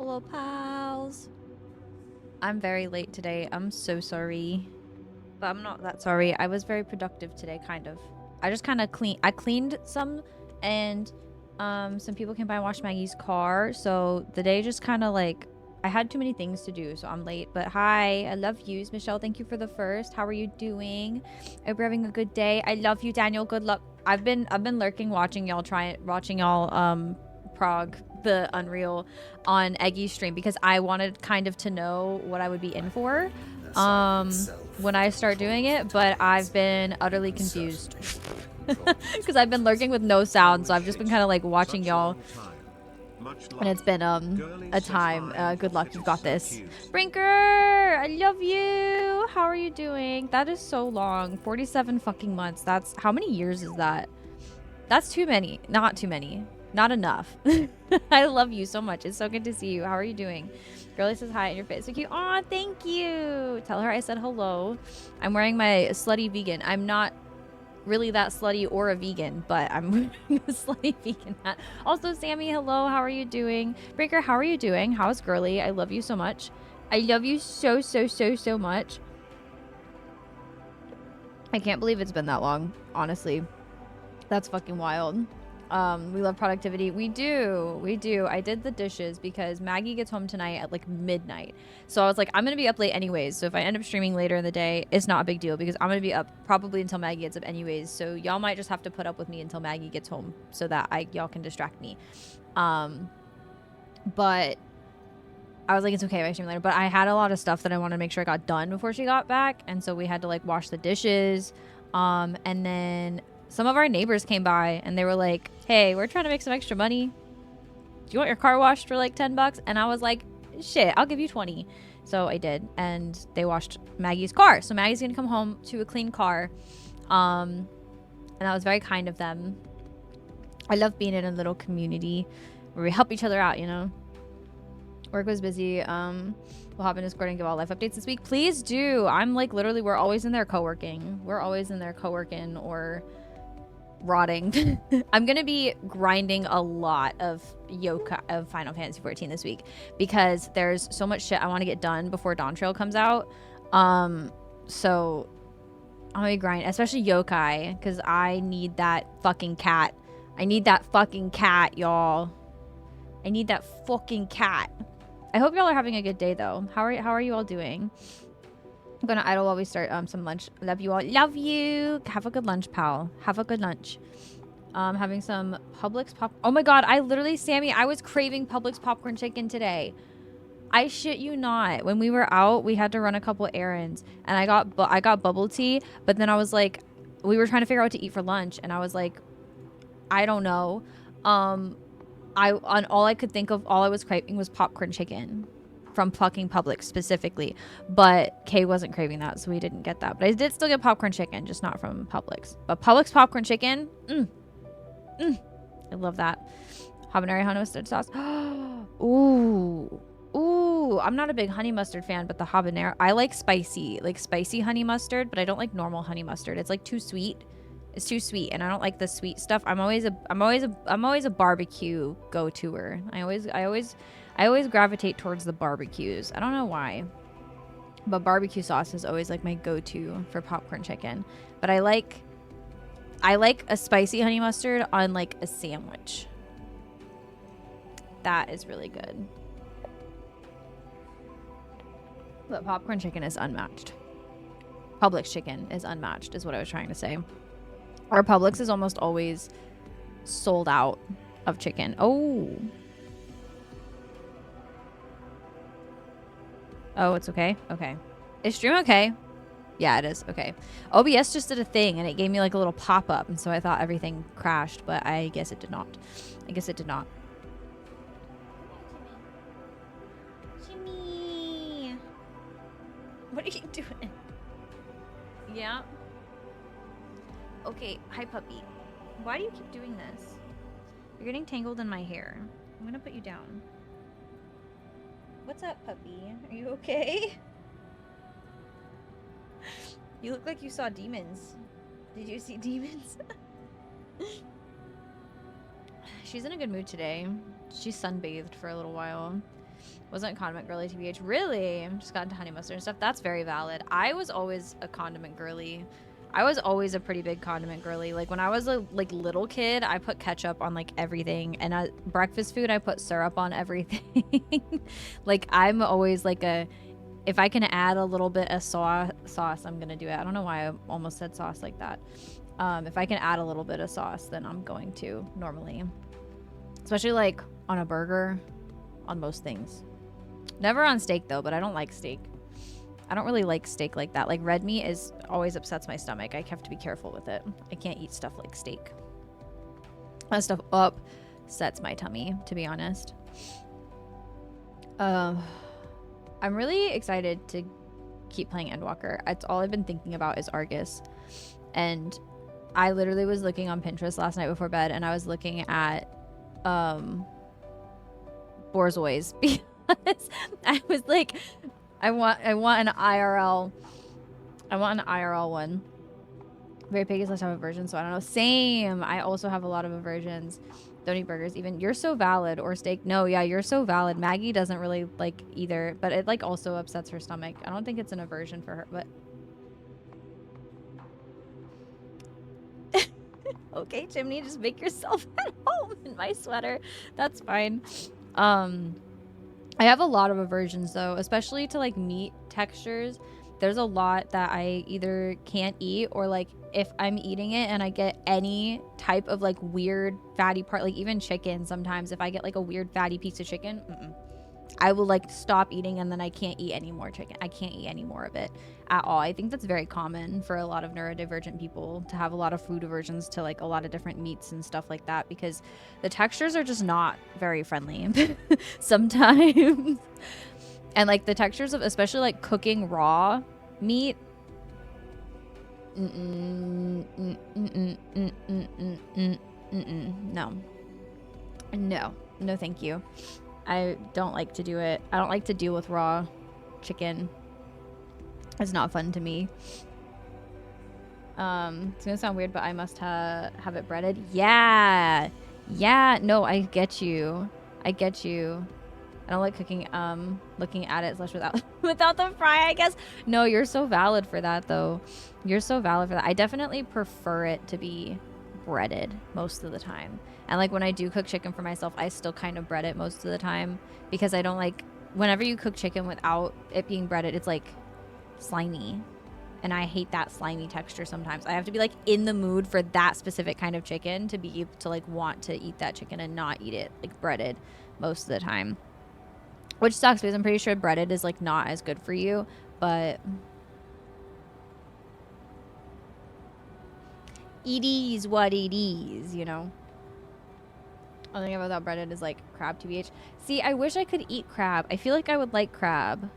Hello, pals. I'm very late today. I'm so sorry. But I'm not that sorry. I was very productive today, kind of. I just kind of cleaned some, and some people came by and washed Maggie's car. So the day just kind of like, I had too many things to do, so I'm late. But hi, I love yous. Michelle, thank you for the first. How are you doing? I hope you're having a good day. I love you, Daniel. Good luck. I've been lurking, watching y'all prog the Unreal on Eggy's stream because I wanted kind of to know what I would be in for when I start doing it, but I've been utterly confused because I've been lurking with no sound, so I've just been kind of like watching y'all, and it's been a time. Good luck, you've got this. Brinker, I love you. How are you doing? That is so long. 47 fucking months. That's how many years is that? That's too many. Not too many. Not enough. I love you so much. It's so good to see you. How are you doing? Girlie says hi and your face so cute. Aw, thank you. Tell her I said hello. I'm wearing my slutty vegan. I'm not really that slutty or a vegan, but I'm wearing a slutty vegan hat. Also, Sammy, hello. How are you doing? Breaker, how are you doing? How's Girlie? I love you so much. I love you so, so, so, so much. I can't believe it's been that long, honestly. That's fucking wild. We love productivity. We do. I did the dishes because Maggie gets home tonight at like midnight. So I was like, I'm going to be up late anyways. So if I end up streaming later in the day, it's not a big deal because I'm going to be up probably until Maggie gets up anyways. So y'all might just have to put up with me until Maggie gets home so that y'all can distract me. But I was like, it's okay if I stream later. But I had a lot of stuff that I wanted to make sure I got done before she got back. And so we had to like wash the dishes. And then some of our neighbors came by and they were like, hey, we're trying to make some extra money. Do you want your car washed for like $10? And I was like, shit, I'll give you 20. So I did. And they washed Maggie's car. So Maggie's going to come home to a clean car. And that was very kind of them. I love being in a little community where we help each other out, you know? Work was busy. We'll hop in Discord and give all life updates this week. Please do. I'm like literally, we're always in there co-working. We're always in there co-working or rotting. I'm gonna be grinding a lot of Final Fantasy 14 this week because there's so much shit I want to get done before Dawn Trail comes out. So I'm gonna grind, especially yokai, because I need that fucking cat. I need that fucking cat, y'all. I need that fucking cat. I hope y'all are having a good day though. How are you all doing? I'm gonna idle while we start some lunch. Love you all. Love you. Have a good lunch, pal. Have a good lunch. Having some Publix pop. Oh my god, I literally, Sammy, I was craving Publix popcorn chicken today. I shit you not. When we were out, we had to run a couple errands, and I got bubble tea. But then I was like, we were trying to figure out what to eat for lunch, and I was like, I don't know. All I could think of, all I was craving was popcorn chicken from fucking Publix specifically, but Kay wasn't craving that, so we didn't get that. But I did still get popcorn chicken, just not from Publix. But Publix popcorn chicken, I love that. Habanero honey mustard sauce. Ooh, I'm not a big honey mustard fan, but the habanero, I like spicy honey mustard, but I don't like normal honey mustard. It's like too sweet. It's too sweet, and I don't like the sweet stuff. I'm always a barbecue go-toer. I always gravitate towards the barbecues. I don't know why, but barbecue sauce is always like my go-to for popcorn chicken. But I like a spicy honey mustard on like a sandwich. That is really good. But popcorn chicken is unmatched. Publix chicken is unmatched, is what I was trying to say. Our Publix is almost always sold out of chicken. Oh, it's okay. Okay. Is stream okay? Yeah, it is. Okay. OBS just did a thing and it gave me like a little pop-up, and so I thought everything crashed, but I guess it did not. Jimmy. What are you doing? Yeah. Okay, hi puppy. Why do you keep doing this? You're getting tangled in my hair. I'm gonna put you down. What's up, puppy? Are you okay? You look like you saw demons. Did you see demons? She's in a good mood today. She sunbathed for a little while. Wasn't a condiment girly, TBH. Really? Just got into honey mustard and stuff. That's very valid. I was always a condiment girly. I was always a pretty big condiment girly. Like when I was a like little kid, I put ketchup on like everything, and breakfast food, I put syrup on everything. Like I'm always like if I can add a little bit of sauce, I'm gonna do it. I don't know why I almost said sauce like that. If I can add a little bit of sauce, then I'm going to normally, especially like on a burger, on most things. Never on steak though, but I don't like steak. I don't really like steak like that. Like red meat always upsets my stomach. I have to be careful with it. I can't eat stuff like steak. That stuff upsets my tummy, to be honest. I'm really excited to keep playing Endwalker. It's all I've been thinking about is Argus. And I literally was looking on Pinterest last night before bed, and I was looking at Borzois because I was like, I want an IRL. I want an IRL one. Very piggy slash have aversions, so I don't know. Same. I also have a lot of aversions. Don't eat burgers even. You're so valid. Or steak. No, yeah, you're so valid. Maggie doesn't really like either, but it like also upsets her stomach. I don't think it's an aversion for her, but okay, Chimney, just make yourself at home in my sweater. That's fine. I have a lot of aversions though, especially to like meat textures. There's a lot that I either can't eat, or like if I'm eating it and I get any type of like weird fatty part, like even chicken, sometimes if I get like a weird fatty piece of chicken, I will like stop eating, and then I can't eat any more chicken. I can't eat any more of it at all. I think that's very common for a lot of neurodivergent people to have a lot of food aversions to like a lot of different meats and stuff like that, because the textures are just not very friendly sometimes. And like the textures of especially like cooking raw meat, no thank you. I don't like to do it. I don't like to deal with raw chicken. It's not fun to me. It's gonna sound weird, but I must have it breaded. Yeah, no, I get you. I don't like cooking, looking at it slash without the fry, I guess. No, you're so valid for that though. You're so valid for that. I definitely prefer it to be breaded most of the time. And like when I do cook chicken for myself, I still kind of bread it most of the time, because I don't like, whenever you cook chicken without it being breaded, it's like slimy. And I hate that slimy texture sometimes. I have to be like in the mood for that specific kind of chicken to be able to like want to eat that chicken and not eat it like breaded most of the time. Which sucks because I'm pretty sure breaded is like not as good for you, but it is what it is, you know? Only thing about that breaded is like crab, TBH. See, I wish I could eat crab. I feel like I would like crab.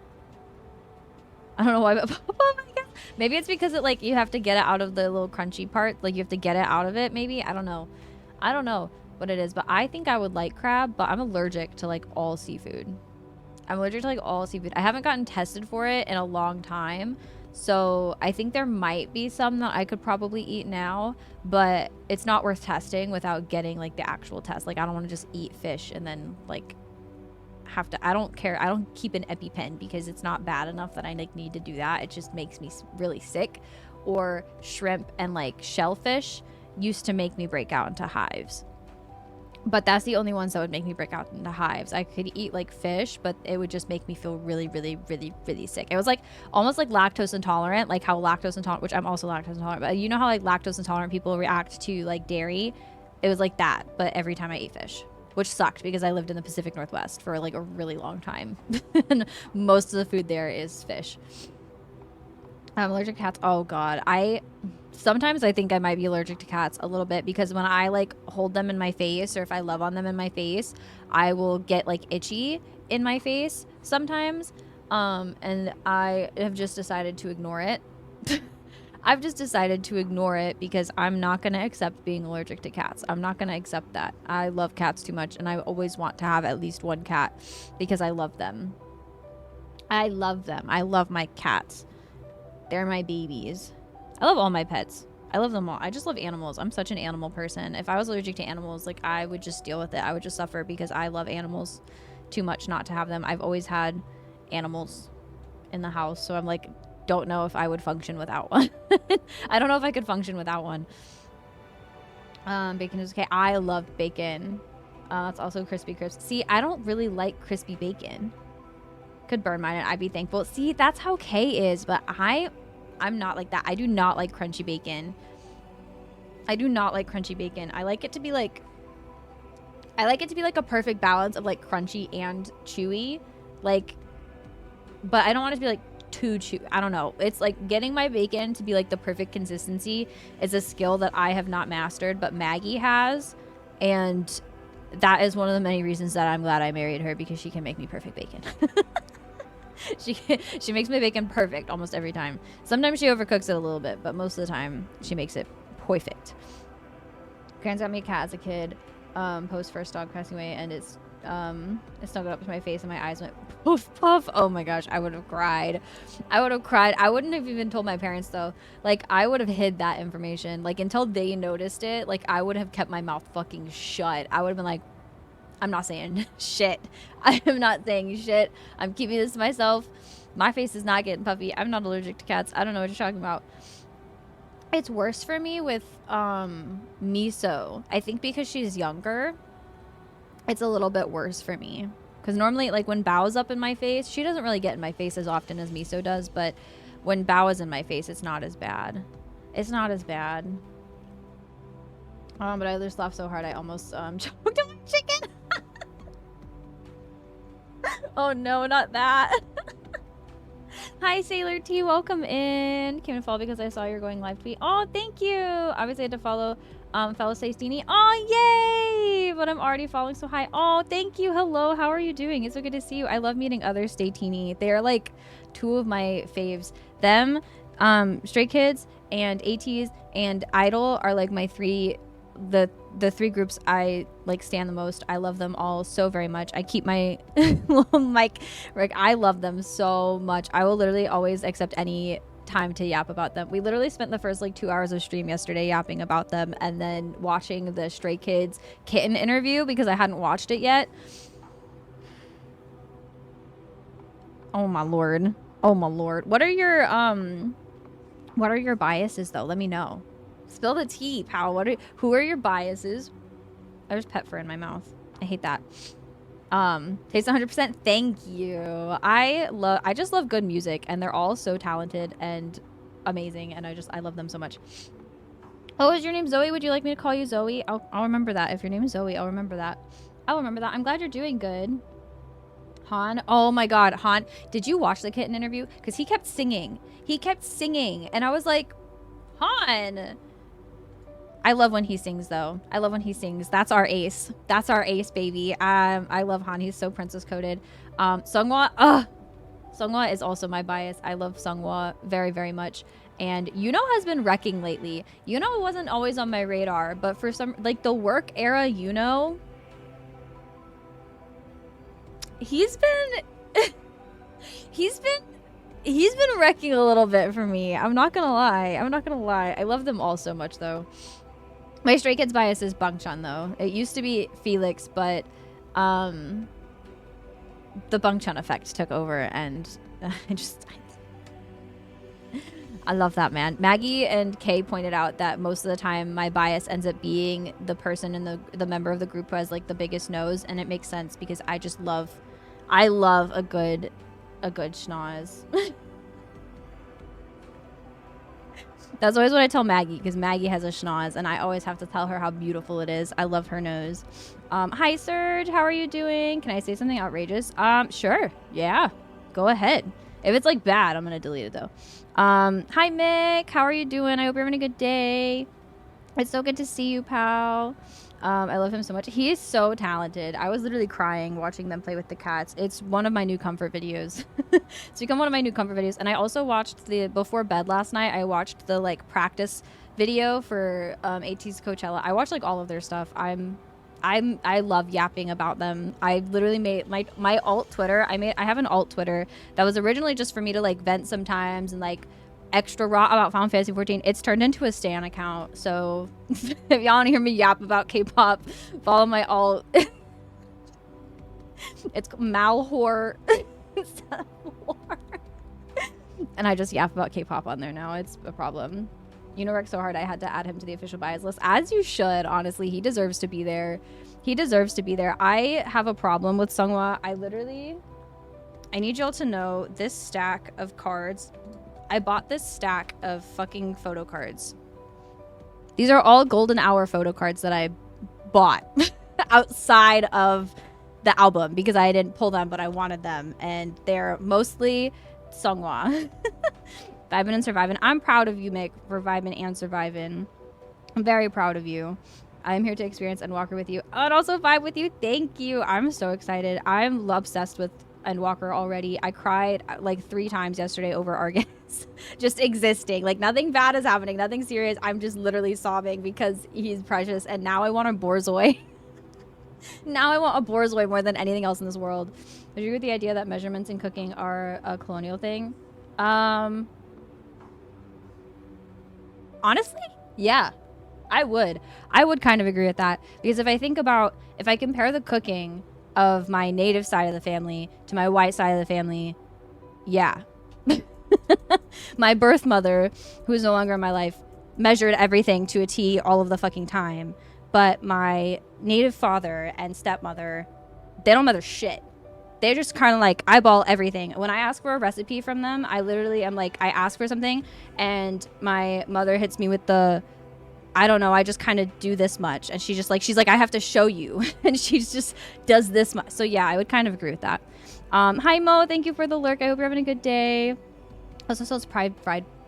I don't know why, but oh my God. Maybe it's because it like you have to get it out of the little crunchy part. Like you have to get it out of it, maybe. I don't know. I don't know what it is, but I think I would like crab, but I'm allergic to like all seafood. I'm allergic to like all seafood. I haven't gotten tested for it in a long time. So I think there might be some that I could probably eat now, but it's not worth testing without getting like the actual test. Like I don't want to just eat fish and then like have to, I don't care. I don't keep an EpiPen because it's not bad enough that I like need to do that. It just makes me really sick. Or shrimp and like shellfish used to make me break out into hives. But that's the only ones that would make me break out into hives. I could eat like fish, but it would just make me feel really, really, really, really sick. It was like almost like lactose intolerant, like how lactose intolerant, which I'm also lactose intolerant, but you know how like lactose intolerant people react to like dairy? It was like that, but every time I ate fish, which sucked because I lived in the Pacific Northwest for like a really long time. And most of the food there is fish. I'm allergic to cats. Oh God. Sometimes I think I might be allergic to cats a little bit, because when I like hold them in my face, or if I love on them in my face, I will get like itchy in my face sometimes. And I have just decided to ignore it. I've just decided to ignore it because I'm not going to accept being allergic to cats. I'm not going to accept that. I love cats too much, and I always want to have at least one cat because I love them. I love them. I love my cats. They're my babies. I love all my pets. I love them all. I just love animals. I'm such an animal person. If I was allergic to animals, like I would just deal with it. I would just suffer because I love animals too much not to have them. I've always had animals in the house, so I'm like, don't know if I would function without one. I don't know if I could function without one. Bacon is okay. I love bacon. It's also crispy crisp. See, I don't really like crispy bacon. Could burn mine and I'd be thankful. See, that's how Kay is, but I'm not like that. I do not like crunchy bacon. I do not like crunchy bacon. I like it to be like a perfect balance of like crunchy and chewy. Like, but I don't want it to be like too chewy. I don't know. It's like getting my bacon to be like the perfect consistency is a skill that I have not mastered, but Maggie has. And that is one of the many reasons that I'm glad I married her, because she can make me perfect bacon. She makes my bacon perfect almost every time. Sometimes she overcooks it a little bit, but most of the time she makes it perfect. Grand's got me a cat as a kid. Post first dog passing away, and it snuggled up to my face and my eyes went poof puff. Oh my gosh, I would have cried. I wouldn't have even told my parents though. Like, I would have hid that information, like, until they noticed it. Like, I would have kept my mouth fucking shut. I would have been like, I'm not saying shit. I am not saying shit. I'm keeping this to myself. My face is not getting puffy. I'm not allergic to cats. I don't know what you're talking about. It's worse for me with Miso. I think because she's younger, it's a little bit worse for me. Because normally, like, when Bao's up in my face, she doesn't really get in my face as often as Miso does. But when Bao is in my face, it's not as bad. It's not as bad. But I just laughed so hard I almost choked on my chicken. Oh no, not that. Hi, Sailor T. Welcome in. Came to follow because I saw you're going live tweet. Oh, thank you. Obviously, I had to follow fellow Stacey. Oh, yay! But I'm already following so high. Oh, thank you. Hello. How are you doing? It's so good to see you. I love meeting other Stay-Teeny. They are like two of my faves. Them, Stray Kids, and ATs and Idol are like my three. The three groups I like stand the most. I love them all so very much. I keep my little mic. Like, I love them so much. I will literally always accept any time to yap about them. We literally spent the first like 2 hours of stream yesterday yapping about them, and then watching the Stray Kids kitten interview because I hadn't watched it yet. Oh my lord. Oh my lord. What are your biases though? Let me know. Spill the tea, pal. Who are your biases? There's pet fur in my mouth. I hate that. Taste 100%. Thank you. I just love good music, and they're all so talented and amazing, and I love them so much. Oh, is your name Zoe? Would you like me to call you Zoe? I'll remember that. If your name is Zoe, I'll remember that. I'll remember that. I'm glad you're doing good. Han. Oh my god, Han. Did you watch the kitten interview? Because he kept singing. He kept singing, and I was like, Han. I love when he sings, though. I love when he sings. That's our ace. That's our ace, baby. I love Han. He's so princess coded. Seonghwa. Seonghwa is also my bias. I love Seonghwa very, very much. And Yuno has been wrecking lately. Yuno wasn't always on my radar, but for some, like, the work era Yuno, he's been wrecking a little bit for me. I'm not gonna lie. I love them all so much, though. My Stray Kids bias is Bangchan, though. It used to be Felix, but the Bangchan effect took over, and I love that, man. Maggie and Kay pointed out that most of the time my bias ends up being the person in the member of the group who has like the biggest nose, and it makes sense because I love a good schnoz. That's always what I tell Maggie, because Maggie has a schnoz, and I always have to tell her how beautiful it is. I love her nose. Hi, Serge. How are you doing? Can I say something outrageous? Sure. Yeah. Go ahead. If it's, like, bad, I'm going to delete it, though. Hi, Mick. How are you doing? I hope you're having a good day. It's so good to see you, pal. I love him so much. He is so talented. I was literally crying watching them play with the cats. It's one of my new comfort videos. It's become one of my new comfort videos. And I also watched before bed last night, I watched the like practice video for AT's Coachella. I watched like all of their stuff. I love yapping about them. I literally made my alt Twitter. I have an alt Twitter that was originally just for me to like vent sometimes and like extra raw about Final Fantasy 14. It's turned into a stan account, so if y'all want to hear me yap about K-pop, follow my alt. It's Malhor. And I just yap about K-pop on there now. It's a problem. You know, worked so hard I had to add him to the official bias list. As you should, honestly. He deserves to be there. He deserves to be there. I have a problem with Seonghwa. I need y'all to know this stack of cards. I bought this stack of fucking photo cards. These are all golden hour photo cards that I bought outside of the album because I didn't pull them, but I wanted them. And they're mostly Seonghwa. Vibin' and survivin'. I'm proud of you, Mick, for vibin' and survivin'. I'm very proud of you. I'm here to experience Endwalker with you and also vibe with you. Thank you. I'm so excited. I'm obsessed with Endwalker already. I cried like 3 times yesterday over Argus. Just existing. Like nothing bad is happening. Nothing serious. I'm just literally sobbing because he's precious. And now I want a Borzoi. Now I want a Borzoi more than anything else in this world. Would you agree with the idea that measurements in cooking are a colonial thing? Honestly, yeah, I would kind of agree with that because if I compare the cooking of my native side of the family to my white side of the family, yeah. My birth mother, who is no longer in my life, measured everything to a T all of the fucking time. But my native father and stepmother, they don't measure shit. They're just kind of like eyeball everything. When I ask for a recipe from them, I literally am like, I ask for something and my mother hits me with the, I don't know, I just kind of do this much. And she's like, I have to show you. And she just does this much. So yeah, I would kind of agree with that. Hi Mo, thank you for the lurk. I hope you're having a good day. Also sells fried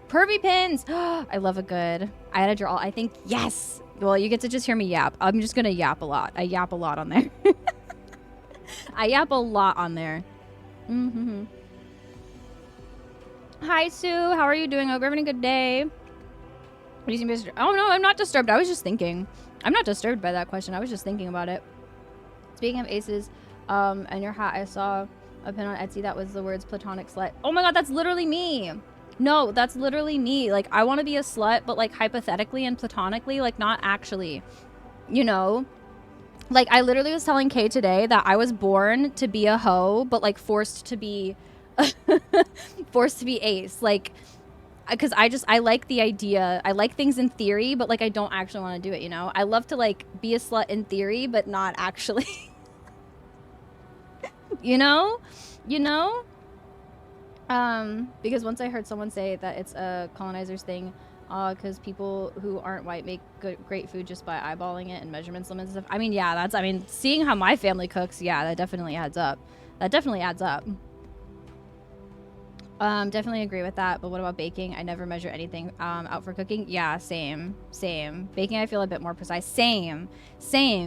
pervy pins. I love a good. I had to draw. I think, yes. Well, you get to just hear me yap. I'm just going to yap a lot. I yap a lot on there. I yap a lot on there. Mm-hmm. Hi, Sue. How are you doing? I hope you're having a good day. What do you seem disturbed? Oh, no, I'm not disturbed. I was just thinking. I'm not disturbed by that question. I was just thinking about it. Speaking of aces, and your hat, I saw a pin on Etsy that was the words platonic slut. Oh my god, that's literally me. No, that's literally me. Like, I want to be a slut, but like hypothetically and platonically, like not actually, you know? Like, I literally was telling Kay today that I was born to be a hoe, but like forced to be ace. Like, because I like the idea. I like things in theory, but like I don't actually want to do it, you know? I love to like be a slut in theory, but not actually. You know? Because once I heard someone say that it's a colonizer's thing, because people who aren't white make great food just by eyeballing it and measurements limits and stuff. I mean, yeah, seeing how my family cooks, yeah, that definitely adds up. Definitely agree with that. But what about baking? I never measure anything out for cooking. Yeah, same. Baking, I feel a bit more precise. Same.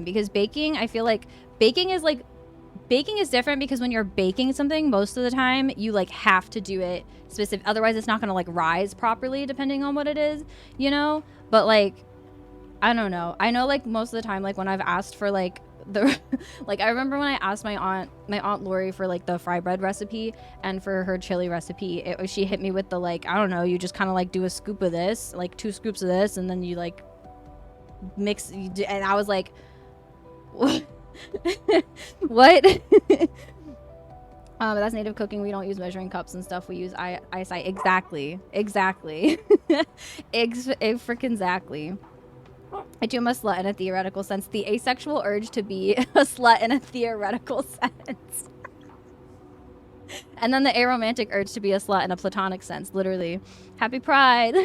Because baking, I feel like baking is different because when you're baking something, most of the time you like have to do it specific. Otherwise, it's not going to like rise properly depending on what it is, you know? But like, I don't know. I know like most of the time, like when I've asked for like the, like I remember when I asked my aunt Lori for like the fry bread recipe and for her chili recipe, she hit me with the like, I don't know, you just kind of like do a scoop of this, like 2 scoops of this, and then you like mix, and I was like, what? That's native cooking. We don't use measuring cups and stuff. We use eyesight. Exactly. Freaking exactly. I do am a slut in a theoretical sense. The asexual urge to be a slut in a theoretical sense. And then the aromantic urge to be a slut in a platonic sense. Literally. Happy Pride.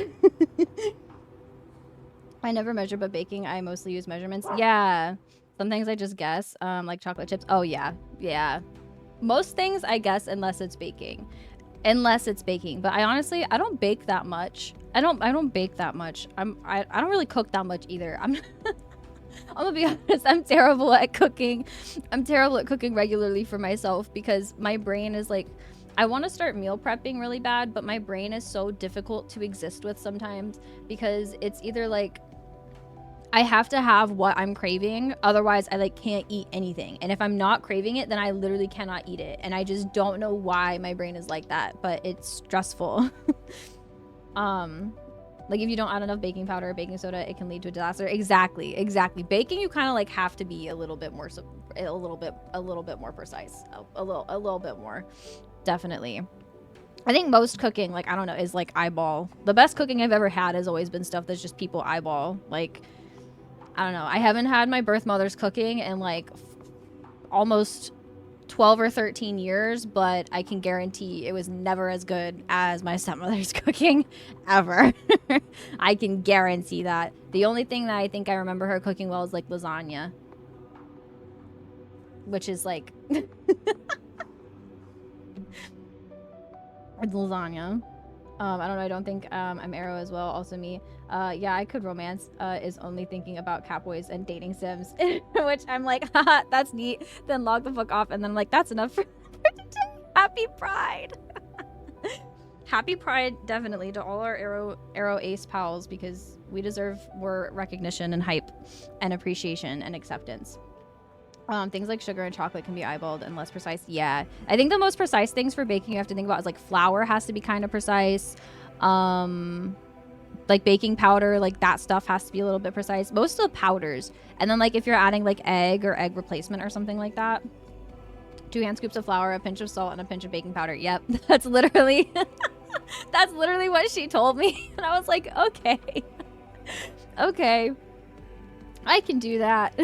I never measure, but baking, I mostly use measurements. Yeah. Some things I just guess, like chocolate chips. Oh, yeah. Most things I guess unless it's baking. But I honestly, I don't bake that much. I don't bake that much. I don't really cook that much either. I'm gonna be honest, I'm terrible at cooking. I'm terrible at cooking regularly for myself because my brain is like, I want to start meal prepping really bad, but my brain is so difficult to exist with sometimes because it's either like, I have to have what I'm craving, otherwise I like can't eat anything. And if I'm not craving it, then I literally cannot eat it. And I just don't know why my brain is like that, but it's stressful. Like if you don't add enough baking powder or baking soda, it can lead to a disaster. Exactly. Baking, you kind of like have to be a little bit more a little bit more precise, a little bit more, definitely. I think most cooking, like, I don't know, is like eyeball. The best cooking I've ever had has always been stuff that's just people eyeball. Like, I don't know. I haven't had my birth mother's cooking in like almost 12 or 13 years, but I can guarantee it was never as good as my stepmother's cooking ever. I can guarantee that. The only thing that I think I remember her cooking well is like lasagna, which is like lasagna. I don't know. I don't think I'm Arrow as well. Also me. Yeah, I could romance is only thinking about Catboys and dating sims, which I'm like, haha, that's neat. Then log the fuck off, and then I'm like, that's enough for today. Happy Pride. Happy Pride, definitely, to all our Arrow Ace pals, because we deserve more recognition and hype and appreciation and acceptance. Things like sugar and chocolate can be eyeballed and less precise. Yeah, I think the most precise things for baking you have to think about is like flour has to be kind of precise. Like baking powder, like that stuff has to be a little bit precise. Most of the powders. And then like if you're adding like egg or egg replacement or something like that, 2 hand scoops of flour, a pinch of salt, and a pinch of baking powder. Yep, that's literally that's literally what she told me. And I was like, okay. Okay, I can do that.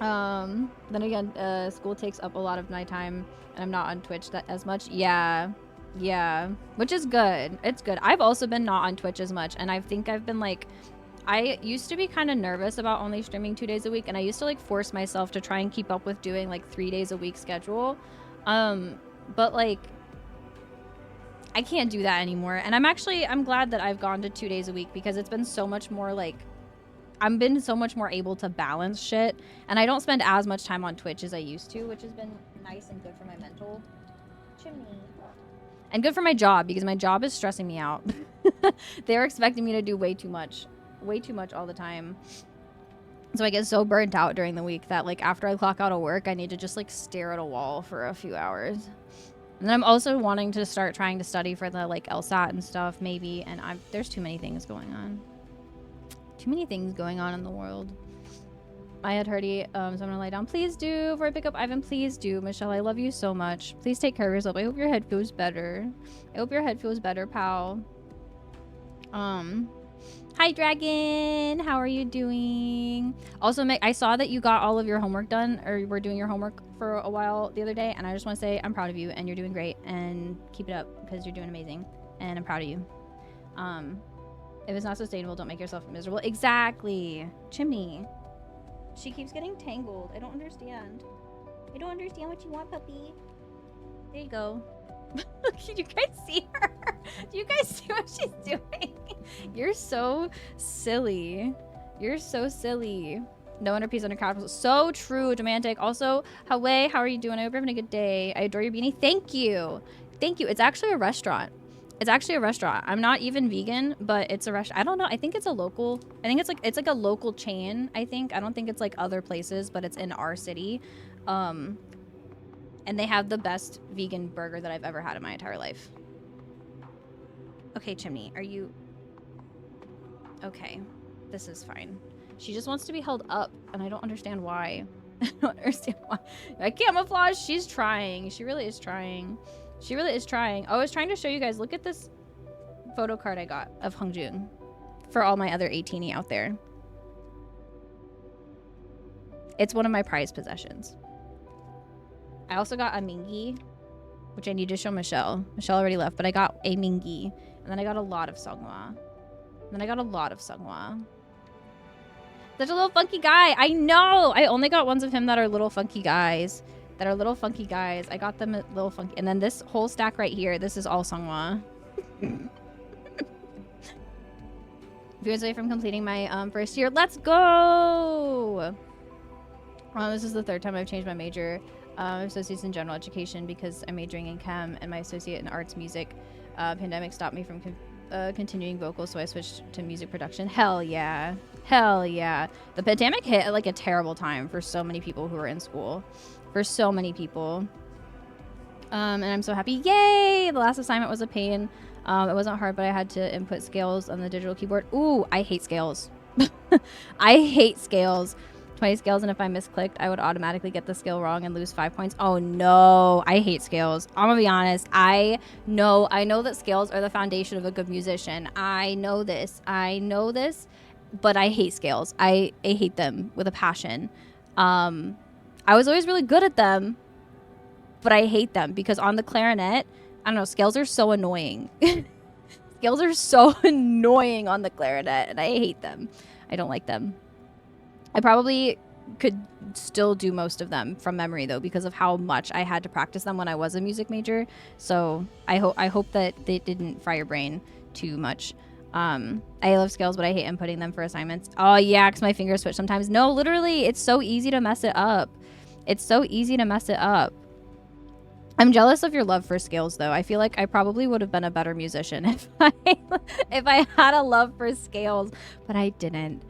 Then again, school takes up a lot of my time, and I'm not on Twitch that as much. Yeah, which is good. It's good. I've also been not on Twitch as much, and I think I've been like, I used to be kind of nervous about only streaming 2 days a week, and I used to like force myself to try and keep up with doing like 3 days a week schedule. But like, I can't do that anymore, and I'm glad that I've gone to 2 days a week, because it's been so much more like, I've been so much more able to balance shit, and I don't spend as much time on Twitch as I used to, which has been nice and good for my mental chimney. And good for my job, because my job is stressing me out. They're expecting me to do way too much all the time. So I get so burnt out during the week that like after I clock out of work, I need to just like stare at a wall for a few hours. And then I'm also wanting to start trying to study for the like LSAT and stuff maybe, and there's too many things going on. Too many things going on in the world. I had Herdy, so I'm gonna lie down. Please do. Before I pick up Ivan, please do. Michelle, I love you so much. Please take care of yourself. I hope your head feels better. I hope your head feels better, pal. Hi, Dragon. How are you doing? Also, I saw that you got all of your homework done, or you were doing your homework for a while the other day, and I just want to say I'm proud of you, and you're doing great, and keep it up, because you're doing amazing, and I'm proud of you. If it's not sustainable, don't make yourself miserable. Exactly. Chimney. She keeps getting tangled. I don't understand. I don't understand what you want, puppy. There you go. Can you guys see her? Do you guys see what she's doing? You're so silly. You're so silly. No One Piece under crowd. So true, Demantic. Also, Hawaii, how are you doing? I hope you're having a good day. I adore your beanie. Thank you. Thank you. It's actually a restaurant. It's actually a restaurant. I'm not even vegan, but it's a restaurant. I don't know. I think it's a local. I think it's like a local chain. I don't think it's like other places, but it's in our city. And they have the best vegan burger that I've ever had in my entire life. Okay, Chimney, are you okay? This is fine. She just wants to be held up, and I don't understand why. I don't understand why. I camouflage. She's trying. She really is trying. She really is trying. Oh, I was trying to show you guys. Look at this photo card I got of Hongjoong for all my other 18-y out there. It's one of my prized possessions. I also got a Mingi, which I need to show Michelle. Michelle already left, but I got a Mingi. And then I got a lot of Seonghwa. And then I got a lot of Seonghwa. Such a little funky guy. I know. I only got ones of him that are little funky guys. I got them at little funky. And then this whole stack right here, this is all Seonghwa. Years away from completing my first year. Let's go! This is the 3rd time I've changed my major. Associates in general education because I'm majoring in chem and my associate in arts music. Pandemic stopped me from continuing vocals, so I switched to music production. Hell yeah. Hell yeah. The pandemic hit at like a terrible time for so many people who were in school. For so many people. And I'm so happy. Yay! The last assignment was a pain. It wasn't hard, but I had to input scales on the digital keyboard. Ooh, I hate scales. I hate scales. 20 scales, and if I misclicked, I would automatically get the skill wrong and lose 5 points. Oh no, I hate scales. I'm gonna be honest. I know that scales are the foundation of a good musician. I know this, but I hate scales. I hate them with a passion. I was always really good at them, but I hate them because on the clarinet, I don't know, scales are so annoying. Scales are so annoying on the clarinet, and I hate them. I don't like them. I probably could still do most of them from memory though, because of how much I had to practice them when I was a music major. So I hope that they didn't fry your brain too much. I love scales, but I hate inputting them for assignments. Oh yeah, because my fingers switch sometimes. No, literally, it's so easy to mess it up. It's so easy to mess it up. I'm jealous of your love for scales though. I feel like I probably would have been a better musician if I had a love for scales, but I didn't.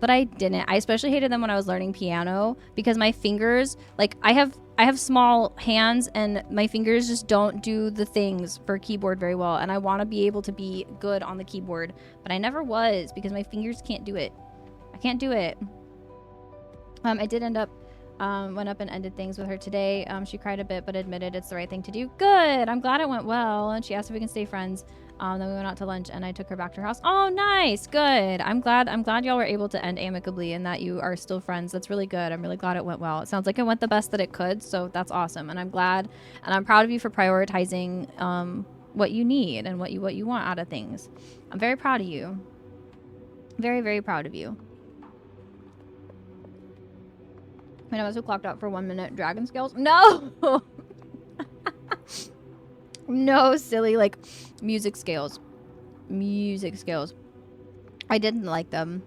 I especially hated them when I was learning piano because my fingers, like I have small hands and my fingers just don't do the things for keyboard very well, and I want to be able to be good on the keyboard, but I never was because my fingers can't do it. I can't do it. I did end up went up and ended things with her today. She cried a bit but admitted it's the right thing to do. Good. I'm glad it went well, and she asked if we can stay friends. Then we went out to lunch and I took her back to her house. Oh, nice. Good. I'm glad y'all were able to end amicably and that you are still friends. That's really good. I'm really glad it went well. It sounds like it went the best that it could, so that's awesome. And I'm glad, and I'm proud of you for prioritizing what you need and what you want out of things. I'm very proud of you. Very, very proud of you. I know, I was clocked out for 1 minute. Dragon scales? No! No, silly, like music scales. I didn't like them.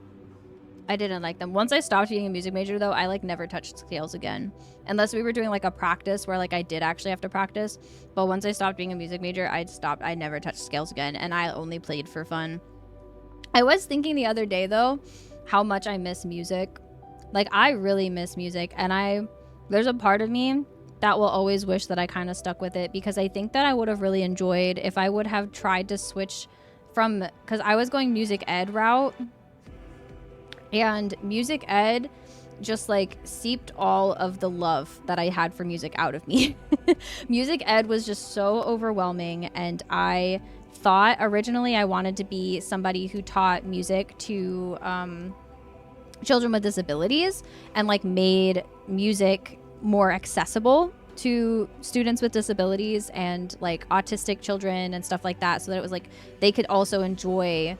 Once I stopped being a music major though, I like never touched scales again, unless we were doing like a practice where like I did actually have to practice. But once I stopped being a music major, I never touched scales again, and I only played for fun. I was thinking the other day though how much I miss music. Like I really miss music, and there's a part of me that will always wish that I kind of stuck with it, because I think that I would have really enjoyed if I would have tried to switch from, because I was going music ed route, and music ed just like seeped all of the love that I had for music out of me. Music ed was just so overwhelming, and I thought originally I wanted to be somebody who taught music to children with disabilities and like made music more accessible to students with disabilities and like autistic children and stuff like that, so that it was like they could also enjoy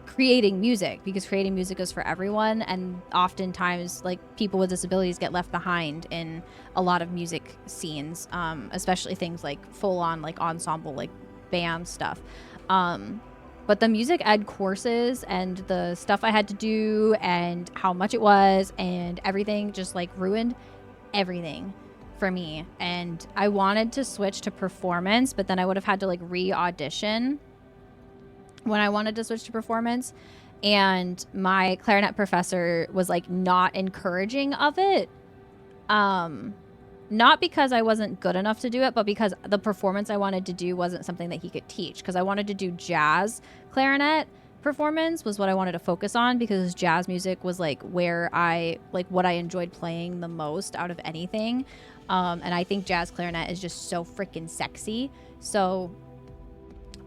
creating music, because creating music is for everyone, and oftentimes like people with disabilities get left behind in a lot of music scenes, especially things like full on like ensemble like band stuff. But the music ed courses and the stuff I had to do and how much it was and everything just like ruined everything for me. And I wanted to switch to performance, but then I would have had to like re-audition when I wanted to switch to performance. And my clarinet professor was like not encouraging of it. Not because I wasn't good enough to do it, but because the performance I wanted to do wasn't something that he could teach. Because I wanted to do jazz clarinet performance was what I wanted to focus on, because jazz music was like where what I enjoyed playing the most out of anything. And I think jazz clarinet is just so freaking sexy. So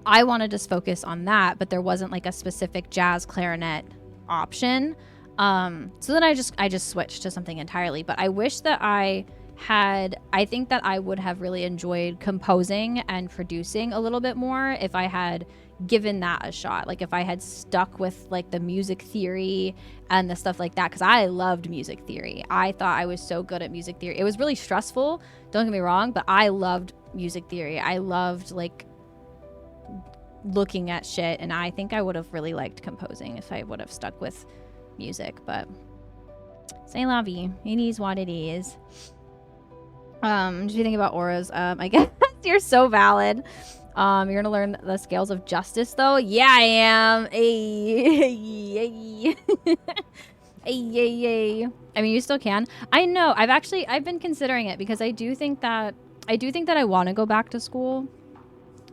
I wanted to focus on that, but there wasn't like a specific jazz clarinet option. So then I just switched to something entirely. But I wish that I think that I would have really enjoyed composing and producing a little bit more if I had given that a shot. Like if I had stuck with like the music theory and the stuff like that, because I loved music theory. I thought I was so good at music theory. It was really stressful, don't get me wrong, but I loved music theory. I loved like looking at shit, and I think I would have really liked composing if I would have stuck with music. But c'est la vie. It is what it is. Just thinking about auras. I guess you're so valid. You're gonna learn the scales of justice though. Yeah, I am. Ay. Ay. I mean, you still can. I know. I've been considering it, because I do think that I want to go back to school.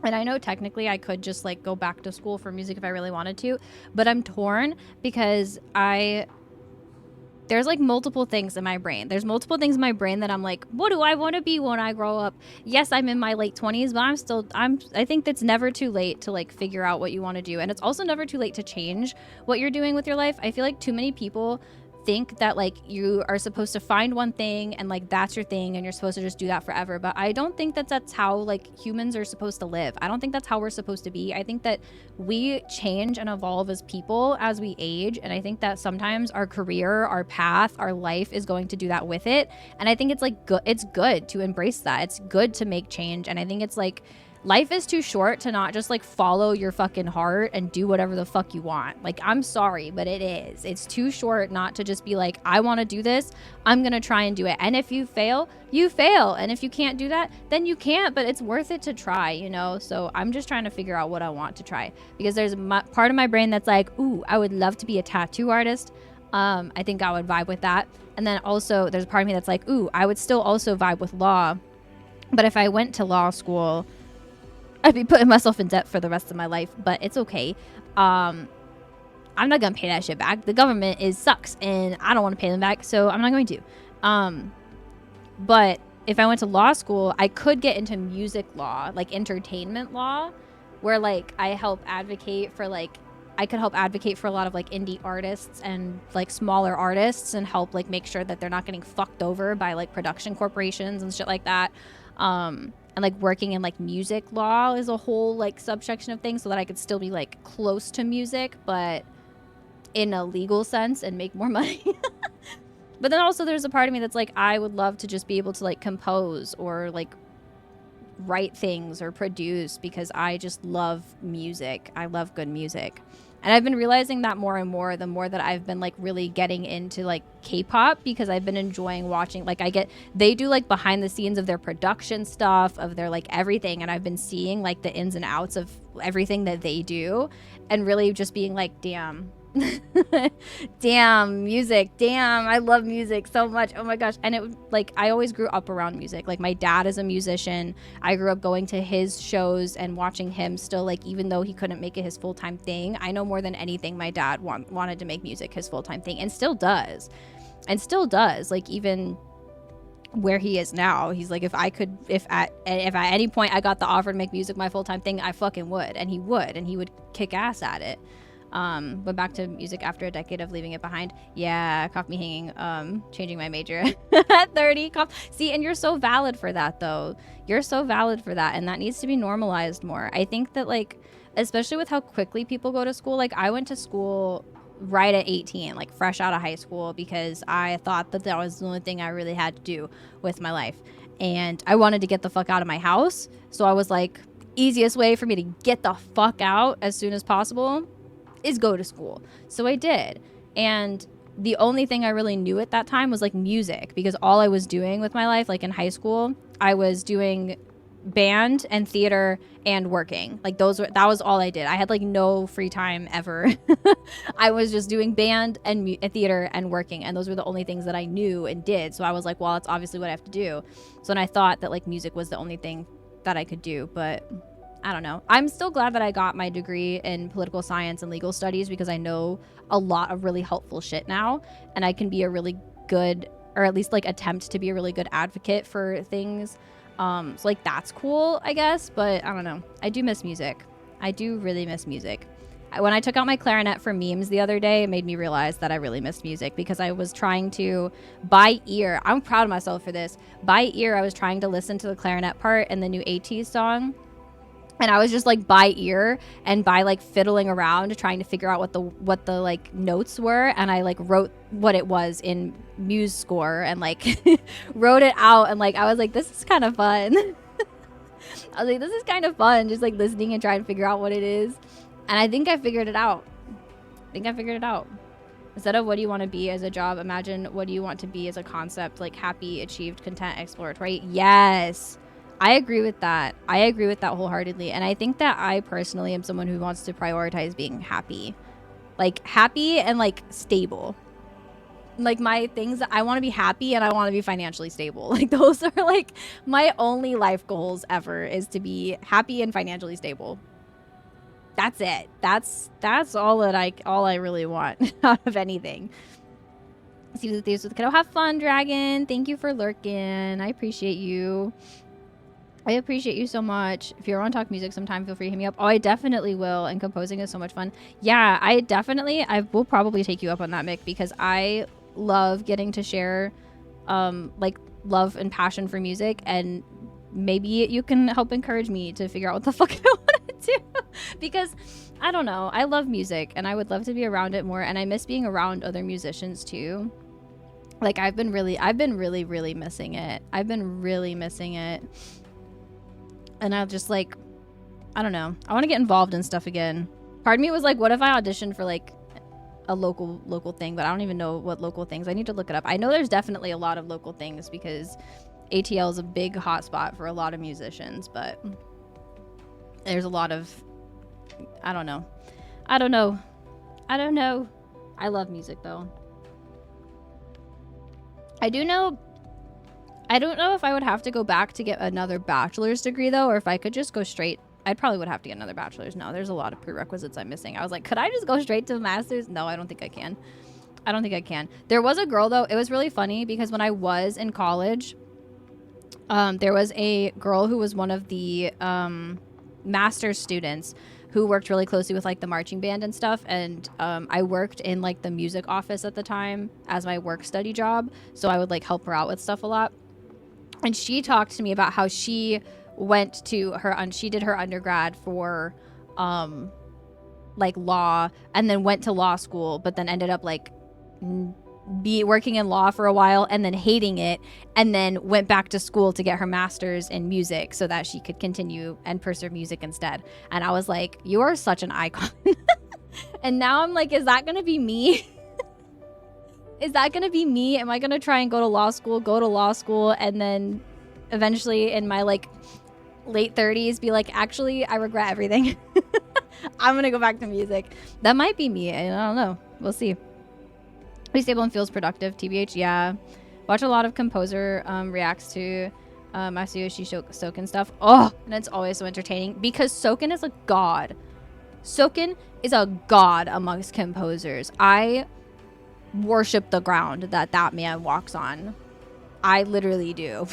And I know technically I could just like go back to school for music if I really wanted to, but I'm torn because I there's like multiple things in my brain. There's multiple things in my brain that I'm like, what do I want to be when I grow up? Yes, I'm in my late 20s, but I think that's never too late to like figure out what you want to do. And it's also never too late to change what you're doing with your life. I feel like too many people think that like you are supposed to find one thing and like that's your thing and you're supposed to just do that forever, but I don't think that that's how like humans are supposed to live. I don't think that's how we're supposed to be. I think that we change and evolve as people as we age, and I think that sometimes our career, our path, our life is going to do that with it. And I think it's like it's good to embrace that. It's good to make change, and I think it's like life is too short to not just like follow your fucking heart and do whatever the fuck you want. Like, I'm sorry, but it is. It's too short not to just be like, I want to do this. I'm going to try and do it. And if you fail, you fail. And if you can't do that, then you can't, but it's worth it to try, you know? So I'm just trying to figure out what I want to try, because there's part of my brain that's like, ooh, I would love to be a tattoo artist. I think I would vibe with that. And then also there's a part of me that's like, ooh, I would still also vibe with law. But if I went to law school, I'd be putting myself in debt for the rest of my life, but it's okay. I'm not gonna pay that shit back. The government sucks, and I don't want to pay them back, so I'm not going to. But if I went to law school, I could get into music law, like entertainment law, where like I could help advocate for a lot of like indie artists and like smaller artists, and help like make sure that they're not getting fucked over by like production corporations and shit like that. And like working in like music law is a whole like subsection of things, so that I could still be like close to music, but in a legal sense, and make more money. But then also there's a part of me that's like, I would love to just be able to like compose or like write things or produce, because I just love music. I love good music. And I've been realizing that more and more, the more that I've been like really getting into like K-pop, because I've been enjoying watching, like they do like behind the scenes of their production stuff, of their like everything. And I've been seeing like the ins and outs of everything that they do, and really just being like, damn, damn music, damn, I love music so much, oh my gosh. And it like, I always grew up around music. Like my dad is a musician. I grew up going to his shows and watching him still, like even though he couldn't make it his full-time thing. I know more than anything my dad wanted to make music his full-time thing, and still does. Like even where he is now, he's like, if at any point I got the offer to make music my full-time thing, I fucking would. And he would kick ass at it. Went back to music after a decade of leaving it behind. Yeah, caught me hanging, changing my major at 30. See, and you're so valid for that though. You're so valid for that, and that needs to be normalized more. I think that like, especially with how quickly people go to school, like I went to school right at 18, like fresh out of high school, because I thought that was the only thing I really had to do with my life. And I wanted to get the fuck out of my house. So I was like, easiest way for me to get the fuck out as soon as possible is go to school. So I did. And the only thing I really knew at that time was like music, because all I was doing with my life, like in high school, I was doing band and theater and working. Like that was all I did. I had like no free time ever. I was just doing band and theater and working, and those were the only things that I knew and did. So I was like, well, it's obviously what I have to do. So then I thought that like music was the only thing that I could do, but I don't know. I'm still glad that I got my degree in political science and legal studies, because I know a lot of really helpful shit now, and I can be a really good, or at least like attempt to be a really good advocate for things. So like that's cool, I guess, but I don't know. I do miss music. I do really miss music. When I took out my clarinet for memes the other day, it made me realize that I really missed music, because I was trying to, by ear, I'm proud of myself for this, by ear I was trying to listen to the clarinet part in the new ATEEZ song. And I was just like by ear and by like fiddling around trying to figure out what the like notes were, and I like wrote what it was in Muse score and like wrote it out, and like I was like, this is kind of fun. I was like, this is kind of fun, just like listening and trying to figure out what it is. And I think I figured it out. Instead of what do you want to be as a job, imagine what do you want to be as a concept, like happy, achieved, content, exploratory. Yes. I agree with that. I agree with that wholeheartedly. And I think that I personally am someone who wants to prioritize being happy. Like happy and like stable. Like my things, I want to be happy and I want to be financially stable. Like those are like my only life goals ever, is to be happy and financially stable. That's it. That's all I really want out of anything. See the thieves with the kiddo. Have fun, Dragon. Thank you for lurking. I appreciate you. I appreciate you so much. If you ever want to talk music sometime, feel free to hit me up. Oh, I definitely will. And composing is so much fun. Yeah, I will probably take you up on that, Mick, because I love getting to share like love and passion for music, and maybe you can help encourage me to figure out what the fuck I want to do. Because I don't know, I love music and I would love to be around it more, and I miss being around other musicians too. Like I've been really missing it. I've been really missing it. And I'll just like, I don't know, I want to get involved in stuff again. Part of me was like, what if I auditioned for like a local thing? But I don't even know what local things. I need to look it up. I know there's definitely a lot of local things because ATL is a big hotspot for a lot of musicians, but there's a lot of, I don't know. I love music though. I don't know if I would have to go back to get another bachelor's degree though, or if I could just go straight. I probably would have to get another bachelor's. No, there's a lot of prerequisites I'm missing. I was like, could I just go straight to a master's? No, I don't think I can. There was a girl though. It was really funny because when I was in college, there was a girl who was one of the master's students who worked really closely with like the marching band and stuff. And I worked in like the music office at the time as my work study job. So I would like help her out with stuff a lot. And she talked to me about how she went to she did her undergrad for like law, and then went to law school, but then ended up like working in law for a while and then hating it, and then went back to school to get her master's in music so that she could continue and pursue music instead. And I was like, you are such an icon. And now I'm like, is that gonna be me? Is that gonna be me? Am I gonna try and go to law school, and then eventually in my like late 30s be like, actually I regret everything. I'm gonna go back to music. That might be me. I don't know, we'll see. Be stable and feels productive, TBH. Yeah, watch a lot of composer reacts to Masayoshi Soken stuff. Oh, and it's always so entertaining because Soken is a god. Soken is a god amongst composers. I worship the ground that man walks on. I literally do.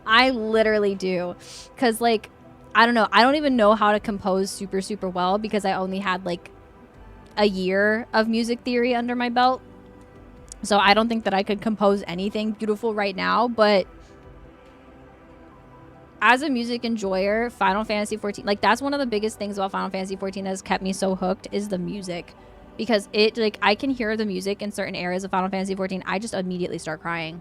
I literally do. Because like, I don't know, I don't even know how to compose super well because I only had like a year of music theory under my belt. So I don't think that I could compose anything beautiful right now, but as a music enjoyer, Final Fantasy 14, like that's one of the biggest things about Final Fantasy 14 that has kept me so hooked is the music. Because it, like, I can hear the music in certain areas of Final Fantasy 14. I just immediately start crying.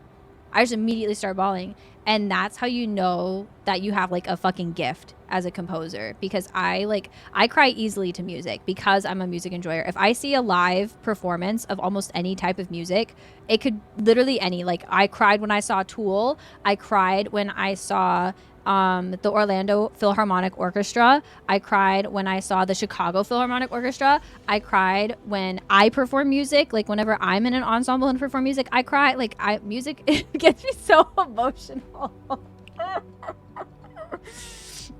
I just immediately start bawling. And that's how you know that you have, like, a fucking gift as a composer. Because I cry easily to music because I'm a music enjoyer. If I see a live performance of almost any type of music, it could literally any. Like, I cried when I saw Tool. I cried when I saw the Orlando Philharmonic Orchestra. I cried when I saw the Chicago Philharmonic Orchestra. I cried when I perform music. Like whenever I'm in an ensemble and perform music, I cry. Like music it gets me so emotional.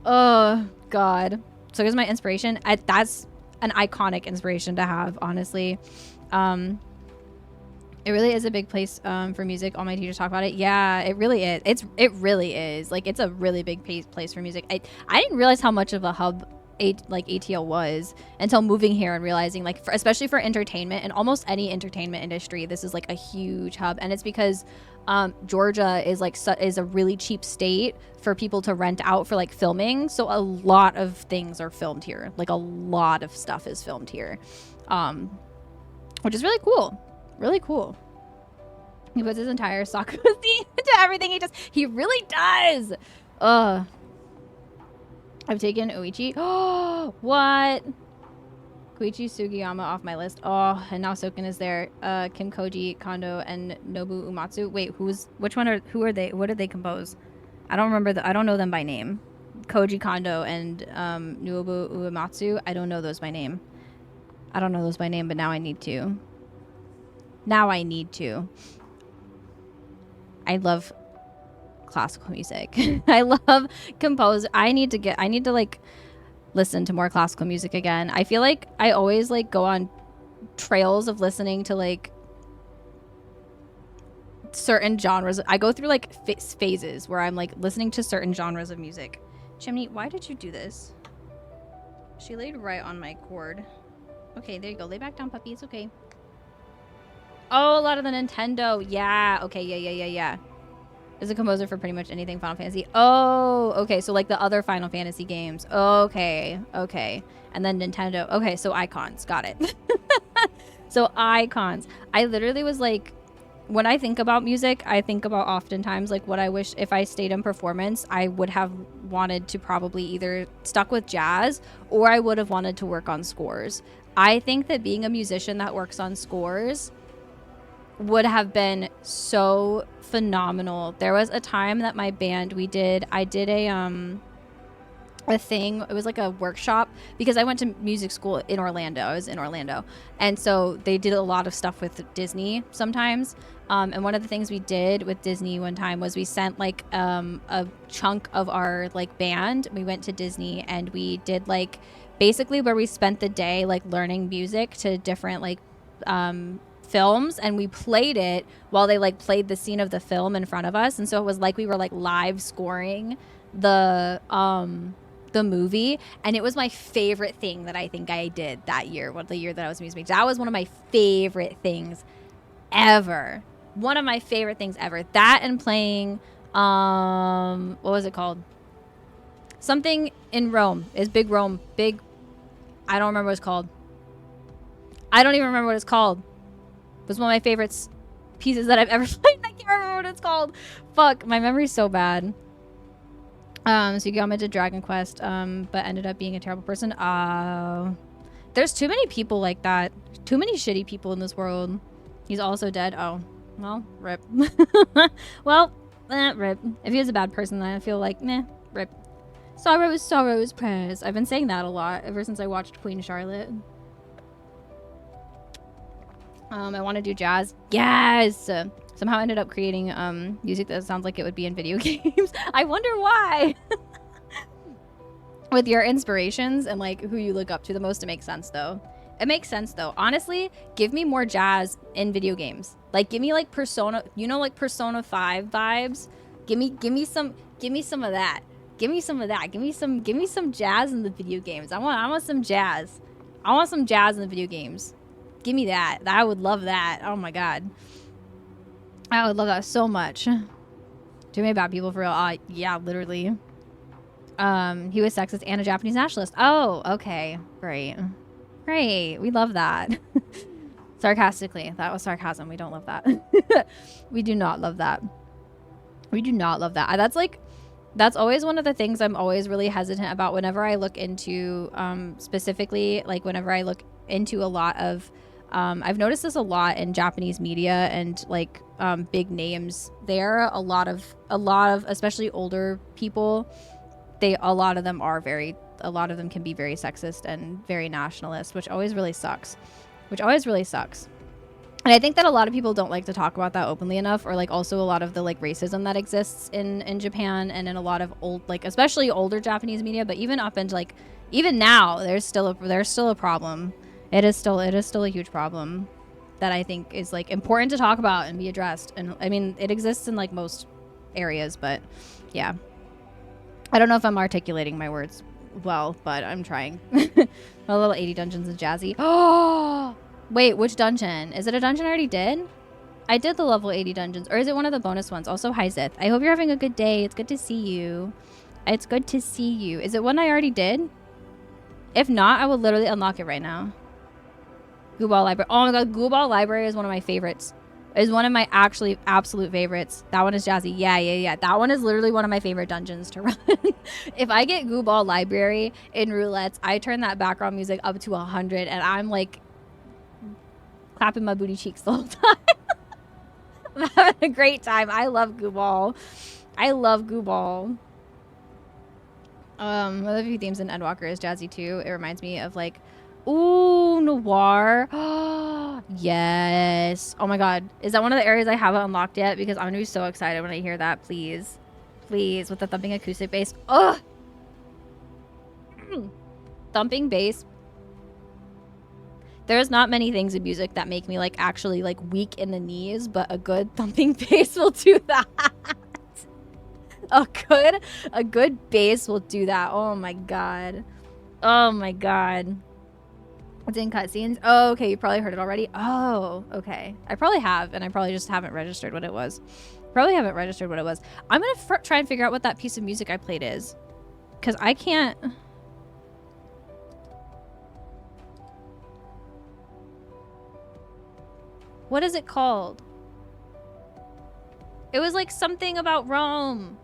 Oh God. So here's my inspiration. That's an iconic inspiration to have, honestly. It really is a big place for music. All my teachers talk about it. Yeah, it really is. It really is. Like, it's a really big place for music. I didn't realize how much of a hub ATL was until moving here and realizing, like, especially for entertainment and almost any entertainment industry, this is like a huge hub. And it's because Georgia is like is a really cheap state for people to rent out for like filming. So a lot of things are filmed here. Like a lot of stuff is filmed here, which is really cool. Really cool. He puts his entire soccer scene into everything he does. He really does. I've taken Uichi. Oh, what? Koichi Sugiyama off my list. Oh, and now Soken is there. Kim Koji, Kondo, and Nobu Uematsu. Wait, who are they? What did they compose? I don't remember. I don't know them by name. Koji Kondo and Nobu Uematsu. I don't know those by name. But now I need to. I love classical music. I love composer. I need to like listen to more classical music again. I feel like I always like go on trails of listening to like certain genres. I go through like phases where I'm like listening to certain genres of music. Chimney, why did you do this? She laid right on my cord. Okay, there you go. Lay back down, puppy. It's okay. Oh, a lot of the Nintendo. Yeah. Okay. Yeah. Is a composer for pretty much anything Final Fantasy. Oh, okay. So like the other Final Fantasy games. Okay. And then Nintendo. Okay, so icons. Got it. So icons. I literally was like, when I think about music, I think about oftentimes like what I wish if I stayed in performance, I would have wanted to probably either stuck with jazz or I would have wanted to work on scores. I think that being a musician that works on scores would have been so phenomenal. There was a time that my band, I did a thing. It was like a workshop because I went to music school in Orlando. I was in Orlando. And so they did a lot of stuff with Disney sometimes. And one of the things we did with Disney one time was we sent like a chunk of our like band. We went to Disney and we did like basically where we spent the day like learning music to different like films, and we played it while they like played the scene of the film in front of us. And so it was like we were like live scoring the movie, and it was my favorite thing that I think I did that year. The year that I was music major, that was one of my favorite things ever. One of my favorite things ever. That and playing what was it called? Something in Rome. Is Big Rome. Big, I don't remember what it's called. I don't even remember what it's called. It was one of my favorite pieces that I've ever played. I can't remember what it's called. Fuck, my memory's so bad. So you got me to Dragon Quest, but ended up being a terrible person. There's too many people like that. Too many shitty people in this world. He's also dead. Oh, well, rip. Well, rip. If he was a bad person, then I feel like, meh, rip. Sorrows, prayers. I've been saying that a lot ever since I watched Queen Charlotte. I want to do jazz. Yes! Somehow ended up creating music that sounds like it would be in video games. I wonder why. With your inspirations and like who you look up to the most, it makes sense though. It makes sense though. Honestly, give me more jazz in video games. Like give me like Persona, you know, like Persona 5 vibes. Give me some of that. Give me some of that. Give me some jazz in the video games. I want some jazz. I want some jazz in the video games. Give me that. I would love that. Oh my god. I would love that so much. Too many bad people for real. Yeah, literally. He was sexist and a Japanese nationalist. Oh, okay. Great. We love that. Sarcastically. That was sarcasm. We don't love that. We do not love that. That's always one of the things I'm always really hesitant about whenever I look into, specifically, like whenever I look into a lot of, I've noticed this a lot in Japanese media and like big names there. A lot of especially older people, a lot of them can be very sexist and very nationalist, which always really sucks. And I think that a lot of people don't like to talk about that openly enough, or like also a lot of the like racism that exists in Japan and in a lot of old, like especially older Japanese media, but even up into like even now there's still a problem. It is still a huge problem that I think is like important to talk about and be addressed. And I mean, it exists in like most areas, but yeah. I don't know if I'm articulating my words well, but I'm trying. A little 80 dungeons and jazzy. Oh, wait, which dungeon? Is it a dungeon I already did? I did the level 80 dungeons, or is it one of the bonus ones? Also, hi Zith. I hope you're having a good day. It's good to see you. Is it one I already did? If not, I will literally unlock it right now. Gooball Library. Oh my god, Gooball Library is one of my favorites. Is one of my actually absolute favorites. That one is jazzy. Yeah. That one is literally one of my favorite dungeons to run. If I get Gooball Library in roulettes, I turn that background music up to 100 and I'm like clapping my booty cheeks the whole time. I'm having a great time. I love Gooball. One of the few themes in Endwalker is jazzy too. It reminds me of like, ooh, noir. Yes. Oh my god. Is that one of the areas I haven't unlocked yet? Because I'm gonna be so excited when I hear that. Please. With the thumping acoustic bass. Ugh. Thumping bass. There's not many things in music that make me like actually like weak in the knees, but a good thumping bass will do that. A good bass will do that. Oh my god. Oh my god. It's in cutscenes. Oh, okay. You probably heard it already. Oh, okay. I probably have, and I probably just haven't registered what it was. Probably haven't registered what it was. I'm gonna try and figure out what that piece of music I played is, because I can't. What is it called? It was like something about Rome.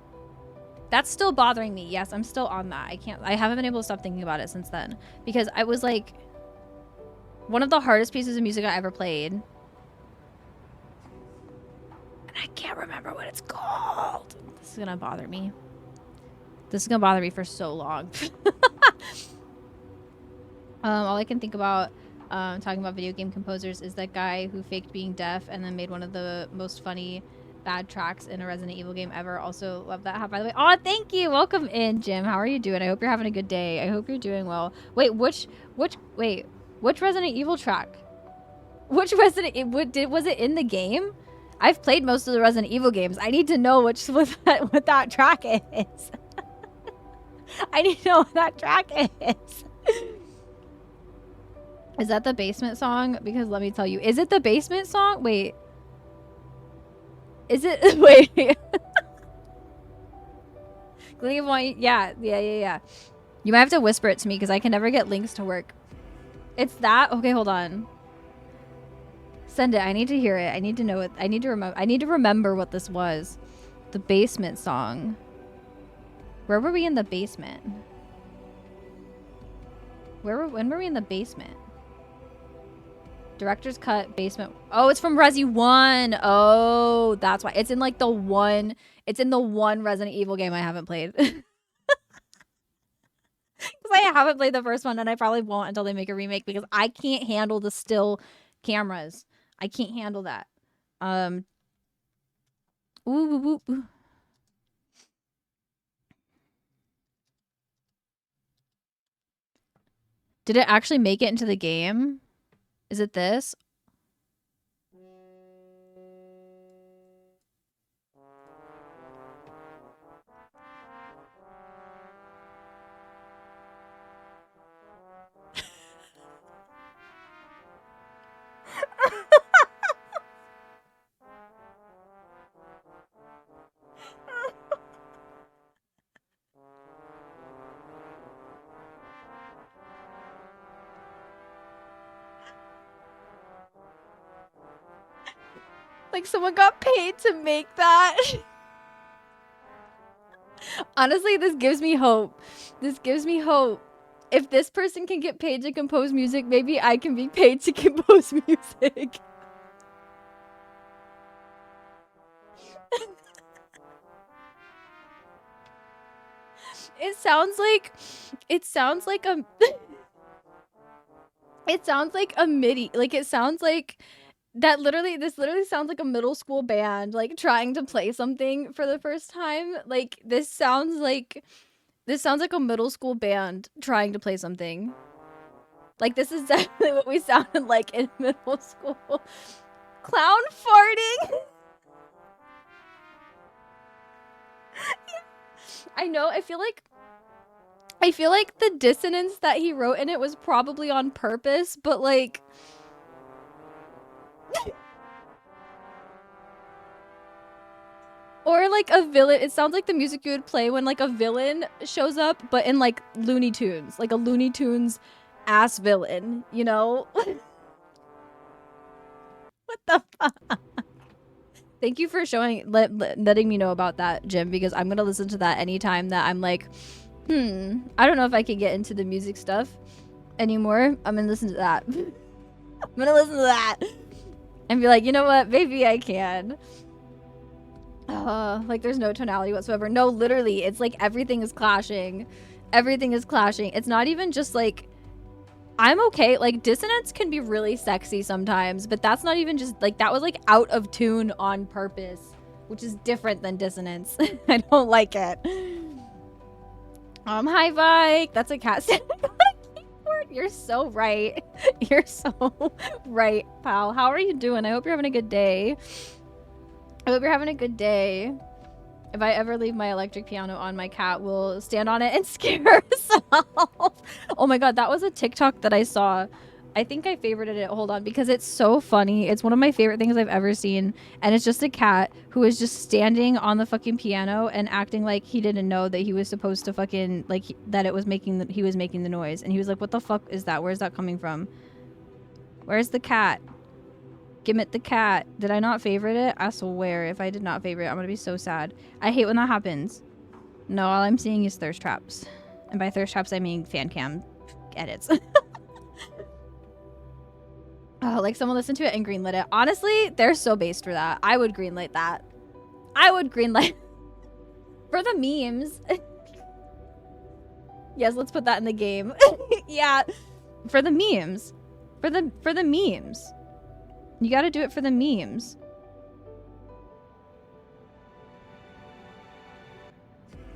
That's still bothering me. Yes, I'm still on that. I haven't been able to stop thinking about it since then, because I was like one of the hardest pieces of music I ever played. And I can't remember what it's called. This is gonna bother me. This is gonna bother me for so long. All I can think about talking about video game composers is that guy who faked being deaf and then made one of the most funny bad tracks in a Resident Evil game ever. Also love that hat, by the way. Oh, thank you. Welcome in, Jim. How are you doing? I hope you're having a good day. I hope you're doing well. Wait, which Resident Evil track? Which Resident was it in the game? I've played most of the Resident Evil games. I need to know what that track is. I need to know what that track is. Is that the basement song? Because let me tell you, is it the basement song? Wait. Is it? Wait. Yeah. You might have to whisper it to me because I can never get links to work. It's that? Okay, hold on. Send it. I need to hear it. I need to know it. I need to remember what this was. The basement song. Where were we in the basement? When were we in the basement? Director's cut basement. Oh, it's from Resi 1. Oh, that's why. It's in like the one Resident Evil game I haven't played. Because I haven't played the first one, and I probably won't until they make a remake, because I can't handle the still cameras. I can't handle that. Ooh. Did it actually make it into the game? Is it this? Like someone got paid to make that. Honestly, this gives me hope. This gives me hope. If this person can get paid to compose music, maybe I can be paid to compose music. It sounds like a it sounds like a MIDI. Like it sounds like this literally sounds like a middle school band like trying to play something for the first time. Like this sounds like a middle school band trying to play something. Like this is definitely what we sounded like in middle school. Clown farting. I know. I feel like the dissonance that he wrote in it was probably on purpose, but like or like a villain. It sounds like the music you would play when like a villain shows up, but in like Looney Tunes, like a Looney Tunes ass villain, you know? What the fuck? Thank you for letting me know about that, Jim, because I'm gonna listen to that anytime that I'm like, I don't know if I can get into the music stuff anymore. I'm gonna listen to that. I'm gonna listen to that and be like, you know what? Maybe I can. Like there's no tonality whatsoever. No, literally, it's like everything is clashing. Everything is clashing. It's not even just like, I'm okay. Like dissonance can be really sexy sometimes, but that's not even just like, that was like out of tune on purpose, which is different than dissonance. I don't like it. Hi, Vike. That's a cat standing on a keyboard. You're so right. You're so right, pal. How are you doing? I hope you're having a good day. I hope you're having a good day. If I ever leave my electric piano on, my cat will stand on it and scare herself. Oh my god, that was a TikTok that I saw. I think I favorited it. Hold on, because it's so funny. It's one of my favorite things I've ever seen. And it's just a cat who is just standing on the fucking piano and acting like he didn't know that he was supposed to fucking, like, that it was making the, he was making the noise. And he was like, what the fuck is that? Where's that coming from? Where's the cat? Give it the cat. Did I not favorite it? I swear, if I did not favorite it, I'm gonna be so sad. I hate when that happens. No, all I'm seeing is thirst traps. And by thirst traps, I mean fan cam edits. Oh, like someone listened to it and greenlit it. Honestly, they're so based for that. I would greenlight that. I would greenlight for the memes. Yes, let's put that in the game. Yeah, for the memes. For the memes. You gotta do it for the memes.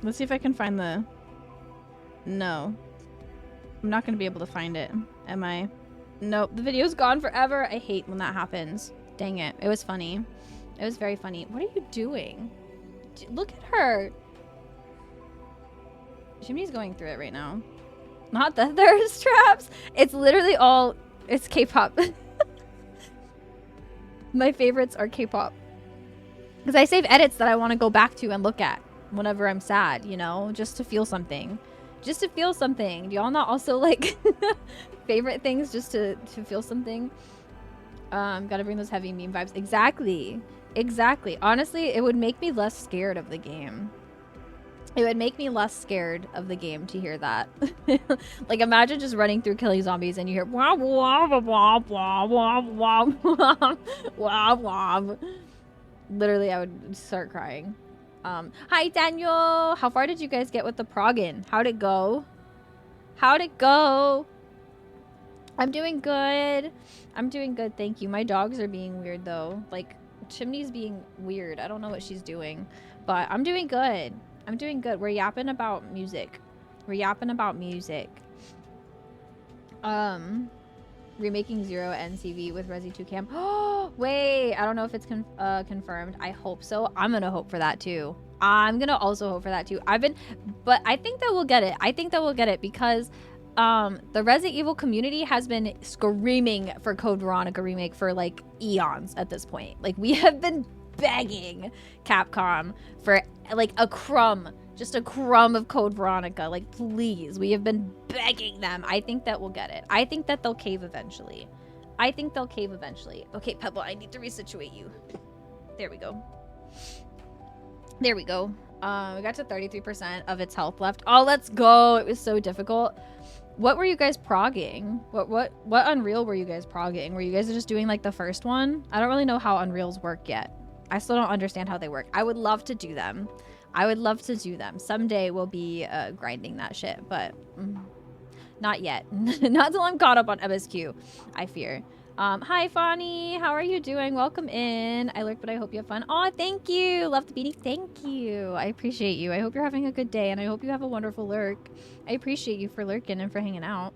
Let's see if I can find the... No. I'm not gonna be able to find it, am I? Nope, the video's gone forever. I hate when that happens. Dang it. It was funny. It was very funny. What are you doing? Look at her. Chimney's going through it right now. Not the thirst traps. It's literally all... It's K-pop. My favorites are K-pop. Because I save edits that I want to go back to and look at whenever I'm sad, you know? Just to feel something. Just to feel something. Do y'all not also like favorite things just to feel something? Gotta bring those heavy meme vibes. Exactly. Exactly. Honestly, it would make me less scared of the game. It would make me less scared of the game to hear that. Like, imagine just running through killing zombies and you hear wah wah wah wah wah wah wah wah wah. Literally, I would start crying. Hi Daniel! How far did you guys get with the proggin? How'd it go? How'd it go? I'm doing good. I'm doing good, thank you. My dogs are being weird though. Like, Chimney's being weird. I don't know what she's doing. But I'm doing good. I'm doing good. We're yapping about music. We're yapping about music. Remaking Zero NCV with Resi 2 Cam. Oh, wait. I don't know if it's confirmed. I hope so. I'm going to hope for that too. I'm going to also hope for that too. But I think that we'll get it. I think that we'll get it because the Resident Evil community has been screaming for Code Veronica remake for like eons at this point. Like, we have been begging Capcom for like a crumb, just a crumb of Code Veronica. Like, please, we have been begging them. I think that we'll get it. I think that they'll cave eventually. I think they'll cave eventually. Okay, Pebble, I need to resituate you. There we go. There we go. We got to 33% of its health left. Oh, let's go. It was so difficult. What were you guys progging? What Unreal were you guys progging? Were you guys just doing like the first one? I don't really know how Unreals work yet. I still don't understand how they work. I would love to do them. I would love to do them. Someday we'll be grinding that shit, but not yet. Not till I'm caught up on MSQ, I fear. Hi, Fani. How are you doing? Welcome in. I lurk, but I hope you have fun. Oh, thank you. Love the beanie. Thank you. I appreciate you. I hope you're having a good day, and I hope you have a wonderful lurk. I appreciate you for lurking and for hanging out.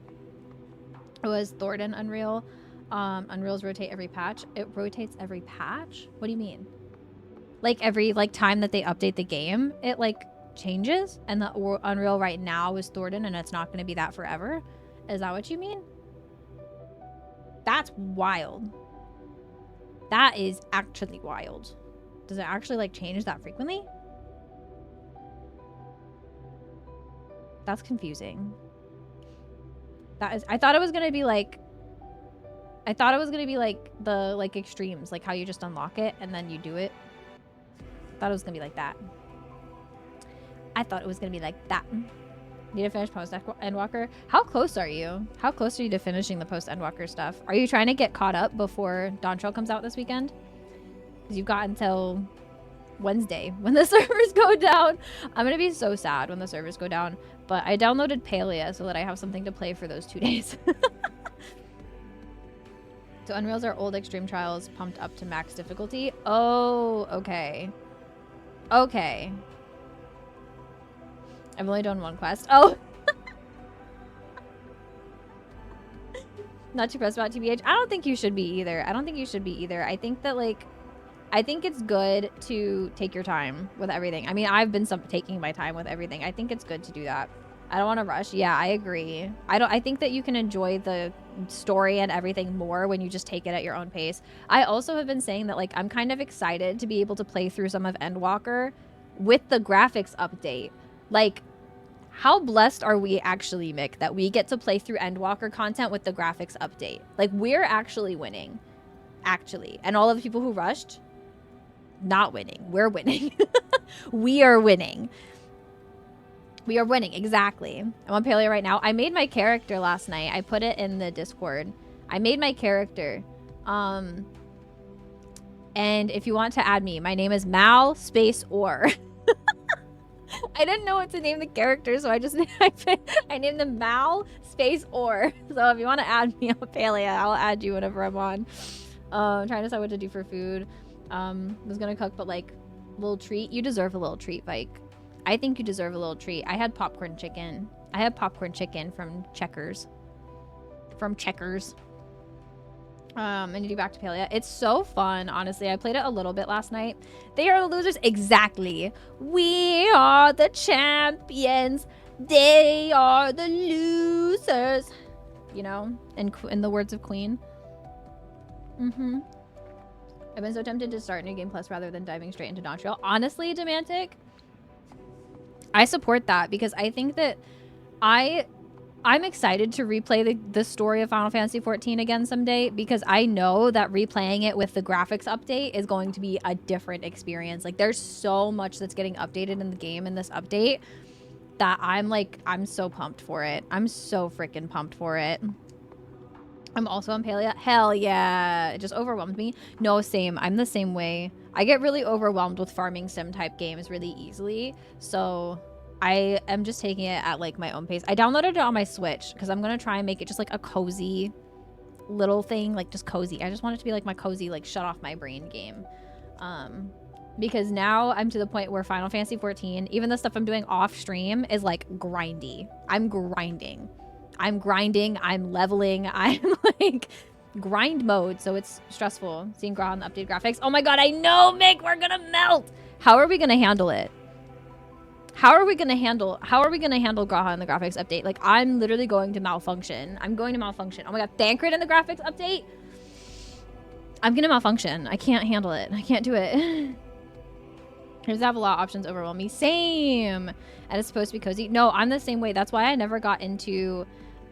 It was Thornton Unreal. Unreals rotate every patch. It rotates every patch? What do you mean? Like every time that they update the game, it like changes, and the Unreal right now is Thornton, and it's not going to be that forever. Is that what you mean? That's wild. That is actually wild. Does it actually like change that frequently? That's confusing. That is, I thought it was going to be like the like extremes, like how you just unlock it and then you do it. Thought it was gonna be like that. I thought it was gonna be like that. Need to finish post Endwalker. How close are you? How close are you to finishing the post Endwalker stuff? Are you trying to get caught up before Dawn Trail comes out this weekend? Because you've got until Wednesday when the servers go down. I'm gonna be so sad when the servers go down. But I downloaded Palia so that I have something to play for those 2 days. So Unreals are old Extreme Trials pumped up to max difficulty. Oh, okay. Okay. I've only done one quest. Oh. Not too pressed about TBH. I don't think you should be either. I don't think you should be either. I think that like, I think it's good to take your time with everything. I mean, I've been taking my time with everything. I think it's good to do that. I don't want to rush. Yeah, I agree. I think that you can enjoy the story and everything more when you just take it at your own pace. I also have been saying that like I'm kind of excited to be able to play through some of Endwalker with the graphics update. Like, how blessed are we actually, Mick, that we get to play through Endwalker content with the graphics update? Like, we're actually winning. Actually. And all of the people who rushed, not winning. We're winning. We are winning. We are winning, exactly. I'm on Paleo right now. I made my character last night. I put it in the Discord. I made my character. And if you want to add me, my name is Mal Space Or. I didn't know what to name the character, so I just I named them Mal Space Or. So if you want to add me on Paleo, I'll add you whenever I'm on. I'm trying to decide what to do for food. Was gonna cook, but like, little treat. You deserve a little treat, Vike. I think you deserve a little treat. I had popcorn chicken. I had popcorn chicken from Checkers. From Checkers. I need to be back to Paleo. It's so fun, honestly. I played it a little bit last night. They are the losers. Exactly. We are the champions. They are the losers. You know, in the words of Queen. Mm-hmm. I've been so tempted to start New Game Plus rather than diving straight into Dawn Trail. Honestly, Demantic, I support that because I think that I'm excited to replay the story of Final Fantasy XIV again someday because I know that replaying it with the graphics update is going to be a different experience. Like, there's so much that's getting updated in the game in this update that I'm so pumped for it. I'm so freaking pumped for it. I'm also on Paleo. Hell yeah. It just overwhelmed me. No, same. I'm the same way. I get really overwhelmed with farming sim type games really easily. So I am just taking it at like my own pace. I downloaded it on my Switch because I'm going to try and make it just like a cozy little thing. Like just cozy. I just want it to be like my cozy, like shut off my brain game. Because now I'm to the point where Final Fantasy XIV, even the stuff I'm doing off stream is like grindy. I'm grinding. I'm leveling. I'm like grind mode. So it's stressful seeing Graha on the updated graphics. Oh my God, I know, Mick, we're gonna melt. How are we gonna handle it? How are we gonna handle Graha in the graphics update? Like, I'm literally going to malfunction. I'm going to malfunction. Oh my God, Thancred in the graphics update? I'm gonna malfunction. I can't handle it. I can't do it. Here's have a lot of options overwhelm me. Same. And it's supposed to be cozy. No, I'm the same way. That's why I never got into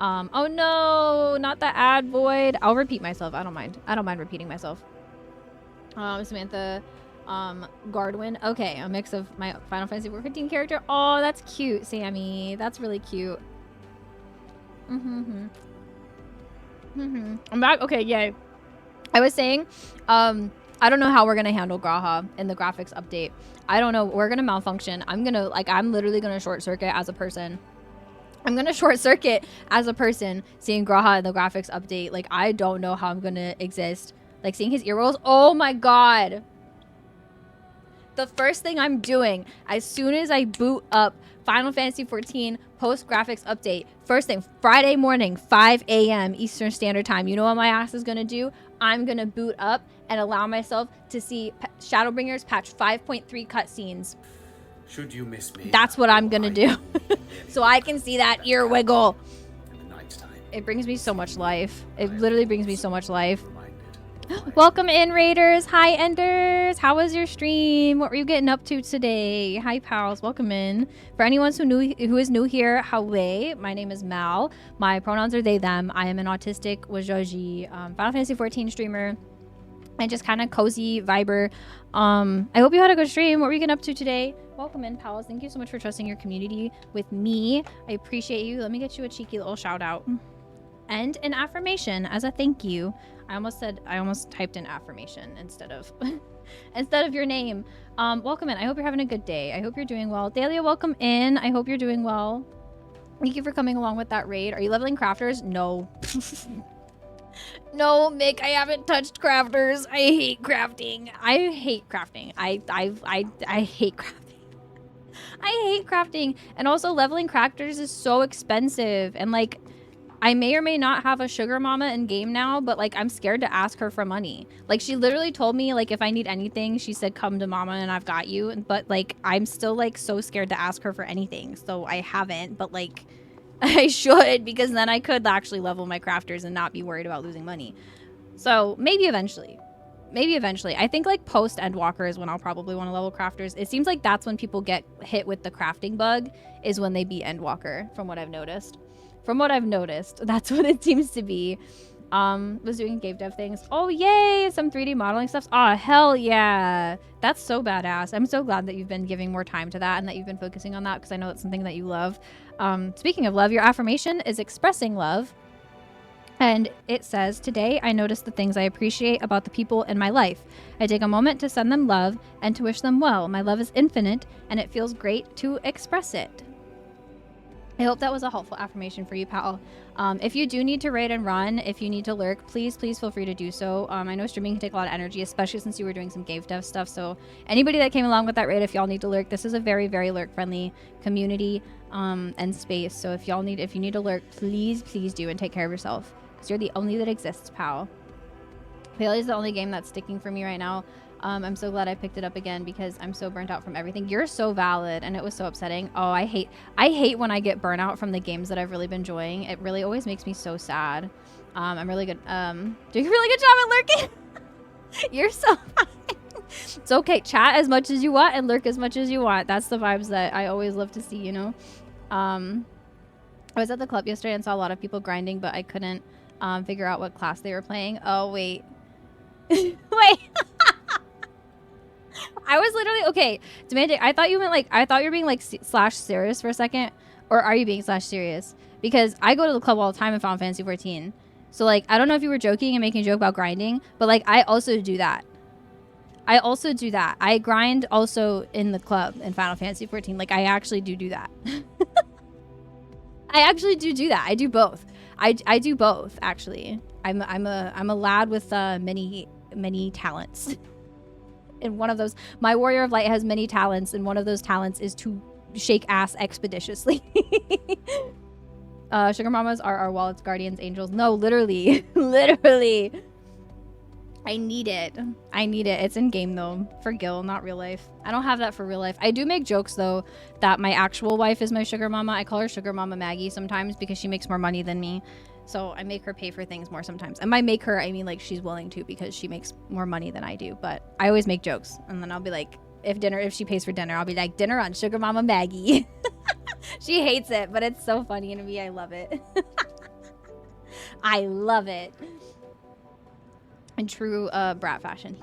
oh no, not the ad void. I'll repeat myself. I don't mind. I don't mind repeating myself. Samantha Gardwin. Okay, a mix of my Final Fantasy XIV character. Oh, that's cute, Sammy. That's really cute. I'm back. Okay, yay. I was saying, I don't know how we're gonna handle Graha in the graphics update. I don't know. We're gonna malfunction. I'm literally gonna short circuit as a person. I'm gonna short circuit as a person seeing Graha in the graphics update. Like, I don't know how I'm gonna exist. Like, seeing his ear rolls. Oh my God. The first thing I'm doing as soon as I boot up Final Fantasy XIV post graphics update, first thing, Friday morning, 5 a.m. Eastern Standard Time. You know what my ass is gonna do? I'm gonna boot up and allow myself to see Shadowbringers patch 5.3 cutscenes. Should you miss me? That's what I'm gonna do. So I can see that ear wiggle. In the nighttime. It brings me so much life. It literally brings me so much life. Reminded. Welcome in, Raiders. Hi, Enders. How was your stream? What were you getting up to today? Hi, pals. Welcome in. For anyone who is new here, Hawaii. My name is Mal. My pronouns are they, them. I am an autistic Wajoji Final Fantasy XIV streamer. And just kind of cozy viber. I hope you had a good stream. What were you getting up to today? Welcome in, pals. Thank you so much for trusting your community with me. I appreciate you. Let me get you a cheeky little shout out. And an affirmation as a thank you. I almost typed in affirmation instead of your name. Welcome in. I hope you're having a good day. I hope you're doing well. Dahlia, welcome in. I hope you're doing well. Thank you for coming along with that raid. Are you leveling crafters? No. No, Mick, I haven't touched crafters. I hate crafting. I hate crafting. I hate crafting. I hate crafting. And also leveling crafters is so expensive. And like, I may or may not have a sugar mama in game now, but like I'm scared to ask her for money. Like she literally told me like if I need anything, she said come to mama and I've got you. But like I'm still like so scared to ask her for anything. So I haven't, but like I should, because then I could actually level my crafters and not be worried about losing money. So maybe eventually. Maybe eventually. I think like post Endwalker is when I'll probably want to level crafters. It seems like that's when people get hit with the crafting bug, is when they beat Endwalker, from what I've noticed. From what I've noticed, that's what it seems to be. Was doing game dev things. Oh, yay! Some 3D modeling stuff. Oh, hell yeah. That's so badass. I'm so glad that you've been giving more time to that and that you've been focusing on that, because I know it's something that you love. Speaking of love, your affirmation is expressing love. And it says, today I notice the things I appreciate about the people in my life. I take a moment to send them love and to wish them well. My love is infinite and it feels great to express it. I hope that was a helpful affirmation for you, pal. If you do need to raid and run, if you need to lurk, please feel free to do so. I know streaming can take a lot of energy, especially since you were doing some game dev stuff. So anybody that came along with that raid, if y'all need to lurk, this is a very, very lurk friendly community and space. So if you need to lurk, please do, and take care of yourself. Because you're the only that exists, pal. Paley is the only game that's sticking for me right now. I'm so glad I picked it up again because I'm so burnt out from everything. You're so valid, and it was so upsetting. Oh, I hate when I get burnout from the games that I've really been enjoying. It really always makes me so sad. I'm really good. Doing a really good job at lurking. You're so fine. It's okay. Chat as much as you want and lurk as much as you want. That's the vibes that I always love to see, you know? I was at the club yesterday and saw a lot of people grinding, but I couldn't figure out what class they were playing. Oh, wait. Wait. I was literally, okay, Demanding, I thought you were being like slash serious for a second. Or are you being slash serious? Because I go to the club all the time in Final Fantasy 14. So like, I don't know if you were joking and making a joke about grinding, but like, I also do that. I grind also in the club in Final Fantasy 14. Like, I actually do that. I actually do that. I do both. I do both, actually. I'm a lad with many talents. And one of those, my Warrior of Light has many talents, and one of those talents is to shake ass expeditiously. Sugar mamas are our wallets, guardians, angels. No, literally. Literally. I need it. It's in game though, for Gil, not real life. I don't have that for real life. I do make jokes though that my actual wife is my sugar mama. I call her Sugar Mama Maggie sometimes because she makes more money than me. So I make her pay for things more sometimes. And by make her, I mean like she's willing to, because she makes more money than I do. But I always make jokes, and then I'll be like, if she pays for dinner, I'll be like, dinner on Sugar Mama Maggie. She hates it, but it's so funny to me. I love it. I love it. In true brat fashion.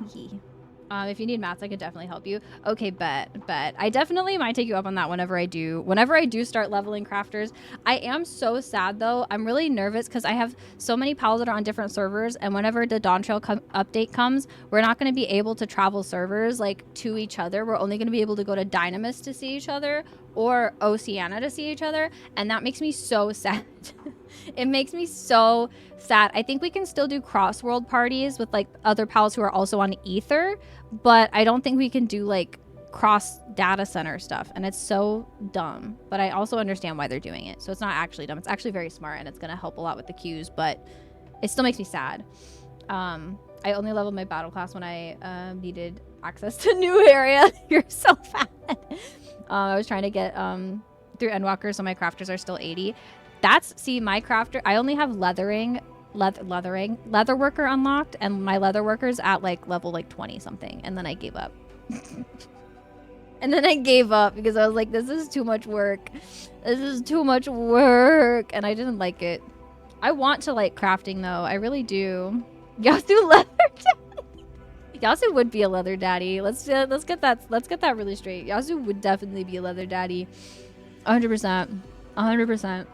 If you need mats, I could definitely help you. Okay, bet. I definitely might take you up on that whenever I do start leveling crafters. I am so sad though. I'm really nervous because I have so many pals that are on different servers, and whenever the Dawn Trail update comes, we're not going to be able to travel servers like to each other. We're only going to be able to go to Dynamis to see each other or Oceania to see each other, and that makes me so sad. It makes me so sad. I think we can still do cross-world parties with like other pals who are also on Ether, but I don't think we can do like cross data center stuff, and it's so dumb. But I also understand why they're doing it, so it's not actually dumb. It's actually very smart, and it's going to help a lot with the queues, but it still makes me sad. I only leveled my battle class when I needed access to new area. You're so fat. I was trying to get through Endwalker, so my crafters are still 80. See, my crafter, I only have leather worker unlocked, and my leather worker's at like level like 20 something, and then I gave up. And then I gave up because I was like, this is too much work. And I didn't like it. I want to like crafting though. I really do. Yasu leather daddy. Yasu would be a leather daddy. Let's get that really straight. Yasu would definitely be a leather daddy. 100%. 100%.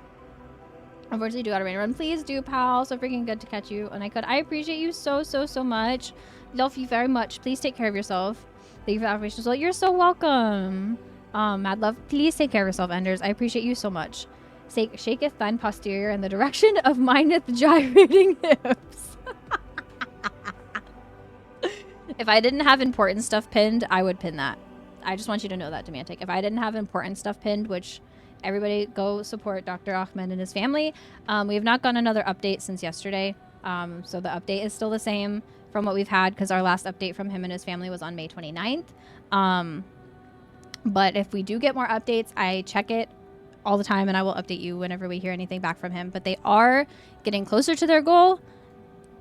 Unfortunately, do gotta rain run. Please do, pal. So freaking good to catch you. And I appreciate you so much. Love you very much. Please take care of yourself. Thank you for the affirmation as well. You're so welcome. Mad love. Please take care of yourself, Enders. I appreciate you so much. Shaketh thine posterior in the direction of mineth gyrating hips. If I didn't have important stuff pinned, I would pin that. I just want you to know that, Demantic. If I didn't have important stuff pinned, which everybody go support Dr. Ahmed and his family. We have not gotten another update since yesterday. So the update is still the same from what we've had, because our last update from him and his family was on May 29th. But if we do get more updates, I check it all the time and I will update you whenever we hear anything back from him. But they are getting closer to their goal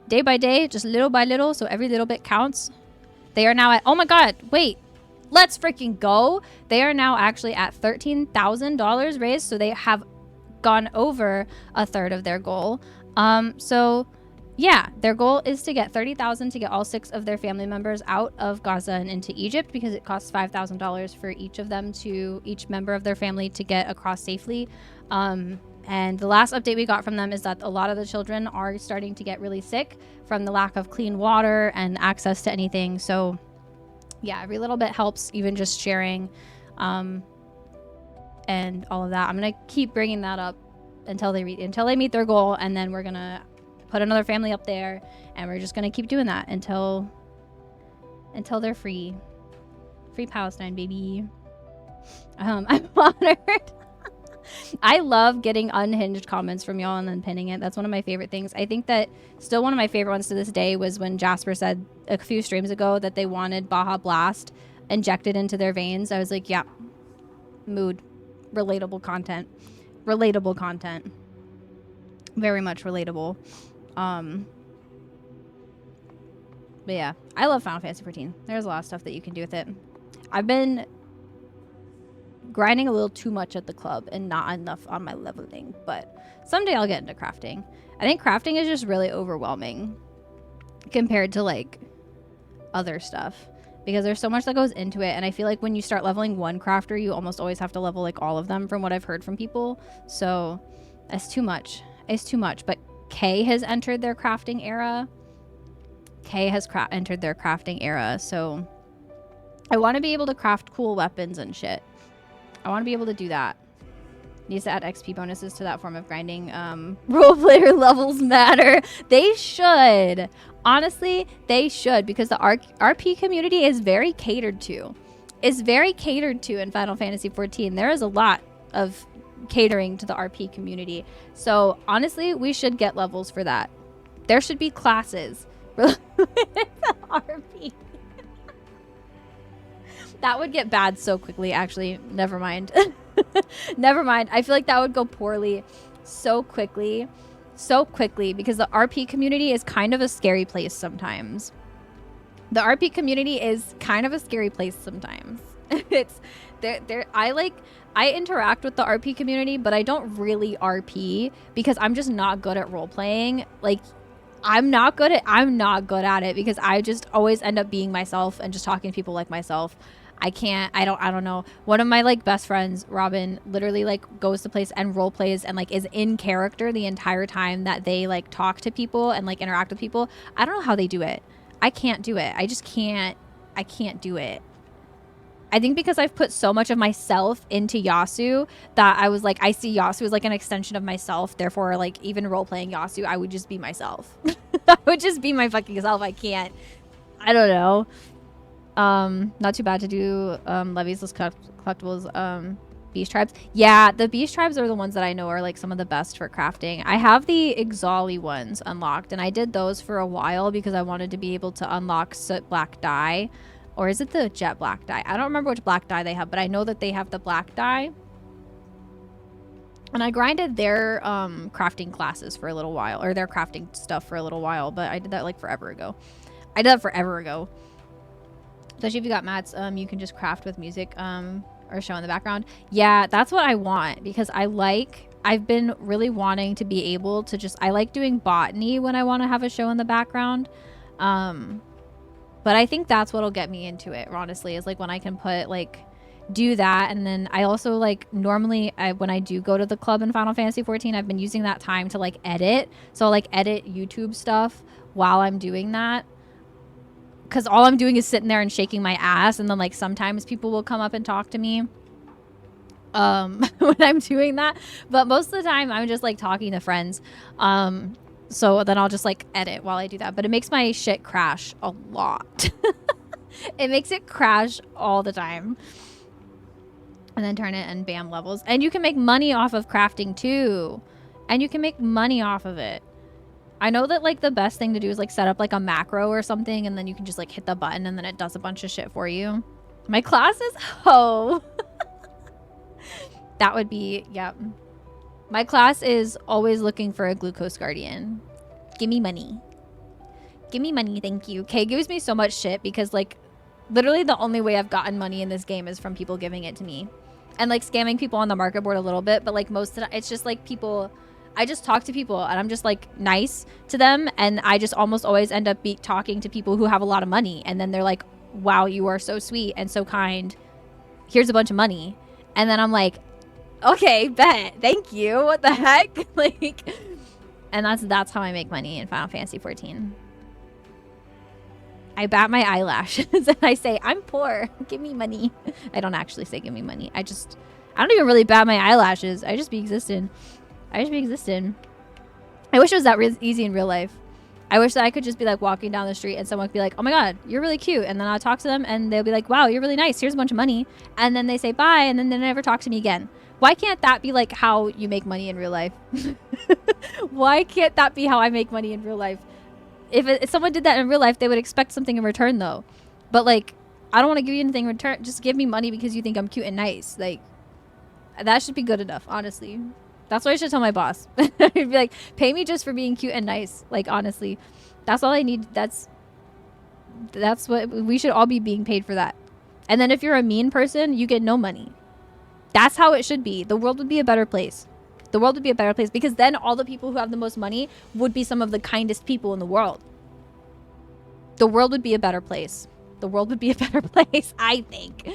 day by day, just little by little. So every little bit counts. They are now at, oh my God, wait, let's freaking go. They are now actually at $13,000 raised. So they have gone over a third of their goal. So yeah, their goal is to get 30,000 to get all 6 of their family members out of Gaza and into Egypt, because it costs $5,000 for each of them, to each member of their family, to get across safely. And the last update we got from them is that a lot of the children are starting to get really sick from the lack of clean water and access to anything. So yeah, every little bit helps, even just sharing, and all of that. I'm gonna keep bringing that up until they meet their goal, and then we're gonna put another family up there, and we're just gonna keep doing that until they're free. Free Palestine, baby. I'm honored. I love getting unhinged comments from y'all and then pinning it. That's one of my favorite things. I think that still one of my favorite ones to this day was when Jasper said a few streams ago that they wanted Baja Blast injected into their veins. I was like, yeah, mood, relatable content, very much relatable. But yeah, I love Final Fantasy 14. There's a lot of stuff that you can do with it. I've been grinding a little too much at the club and not enough on my leveling, but someday I'll get into crafting. I think crafting is just really overwhelming compared to like other stuff, because there's so much that goes into it, and I feel like when you start leveling one crafter, you almost always have to level like all of them, from what I've heard from people. So it's too much. But Kay has entered their crafting era. So I want to be able to craft cool weapons and shit. I want to be able to do that. Needs to add XP bonuses to that form of grinding. Role player levels matter. They should. Honestly, they should, because the RP community is very catered to. It's very catered to in Final Fantasy 14. There is a lot of catering to the RP community. So honestly, we should get levels for that. There should be classes for the RP. That would get bad so quickly, actually. Never mind. Never mind. I feel like that would go poorly so quickly, because the RP community is kind of a scary place sometimes. The RP community is kind of a scary place sometimes. It's there. I interact with the RP community, but I don't really RP because I'm just not good at role playing. Like, I'm not good at it because I just always end up being myself and just talking to people like myself. I don't know. One of my like best friends, Robin, literally like goes to place and role plays and like is in character the entire time that they like talk to people and like interact with people. I don't know how they do it. I can't do it. I just can't. I can't do it. I think because I've put so much of myself into Yasu that I was like, I see Yasu as like an extension of myself. Therefore, like even role playing Yasu, I would just be myself. I would just be my fucking self. I don't know. Not too bad to do levies, list collectibles, beast tribes. Yeah, the beast tribes are the ones that I know are like some of the best for crafting. I have the Ixali ones unlocked, and I did those for a while because I wanted to be able to unlock soot black dye. Or is it the jet black dye? I don't remember which black dye they have, but I know that they have the black dye. And I grinded their crafting classes for a little while, or their crafting stuff for a little while, but I did that like forever ago. Especially if you got mats, you can just craft with music or show in the background. Yeah, that's what I want, because I've been really wanting to be able to I like doing botany when I want to have a show in the background. But I think that's what'll get me into it, honestly, is like when I can do that. And then I also normally when I do go to the club in Final Fantasy 14, I've been using that time to edit. So I'll edit YouTube stuff while I'm doing that. Because all I'm doing is sitting there and shaking my ass. And then sometimes people will come up and talk to me when I'm doing that. But most of the time I'm just talking to friends. So then I'll just edit while I do that. But it makes my shit crash a lot. It makes it crash all the time. and then turn it and bam, levels. And you can make money off of crafting too. And you can make money off of it. I know that like the best thing to do is like set up like a macro or something, and then you can just like hit the button and then it does a bunch of shit for you. My class is hoe. That would be, yep. My class is always looking for a glucose guardian. Give me money. Give me money, thank you. Kay gives me so much shit because like literally the only way I've gotten money in this game is from people giving it to me. And like scamming people on the market board a little bit, but like most of the, it's just like people, I just talk to people and I'm just like nice to them, and I just almost always end up talking to people who have a lot of money, and then they're like, wow, you are so sweet and so kind. Here's a bunch of money. And then I'm like, okay, bet. Thank you. What the heck? Like, and that's how I make money in Final Fantasy 14. I bat my eyelashes and I say, I'm poor. Give me money. I don't actually say give me money. I don't even really bat my eyelashes. I just be existing. I wish it was that easy in real life. I wish that I could just be like walking down the street and someone could be like, oh my God, you're really cute. And then I'll talk to them and they'll be like, wow, you're really nice. Here's a bunch of money. And then they say bye, and then they never talk to me again. Why can't that be like how you make money in real life? Why can't that be how I make money in real life? If someone did that in real life, they would expect something in return though. But like, I don't want to give you anything in return. Just give me money because you think I'm cute and nice. Like, that should be good enough, honestly. That's what I should tell my boss. I'd be like, pay me just for being cute and nice. Like, honestly, that's all I need. That's what we should all be being paid for, that. And then if you're a mean person, you get no money. That's how it should be. The world would be a better place. The world would be a better place because then all the people who have the most money would be some of the kindest people in the world. The world would be a better place. The world would be a better place, I think.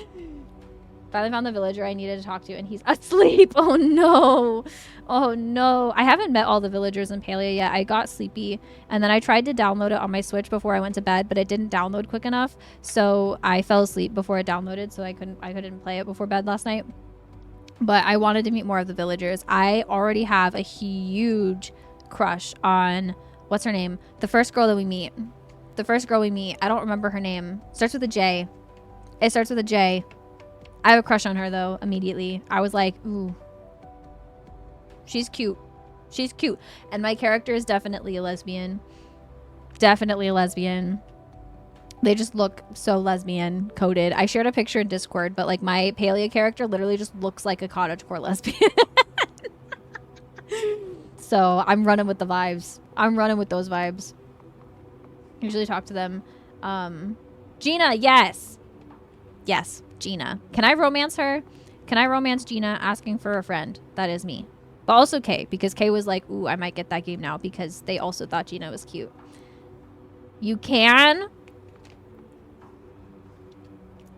Finally found the villager I needed to talk to, and he's asleep. Oh no. Oh no. I haven't met all the villagers in Palia yet. I got sleepy, and then I tried to download it on my Switch before I went to bed, but it didn't download quick enough. So I fell asleep before it downloaded, so I couldn't play it before bed last night. But I wanted to meet more of the villagers. I already have a huge crush on, what's her name? The first girl that we meet. The first girl we meet. I don't remember her name. Starts with a J. It starts with a J. I have a crush on her though, immediately. I was like, ooh. She's cute. She's cute. And my character is definitely a lesbian. Definitely a lesbian. They just look so lesbian coded. I shared a picture in Discord, but like my Palia character literally just looks like a cottagecore lesbian. So I'm running with the vibes. I'm running with those vibes. Usually talk to them. Gina, yes. Yes, Gina. Can I romance her? Can I romance Gina asking for a friend? That is me. But also Kay, because Kay was like, ooh, I might get that game now because they also thought Gina was cute. You can?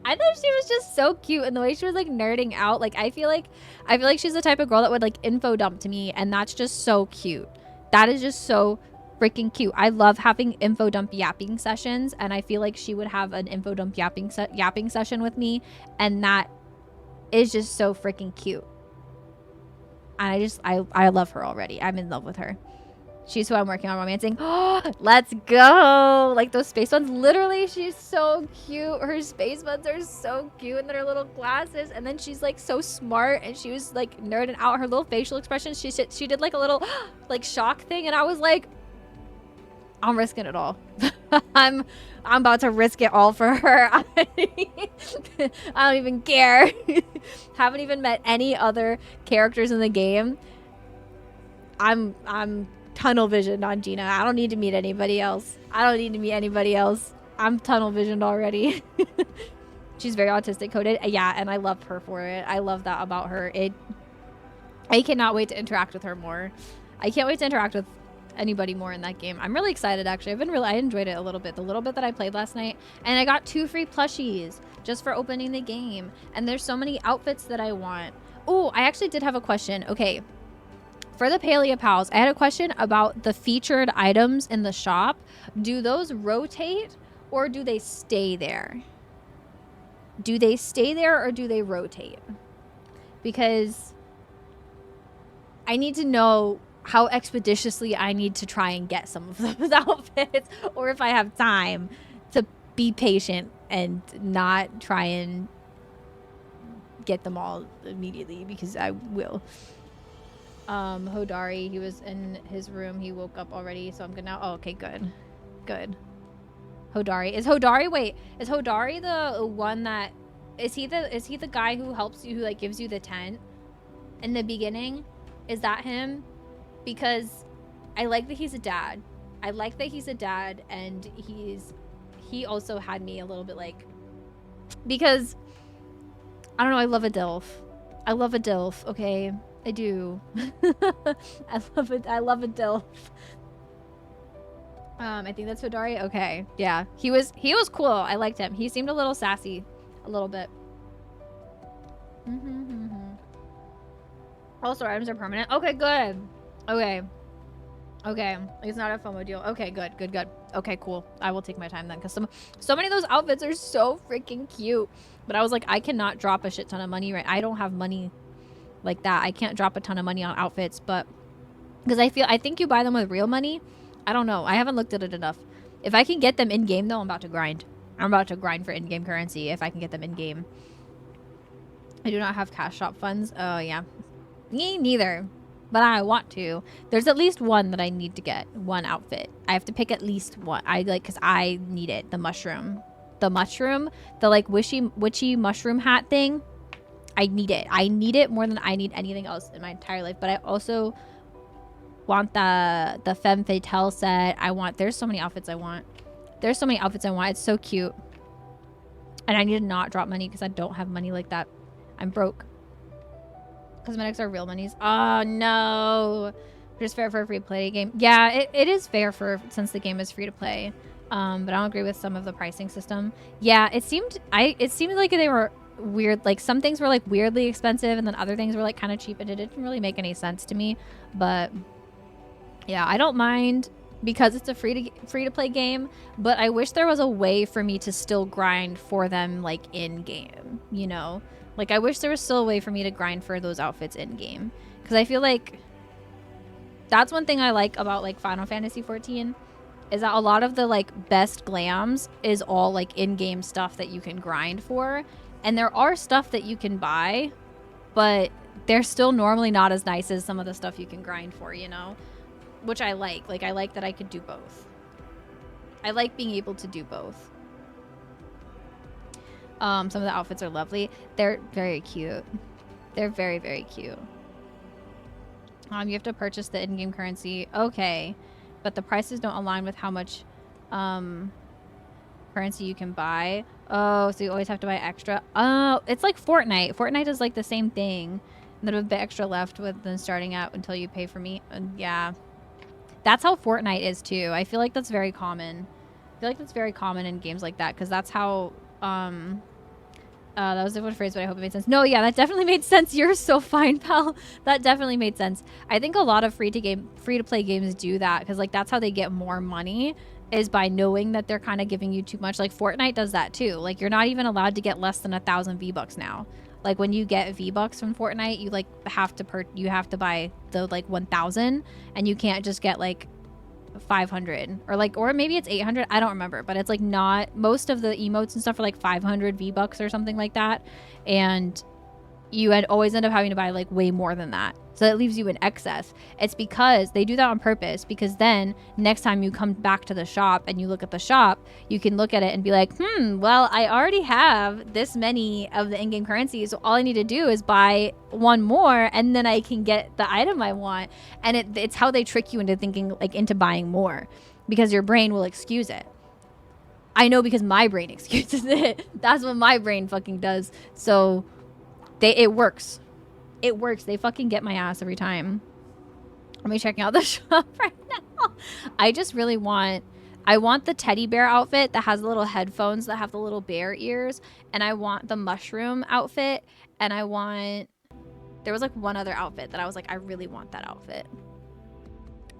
I thought she was just so cute, and the way she was like nerding out, like I feel like she's the type of girl that would like info dump to me, and that's just so cute. That is just so freaking cute. I love having info dump yapping sessions, and I feel like she would have an info dump yapping session with me, and that is just so freaking cute. And I love her already. I'm in love with her. She's who I'm working on romancing. Oh, let's go. Like those space buns. Literally, she's so cute. Her space buns are so cute in their little glasses. And then she's like so smart. And she was like nerding out. Her little facial expressions. She did like a little like shock thing. And I was like, I'm risking it all. I'm about to risk it all for her. I don't even care. Haven't even met any other characters in the game. I'm tunnel visioned on Gina. I don't need to meet anybody else. I'm tunnel visioned already. She's very autistic coded. Yeah, and I love her for it. I love that about her. I cannot wait to interact with her more. I can't wait to interact with anybody more in that game. I'm really excited actually. I enjoyed it a little bit. The little bit that I played last night. And I got 2 free plushies just for opening the game. And there's so many outfits that I want. Oh, I actually did have a question. Okay. For the Palia Pals, I had a question about the featured items in the shop. Do those rotate or do they stay there? Do they stay there or do they rotate? Because I need to know how expeditiously I need to try and get some of those outfits, or if I have time to be patient and not try and get them all immediately because I will. Hodari, he was in his room. He woke up already, so I'm good now. Oh, okay, good. Good. Hodari. Is Hodari the one that is he the guy who helps you, who like gives you the tent in the beginning? Is that him? Because I like that he's a dad. I like that he's a dad, and he also had me a little bit like, because I don't know, I love a DILF. I love a DILF, okay? I do. I love it. I love a DILF. I think that's Hodari. Okay. Yeah. He was cool. I liked him. He seemed a little sassy. A little bit. Also, items are permanent. Okay, good. Okay. Okay. It's not a FOMO deal. Okay, good. Good, good. Okay, cool. I will take my time then, because so many of those outfits are so freaking cute. But I was like, I cannot drop a shit ton of money, right? I don't have money like that. I can't drop a ton of money on outfits, but because I think you buy them with real money. I don't know. I haven't looked at it enough. If I can get them in game, though, I'm about to grind. I'm about to grind for in-game currency if I can get them in game. I do not have cash shop funds. Oh, yeah. Me neither. But I want to. There's at least one that I need to get. One outfit. I have to pick at least one. Because I need it. The mushroom. The mushroom. The, like, witchy mushroom hat thing. I need it. I need it more than I need anything else in my entire life. But I also want the femme fatale set. There's so many outfits I want. There's so many outfits I want. It's so cute. And I need to not drop money because I don't have money like that. I'm broke. Cosmetics are real monies. Oh no. Just fair for a free to play game. Yeah, it is fair since the game is free to play. But I don't agree with some of the pricing system. Yeah, it seemed like they were weird. Like some things were like weirdly expensive, and then other things were like kind of cheap, and it didn't really make any sense to me. But yeah, I don't mind because it's a free to play game, but I wish there was a way for me to still grind for them like in game, you know? Like I wish there was still a way for me to grind for those outfits in game, because I feel like that's one thing I like about like Final Fantasy 14 is that a lot of the like best glams is all like in-game stuff that you can grind for, and there are stuff that you can buy, but they're still normally not as nice as some of the stuff you can grind for, you know? Which I like. Like, I like that I could do both. I like being able to do both. Some of the outfits are lovely. They're very cute. They're very, very cute. You have to purchase the in-game currency. Okay. But the prices don't align with how much currency you can buy. Oh, so you always have to buy extra. Oh, it's like Fortnite. Fortnite is like the same thing. And then a bit extra left with then starting out until you pay for me. Yeah. That's how Fortnite is too. I feel like that's very common. I feel like that's very common in games like that, because that's how that was a different phrase, but I hope it made sense. No, yeah, that definitely made sense. You're so fine, pal. That definitely made sense. I think a lot of free to play games do that, because like that's how they get more money, is by knowing that they're kind of giving you too much. Like Fortnite does that too. Like you're not even allowed to get less than 1,000 V-Bucks now. Like when you get V-Bucks from Fortnite, you like have to buy the like 1,000, and you can't just get like 500 or maybe it's 800. I don't remember, but it's like not, most of the emotes and stuff are like 500 V-Bucks or something like that, and you always end up having to buy like way more than that. So it leaves you in excess. It's because they do that on purpose, because then next time you come back to the shop and you look at the shop, you can look at it and be like, well, I already have this many of the in-game currencies, so all I need to do is buy one more, and then I can get the item I want. And it's how they trick you into thinking, like, into buying more, because your brain will excuse it. I know, because my brain excuses it. That's what my brain fucking does. So it works. It works. They fucking get my ass every time. Let me checking out the shop right now. I just really want the teddy bear outfit that has the little headphones that have the little bear ears, and I want the mushroom outfit, and there was like one other outfit that I was like, I really want that outfit.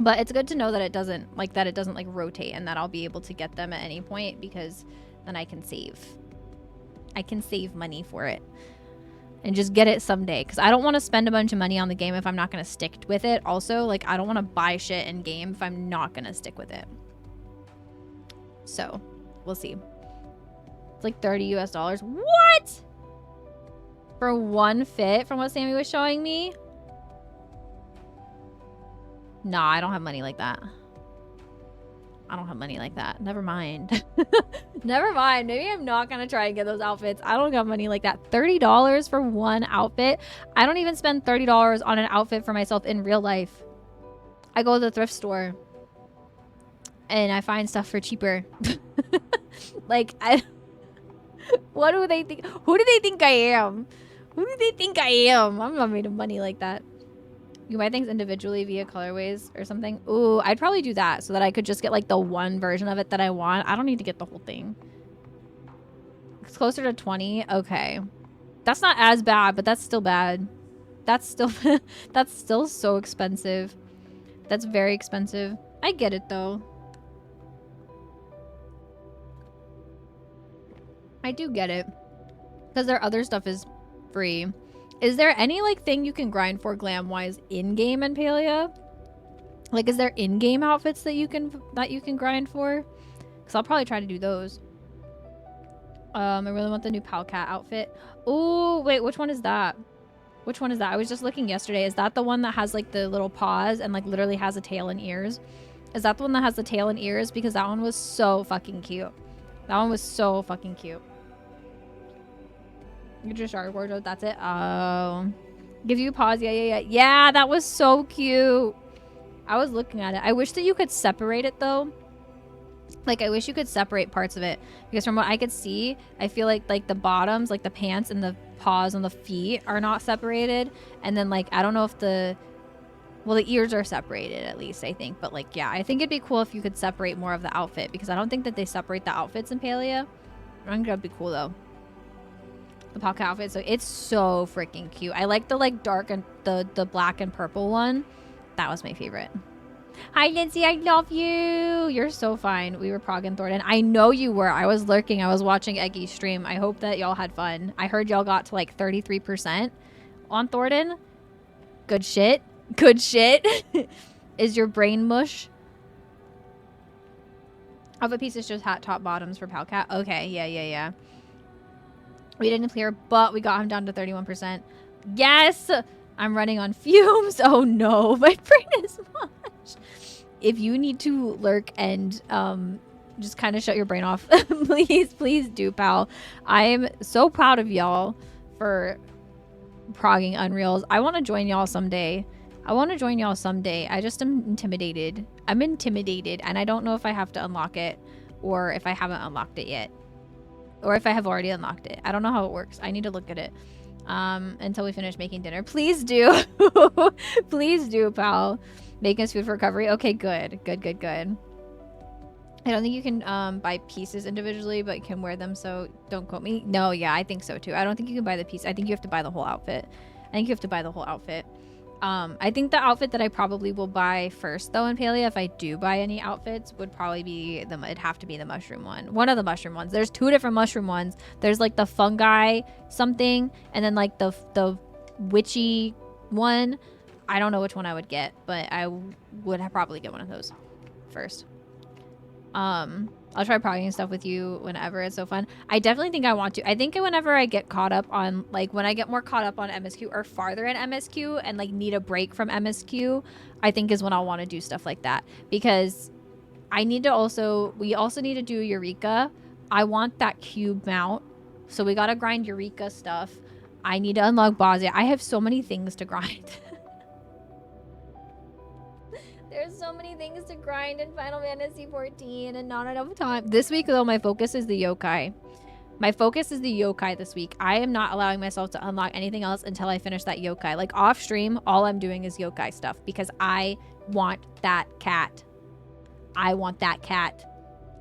But it's good to know that it doesn't like rotate, and that I'll be able to get them at any point, because then I can save money for it. And just get it someday, because I don't want to spend a bunch of money on the game if I'm not going to stick with it. Also, like, I don't want to buy shit in game if I'm not going to stick with it. So we'll see. It's like $30 US. What? For one fit from what Sammy was showing me? Nah, I don't have money like that. I don't have money like that. Never mind. Never mind. Maybe I'm not going to try and get those outfits. I don't got money like that. $30 for one outfit. I don't even spend $30 on an outfit for myself in real life. I go to the thrift store and I find stuff for cheaper. Like, what do they think? Who do they think I am? Who do they think I am? I'm not made of money like that. You buy things individually via colorways or something. Ooh, I'd probably do that so that I could just get like the one version of it that I want. I don't need to get the whole thing. It's closer to 20. Okay. That's not as bad, but that's still bad. That's still that's still so expensive. That's very expensive. I get it though. I do get it. Because their other stuff is free. Is there any like thing you can grind for glam wise in game in Palia? Like, is there in game outfits that you can grind for? Because I'll probably try to do those. I really want the new Palcat outfit. Oh wait, which one is that? Which one is that? I was just looking yesterday. Is that the one that has like the little paws and like literally has a tail and ears? Is that the one that has the tail and ears? Because that one was so fucking cute. That one was so fucking cute. You just started wardrobe. That's it. Oh, give you pause. Yeah. That was so cute. I was looking at it. I wish that you could separate it though. Like, I wish you could separate parts of it, because from what I could see, I feel like the bottoms, like the pants and the paws and the feet are not separated. And then like, I don't know if the ears are separated at least, I think. But like, yeah, I think it'd be cool if you could separate more of the outfit, because I don't think that they separate the outfits in Palia. I think that'd be cool though. The Palca outfit, so it's so freaking cute. I like the like dark and the black and purple one. That was my favorite. Hi Lindsay, I love you. You're so fine. We were progging Thornton. I know you were. I was lurking. I was watching Eggy's stream. I hope that y'all had fun. I heard y'all got to like 33% on Thornton. Good shit. Good shit. Is your brain mush? Outfit piece is just hat top bottoms for Palcat. Okay, yeah. We didn't clear, but we got him down to 31%. Yes! I'm running on fumes. Oh no, my brain is mush. If you need to lurk and just kind of shut your brain off, please do, pal. I am so proud of y'all for progging Unreals. I want to join y'all someday. I just am intimidated. I'm intimidated, and I don't know if I have to unlock it or if I haven't unlocked it yet. Or if I have already unlocked it. I don't know how it works. I need to look at it until we finish making dinner. Please do. Please do, pal. Make us food for recovery. Okay, good. I don't think you can buy pieces individually, but you can wear them, so don't quote me. No, yeah, I think so too. I don't think you can buy the piece. I think you have to buy the whole outfit. I think the outfit that I probably will buy first though in Palia, if I do buy any outfits, would probably be it'd have to be the mushroom one. One of the mushroom ones. There's two different mushroom ones. There's like the fungi something, and then like the witchy one. I don't know which one I would get, but I would probably get one of those first. I'll try progging stuff with you whenever. It's so fun. I definitely think I want to. I think whenever I get caught up on, like, when I get more caught up on MSQ or farther in MSQ and, like, need a break from MSQ, I think is when I'll want to do stuff like that. Because we also need to do Eureka. I want that cube mount. So we got to grind Eureka stuff. I need to unlock Bazia. I have so many things to grind. There's so many things to grind in Final Fantasy 14 and not enough time. This week, though, my focus is the yokai. My focus is the yokai this week. I am not allowing myself to unlock anything else until I finish that yokai. Like, off stream, all I'm doing is yokai stuff because I want that cat.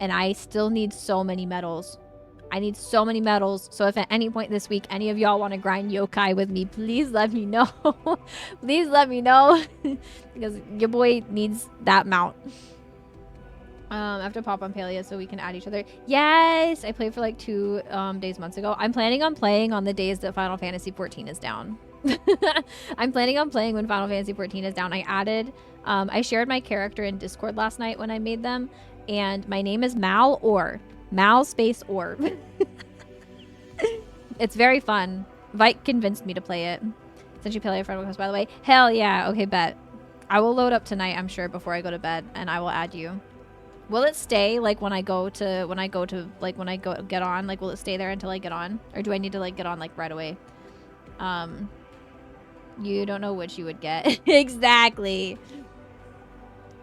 And I still need so many medals. So if at any point this week any of y'all want to grind yokai with me, please let me know. Please let me know. Because your boy needs that mount. I have to pop on Palia so we can add each other. Yes! I played for like 2 months ago. I'm planning on playing on the days that Final Fantasy 14 is down. I'm planning on playing when Final Fantasy 14 is down. I shared my character in Discord last night when I made them. And my name is Mal Or. Mal space Orb. It's very fun. Vike convinced me to play it. Since you play a friend request, by the way. Hell yeah. Okay, bet. I will load up tonight, I'm sure, before I go to bed, and I will add you. Will it stay like when I go get on? Like, will it stay there until I get on, or do I need to like get on like right away? You don't know which you would get. Exactly.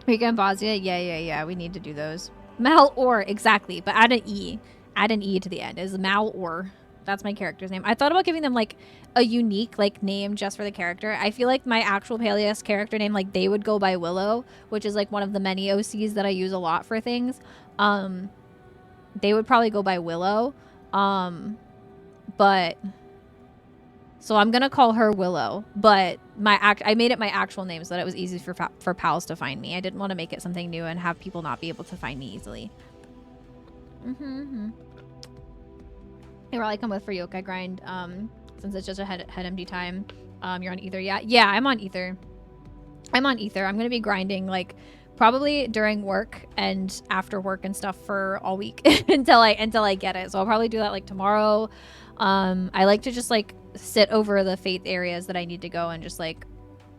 Weekend Bosnia. Yeah. We need to do those. Mal or exactly, but add an E. Add an E to the end. Is Mal or. That's my character's name. I thought about giving them like a unique like name just for the character. I feel like my actual Peleus character name, like they would go by Willow, which is like one of the many OCs that I use a lot for things. They would probably go by Willow. But so I'm gonna call her Willow, but I made it my actual name so that it was easy for pals to find me. I didn't want to make it something new and have people not be able to find me easily. Hey, Raleigh, come with for yokai grind. Since it's just a head empty time. You're on Ether, yeah? Yeah, I'm on Ether. I'm gonna be grinding like probably during work and after work and stuff for all week until I get it. So I'll probably do that like tomorrow. I like to just like sit over the faith areas that I need to go and just like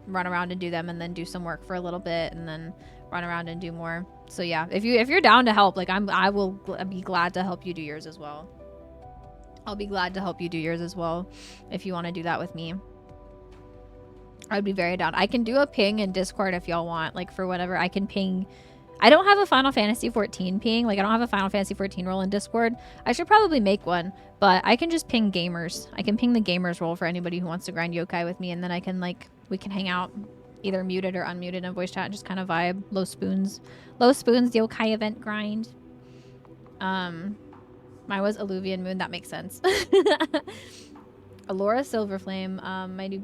run around and do them, and then do some work for a little bit, and then run around and do more. So yeah, if you're down to help, like I will be glad to help you do yours as well. I'll be glad to help you do yours as well if you want to do that with me. I'd be very down. I can do a ping in Discord if y'all want, like for whatever. I can ping. I don't have a Final Fantasy 14 ping. Like I don't have a Final Fantasy 14 role in Discord. I should probably make one, but I can just ping gamers. I can ping the gamers role for anybody who wants to grind yokai with me, and then I can like, we can hang out either muted or unmuted in voice chat and just kind of vibe. Low spoons yokai event grind. Mine was Alluvian Moon. That makes sense. Alora Silverflame. My new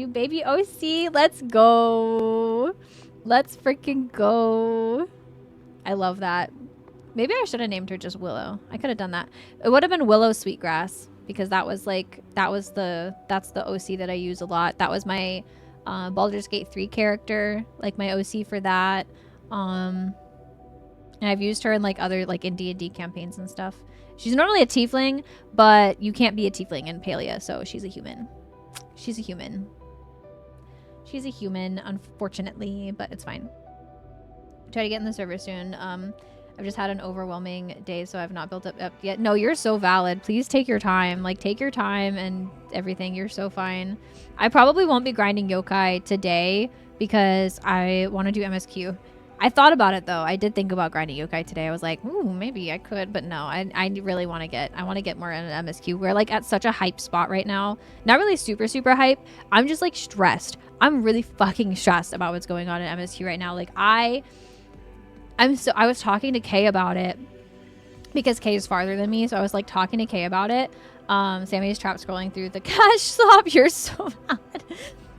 baby OC. Let's go. Let's freaking go. I love that. Maybe I should have named her just Willow. I could have done that. It would have been Willow Sweetgrass, because that's the OC that I use a lot. That was my Baldur's Gate 3 character, like my OC for that. And I've used her in like other like in D&D campaigns and stuff. She's normally a tiefling, but you can't be a tiefling in Palea, so she's a human. She's a human, unfortunately, but it's fine. Try to get in the server soon. I've just had an overwhelming day, so I've not built up yet. No, you're so valid. Please take your time. Like, take your time and everything. You're so fine. I probably won't be grinding yokai today because I want to do MSQ. I thought about it though. I did think about grinding yokai today. I was like, ooh, maybe I could, but no. I really want to get more in an MSQ. We're like at such a hype spot right now. Not really super hype. I'm just like stressed. I'm really fucking stressed about what's going on in MSQ right now. Like I was talking to Kay about it because Kay is farther than me. So I was like talking to Kay about it. Sammy's trap scrolling through the cash swap. You're so valid.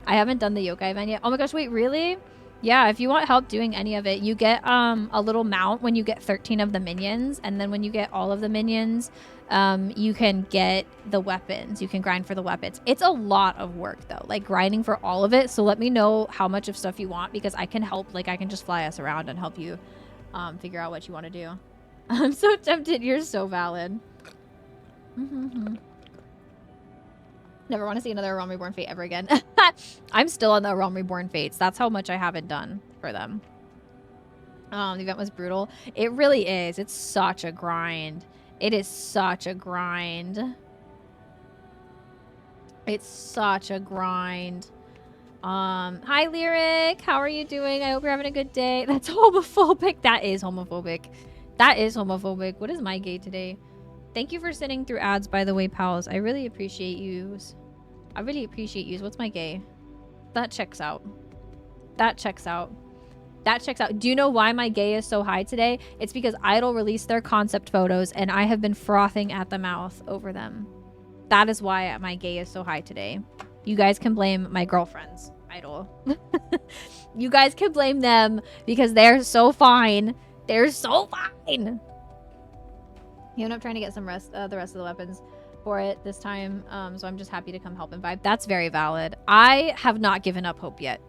I haven't done the yokai event yet. Oh my gosh, wait, really? Yeah, if you want help doing any of it, you get a little mount when you get 13 of the minions, and then when you get all of the minions, you can get the weapons. You can grind for the weapons. It's a lot of work though, like grinding for all of it. So let me know how much of stuff you want, because I can help. Like I can just fly us around and help you figure out what you want to do. I'm so tempted. You're so valid. Never want to see another Realm Reborn Fate ever again. I'm still on the Realm Reborn Fates. That's how much I haven't done for them. The event was brutal. It really is. It's such a grind. It is such a grind. It's such a grind. Hi, Lyric. How are you doing? I hope you're having a good day. That's homophobic. That is homophobic. That is homophobic. What is my gay today? Thank you for sitting through ads, by the way, pals. I really appreciate yous. I really appreciate yous. What's my gay? That checks out. That checks out. That checks out. Do you know why my gay is so high today? It's because Idol released their concept photos and I have been frothing at the mouth over them. That is why my gay is so high today. You guys can blame my girlfriends, Idol. You guys can blame them because they're so fine. They're so fine. You end up trying to get some rest, the rest of the weapons for it this time. So I'm just happy to come help and vibe. That's very valid. I have not given up hope yet.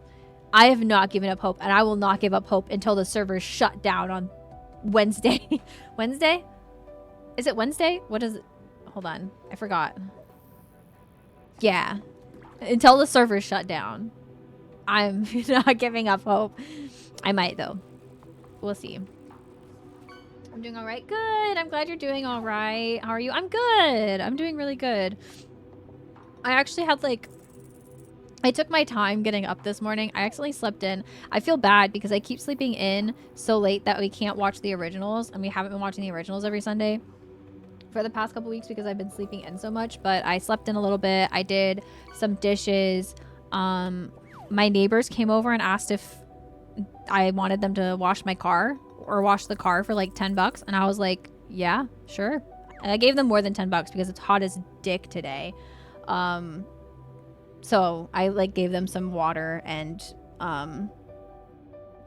I have not given up hope, and I will not give up hope until the servers shut down on Wednesday. Wednesday? Is it Wednesday? What is it? Hold on. I forgot. Yeah. Until the servers shut down. I'm not giving up hope. I might, though. We'll see. I'm doing all right. Good. I'm glad you're doing all right. How are you? I'm good. I'm doing really good. I actually had like... I took my time getting up this morning. I accidentally slept in. I feel bad because I keep sleeping in so late that we can't watch the originals. And we haven't been watching the originals every Sunday for the past couple weeks because I've been sleeping in so much. But I slept in a little bit. I did some dishes. My neighbors came over and asked if I wanted them to wash my car or wash the car for like $10. And I was like, yeah, sure. And I gave them more than $10 because it's hot as dick today. So I like gave them some water and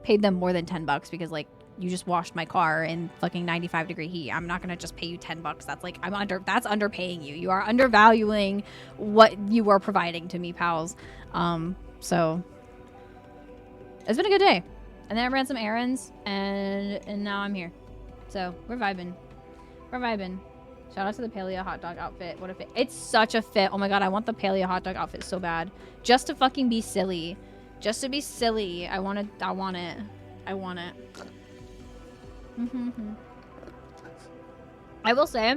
paid them more than $10 because like you just washed my car in fucking 95-degree heat. I'm not gonna just pay you $10. That's like that's underpaying you. You are undervaluing what you are providing to me, pals. So it's been a good day. And then I ran some errands and now I'm here. So we're vibing. We're vibing. Shout out to the paleo hot dog outfit. What a fit. It's such a fit. Oh my god, I want the paleo hot dog outfit so bad. Just to fucking be silly. Just to be silly. I want it. I want it. I want it. I will say,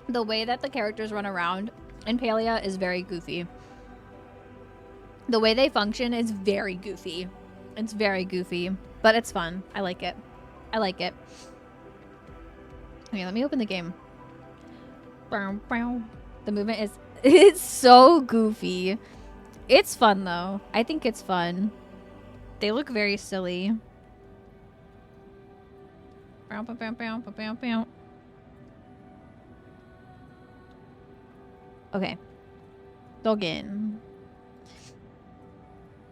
the way that the characters run around in Palia is very goofy. The way they function is very goofy. It's very goofy, but it's fun. I like it. I like it. Okay, let me open the game. The movement is it's so goofy. It's fun though. I think it's fun. They look very silly. Okay. Login.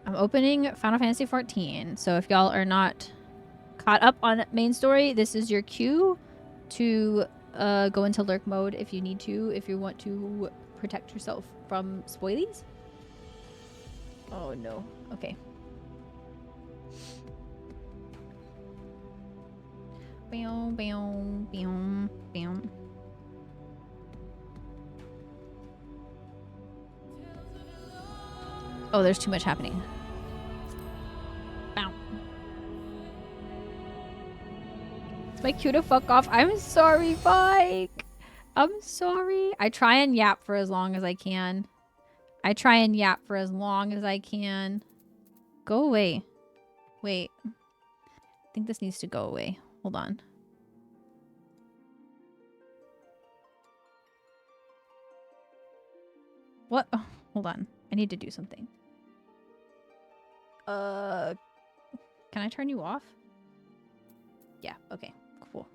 I'm opening Final Fantasy 14. So if y'all are not caught up on main story, this is your cue to go into lurk mode if you need to, if you want to protect yourself from spoilies. Oh no. Okay. Bam, bam, bam, bam. Oh, there's too much happening. Bow. It's my cue to fuck off. I'm sorry, Bike. I'm sorry. I try and yap for as long as I can. I try and yap for as long as I can. Go away. Wait. I think this needs to go away. Hold on. What? Oh, hold on. I need to do something. Can I turn you off? Yeah, okay. Cool.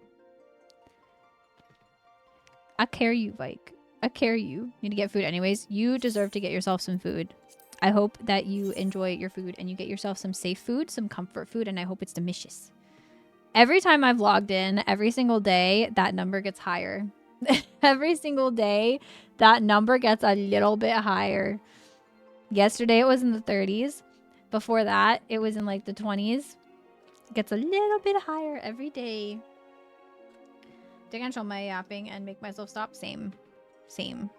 I carry you, Vike. I carry you. Need to get food anyways. You deserve to get yourself some food. I hope that you enjoy your food and you get yourself some safe food, some comfort food, and I hope it's delicious. Every time I've logged in, every single day, that number gets higher. Every single day, that number gets a little bit higher. Yesterday, it was in the 30s. Before that, it was in like the 20s. It gets a little bit higher every day. Do I control my yapping and make myself stop? Same. Same.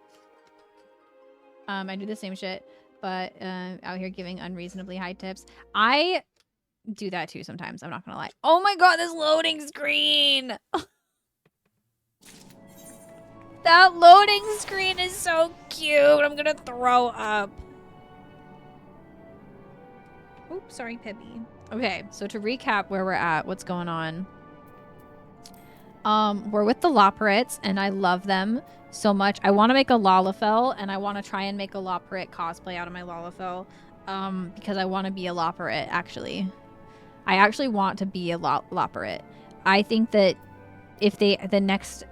I do the same shit, but out here giving unreasonably high tips. I do that too sometimes. I'm not gonna lie. Oh my god, this loading screen! That loading screen is so cute. I'm gonna throw up. Oops, sorry, Pibby. Okay, so to recap where we're at, what's going on. We're with the Loporrits, and I love them so much. I want to make a Lalafell, and I want to try and make a Loporrit cosplay out of my Lalafell, because I want to be a Loporrit, actually. I actually want to be a Loporrit. I think that if they, the next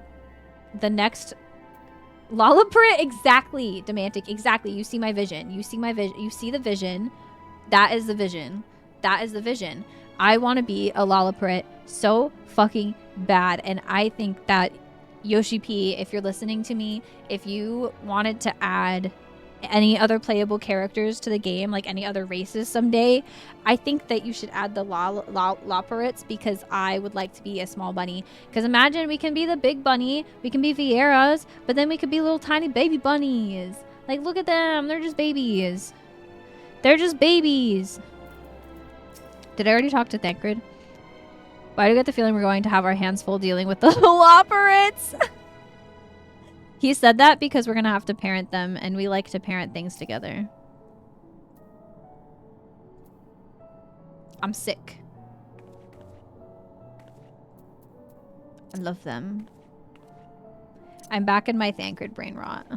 Lalaprit, exactly, Demantic, exactly. You see my vision. You see my vision. You see the vision. That is the vision. That is the vision. I want to be a Lalaprit so fucking bad. And I think that Yoshi P, if you're listening to me, if you wanted to add any other playable characters to the game, like any other races someday, I think that you should add the Loporrits, because I would like to be a small bunny. Because imagine we can be the big bunny, we can be Vieiras, but then we could be little tiny baby bunnies. Like, look at them. They're just babies. They're just babies. Did I already talk to Thancred? Why do I get the feeling we're going to have our hands full dealing with the Loperates? He said that because we're going to have to parent them, and we like to parent things together. I'm sick. I love them. I'm back in my Thancred brain rot.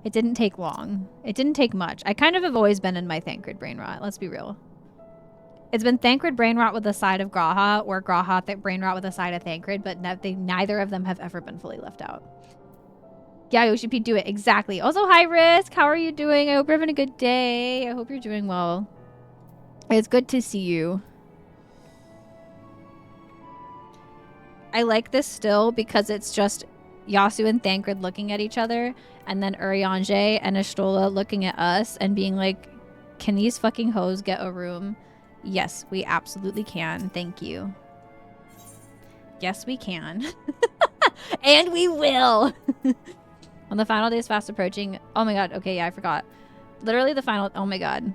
It didn't take long. It didn't take much. I kind of have always been in my Thancred brain rot. Let's be real. It's been Thancred brain rot with a side of Graha, or Graha brain rot with a side of Thancred, but neither of them have ever been fully left out. Yeah, Yoshi do it. Exactly. Also, hi, Risk. How are you doing? I hope you're having a good day. I hope you're doing well. It's good to see you. I like this still because it's just Yasu and Thancred looking at each other, and then Urianger and Ashtola looking at us and being like, can these fucking hoes get a room? Yes, we absolutely can. Thank you. Yes, we can. And we will. On the final day is fast approaching. Oh my god. Okay, yeah, I forgot. Literally the final. Oh my god.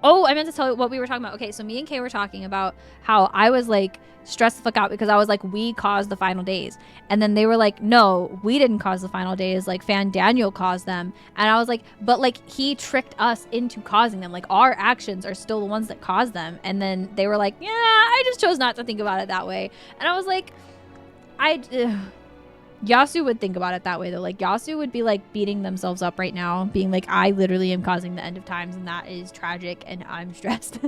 Oh, I meant to tell you what we were talking about. Okay, so me and Kay were talking about how I was like stressed the fuck out because I was like, we caused the final days. And then they were like, no, we didn't cause the final days. Like, Fan Daniel caused them. And I was like, but like, he tricked us into causing them. Like, our actions are still the ones that caused them. And then they were like, yeah, I just chose not to think about it that way. And I was like, Yasu would think about it that way though. Like, Yasu would be like beating themselves up right now, being like, I literally am causing the end of times, and that is tragic, and I'm stressed.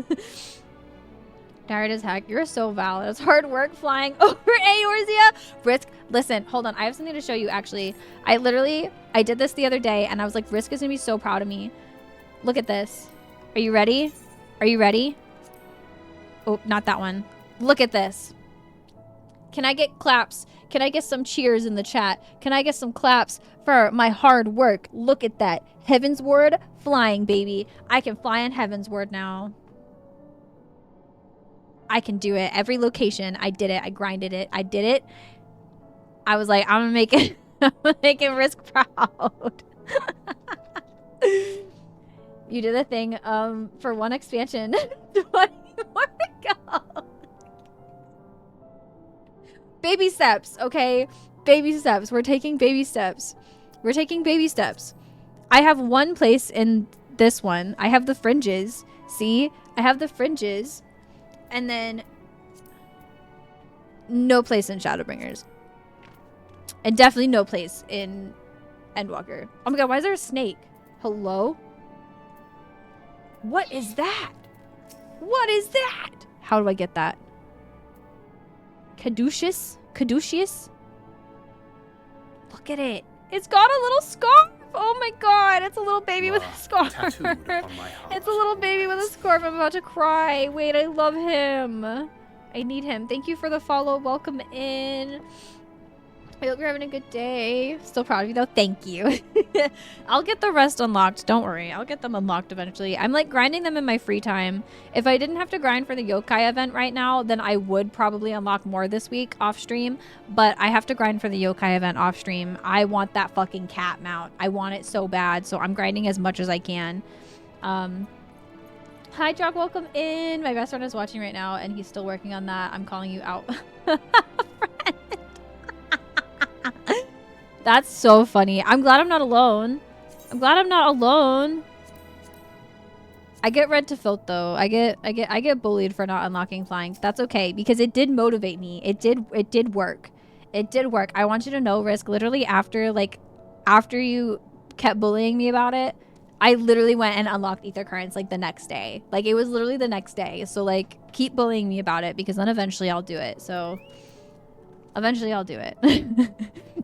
Tired as heck. You're so valid. It's hard work flying over Eorzea. Risk, listen, hold on. I have something to show you actually. I did this the other day, and I was like, Risk is gonna be so proud of me. Look at this. Are you ready? Are you ready? Oh, not that one. Look at this. Can I get claps? Can I get some cheers in the chat? Can I get some claps for my hard work? Look at that. Heavensward flying, baby. I can fly in Heavensward now. I can do it. Every location. I did it. I grinded it. I did it. I was like, I'm gonna make it I'm gonna make it Risk proud. You did a thing for one expansion. 20 more to go. Baby steps, okay? Baby steps. We're taking baby steps. We're taking baby steps. I have one place in this one. I have the fringes. See? I have the fringes. And then no place in Shadowbringers. And definitely no place in Endwalker. Oh my god, why is there a snake? Hello? What is that? What is that? How do I get that? Caduceus? Caduceus? Look at it. It's got a little scarf. Oh my god. It's a little baby with a scarf. It's a little baby with a scarf. I'm about to cry. Wait, I love him. I need him. Thank you for the follow. Welcome in. I hope you're having a good day. Still proud of you though. Thank you. I'll get the rest unlocked. Don't worry. I'll get them unlocked eventually. I'm like grinding them in my free time. If I didn't have to grind for the yokai event right now, then I would probably unlock more this week off stream. But I have to grind for the yokai event off stream. I want that fucking cat mount. I want it so bad. So I'm grinding as much as I can. Hi, Jock. Welcome in. My best friend is watching right now and he's still working on that. I'm calling you out. That's so funny. I'm glad I'm not alone. I'm glad I'm not alone. I get read to filth though. I get bullied for not unlocking flying. That's okay because it did motivate me. It did work. It did work. I want you to know, Risk, literally after you kept bullying me about it, I literally went and unlocked Ether Currents like the next day. Like it was literally the next day. So like keep bullying me about it because then eventually I'll do it. So eventually I'll do it.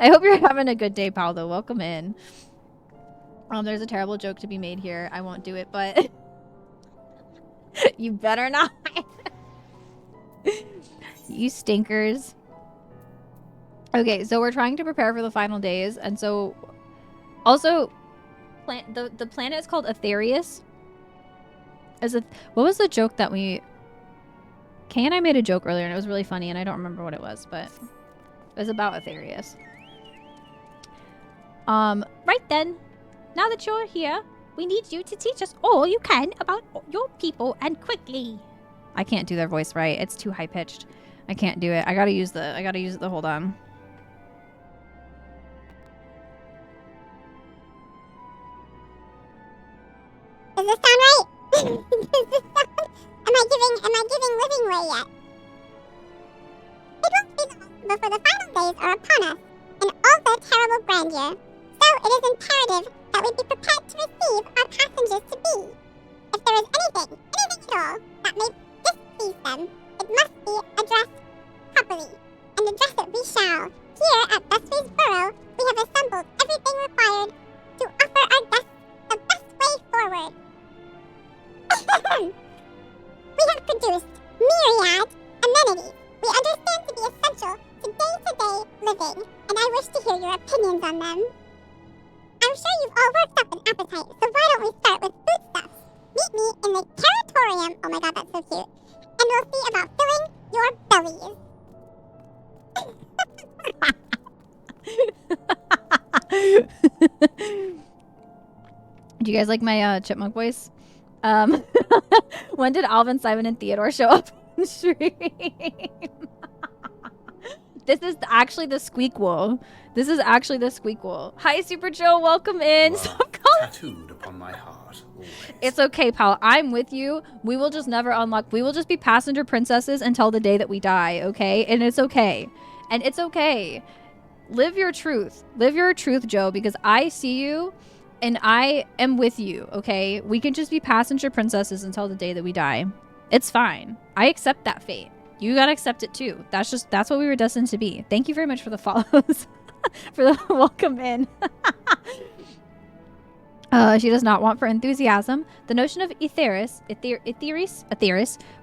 I hope you're having a good day, pal, though. Welcome in. There's a terrible joke to be made here. I won't do it, but you better not. You stinkers. Okay, so we're trying to prepare for the final days. And so also the planet is called Aetherius. What was the joke that Kay and I made a joke earlier and it was really funny and I don't remember what it was, but it was about Aetherius. Right then. Now that you're here, we need you to teach us all you can about your people and quickly. I can't do their voice right. It's too high pitched. I can't do it. I gotta use the hold on. Does this sound right? Am I giving living way yet? It won't be long before the final days are upon us, in all their terrible grandeur. So it is imperative that we be prepared to receive our passengers to be. If there is anything at all, that may displease them, it must be addressed properly, and address it we shall. Here at Bestway's Burrow, we have assembled everything required to offer our guests the best way forward. We have produced myriad amenities we understand to be essential to day-to-day living, and I wish to hear your opinions on them. I'm sure you've all worked up an appetite, so why don't we start with foodstuffs? Meet me in the Territorium, oh my god, that's so cute, and we'll see about filling your bellies. Do you guys like my chipmunk voice? When did Alvin, Simon, and Theodore show up on stream? This is actually the squeakquel. This is actually the squeakquel. Hi, Super Joe. Welcome in. Stop calling. Tattooed upon my heart, always. It's okay, pal. I'm with you. We will just never unlock. We will just be passenger princesses until the day that we die, okay? And it's okay. And it's okay. Live your truth. Live your truth, Joe, because I see you and I am with you, okay? We can just be passenger princesses until the day that we die. It's fine. I accept that fate. You gotta accept it too. That's what we were destined to be. Thank you very much for the follows. For the welcome in. She does not want for enthusiasm. The notion of etheris,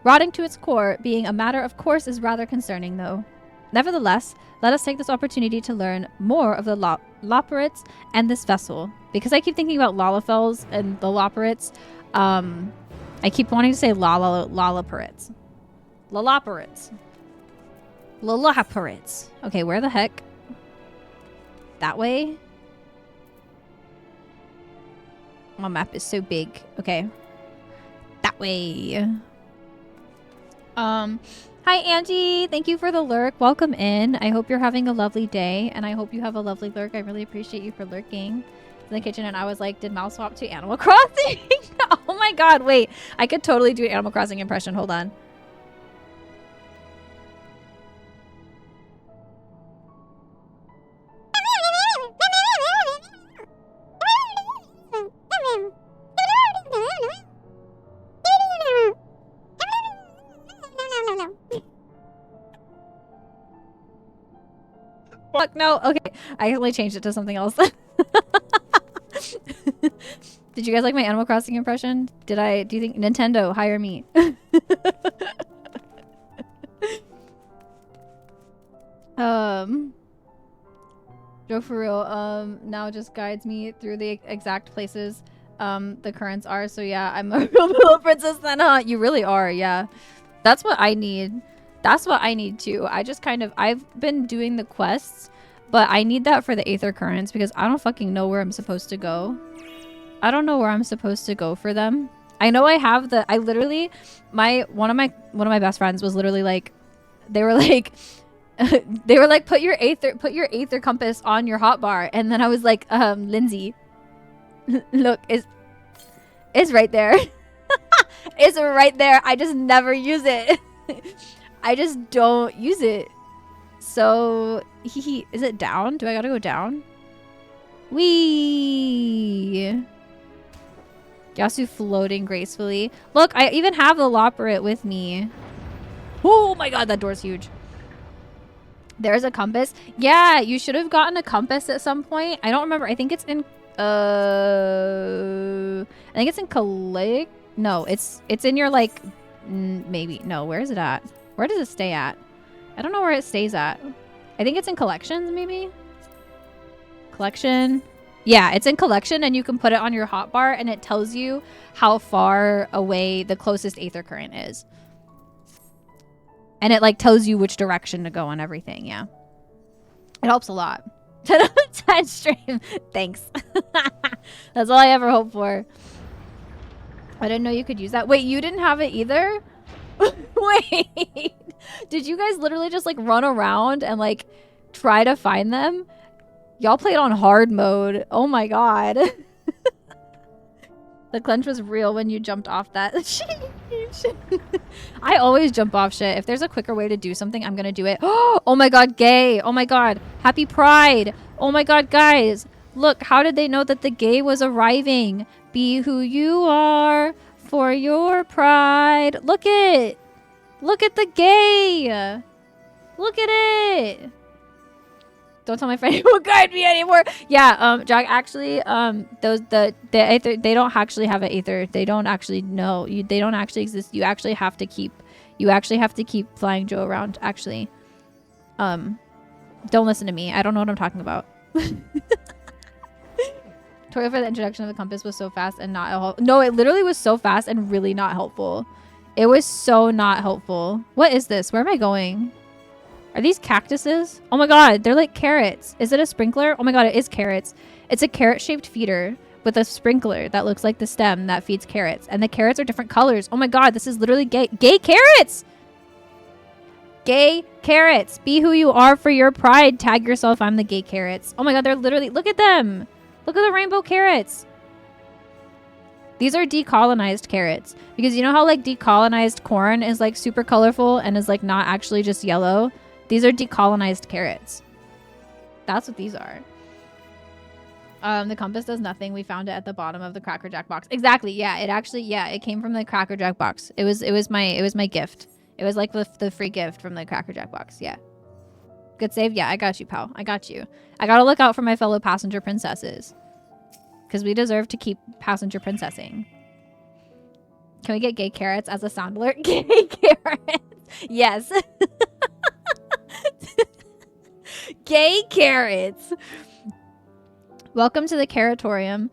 rotting to its core, being a matter of course is rather concerning though. Nevertheless, let us take this opportunity to learn more of the Loperites and this vessel. Because I keep thinking about Lalafels and the Loperites, I keep wanting to say Lalaperites. Lalaperites. Okay, where the heck? That way? My map is so big. Okay. That way. Hi, Angie. Thank you for the lurk. Welcome in. I hope you're having a lovely day, and I hope you have a lovely lurk. I really appreciate you for lurking in the kitchen, and I was like, did Mouse swap to Animal Crossing? Oh my god, wait. I could totally do an Animal Crossing impression. Hold on. Fuck no. Okay, I only changed it to something else. Did you guys like my Animal Crossing impression? Do you think Nintendo hire me? Joe for real, now just guides me through the exact places the currents are. So yeah, I'm a real little princess then, huh? You really are, yeah. That's what I need. That's what I need too. I've been doing the quests, but I need that for the Aether Currents because I don't fucking know where I'm supposed to go. I don't know where I'm supposed to go for them. I know I have one of my best friends was literally like, they were like, put your Aether compass on your hotbar, and then I was like, Lindsay, look, it's right there. It's right there. I just never use it. I just don't use it. So, is it down? Do I gotta go down? Whee! Yasu floating gracefully. Look, I even have the Loperate with me. Oh my god, that door's huge. There's a compass. Yeah, you should have gotten a compass at some point. I don't remember. I think it's in Calig. No, it's in your like maybe. No, where is it at? Where does it stay at? I don't know where it stays at. I think it's in collections, maybe? Collection. Yeah, it's in collection, and you can put it on your hotbar, and it tells you how far away the closest Aether Current is. And it, like, tells you which direction to go and everything, yeah. It helps a lot. 10 out of 10 stream. Thanks. That's all I ever hope for. I didn't know you could use that. Wait, you didn't have it either? Wait. Did you guys literally just like run around and like try to find them? Y'all played on hard mode. Oh my god. The clench was real when you jumped off that. I always jump off shit. If there's a quicker way to do something, I'm gonna do it. Oh my god, gay. Oh my god. Happy Pride. Oh my god, guys. Look, how did they know that the gay was arriving? Be who you are for your pride. Look it. Look at the gay. Look at it. Don't tell my friend he won't guide me anymore. Yeah, Jack, actually, they don't actually have an aether. They don't actually know. They don't actually exist. You actually have to keep Flying Joe around, actually. Don't listen to me. I don't know what I'm talking about. Tutorial for the introduction of the compass was so fast and not helpful. No, it literally was so fast and really not helpful. It was so not helpful. What is this? Where am I going? Are these cactuses? Oh my god, they're like carrots. Is it a sprinkler? Oh my god, it is carrots. It's a carrot-shaped feeder with a sprinkler that looks like the stem that feeds carrots. And the carrots are different colors. Oh my god, this is literally gay. Gay carrots! Gay carrots. Be who you are for your pride. Tag yourself, I'm the gay carrots. Oh my god, they're literally... Look at them! Look at the rainbow carrots. These are decolonized carrots. Because you know how like decolonized corn is like super colorful and is like not actually just yellow? These are decolonized carrots. That's what these are. The compass does nothing. We found it at the bottom of the Cracker Jack box. Exactly. Yeah, it actually, yeah, it came from the Cracker Jack box. It was my gift. It was like the free gift from the Cracker Jack box. Yeah. Good save. Yeah, I got you, pal. I got you. I gotta look out for my fellow passenger princesses. Because we deserve to keep passenger princessing. Can we get gay carrots as a sound alert? Gay carrots. Yes. Gay carrots. Welcome to the Carrotorium.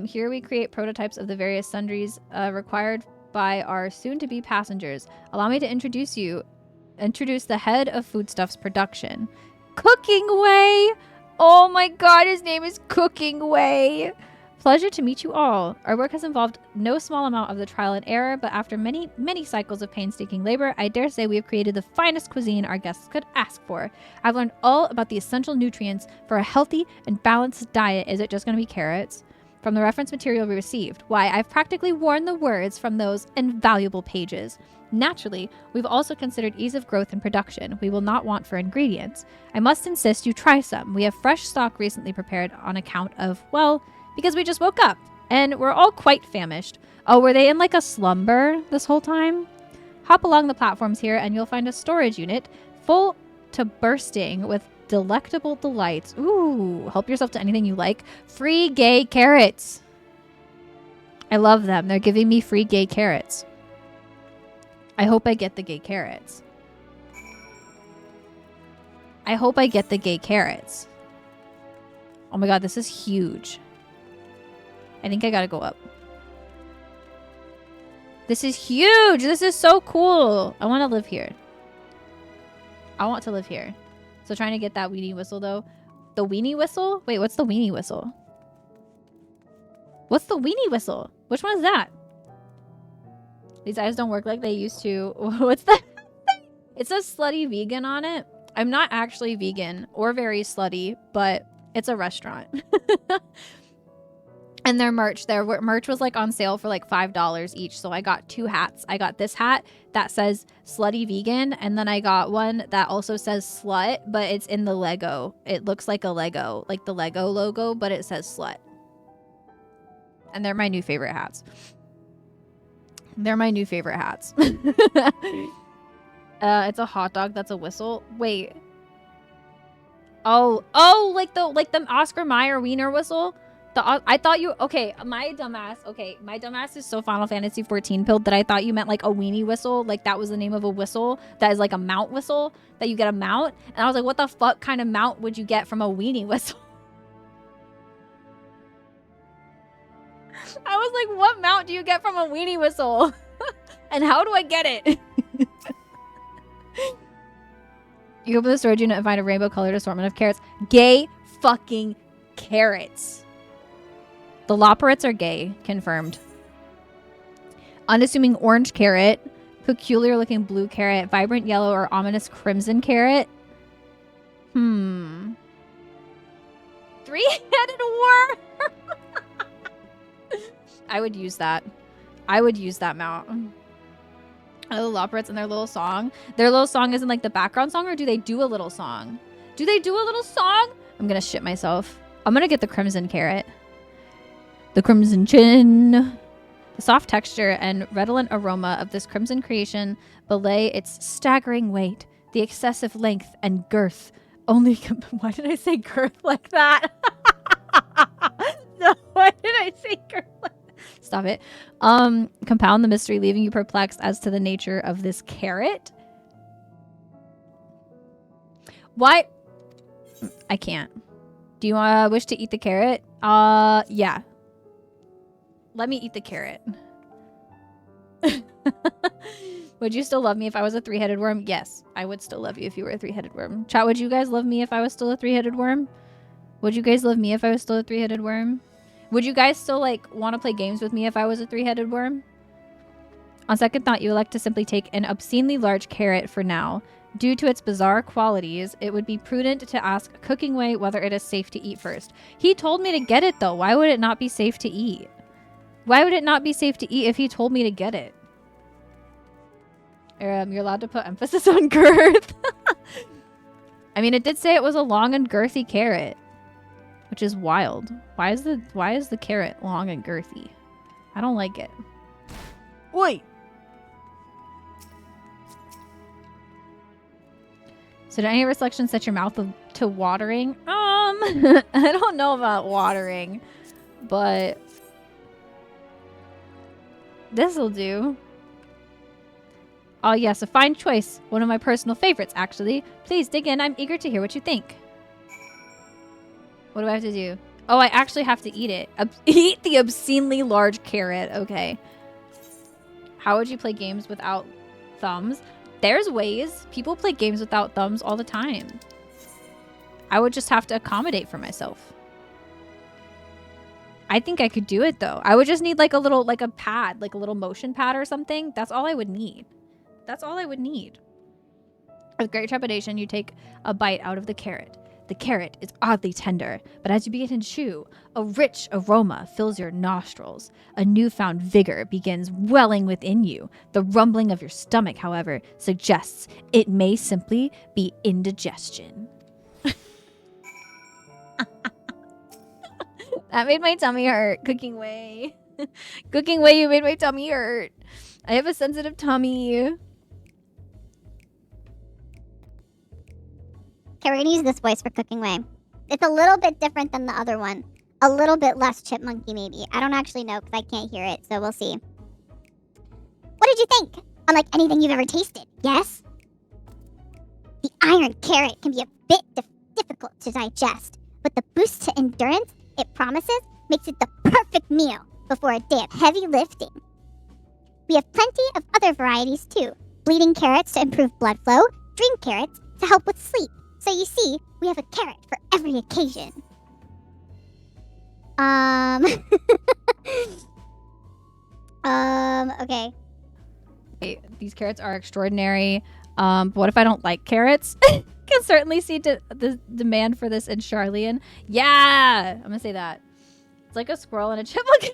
Here we create prototypes of the various sundries required by our soon-to-be passengers. Allow me to introduce the head of foodstuffs production. Cooking Way! Oh my god, his name is Cooking Way! Pleasure to meet you all. Our work has involved no small amount of the trial and error, but after many, many cycles of painstaking labor, I dare say we have created the finest cuisine our guests could ask for. I've learned all about the essential nutrients for a healthy and balanced diet. Is it just going to be carrots? From the reference material we received. Why, I've practically worn the words from those invaluable pages. Naturally, we've also considered ease of growth and production. We will not want for ingredients. I must insist you try some. We have fresh stock recently prepared on account of, well, because we just woke up and we're all quite famished. Oh, were they in like a slumber this whole time? Hop along the platforms here and you'll find a storage unit full to bursting with delectable delights. Ooh, help yourself to anything you like. Free gay carrots. I love them. They're giving me free gay carrots. I hope I get the gay carrots. I hope I get the gay carrots. Oh my god, this is huge. I think I gotta go up. This is huge. This is so cool. I want to live here. I want to live here. So trying to get that weenie whistle though. The weenie whistle? Wait, what's the weenie whistle? What's the weenie whistle? Which one is that? These eyes don't work like they used to. What's that? It says slutty vegan on it. I'm not actually vegan or very slutty, but it's a restaurant. And their merch was like on sale for like $5 each. So I got 2 hats. I got this hat that says slutty vegan. And then I got one that also says slut, but it's in the Lego. It looks like a Lego, like the Lego logo, but it says slut. And they're my new favorite hats. They're my new favorite hats. It's a hot dog that's a whistle. Wait. Oh, like the Oscar Mayer wiener whistle. I thought you, okay, my dumbass is so Final Fantasy 14 pilled that I thought you meant like a weenie whistle, like that was the name of a whistle that is like a mount whistle, that you get a mount, and I was like, what the fuck kind of mount would you get from a weenie whistle? I was like, what mount do you get from a weenie whistle? And how do I get it? You open the storage unit and find a rainbow colored assortment of carrots. Gay fucking carrots. The Loporrits are gay. Confirmed. Unassuming orange carrot. Peculiar looking blue carrot. Vibrant yellow or ominous crimson carrot. Three-headed worm. I would use that. I would use that mount. Oh, the Loporrits and their little song. Their little song isn't like the background song, or do they do a little song? Do they do a little song? I'm gonna shit myself. I'm gonna get the crimson carrot. The crimson chin. The soft texture and redolent aroma of this crimson creation belay its staggering weight, the excessive length and girth. Why did I say girth like that? No, why did I say girth like that? Stop it. Compound the mystery, leaving you perplexed as to the nature of this carrot. Why? I can't. Do you wish to eat the carrot? Yeah. Let me eat the carrot. Would you still love me if I was a three-headed worm? Yes, I would still love you if you were a three-headed worm. Chat, would you guys love me if I was still a three-headed worm? Would you guys love me if I was still a three-headed worm? Would you guys still, like, want to play games with me if I was a three-headed worm? On second thought, you elect to simply take an obscenely large carrot for now. Due to its bizarre qualities, it would be prudent to ask Cooking Way whether it is safe to eat first. He told me to get it, though. Why would it not be safe to eat? Why would it not be safe to eat if he told me to get it? You're allowed to put emphasis on girth. I mean, it did say it was a long and girthy carrot, which is wild. Why is the carrot long and girthy? I don't like it. Oi! So did any of our selections set your mouth to watering? I don't know about watering, but this'll do. Oh yes, a fine choice. One of my personal favorites, actually. Please dig in. I'm eager to hear what you think. What do I have to do? Oh, I actually have to eat it. Eat the obscenely large carrot. Okay. How would you play games without thumbs? There's ways. People play games without thumbs all the time. I would just have to accommodate for myself. I think I could do it, though. I would just need like a little, like a pad, like a little motion pad or something. That's all I would need. That's all I would need. With great trepidation, you take a bite out of the carrot. The carrot is oddly tender, but as you begin to chew, a rich aroma fills your nostrils. A newfound vigor begins welling within you. The rumbling of your stomach, however, suggests it may simply be indigestion. That made my tummy hurt. Cooking Way. Cooking Way, you made my tummy hurt. I have a sensitive tummy. Okay, we're gonna use this voice for Cooking Way. It's a little bit different than the other one. A little bit less chipmunky, maybe. I don't actually know because I can't hear it, so we'll see. What did you think? Unlike anything you've ever tasted, yes? The iron carrot can be a bit difficult to digest, but the boost to endurance it promises makes it the perfect meal before a day of heavy lifting. We have plenty of other varieties too. Bleeding carrots to improve blood flow, dream carrots to help with sleep. So you see, we have a carrot for every occasion. Okay. Okay, these carrots are extraordinary. But what if I don't like carrots? Can certainly see the demand for this in Charlian. Yeah! I'm gonna say that. It's like a squirrel and a chipmunk.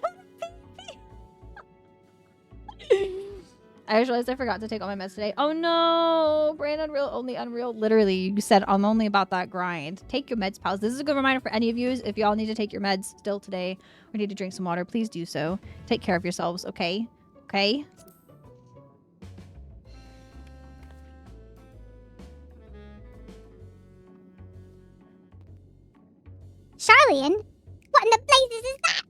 I just realized I forgot to take all my meds today. Oh no! Brain Unreal, only Unreal. Literally, you said I'm only about that grind. Take your meds, pals. This is a good reminder for any of you. If y'all need to take your meds still today or need to drink some water, please do so. Take care of yourselves, okay? Okay? Charlian? What in the blazes is that?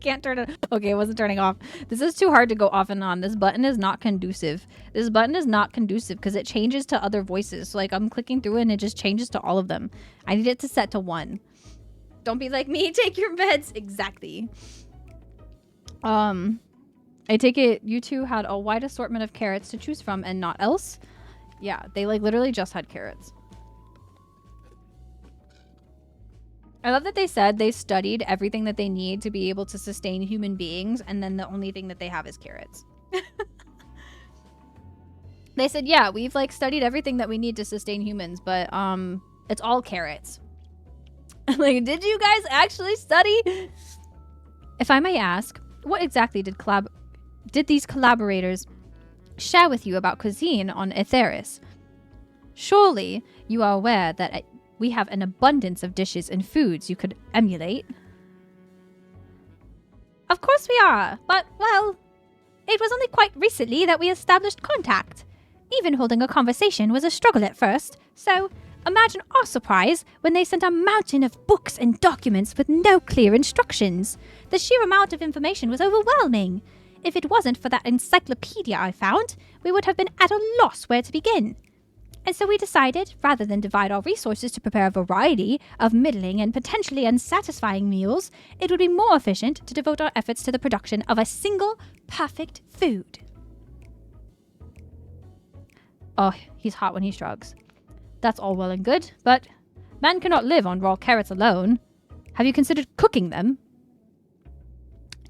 Can't turn it. Okay, it wasn't turning off. This is too hard to go off and on. This button is not conducive. This button is not conducive because it changes to other voices. So like I'm clicking through it and it just changes to all of them. I need it to set to 1. Don't be like me. Take your meds. Exactly. I take it you two had a wide assortment of carrots to choose from and not else. Yeah, they like literally just had carrots. I love that they said they studied everything that they need to be able to sustain human beings, and then the only thing that they have is carrots. They said, yeah, we've like studied everything that we need to sustain humans, but it's all carrots. Like, did you guys actually study? If I may ask, what exactly did these collaborators share with you about cuisine on Aetheris? Surely you are aware that we have an abundance of dishes and foods you could emulate. Of course we are, but, well, it was only quite recently that we established contact. Even holding a conversation was a struggle at first, so imagine our surprise when they sent a mountain of books and documents with no clear instructions. The sheer amount of information was overwhelming. If it wasn't for that encyclopedia I found, we would have been at a loss where to begin. And so we decided, rather than divide our resources to prepare a variety of middling and potentially unsatisfying meals, it would be more efficient to devote our efforts to the production of a single, perfect food. Oh, he's hot when he shrugs. That's all well and good, but man cannot live on raw carrots alone. Have you considered cooking them?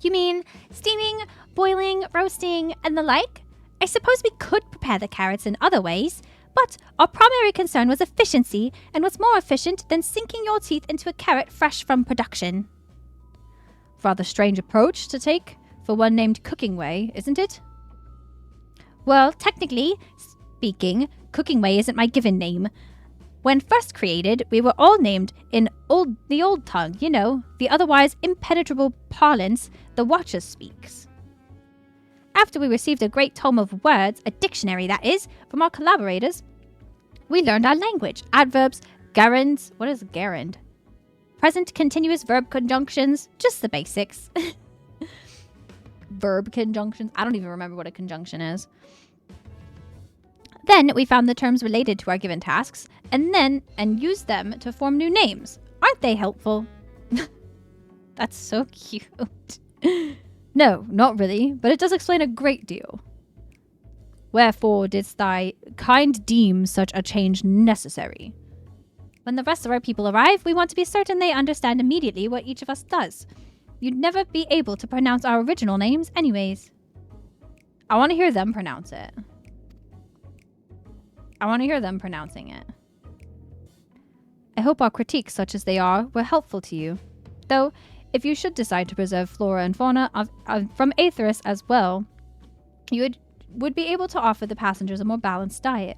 You mean steaming, boiling, roasting, and the like? I suppose we could prepare the carrots in other ways, but our primary concern was efficiency, and what's more efficient than sinking your teeth into a carrot fresh from production? Rather strange approach to take for one named Cooking Way, isn't it? Well, technically speaking, Cooking Way isn't my given name. When first created, we were all named in the old tongue, you know, the otherwise impenetrable parlance the Watcher speaks. After we received a great tome of words, a dictionary that is, from our collaborators, we learned our language, adverbs, gerunds. What is gerund? Present continuous verb conjunctions, just the basics. Verb conjunctions. I don't even remember what a conjunction is. Then we found the terms related to our given tasks and used them to form new names. Aren't they helpful? That's so cute. No, not really, but it does explain a great deal. Wherefore didst thy kind deem such a change necessary? When the rest of our people arrive, we want to be certain they understand immediately what each of us does. You'd never be able to pronounce our original names anyways. I want to hear them pronounce it. I want to hear them pronouncing it. I hope our critiques, such as they are, were helpful to you. Though, if you should decide to preserve flora and fauna from Aetheris as well, you would be able to offer the passengers a more balanced diet.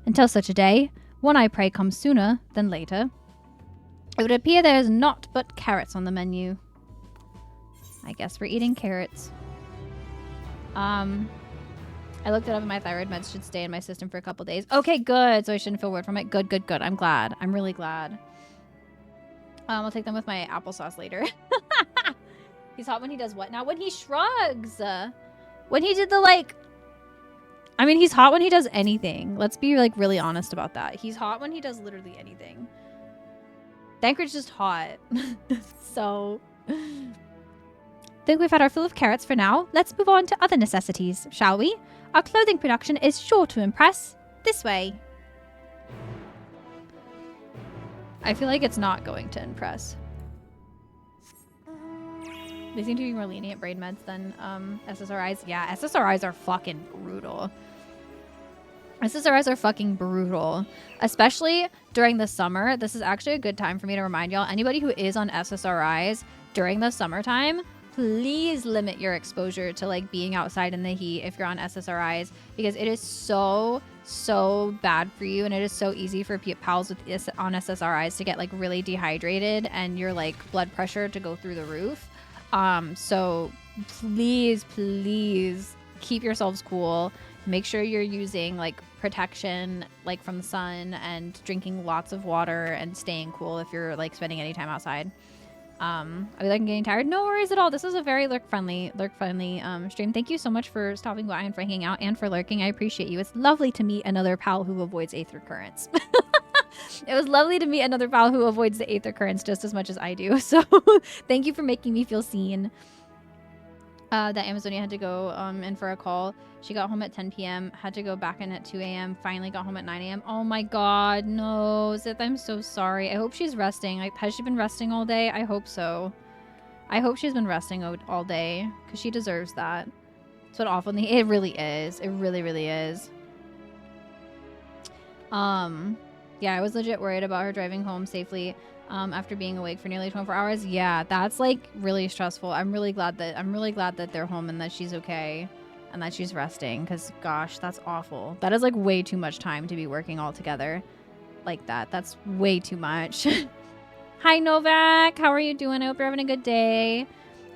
Until such a day, one I pray comes sooner than later, it would appear there is naught but carrots on the menu. I guess we're eating carrots. I looked it up and my thyroid meds should stay in my system for a couple days. Okay, good. So I shouldn't feel weird from it. Good, good, good. I'm glad. I'm really glad. I'll take them with my applesauce later. He's hot when he does what now? When he shrugs. When he did the like... I mean, he's hot when he does anything. Let's be like really honest about that. He's hot when he does literally anything. Thancred's just hot. So... Think we've had our fill of carrots for now. Let's move on to other necessities, shall we? Our clothing production is sure to impress. This way. I feel like it's not going to impress. They seem to be more lenient brain meds than SSRIs. Yeah, SSRIs are fucking brutal. SSRIs are fucking brutal. Especially during the summer. This is actually a good time for me to remind y'all. Anybody who is on SSRIs during the summertime, please limit your exposure to like being outside in the heat if you're on SSRIs, because it is so bad for you, and it is so easy for pals on SSRIs to get like really dehydrated and your like blood pressure to go through the roof. So please keep yourselves cool. Make sure you're using like protection like from the sun and drinking lots of water and staying cool if you're like spending any time outside. Are we like getting tired? No worries at all. This is a very lurk friendly stream. Thank you so much for stopping by and for hanging out and for lurking. I appreciate you. It's lovely to meet another pal who avoids aether currents. It was lovely to meet another pal who avoids the aether currents just as much as I do. So thank you for making me feel seen. that Amazonia had to go in for a call. She got home at 10 p.m., had to go back in at 2 a.m., finally got home at 9 a.m. Oh my god, no. Zith, I'm so sorry. I hope she's resting. Like, has she been resting all day? I hope so. I hope she's been resting all day, because she deserves that. It's what awful. It really is. It really, really is. Yeah, I was legit worried about her driving home safely after being awake for nearly 24 hours. Yeah, that's like really stressful. I'm really glad that they're home and that she's okay and that she's resting, because gosh, that's awful. That is like way too much time to be working all together like that. That's way too much. Hi Novak, how are you doing? I hope you're having a good day.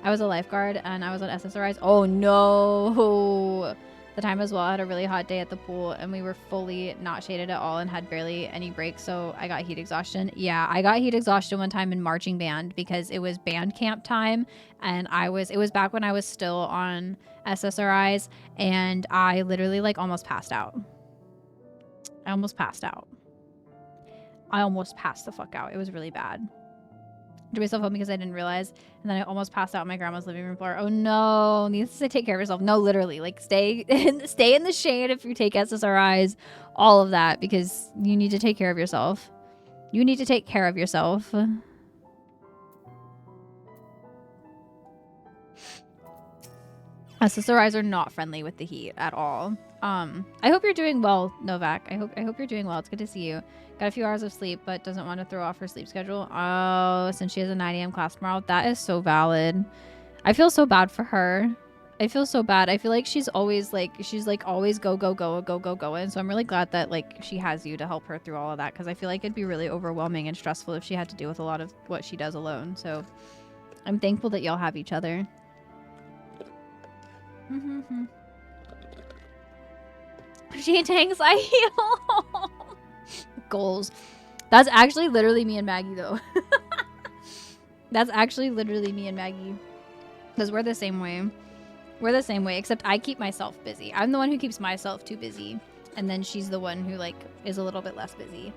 I was a lifeguard and I was on SSRIs. Oh no. The time as well, I had a really hot day at the pool and we were fully not shaded at all and had barely any breaks, so I got heat exhaustion. Yeah, I got heat exhaustion one time in marching band because it was band camp time and it was back when I was still on SSRIs and I literally like almost passed out. I almost passed the fuck out. It was really bad. Drew myself home because I didn't realize, and then I almost passed out on my grandma's living room floor. Oh no, needs to say take care of yourself. No, literally, like stay in the shade if you take SSRIs, all of that, because you need to take care of yourself. You need to take care of yourself. SSRIs are not friendly with the heat at all. I hope you're doing well, Novak. I hope you're doing well. It's good to see you. Got a few hours of sleep, but doesn't want to throw off her sleep schedule. Oh, since she has a 9 a.m. class tomorrow. That is so valid. I feel so bad for her. I feel so bad. I feel like she's always always go, go, go, go, go, go. And so I'm really glad that like she has you to help her through all of that, because I feel like it'd be really overwhelming and stressful if she had to deal with a lot of what she does alone. So I'm thankful that y'all have each other. She tanks, I heal. Goals. That's actually literally me and Maggie though. That's actually literally me and Maggie, because we're the same way. We're the same way, except I keep myself busy. I'm the one who keeps myself too busy, and then she's the one who like is a little bit less busy.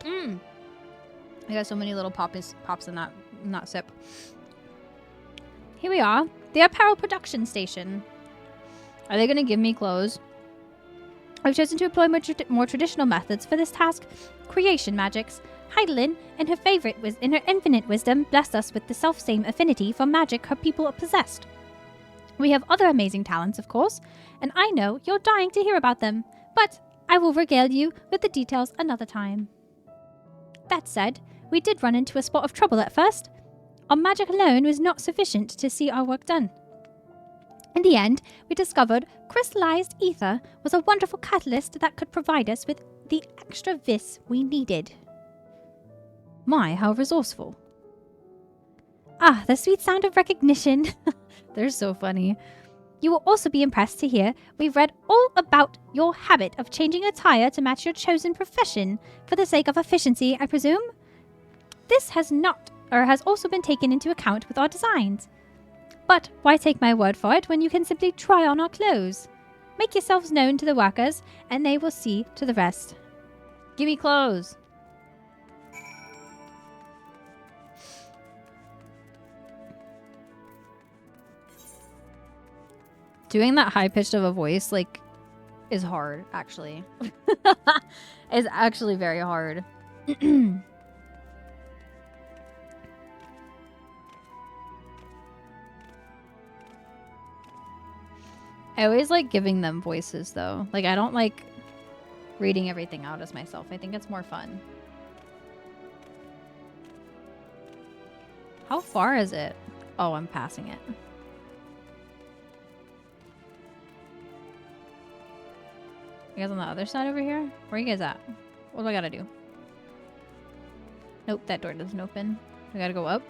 I got so many little pops in that sip. Here we are, the apparel production station. Are they gonna give me clothes? I've chosen to employ more traditional methods for this task. Creation magics. Heidelin, in her infinite wisdom, blessed us with the self-same affinity for magic her people possessed. We have other amazing talents, of course, and I know you're dying to hear about them, but I will regale you with the details another time. That said, we did run into a spot of trouble at first. Our magic alone was not sufficient to see our work done. In the end, we discovered crystallized ether was a wonderful catalyst that could provide us with the extra vis we needed. My, how resourceful. Ah, the sweet sound of recognition. They're so funny. You will also be impressed to hear we've read all about your habit of changing attire to match your chosen profession for the sake of efficiency, I presume. This has also been taken into account with our designs. But why take my word for it when you can simply try on our clothes? Make yourselves known to the workers, and they will see to the rest. Give me clothes. Doing that high-pitched of a voice, like, is hard, actually. It's actually very hard. I always like giving them voices, though. Like, I don't like reading everything out as myself. I think it's more fun. How far is it? Oh, I'm passing it. You guys on the other side over here? Where are you guys at? What do I gotta do? Nope, that door doesn't open. I gotta go up.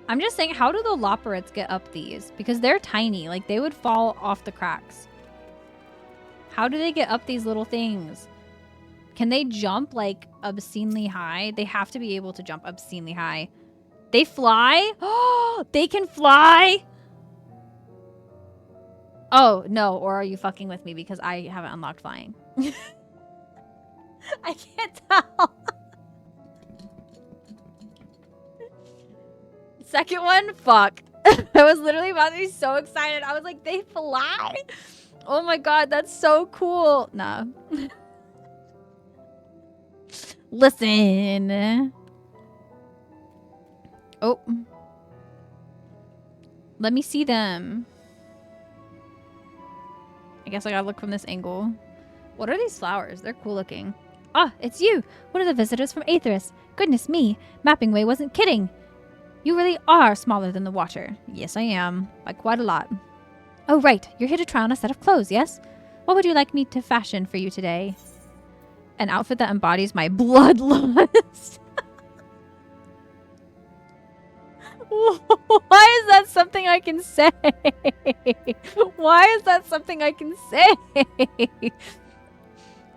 I'm just saying, how do the Loporits get up these? Because they're tiny. Like, they would fall off the cracks. How do they get up these little things? Can they jump, like, obscenely high? They have to be able to jump obscenely high. They fly? Oh, they can fly? Oh, no. Or are you fucking with me because I haven't unlocked flying? I can't tell. Second one, fuck. I was literally about to be so excited. I was like, they fly? Oh my god, that's so cool. Nah. Listen. Oh. Let me see them. I guess I gotta look from this angle. What are these flowers? They're cool looking. Ah, it's you! One of the visitors from Aetheris. Goodness me, Mapping Way wasn't kidding. You really are smaller than the water. Yes, I am. By quite a lot. Oh, right. You're here to try on a set of clothes, yes? What would you like me to fashion for you today? An outfit that embodies my bloodlust. Why is that something I can say? Why is that something I can say?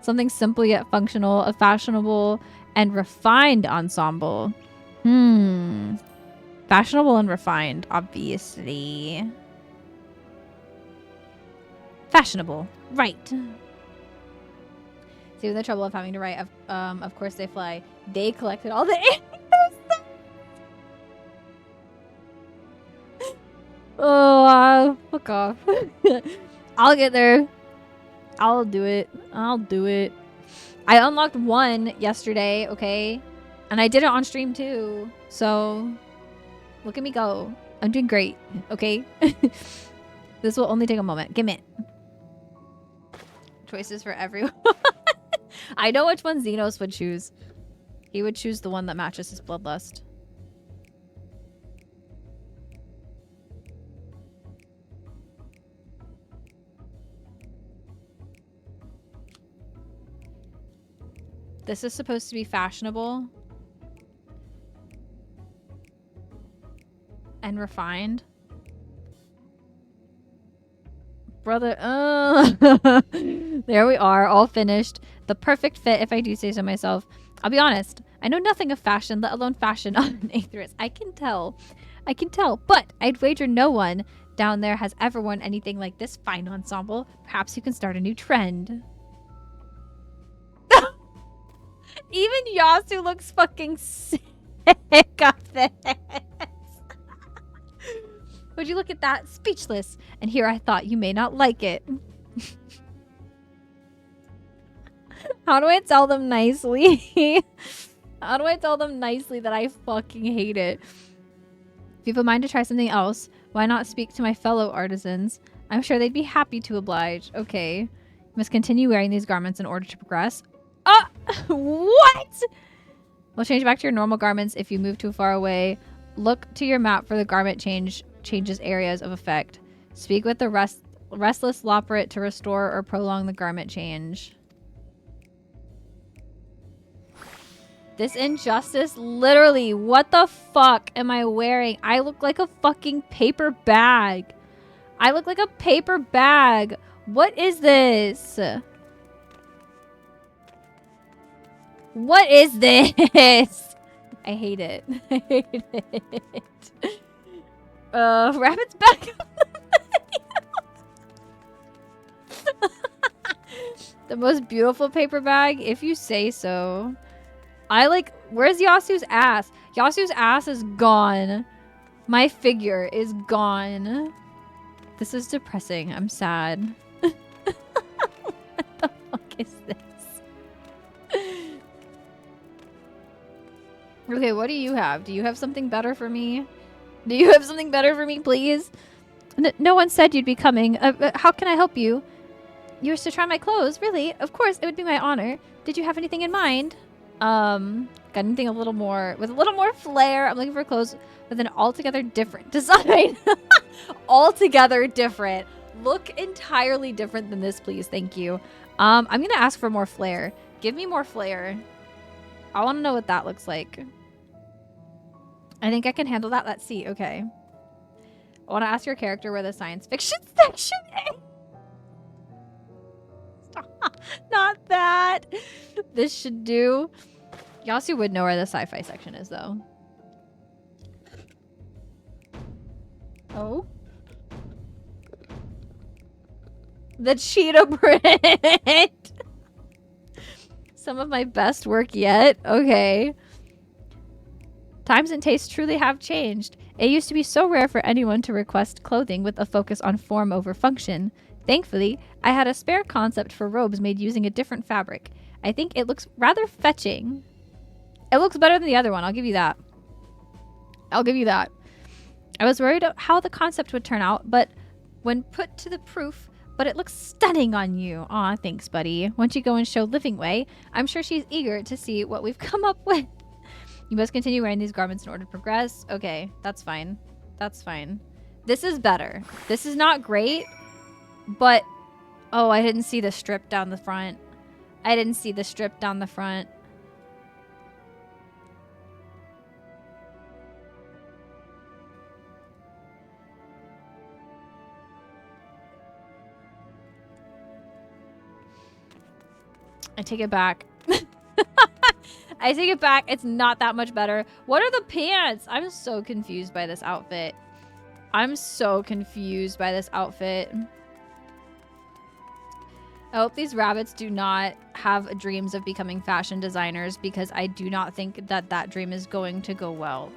Something simple yet functional, a fashionable and refined ensemble. Fashionable and refined, obviously. Fashionable, right. See, the trouble of having to write, of course they fly. They collected all the answers. Oh, fuck off. I'll get there. I'll do it. I'll do it. I unlocked one yesterday, okay? And I did it on stream too. So, look at me go. I'm doing great, okay? This will only take a moment. Give me it. Choices for everyone. I know which one Xenos would choose. He would choose the one that matches his bloodlust. This is supposed to be fashionable and refined. Brother, there we are, all finished. The perfect fit, if I do say so myself. I'll be honest, I know nothing of fashion, let alone fashion on Aetheris. I can tell, but I'd wager no one down there has ever worn anything like this fine ensemble. Perhaps you can start a new trend. Even Yasu looks fucking sick of this. Would you look at that? Speechless. And here I thought you may not like it. How do I tell them nicely? How do I tell them nicely that I fucking hate it? If you have a mind to try something else, why not speak to my fellow artisans? I'm sure they'd be happy to oblige. Okay. You must continue wearing these garments in order to progress. What? We'll change back to your normal garments if you move too far away. Look to your map for the garment changes areas of effect. Speak with the restless Loperit to restore or prolong the garment change. This injustice, literally, what the fuck am I wearing? I look like a fucking paper bag. I look like a paper bag. What is this? What is this? I hate it. I hate it. Rabbit's back. The most beautiful paper bag, if you say so. Where's Yasu's ass? Yasu's ass is gone. My figure is gone. This is depressing. I'm sad. What the fuck is this? Okay, what do you have? Do you have something better for me? Do you have something better for me, please? No one said you'd be coming. How can I help you? You wish to try my clothes? Really? Of course, it would be my honor. Did you have anything in mind? Got anything with a little more flair. I'm looking for clothes with an altogether different design. Altogether different. Look entirely different than this, please. Thank you. I'm gonna ask for more flair. Give me more flair. I want to know what that looks like. I think I can handle that. Let's see. Okay. I want to ask your character where the science fiction section is. Stop. Not that. This should do. Yasu would know where the sci-fi section is, though. Oh. The cheetah print. Some of my best work yet. Okay. Times and tastes truly have changed. It used to be so rare for anyone to request clothing with a focus on form over function. Thankfully, I had a spare concept for robes made using a different fabric. I think it looks rather fetching. It looks better than the other one. I'll give you that. I'll give you that. I was worried how the concept would turn out, but when put to the proof, but it looks stunning on you. Aw, thanks, buddy. Once you go and show Living Way, I'm sure she's eager to see what we've come up with. You must continue wearing these garments in order to progress. Okay, that's fine. That's fine. This is better. This is not great, but... Oh, I didn't see the strip down the front. I didn't see the strip down the front. I take it back. I take it back. It's not that much better. What are the pants? I'm so confused by this outfit. I'm so confused by this outfit. I hope these rabbits do not have dreams of becoming fashion designers, because I do not think that that dream is going to go well.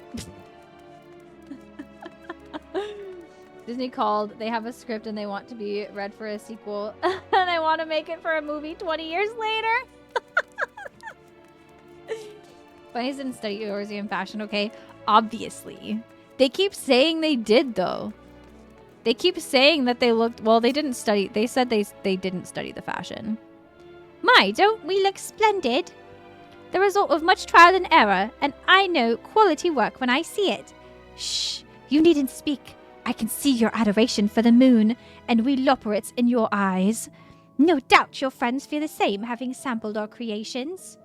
Disney called. They have a script and they want to be read for a sequel. And they want to make it for a movie 20 years later. Bunnies didn't study Eorzean fashion, okay? Obviously. They keep saying they did, though. They keep saying that they looked... Well, they didn't study... They said they didn't study the fashion. My, don't we look splendid? The result of much trial and error, and I know quality work when I see it. Shh, you needn't speak. I can see your adoration for the moon, and we loporits in your eyes. No doubt your friends feel the same, having sampled our creations.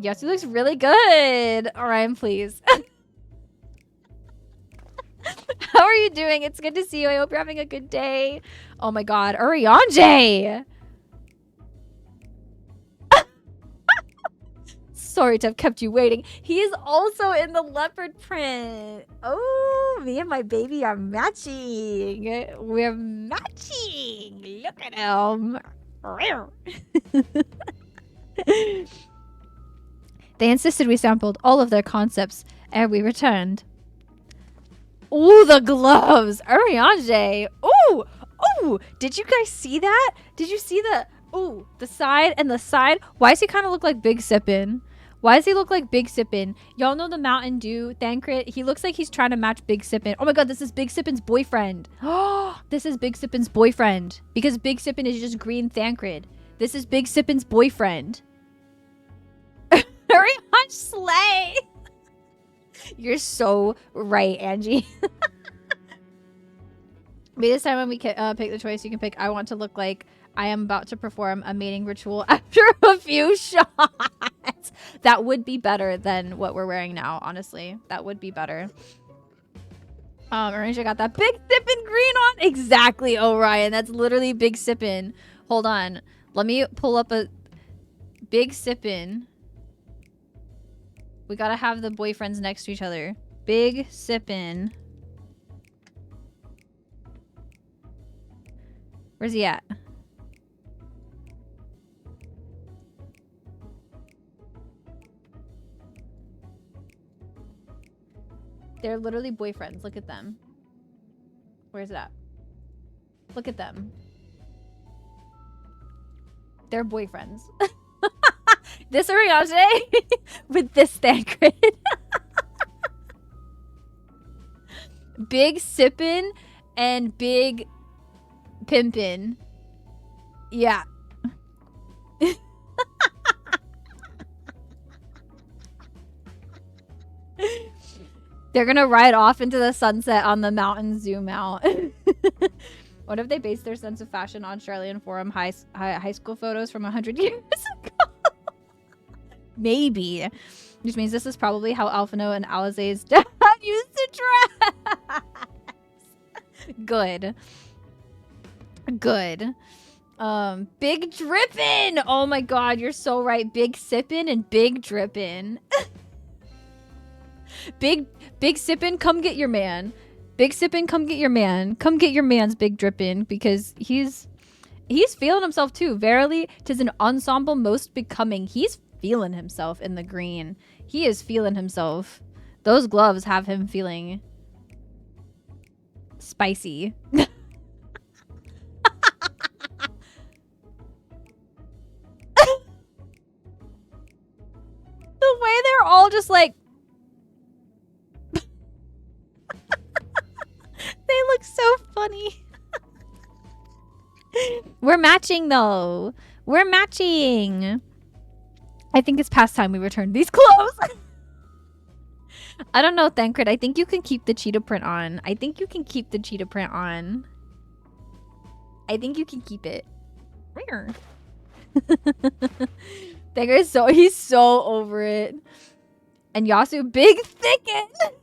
Yes, he looks really good. Orion, please. How are you doing? It's good to see you. I hope you're having a good day. Oh my god, Urianger! Sorry to have kept you waiting. He is also in the leopard print. Oh, me and my baby are matching. We're matching. Look at him. They insisted we sampled all of their concepts ere we returned. Ooh, the gloves. Urianger. Ooh. Ooh. Did you guys see that? Did you see the... Ooh, the side and the side? Why does he kind of look like Big Sippin'? Why does he look like Big Sippin'? Y'all know the Mountain Dew Thancred? He looks like he's trying to match Big Sippin'. Oh my god, this is Big Sippin's boyfriend. Oh, this is Big Sippin's boyfriend. Because Big Sippin' is just green Thancred. This is Big Sippin's boyfriend. Very much slay. You're so right, Angie. Maybe this time when we pick the choice, you can pick, I want to look like I am about to perform a mating ritual after a few shots. That would be better than what we're wearing now, honestly. That would be better. Arrangement got that Big Sippin' green on. Exactly, Orion. That's literally Big Sippin'. Hold on. Let me pull up a Big Sippin'. We gotta have the boyfriends next to each other. Big Sippin'. Where's he at? They're literally boyfriends. Look at them. Where's it at? Look at them. They're boyfriends. This Urianger with this Thancred. Big Sippin' and Big Pimpin'. Yeah. They're gonna ride off into the sunset on the mountain zoom out. What if they base their sense of fashion on Australian Forum high school photos from 100 years ago? Maybe. Which means this is probably how Alphino and Alizé's dad used to dress. Good. Good. Big Drippin'! Oh my god, you're so right. Big Sippin' and Big Drippin'. Big Sippin', come get your man. Big Sippin', come get your man. Come get your man's Big Drippin', because he's... He's feeling himself too. Verily, 'tis an ensemble most becoming. He's feeling himself in the green. He is feeling himself. Those gloves have him feeling spicy. The way they're all just like... They look so funny. We're matching though. We're matching. I think it's past time we return these clothes. I don't know, Thancred. I think you can keep the cheetah print on. I think you can keep the cheetah print on. I think you can keep it. Thancred is he's so over it. And Yasu, big thicket.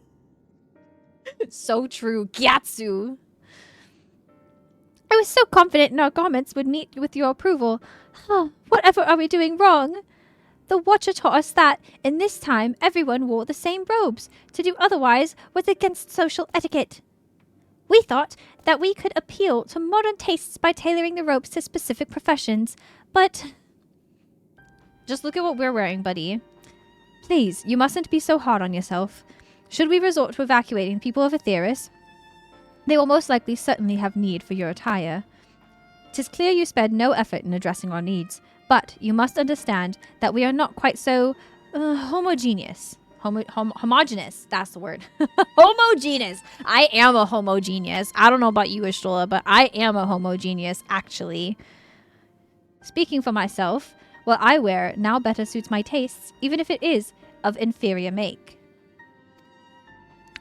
So true. Gyatsu. I was so confident in our garments would meet with your approval. Whatever are we doing wrong? The Watcher taught us that, in this time, everyone wore the same robes. To do otherwise was against social etiquette. We thought that we could appeal to modern tastes by tailoring the robes to specific professions, but... Just look at what we're wearing, buddy. Please, you mustn't be so hard on yourself. Should we resort to evacuating people of Aetheris? They will most likely certainly have need for your attire. 'Tis clear you spared no effort in addressing our needs, but you must understand that we are not quite so homogeneous. Homogeneous, that's the word. Homogeneous. I am a homogeneous. I don't know about you, Ashtola, but I am a homogeneous, actually. Speaking for myself, what I wear now better suits my tastes, even if it is of inferior make.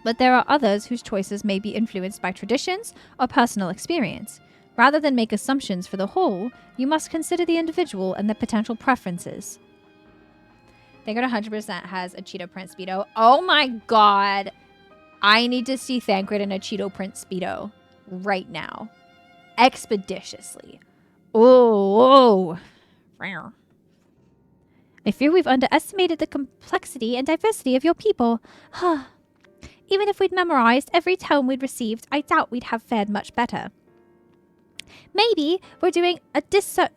But there are others whose choices may be influenced by traditions or personal experience. Rather than make assumptions for the whole, you must consider the individual and their potential preferences. Thancred 100% has a Cheeto print Speedo. Oh my god. I need to see Thancred in a Cheeto print Speedo right now. Expeditiously. Oh. I fear we've underestimated the complexity and diversity of your people. Even if we'd memorized every tome we'd received, I doubt we'd have fared much better. Maybe we're doing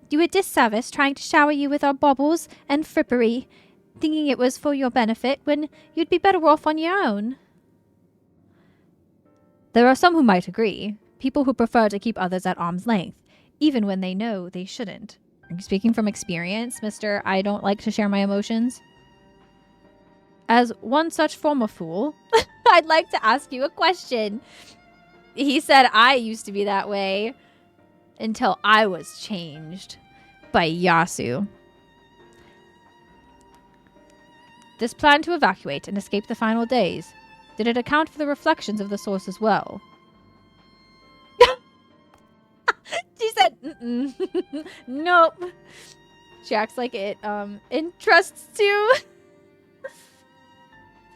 you a disservice trying to shower you with our baubles and frippery, thinking it was for your benefit when you'd be better off on your own. There are some who might agree, people who prefer to keep others at arm's length, even when they know they shouldn't. Are you speaking from experience, Mr. I don't like to share my emotions? As one such former fool, I'd like to ask you a question. He said I used to be that way until I was changed by Yasu. This plan to evacuate and escape the final days, did it account for the reflections of the source as well? She said, nope. She acts like it interests too.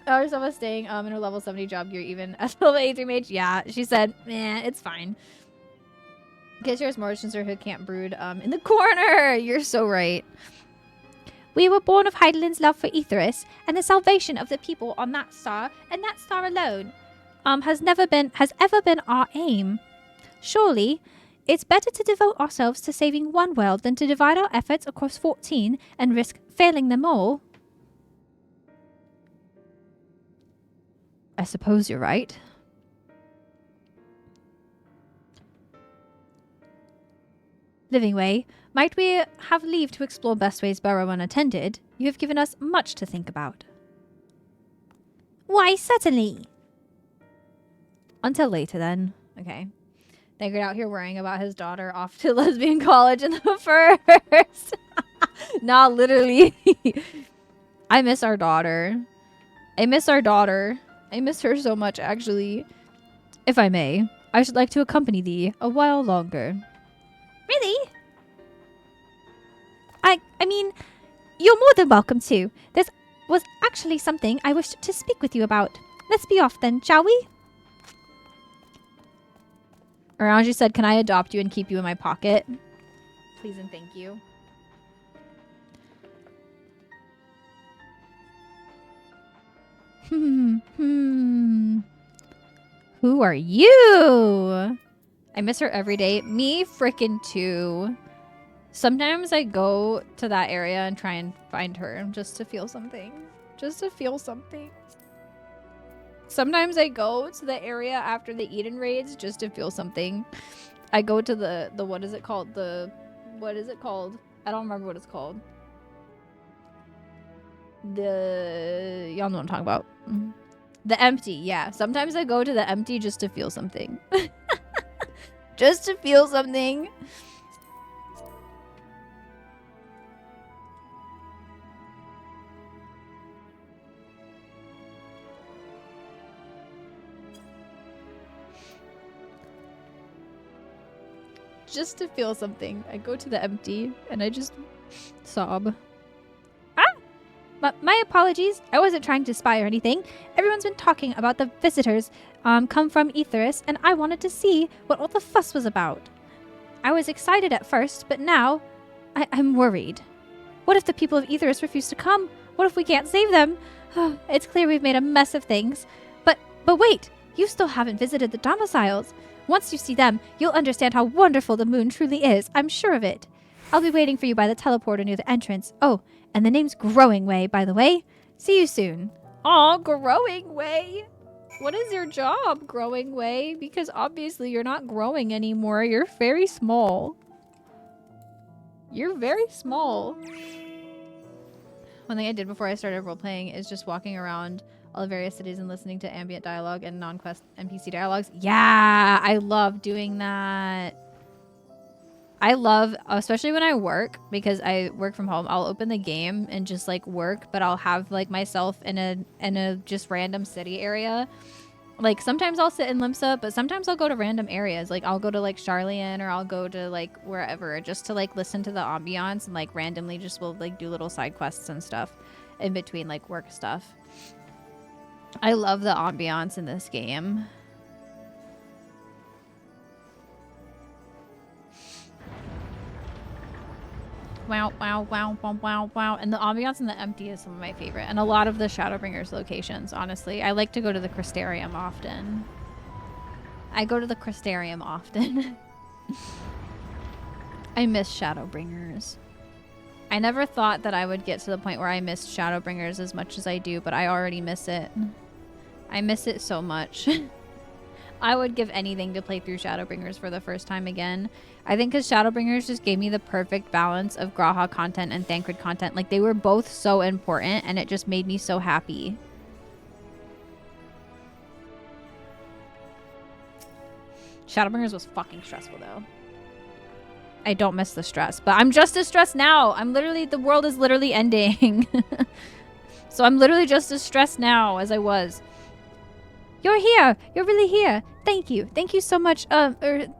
Someone staying in her level 70 job gear even as level 83 mage. Yeah, she said, it's fine. Guess yours more since her hood can't brood in the corner. You're so right. We were born of Heidelin's love for Aetheris and the salvation of the people on that star, and that star alone has ever been our aim. Surely, it's better to devote ourselves to saving one world than to divide our efforts across 14 and risk failing them all. I suppose you're right. Livingway, might we have leave to explore Bestway's burrow unattended? You have given us much to think about. Why, certainly. Until later, then. Okay. Thancred out here worrying about his daughter off to lesbian college in the first. Nah, literally. I miss our daughter. I miss her so much, actually. If I may, I should like to accompany thee a while longer. Really? I mean, you're more than welcome to. There was actually something I wished to speak with you about. Let's be off then, shall we? Orange said, can I adopt you and keep you in my pocket? Please and thank you. Who are you? I miss her every day. Me frickin' too. Sometimes I go to that area and try and find her just to feel something. Just to feel something. Sometimes I go to the area after the Eden raids just to feel something. I go to the what is it called? What is it called? I don't remember what it's called. Y'all know what I'm talking about. The empty, yeah. Sometimes I go to the empty just to feel something. Just to feel something. Just to feel something. I go to the empty and I just sob. My apologies. I wasn't trying to spy or anything. Everyone's been talking about the visitors come from Aetheris, and I wanted to see what all the fuss was about. I was excited at first, but now I'm worried. What if the people of Aetheris refuse to come? What if we can't save them? It's clear we've made a mess of things. But wait, you still haven't visited the domiciles. Once you see them, you'll understand how wonderful the moon truly is. I'm sure of it. I'll be waiting for you by the teleporter near the entrance. Oh, and the name's Growing Way, by the way. See you soon. Aw, Growing Way. What is your job, Growing Way? Because obviously you're not growing anymore. You're very small. You're very small. One thing I did before I started role-playing is just walking around all the various cities and listening to ambient dialogue and non-quest NPC dialogues. Yeah, I love doing that. I love, especially when I work, because I work from home, I'll open the game and just like work, but I'll have like myself in a just random city area. Like sometimes I'll sit in Limsa, but sometimes I'll go to random areas. Like I'll go to like Charlian, or I'll go to like wherever just to like listen to the ambiance, and like randomly just will like do little side quests and stuff in between like work stuff. I love the ambiance in this game. Wow, wow, wow, wow, wow, wow. And the ambiance in the empty is some of my favorite. And a lot of the Shadowbringers locations, honestly. I like to go to the Crystarium often. I go to the Crystarium often. I miss Shadowbringers. I never thought that I would get to the point where I missed Shadowbringers as much as I do, but I already miss it. I miss it so much. I would give anything to play through Shadowbringers for the first time again. I think because Shadowbringers just gave me the perfect balance of Graha content and Thancred content. Like, they were both so important, and it just made me so happy. Shadowbringers was fucking stressful, though. I don't miss the stress, but I'm just as stressed now. I'm literally, the world is literally ending. So I'm literally just as stressed now as I was. You're here. You're really here. Thank you. Thank you so much.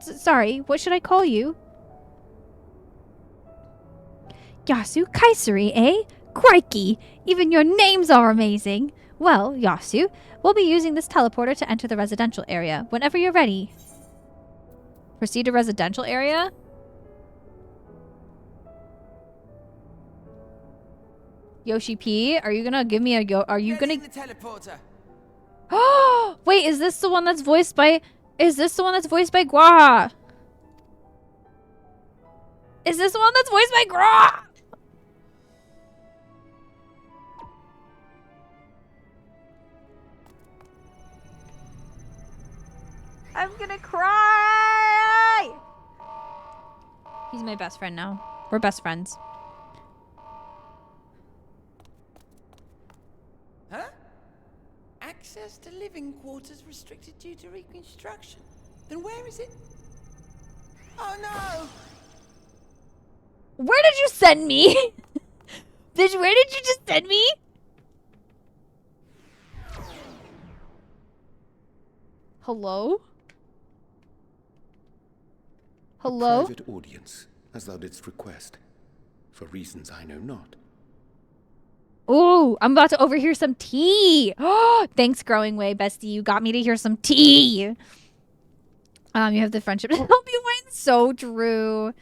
Sorry. What should I call you? Yasu Kaiseri, eh? Crikey. Even your names are amazing. Well, Yasu, we'll be using this teleporter to enter the residential area. Whenever you're ready. Proceed to residential area? Yoshi P, are you gonna give me a are you gonna... the teleporter. Oh, wait, is this the one that's voiced by... Is this the one that's voiced by Gwaha? Is this the one that's voiced by Gwaha? I'm gonna cry! He's my best friend now. We're best friends. Huh? Access to living quarters restricted due to reconstruction. Then where is it? Oh no! Where did you send me? Where did you just send me? Hello? Hello? Private audience, as thou didst request, for reasons I know not. Ooh, I'm about to overhear some tea. Oh, thanks, Growing Way, bestie. You got me to hear some tea. You have the friendship to help you win. So true.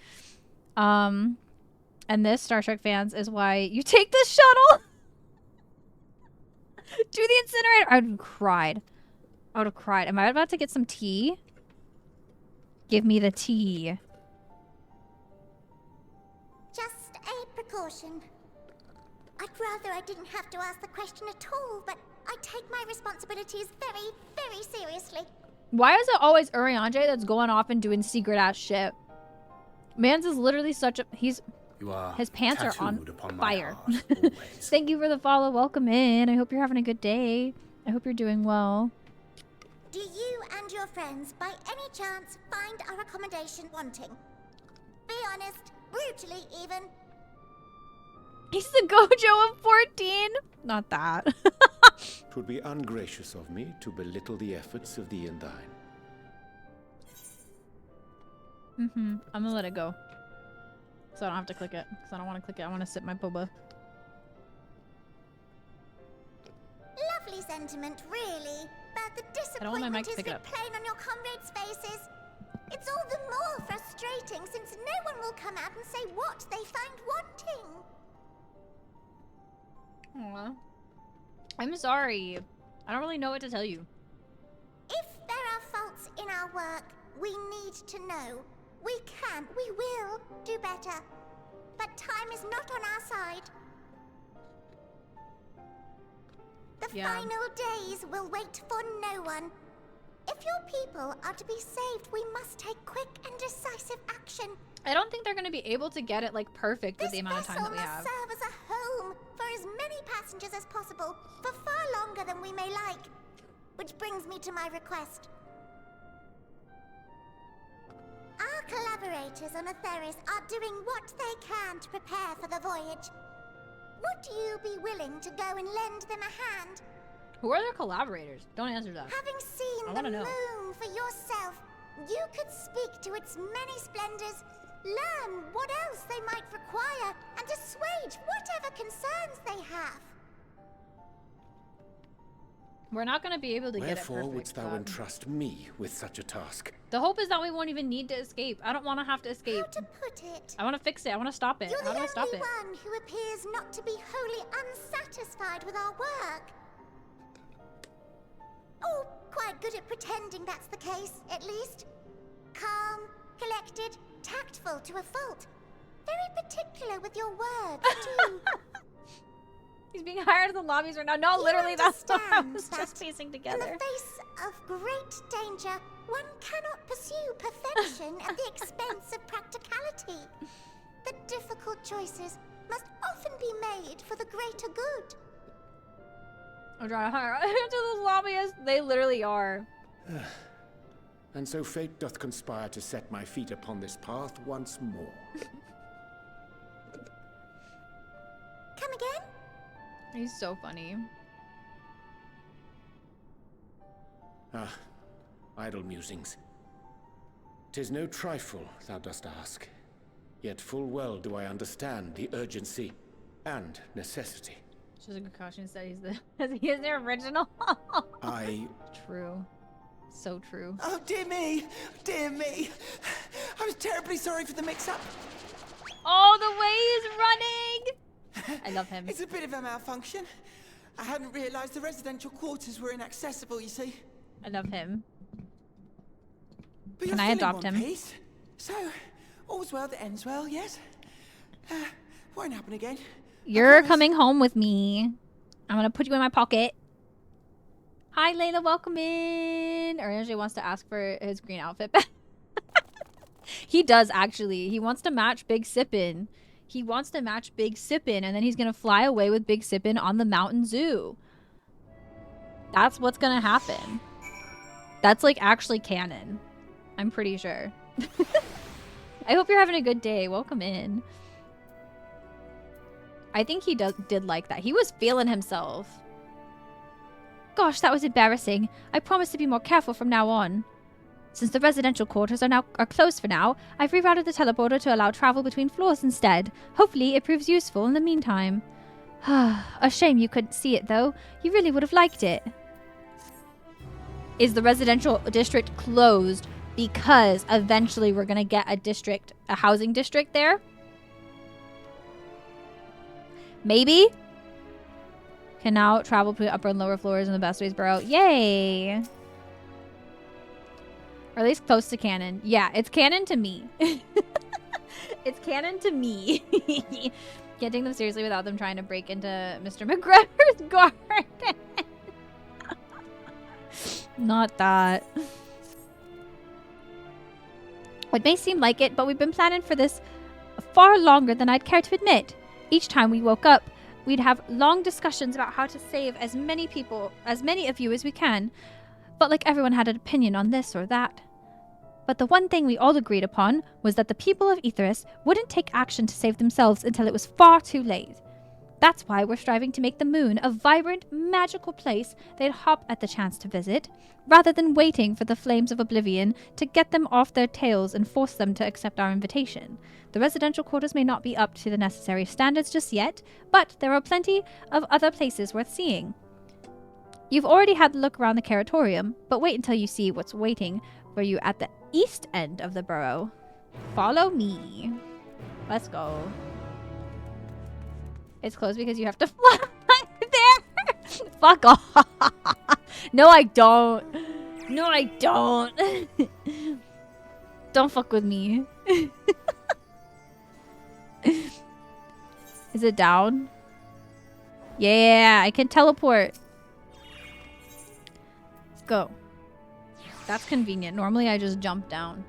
And this, Star Trek fans, is why you take the shuttle to the incinerator. I would have cried. I would have cried. Am I about to get some tea? Give me the tea. Just a precaution. I'd rather I didn't have to ask the question at all, but I take my responsibilities very, very seriously. Why is it always Urianger that's going off and doing secret ass shit? Mans is literally such a his pants are on fire. Thank you for the follow. Welcome in. I hope you're having a good day. I hope you're doing well. Do you and your friends, by any chance, find our accommodation wanting? Be honest, brutally even. He's the Gojo of 14. Not that. It would be ungracious of me to belittle the efforts of the Undyne. I'm gonna let it go. So I don't have to click it. Because I don't want to click it. I want to sip my boba. Lovely sentiment, really. But the I don't want my mic disappointment to is pick it up. plain on your comrades' faces. It's all the more frustrating since no one will come out and say what they find wanting. Aw. I'm sorry. I don't really know what to tell you. If there are faults in our work, we need to know. We will do better. But time is not on our side. The final days will wait for no one. If your people are to be saved, we must take quick and decisive action. I don't think they're going to be able to get it like perfect with the amount of time that we have. This vessel must serve as a home for as many passengers as possible, for far longer than we may like. Which brings me to my request. Our collaborators on Atheris are doing what they can to prepare for the voyage. Would you be willing to go and lend them a hand? Who are their collaborators? Don't answer that. Having seen I the wanna know. moon for yourself, you could speak to its many splendors, learn what else they might require, and assuage whatever concerns they have. We're not going to be able to get it Wherefore perfect. wouldst thou Bob. entrust me with such a task? The hope is that we won't even need to escape. I don't want to have to escape. How to put it? I want to fix it. I want to stop it. You're How the do I stop only it? one who appears not to be wholly unsatisfied with our work. Oh, quite good at pretending that's the case, at least. Calm, collected, tactful to a fault. Very particular with your words, too. He's being hired in the lobbies right now. No, You literally, that's what I understand was that just piecing In together. the face of great danger, one cannot pursue perfection at the expense of practicality. The difficult choices must often be made for the greater good. I'm trying to hire to those lobbyists. They literally are. And so fate doth conspire to set my feet upon this path once more. Come again? He's so funny. Ah, idle musings. 'Tis no trifle thou dost ask. Yet full well do I understand the urgency and necessity. She's a good caution said he is the original. I... True. So true. Oh, dear me! Dear me! I was terribly sorry for the mix-up. Oh, the way he's running! I love him. It's a bit of a malfunction. I hadn't realized the residential quarters were inaccessible, you see. I love him. But Can you're I still in adopt one him? piece. So, all's well that ends well, yes? Won't happen again. You're promise. coming home with me. I'm gonna put you in my pocket. Hi, Layla. Welcome in. Orange wants to ask for his green outfit back. He does, actually. He wants to match Big Sippin'. He wants to match Big Sippin', and then he's gonna fly away with Big Sippin' on the Mountain Zoo. That's what's gonna happen. That's, like, actually canon. I'm pretty sure. I hope you're having a good day. Welcome in. I think he did like that. He was feeling himself. Gosh, that was embarrassing. I promise to be more careful from now on. Since the residential quarters are closed for now, I've rerouted the teleporter to allow travel between floors instead. Hopefully, it proves useful in the meantime. A shame you couldn't see it, though. You really would have liked it. Is the residential district closed because eventually we're going to get a housing district there? Maybe? Can now travel between upper and lower floors in the best ways borough. Yay! Or at least close to canon. Yeah, it's canon to me. It's canon to me. Can't take them seriously without them trying to break into Mr. McGregor's garden. Not that. It may seem like it, but we've been planning for this far longer than I'd care to admit. Each time we woke up, we'd have long discussions about how to save as many of you as we can. But like everyone had an opinion on this or that. But the one thing we all agreed upon was that the people of Aetheris wouldn't take action to save themselves until it was far too late. That's why we're striving to make the moon a vibrant, magical place they'd hop at the chance to visit, rather than waiting for the flames of oblivion to get them off their tails and force them to accept our invitation. The residential quarters may not be up to the necessary standards just yet, but there are plenty of other places worth seeing. You've already had a look around the Caratorium, but wait until you see what's waiting for you at the east end of the borough. Follow me. Let's go. It's closed because you have to fly there. Fuck off. No, I don't. No, I don't. Don't fuck with me. Is it down? Yeah, I can teleport. Let's go. That's convenient. Normally I just jump down.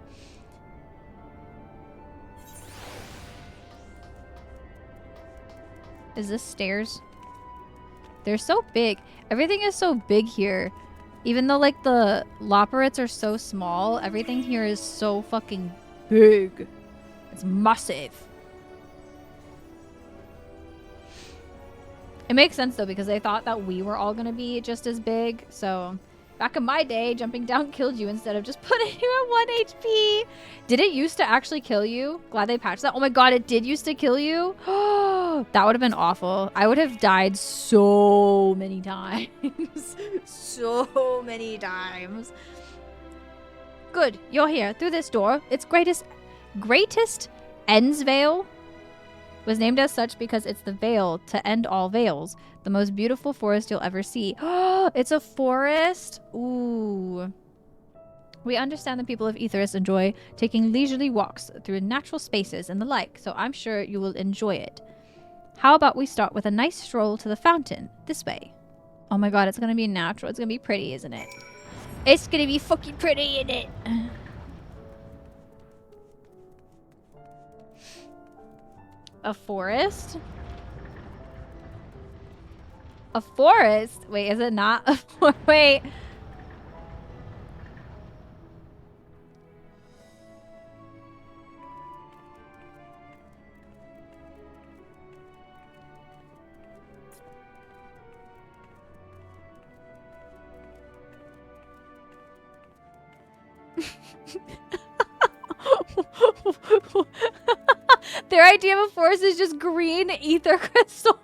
Is this stairs? They're so big. Everything is so big here. Even though like the Loporrits are so small, everything here is so fucking big. It's massive. It makes sense though because they thought that we were all gonna be just as big. So back in my day, jumping down killed you instead of just putting you at 1 HP. Did it used to actually kill you? Glad they patched that. Oh my god, it did used to kill you? That would have been awful. I would have died so many times. So many times. Good, you're here. Through this door. Its greatest Ends Veil was named as such because it's the veil to end all veils. The most beautiful forest you'll ever see. It's a forest? Ooh. We understand the people of Aetheris enjoy taking leisurely walks through natural spaces and the like, so I'm sure you will enjoy it. How about we start with a nice stroll to the fountain? This way. Oh my god, it's gonna be natural. It's gonna be pretty, isn't it? It's gonna be fucking pretty, isn't it? A forest? A forest? Wait, is it not a forest? Wait. Their idea of a forest is just green ether crystals.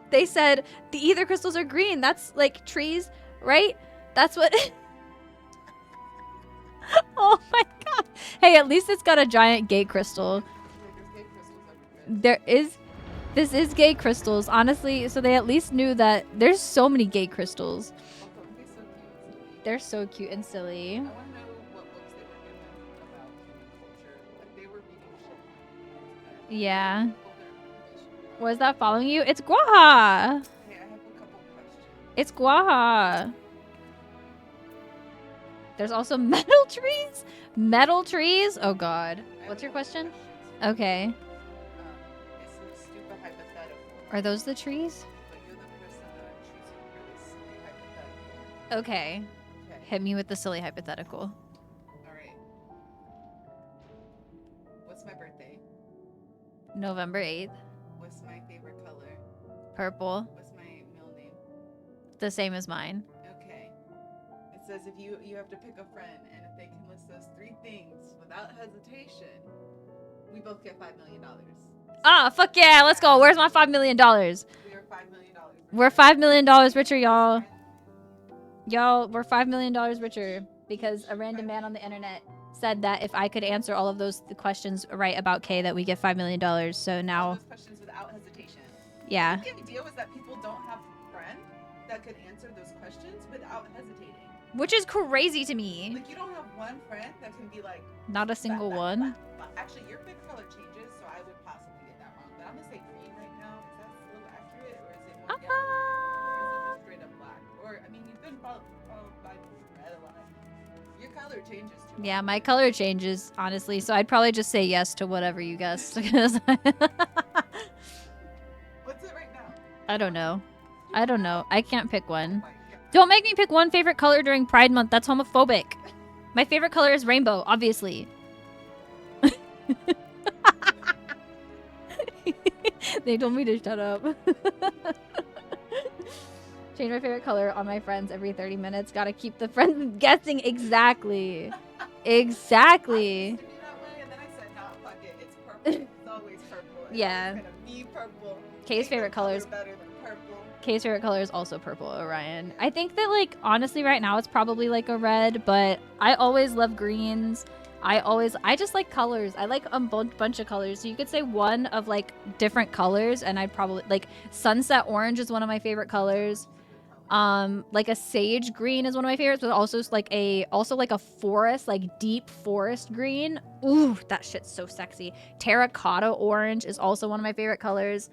They said the ether crystals are green. That's like trees, right? That's what... Oh my god. Hey, at least it's got a giant gate crystal. There is... This is gate crystals, honestly. So they at least knew that there's so many gate crystals. They're so cute and silly. Yeah. Was that following you? It's Guaha! It's Guaha! There's also metal trees? Metal trees? Oh god. What's your question? Okay. Are those the trees? Okay. Hit me with the silly hypothetical. Alright. What's my birthday? November 8th. What's my favorite color? Purple. What's my middle name? The same as mine. Okay. It says if you have to pick a friend, and if they can list those 3 things without hesitation, we both get $5 million. Ah, fuck yeah, let's go. Where's my $5 million? We are $5 million. We're $5 million richer, y'all. Y'all, we're $5 million richer because a random man on the internet said that if I could answer all of those questions right about Kay, that we get $5 million. So now... All those questions without hesitation. Yeah. The idea was that people don't have friends? that could answer those questions without hesitating. Which is crazy to me. Like, you don't have one friend that can be like, Not a single black, one. black. Actually, your favorite color changes, so I would possibly get that wrong. But I'm gonna say green right now. Is that still accurate, or is it more yellow? Or is it just straight up black? Or I mean, you've been followed by red a lot. Your color changes too. Yeah, my color changes, honestly. So I'd probably just say yes to whatever you guessed. Because What's it right now? I don't know. I don't know. I can't pick one. Oh my God. Don't make me pick one favorite color during Pride Month. That's homophobic. My favorite color is rainbow, obviously. They told me to shut up. Change my favorite color on my friends every 30 minutes. Gotta keep the friends guessing. Exactly. Exactly. I used to be that way, and then I said, nah, fuck it. It's purple. It's always purple. It's Yeah. always gonna be purple. Kay's Ain't no favorite color is better than purple. Kay's favorite color is also purple, Orion. I think that, like, honestly, right now it's probably like a red, but I always love greens. I just like colors. I like a bunch of colors. So you could say one of like different colors, and I'd probably like sunset orange is one of my favorite colors. Like a sage green is one of my favorites, but also like a forest, like deep forest green. Ooh, that shit's so sexy. Terracotta orange is also one of my favorite colors.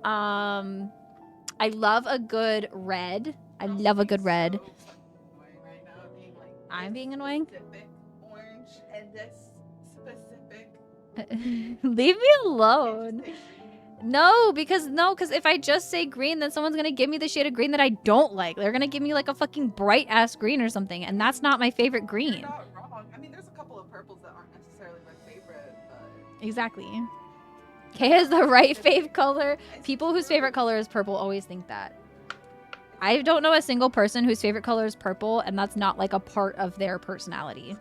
I love a good red. I love a good red. Right now, being like, I'm this being annoying? specific orange and this specific. Leave me alone. No, because if I just say green, then someone's gonna give me the shade of green that I don't like. They're gonna give me like a fucking bright ass green or something, and that's not my favorite You're green. not wrong. I mean, there's a couple of purples that aren't necessarily my favorite, but Exactly. Kay has the right fave color. People whose favorite color is purple always think that. I don't know a single person whose favorite color is purple, and that's not like a part of their personality.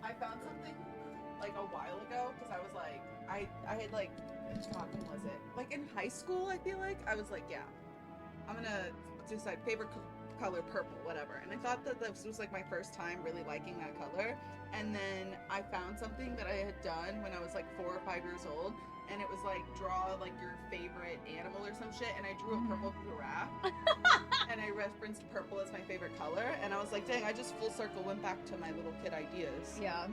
I found something like a while ago because I was like, I had like, God, when was it? Like in high school, I feel like I was like, yeah, I'm gonna decide favorite color purple, whatever. And I thought that this was like my first time really liking that color. And then I found something that I had done when I was like 4 or 5 years old, and it was like draw like your favorite animal or some shit, and I drew a purple giraffe. And I referenced purple as my favorite color, and I was like, dang, I just full circle went back to my little kid ideas. Yeah.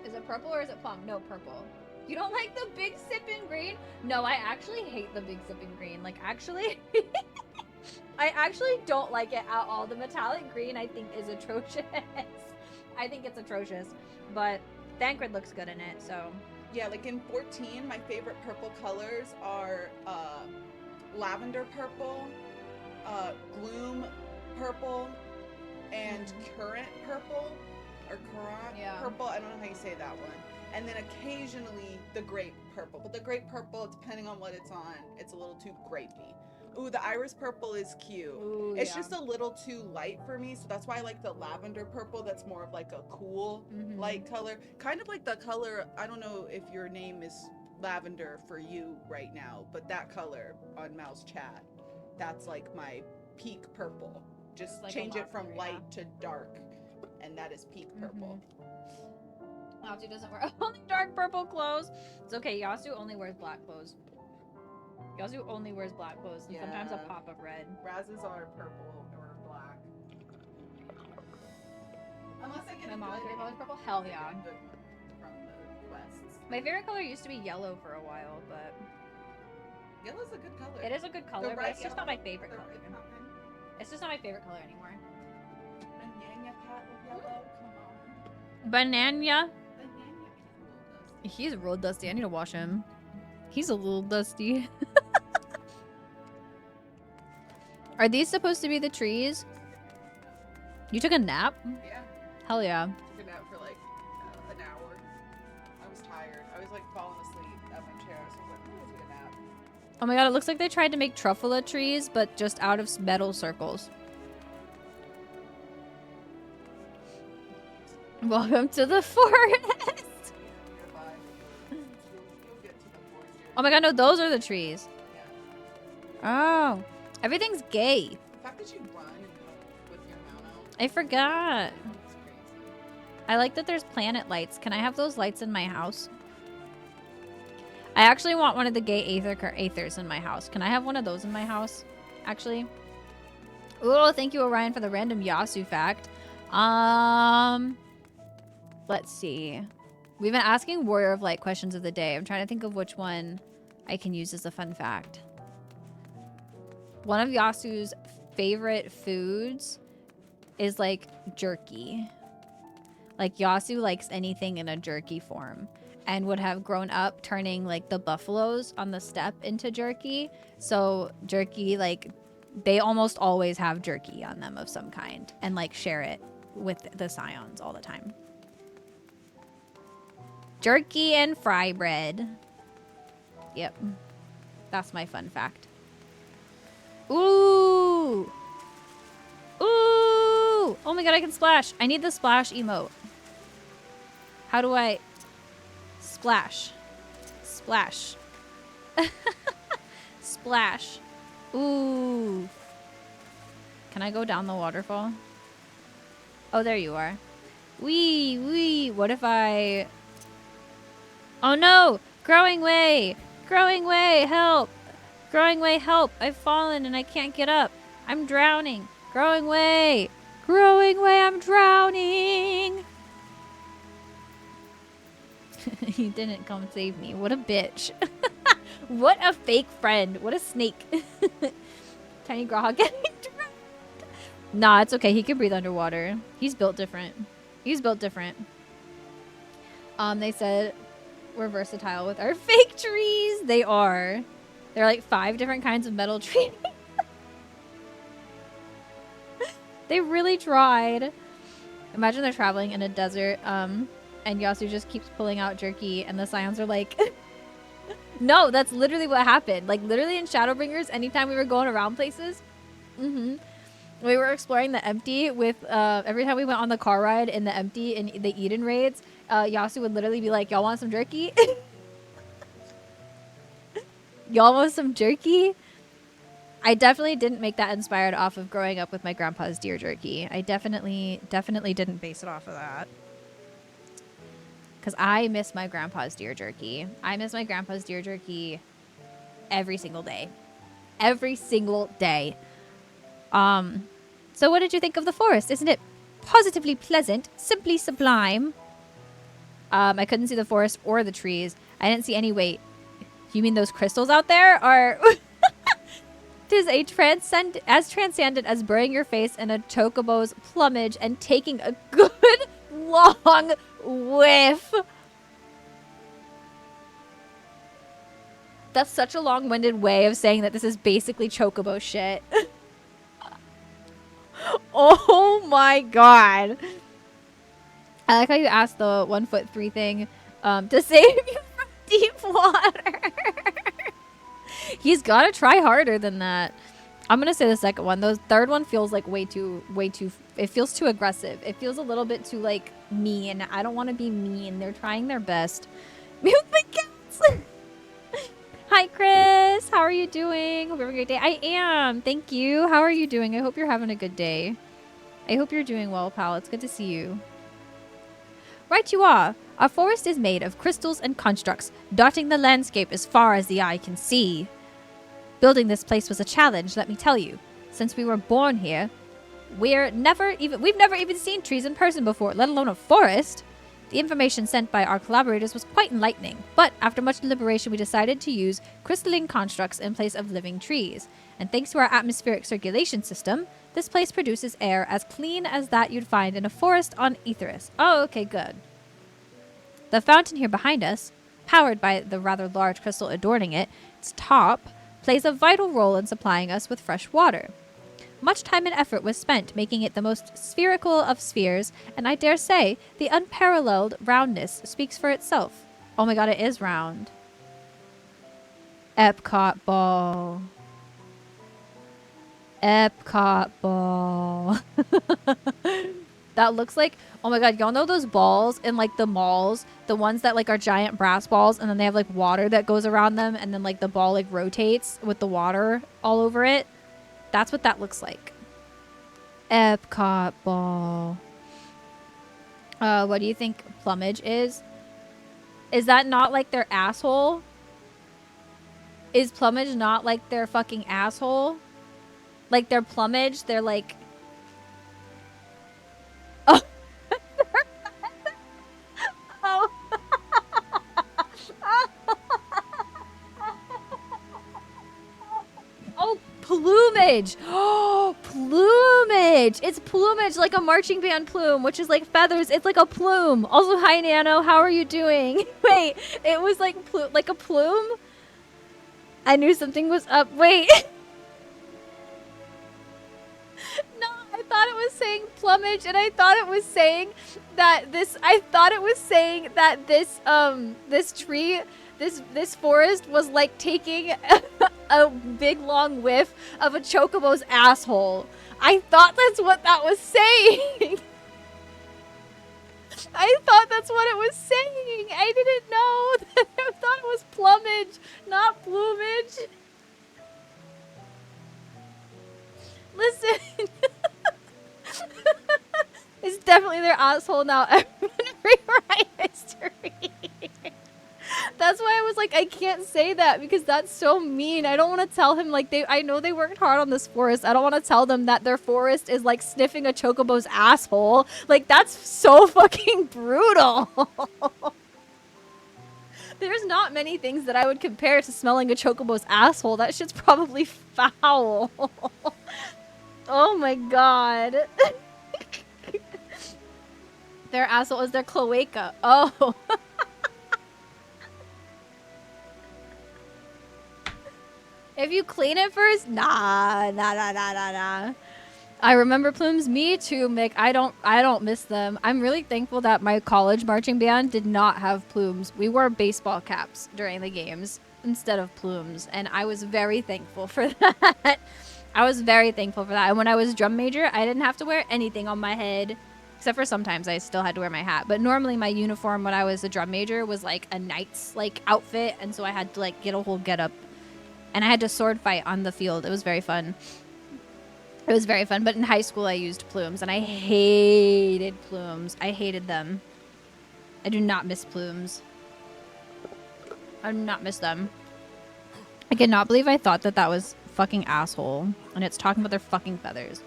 Is it purple or is it plum? No, purple. You don't like the big sipping green? No, I actually hate the big sipping green. Like, actually, I actually don't like it at all. The metallic green, I think, is atrocious. I think it's atrocious. But Thancred looks good in it, so. Yeah, like in 14, my favorite purple colors are lavender purple, gloom purple, and currant purple, or currant purple. I don't know how you say that one. And then occasionally the grape purple. But the grape purple, depending on what it's on, it's a little too grapey. Ooh, the iris purple is cute. Ooh, it's yeah. just a little too light for me, so that's why I like the lavender purple. That's more of like a cool, light color. Kind of like the color, I don't know if your name is lavender for you right now, but that color on Mal's chat, that's like my peak purple. Just like change it from lavender, light to dark, and that is peak purple. Yasu doesn't wear only dark purple clothes. It's okay. Yasu only wears black clothes. Yasu only wears black clothes and sometimes a Yeah. pop of red. Razes are purple or black. Unless I get My a mom's good favorite color is purple? unless Hell I get yeah. a good one from the quests. My favorite color used to be yellow for a while, but Yellow's a good color. it is a good color, but bright it's just not my yellow, favorite the color. ribbon cotton, It's just not my favorite color anymore. and Nyanya cat with yellow. Come on. Banana. The Nyanya cat will He's real dusty. I need to wash him. He's a little dusty. Are these supposed to be the trees? You took a nap? Yeah. Hell yeah. Took a nap for like an hour. I was tired. I was like falling asleep at my chair, so I was like, oh, let's take a nap. Oh my god, it looks like they tried to make truffula trees, but just out of metal circles. Welcome to the forest! Goodbye. You'll get to the forest area. Oh my god, no, those are the trees. Yeah. Oh. Everything's gay. The fact that you run with your mount out I forgot. is crazy. I like that there's planet lights. Can I have those lights in my house? I actually want one of the gay aethers in my house. Can I have one of those in my house? Actually, Oh, thank you, Orion, for the random Yasu fact. Let's see. We've been asking Warrior of Light questions of the day. I'm trying to think of which one I can use as a fun fact. One of Yasu's favorite foods is like jerky. Like Yasu likes anything in a jerky form and would have grown up turning like the buffaloes on the steppe into jerky. So jerky, like they almost always have jerky on them of some kind and like share it with the scions all the time. Jerky and fry bread. Yep. That's my fun fact. Ooh. Ooh. Oh my god, I can splash. I need the splash emote. How do I splash? Splash. Splash. Ooh. Can I go down the waterfall? Oh, there you are. Wee, wee. What if I... Oh no! Growing way! Growing way! Help! Growing way, help! I've fallen and I can't get up. I'm drowning. Growing way! Growing way, I'm drowning! He didn't come save me. What a bitch. What a fake friend. What a snake. Tiny Grohog getting drowned. Nah, it's okay. He can breathe underwater. He's built different. He's built different. They said we're versatile with our fake trees. They are. There are like 5 different kinds of metal trees. They really tried. Imagine they're traveling in a desert, and Yasu just keeps pulling out jerky, and the scions are like, no, that's literally what happened. Like, literally in Shadowbringers, anytime we were going around places, we were exploring the empty with, every time we went on the car ride in the empty in the Eden raids, Yasu would literally be like, y'all want some jerky? Y'all want some jerky? I definitely didn't make that inspired off of growing up with my grandpa's deer jerky. I definitely didn't base it off of that. Because I miss my grandpa's deer jerky. I miss my grandpa's deer jerky every single day. Every single day. So what did you think of the forest? Isn't it positively pleasant? Simply sublime? I couldn't see the forest or the trees. I didn't see any. Wait. You mean those crystals out there? Or... Tis as transcendent as burying your face in a chocobo's plumage and taking a good long whiff. That's such a long-winded way of saying that this is basically chocobo shit. Oh my god. I like how you asked the 1'3" thing to save you from deep water. He's got to try harder than that. I'm going to say the second one. The third one feels like way too, it feels too aggressive. It feels a little bit too, like, mean. I don't want to be mean. They're trying their best. Mute the cats! Hi, Chris. How are you doing? Hope you have a great day. I am. Thank you. How are you doing? I hope you're having a good day. I hope you're doing well, pal. It's good to see you. Right you are. Our forest is made of crystals and constructs, dotting the landscape as far as the eye can see. Building this place was a challenge, let me tell you. Since we were born here, we've never even seen trees in person before, let alone a forest. The information sent by our collaborators was quite enlightening, but after much deliberation we decided to use crystalline constructs in place of living trees. And thanks to our atmospheric circulation system, this place produces air as clean as that you'd find in a forest on Aetheris. Oh, okay, good. The fountain here behind us, powered by the rather large crystal adorning it, its top, plays a vital role in supplying us with fresh water. Much time and effort was spent making it the most spherical of spheres, and I dare say the unparalleled roundness speaks for itself. Oh my god, it is round. Epcot ball. Epcot ball. That looks like, oh my god, y'all know those balls in like the malls, the ones that like are giant brass balls and then they have like water that goes around them and then like the ball like rotates with the water all over it? That's what that looks like. Epcot ball. What do you think plumage is? Is that not like their asshole? Is plumage not like their fucking asshole? Like their plumage, they're like... Oh. Oh. Oh, plumage. Oh, plumage. It's plumage like a marching band plume, which is like feathers. It's like a plume. Also, hi, Nano. How are you doing? Wait, it was like like a plume? I knew something was up. Wait. No, I thought it was saying plumage, and I thought it was saying that this... I thought it was saying that this, this tree... This forest was like taking a big long whiff of a chocobo's asshole. I thought that's what that was saying. I thought that's what it was saying. I didn't know. I thought it was plumage, not plumage. Listen. It's definitely their asshole now. I'm gonna rewrite history. That's why I was like, I can't say that because that's so mean. I don't want to tell him like I know they worked hard on this forest. I don't want to tell them that their forest is like sniffing a chocobo's asshole. Like that's so fucking brutal. There's not many things that I would compare to smelling a chocobo's asshole. That shit's probably foul. Oh my god. Their asshole is their cloaca. Oh. If you clean it first, nah. I remember plumes. Me too, Mick. I don't miss them. I'm really thankful that my college marching band did not have plumes. We wore baseball caps during the games instead of plumes, and I was very thankful for that. I was very thankful for that. And when I was drum major, I didn't have to wear anything on my head, except for sometimes I still had to wear my hat. But normally my uniform when I was a drum major was like a knight's like outfit, and so I had to like get a whole getup. And I had to sword fight on the field. It was very fun. It was very fun. But in high school, I used plumes. And I hated plumes. I hated them. I do not miss plumes. I do not miss them. I cannot believe I thought that that was fucking asshole. And it's talking about their fucking feathers.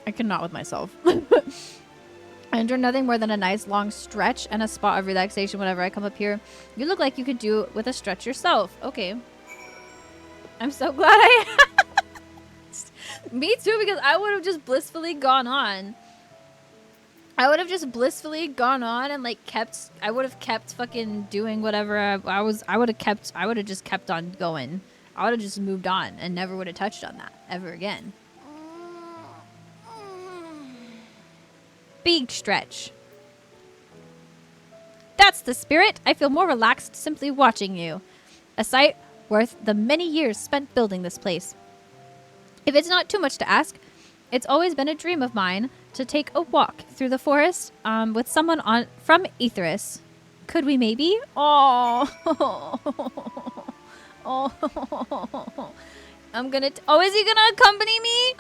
I cannot with myself. I enjoy nothing more than a nice long stretch and a spot of relaxation whenever I come up here. You look like you could do it with a stretch yourself. Okay. I'm so glad I asked. Me too, because I would have just blissfully gone on. I would have just blissfully gone on and like kept... I would have kept fucking doing whatever I would have just kept on going. I would have just moved on and never would have touched on that ever again. Big stretch. That's the spirit. I feel more relaxed simply watching you. A sight worth the many years spent building this place. If it's not too much to ask, it's always been a dream of mine to take a walk through the forest with someone from Aetheris. Could we maybe? Oh. Oh. I'm gonna... Oh, is he gonna accompany me?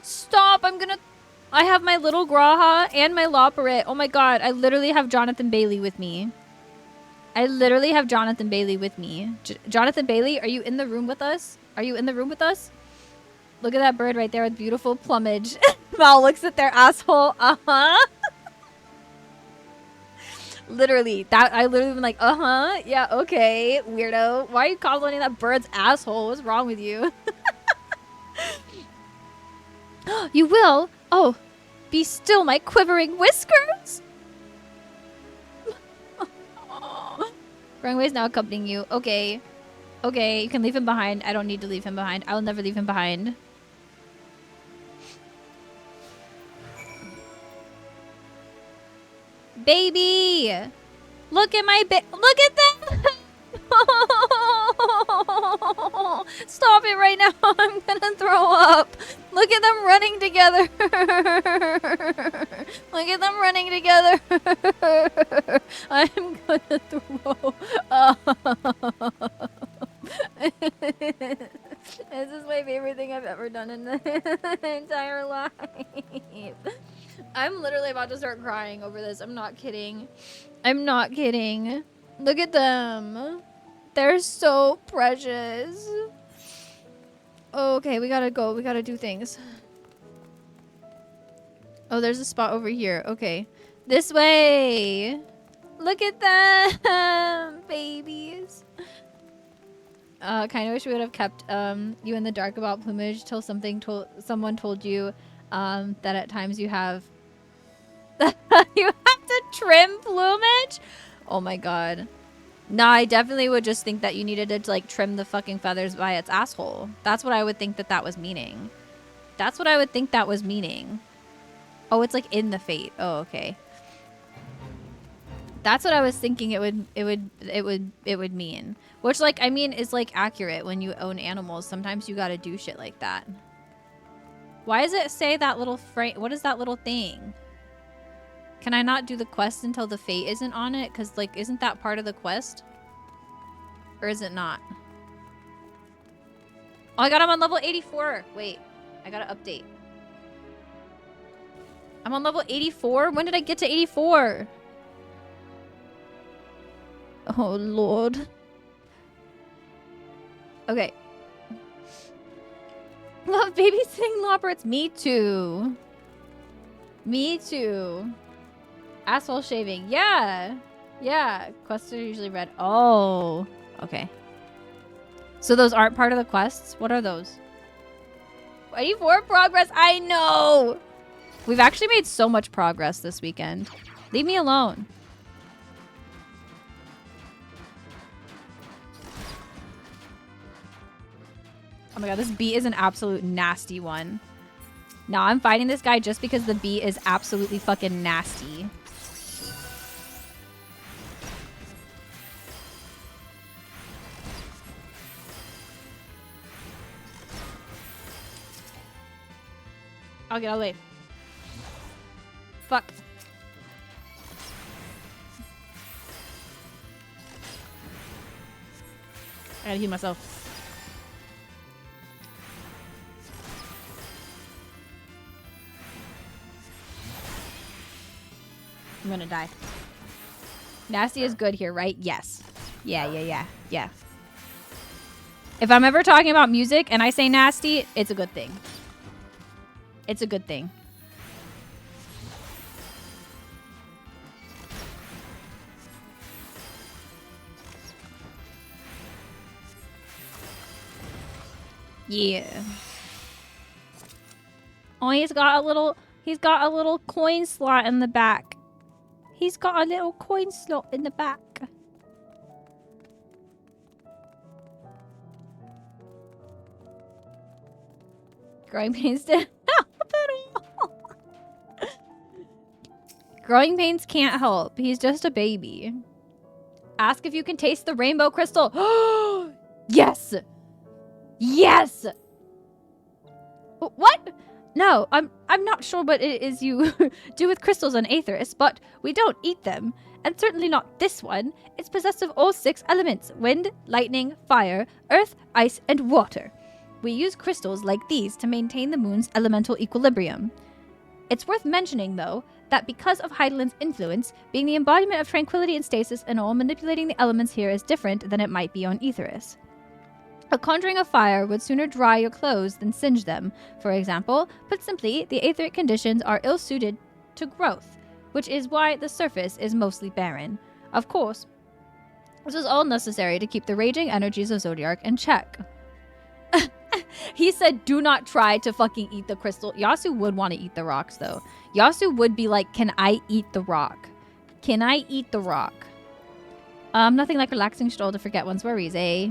Stop. I have my little Graha and my Loporit. Oh my god, I literally have Jonathan Bailey with me. Jonathan Bailey, are you in the room with us? Look at that bird right there with beautiful plumage. Val looks at their asshole. Uh-huh. Literally. I literally been like, uh-huh. Yeah, okay, weirdo. Why are you complimenting that bird's asshole? What's wrong with you? You will? Oh, be still, my quivering whiskers. Rangway's now accompanying you. Okay. Okay, you can leave him behind. I don't need to leave him behind. I will never leave him behind. Baby! Look at my look at that! Stop it right now. I'm gonna throw up. Look at them running together. Look at them running together. I'm gonna throw up. This is my favorite thing I've ever done in the entire life. I'm literally about to start crying over this. I'm not kidding. I'm not kidding. Look at them. They're so precious. Okay, we gotta go. We gotta do things. Oh, there's a spot over here. Okay. This way. Look at them, babies. Kind of wish we would have kept you in the dark about plumage till someone told you that at times you have you have to trim plumage. Oh my god. Nah, I definitely would just think that you needed to like trim the fucking feathers by its asshole. That's what I would think that was meaning. That's what I would think that was meaning. Oh, it's like in the fate. Oh, okay. That's what I was thinking it would mean. Which, like, I mean, is like accurate when you own animals. Sometimes you gotta do shit like that. Why does it say that little frame? What is that little thing? Can I not do the quest until the fate isn't on it? Because, like, isn't that part of the quest? Or is it not? Oh, I got him on level 84. Wait, I gotta update. I'm on level 84? When did I get to 84? Oh, Lord. Okay. Love babysitting Lopperts. Me too. Me too. Asshole shaving. Yeah. Yeah. Quests are usually red. Oh. Okay. So those aren't part of the quests? What are those? 84 progress. I know. We've actually made so much progress this weekend. Leave me alone. Oh my god, this bee is an absolute nasty one. Now I'm fighting this guy just because the bee is absolutely fucking nasty. I'll get out of the way. Fuck. I gotta heal myself. I'm gonna die. Nasty is good here, right? Yes. Yeah. If I'm ever talking about music and I say nasty, it's a good thing. It's a good thing. Yeah. Oh, he's got a little coin slot in the back. He's got a little coin slot in the back. Growing pains didn't help at all. Growing pains can't help. He's just a baby. Ask if you can taste the rainbow crystal. Yes! Yes! What? No, I'm not sure what it is you do with crystals on Aetheris, but we don't eat them. And certainly not this one. It's possessed of all 6 elements: wind, lightning, fire, earth, ice, and water. We use crystals like these to maintain the moon's elemental equilibrium. It's worth mentioning, though, that because of Heidelin's influence, being the embodiment of tranquility and stasis and all, manipulating the elements here is different than it might be on Aetheris. A conjuring of fire would sooner dry your clothes than singe them, for example. Put simply, the aetheric conditions are ill-suited to growth, which is why the surface is mostly barren. Of course, this is all necessary to keep the raging energies of Zodiark in check. He said, do not try to fucking eat the crystal. Yasu would want to eat the rocks, though. Yasu would be like, can I eat the rock? Can I eat the rock? Nothing like relaxing stroll to forget one's worries, eh?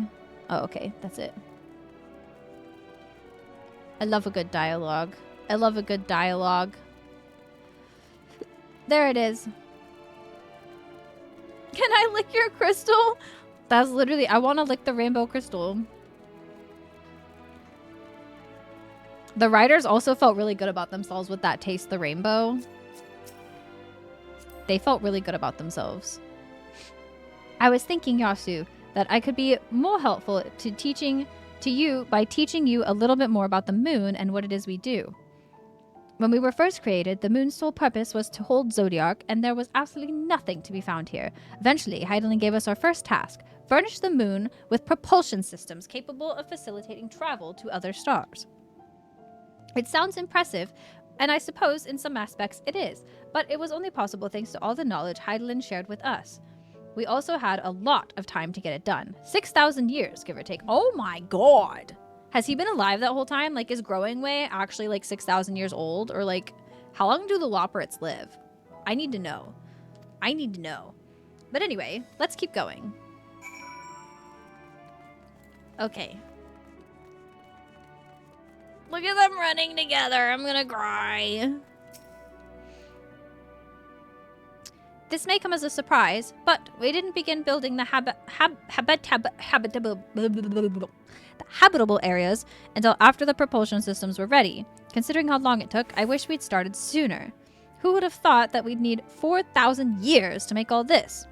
Oh, okay. That's it. I love a good dialogue. I love a good dialogue. There it is. Can I lick your crystal? That's literally... I want to lick the rainbow crystal. The writers also felt really good about themselves with that taste the rainbow. They felt really good about themselves. I was thinking, Yasu, that I could be more helpful to you by teaching you a little bit more about the moon and what it is we do. When we were first created, the moon's sole purpose was to hold Zodiark, and there was absolutely nothing to be found here. Eventually, Heidelin gave us our first task, furnish the moon with propulsion systems capable of facilitating travel to other stars. It sounds impressive, and I suppose in some aspects it is, but it was only possible thanks to all the knowledge Heidelin shared with us. We also had a lot of time to get it done. 6,000 years, give or take. Oh my god! Has he been alive that whole time? Like, is Growing Way actually like 6,000 years old? Or like, how long do the Loporrits live? I need to know. I need to know. But anyway, let's keep going. Okay. Look at them running together. I'm gonna cry. This may come as a surprise, but we didn't begin building the habitable areas until after the propulsion systems were ready. Considering how long it took, I wish we'd started sooner. Who would have thought that we'd need 4,000 years to make all this?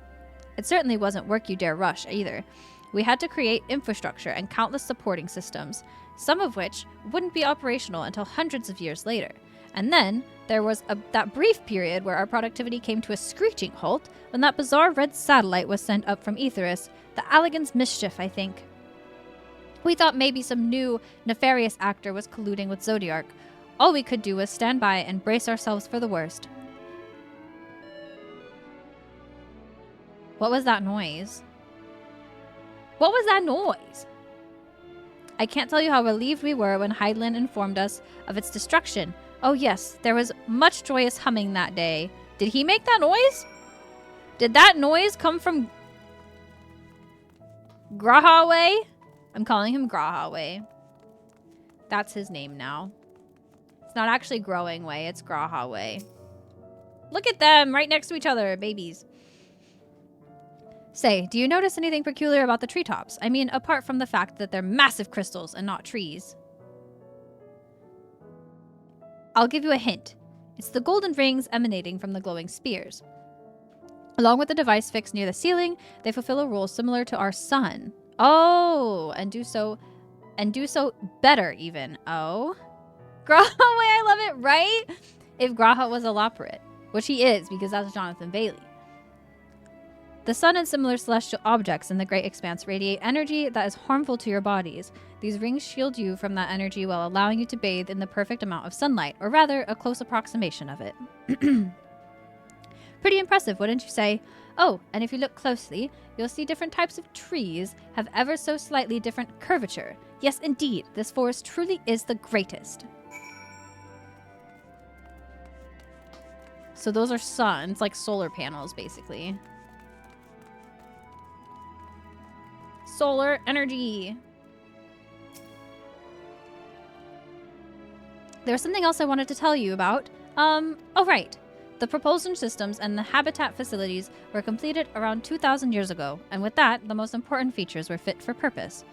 It certainly wasn't work you dare rush either. We had to create infrastructure and countless supporting systems, some of which wouldn't be operational until hundreds of years later. And then there was that brief period where our productivity came to a screeching halt when that bizarre red satellite was sent up from Aetheris, the Allegan's mischief, I think. We thought maybe some new nefarious actor was colluding with Zodiark. All we could do was stand by and brace ourselves for the worst. What was that noise? What was that noise? I can't tell you how relieved we were when Heidelin informed us of its destruction. Oh yes, there was much joyous humming that day. Did he make that noise? Did that noise come from Grahaway? I'm calling him Grahaway. That's his name now. It's not actually Growing Way, it's Grahaway. Look at them, right next to each other, babies. Say, do you notice anything peculiar about the treetops? I mean, apart from the fact that they're massive crystals and not trees. I'll give you a hint. It's the golden rings emanating from the glowing spears. Along with the device fixed near the ceiling, they fulfill a role similar to our sun. Oh, and do so better even. Oh. Grahaway, I love it, right? If Graha was a Loporrit, which he is because that's Jonathan Bailey. The sun and similar celestial objects in the great expanse radiate energy that is harmful to your bodies. These rings shield you from that energy while allowing you to bathe in the perfect amount of sunlight, or rather, a close approximation of it. Pretty impressive, wouldn't you say? Oh, and if you look closely, you'll see different types of trees have ever so slightly different curvature. Yes, indeed, this forest truly is the greatest. So those are suns, like solar panels, basically. Solar energy. There's something else I wanted to tell you about. Oh right. The propulsion systems and the habitat facilities were completed around 2,000 years ago, and with that, the most important features were fit for purpose.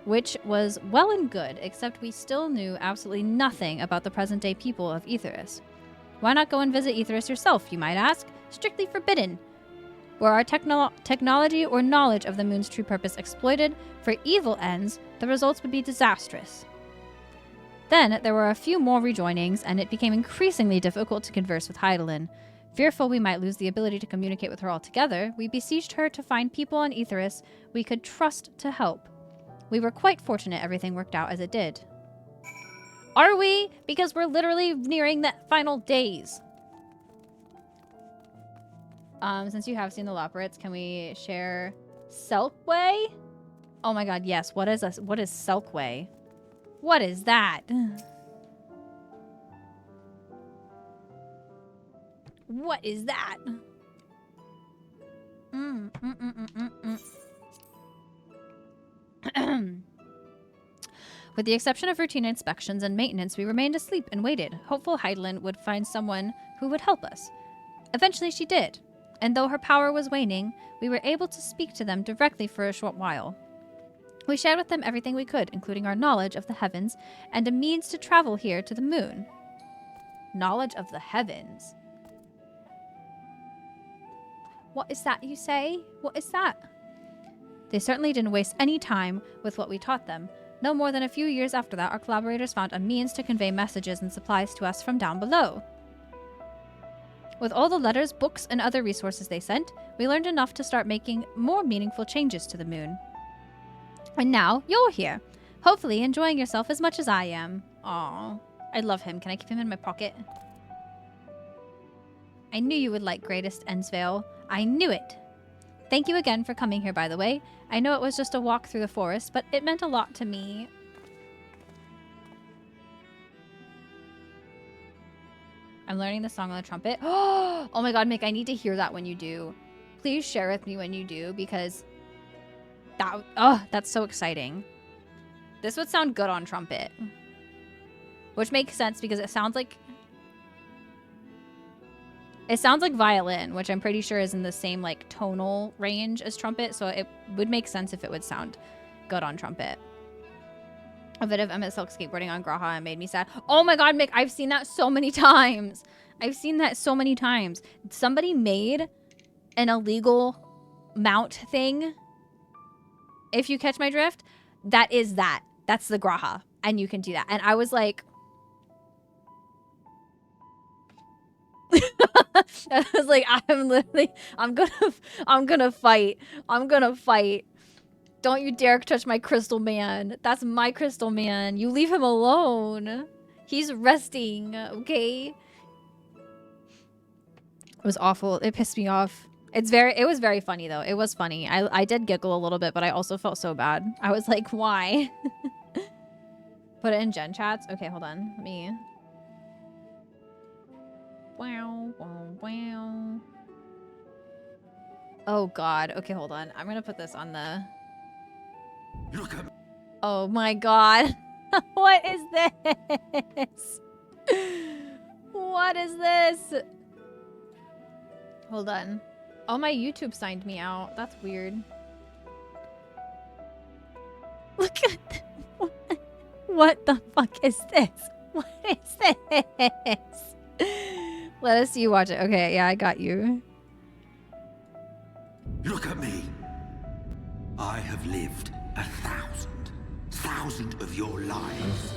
Which was well and good, except we still knew absolutely nothing about the present-day people of Aetheris. Why not go and visit Aetheris yourself, you might ask? Strictly forbidden. Were our technology or knowledge of the moon's true purpose exploited for evil ends, the results would be disastrous. Then there were a few more rejoinings, and it became increasingly difficult to converse with Heidelin. Fearful we might lose the ability to communicate with her altogether, we besieged her to find people on Aetheris we could trust to help. We were quite fortunate everything worked out as it did. Are we? Because we're literally nearing the final days. Since you have seen the Loporrits, can we share Selkway? Oh my god, yes. What is Selkway? What is that? What is that? With the exception of routine inspections and maintenance, we remained asleep and waited, hopeful Heidelin would find someone who would help us. Eventually she did, and though her power was waning, we were able to speak to them directly for a short while. We shared with them everything we could, including our knowledge of the heavens and a means to travel here to the moon. Knowledge of the heavens. What is that you say? What is that? They certainly didn't waste any time with what we taught them. No more than a few years after that, our collaborators found a means to convey messages and supplies to us from down below. With all the letters, books, and other resources they sent, we learned enough to start making more meaningful changes to the moon. And now, you're here. Hopefully enjoying yourself as much as I am. Aw, I love him. Can I keep him in my pocket? I knew you would like Greatest Endsvale. I knew it. Thank you again for coming here, by the way. I know it was just a walk through the forest, but it meant a lot to me. I'm learning the song on the trumpet. Oh my god, Mick, I need to hear that when you do. Please share with me when you do, because that's so exciting. This would sound good on trumpet. Which makes sense because it sounds like violin, which I'm pretty sure is in the same like tonal range as trumpet, so it would make sense if it would sound good on trumpet. A bit of Emmett Silk skateboarding on Graha made me sad. Oh my god, Mick, I've seen that so many times. I've seen that so many times. Somebody made an illegal mount thing. If you catch my drift, that is that. That's the Graha. And you can do that. And I was like... I was like, I'm gonna fight. I'm gonna fight. Don't you dare touch my crystal man. That's my crystal man. You leave him alone. He's resting, okay? It was awful. It pissed me off. It was very funny though. It was funny. I did giggle a little bit, but I also felt so bad. I was like, why? Put it in gen chats. Okay, hold on. Let me... Wow, wow, wow. Oh god. Okay, hold on. I'm gonna put this on the... Look at... Oh my god. What is this? What is this? Hold on. Oh, my YouTube signed me out. That's weird. Look at... What the fuck is this? What is this? Let us see you watch it. Okay, yeah, I got you. Look at me. I have lived 1,000 of your lives.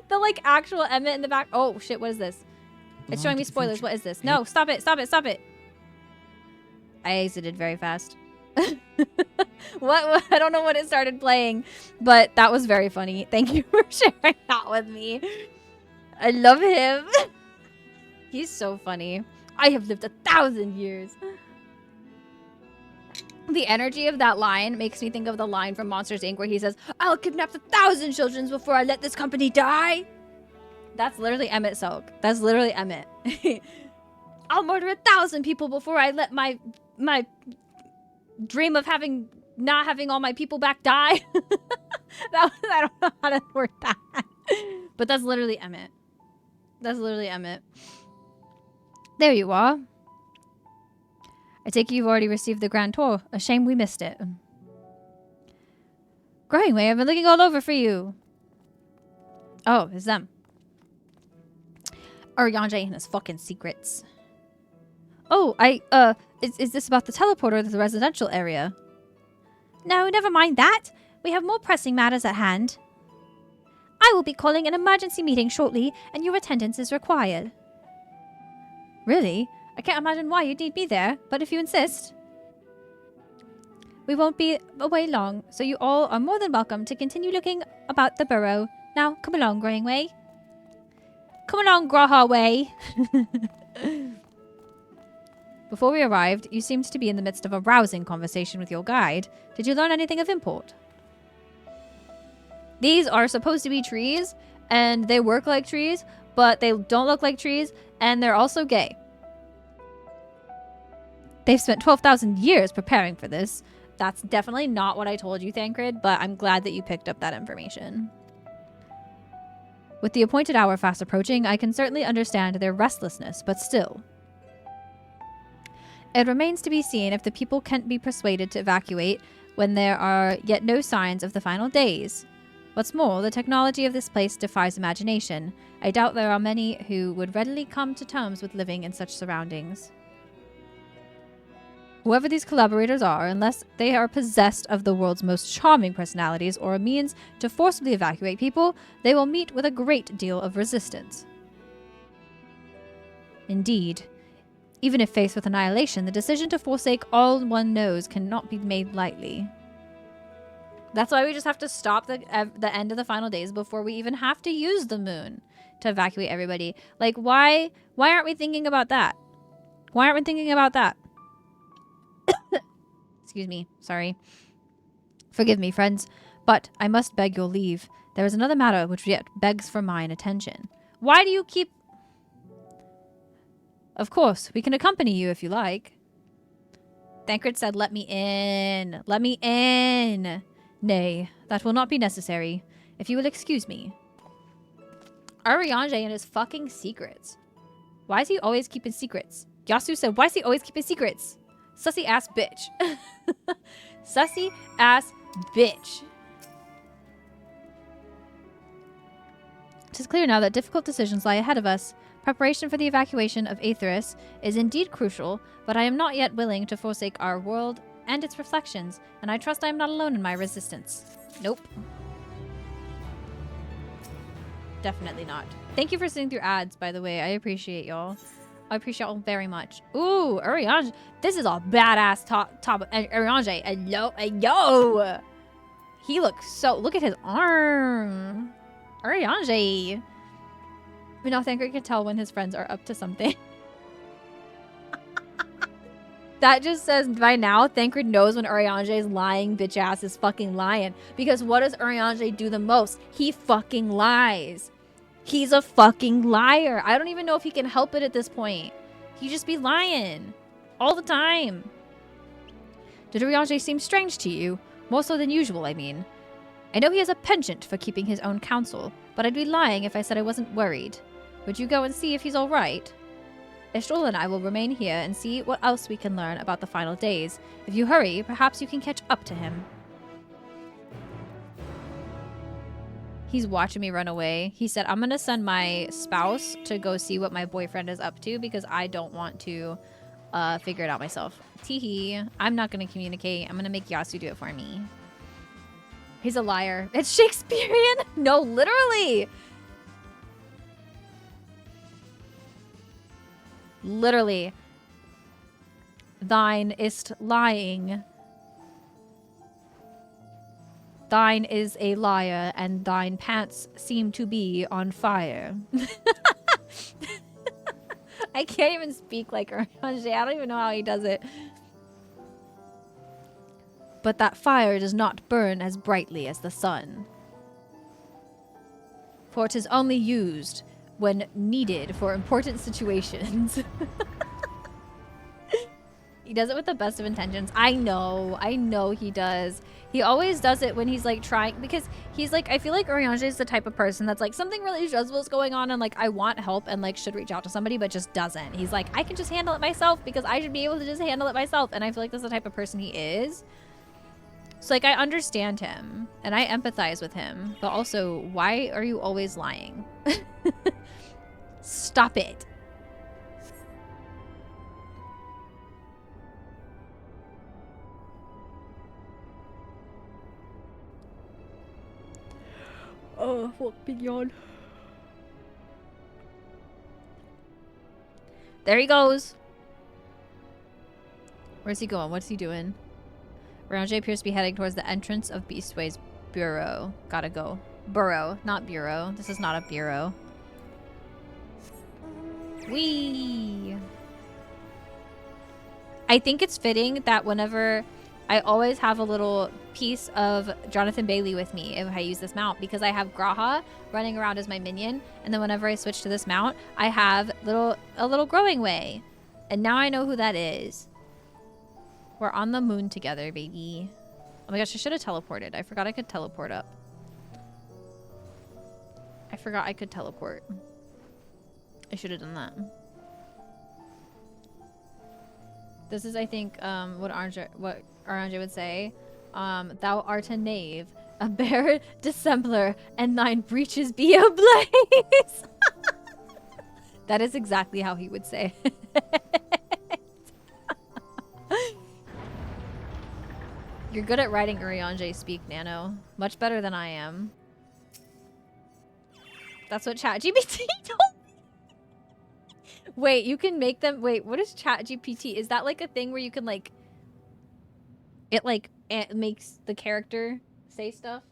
The like actual Emmett in the back. Oh shit, what is this? It's showing me spoilers. What is this? No, stop it, stop it, stop it. I exited very fast. What? I don't know when it started playing, but that was very funny. Thank you for sharing that with me. I love him. He's so funny. I have lived 1,000 years. The energy of that line makes me think of the line from Monsters, Inc. where he says, I'll kidnap 1,000 children before I let this company die. That's literally Emmett Silk. That's literally Emmett. I'll murder 1,000 people before I let my dream of not having all my people back die. I don't know how to word that. But that's literally Emmett. That's literally Emmett. There you are. I take it you've already received the grand tour. A shame we missed it. Growingway, I've been looking all over for you. Oh, it's them. Arianje and his fucking secrets. Oh, is this about the teleporter to the residential area? No, never mind that. We have more pressing matters at hand. I will be calling an emergency meeting shortly, and your attendance is required. Really? I can't imagine why you'd need me there, but if you insist. We won't be away long, so you all are more than welcome to continue looking about the burrow. Now, come along, Growingway. Come along, Grahaway. Before we arrived, you seemed to be in the midst of a rousing conversation with your guide. Did you learn anything of import? These are supposed to be trees, and they work like trees, but they don't look like trees, and they're also gay. They've spent 12,000 years preparing for this. That's definitely not what I told you, Thancred, but I'm glad that you picked up that information. With the appointed hour fast approaching, I can certainly understand their restlessness, but still. It remains to be seen if the people can't be persuaded to evacuate when there are yet no signs of the final days. What's more, the technology of this place defies imagination. I doubt there are many who would readily come to terms with living in such surroundings. Whoever these collaborators are, unless they are possessed of the world's most charming personalities or a means to forcibly evacuate people, they will meet with a great deal of resistance. Indeed, even if faced with annihilation, the decision to forsake all one knows cannot be made lightly. That's why we just have to stop the end of the final days before we even have to use the moon to evacuate everybody. Like, why aren't we thinking about that? Why aren't we thinking about that? Excuse me. Sorry. Forgive me, friends, but I must beg your leave. There is another matter which yet begs for mine attention. Why do you keep... Of course, we can accompany you if you like. Thancred said, let me in. Let me in. Nay, that will not be necessary. If you will excuse me. Ariange and his fucking secrets. Why is he always keeping secrets? Yasu said, why is he always keeping secrets? Sussy ass bitch. Sussy ass bitch. It is clear now that difficult decisions lie ahead of us. Preparation for the evacuation of Aetheris is indeed crucial, but I am not yet willing to forsake our world and its reflections, and I trust I am not alone in my resistance. Nope. Definitely not. Thank you for sitting through ads, by the way. I appreciate y'all. I appreciate y'all very much. Ooh, Ariange. This is a badass top. Ariange. Yo. He looks so... Look at his arm. Ariange. We now Thancred can tell when his friends are up to something. That just says by now Thancred knows when Ariange's lying bitch ass is fucking lying. Because what does Ariange do the most? He fucking lies. He's a fucking liar. I don't even know if he can help it at this point. He just be lying. All the time. Did Ariange seem strange to you? More so than usual, I mean. I know he has a penchant for keeping his own counsel, but I'd be lying if I said I wasn't worried. Would you go and see if he's alright? Estrol and I will remain here and see what else we can learn about the final days. If you hurry, perhaps you can catch up to him. He's watching me run away. He said, I'm going to send my spouse to go see what my boyfriend is up to because I don't want to figure it out myself. Teehee. I'm not going to communicate. I'm going to make Yasu do it for me. He's a liar. It's Shakespearean? No, literally. Literally. Thine ist lying. Thine is a liar, and thine pants seem to be on fire. I can't even speak like Orange. I don't even know how he does it. But that fire does not burn as brightly as the sun. For it is only used when needed for important situations. He does it with the best of intentions. I know he does. He always does it when he's like trying, because he's like, I feel like Oriange is the type of person that's like, something really stressful is going on and like I want help and like should reach out to somebody but just doesn't. He's like, I can just handle it myself because I should be able to just handle it myself. And I feel like that's the type of person he is. So like I understand him and I empathize with him, but also why are you always lying? Stop it. Oh, fuck, big yawn. There he goes. Where's he going? What's he doing? Ranger appears to be heading towards the entrance of Beastway's bureau. Gotta go. Burrow, not bureau. This is not a bureau. Whee! I think it's fitting that whenever I always have a little piece of Jonathan Bailey with me if I use this mount, because I have Graha running around as my minion, and then whenever I switch to this mount, I have a little growing way. And now I know who that is. We're on the moon together, baby. Oh my gosh, I should have teleported. I forgot I could teleport up. I forgot I could teleport. I should have done that. This is, I think, what Aranje would say. Thou art a knave, a bare dissembler, and thine breeches be ablaze. That is exactly how he would say it. You're good at writing Urianger speak, Nano. Much better than I am. That's what ChatGPT told me. Wait, you can make them... Wait, what is ChatGPT? Is that like a thing where you can like... It makes the character say stuff?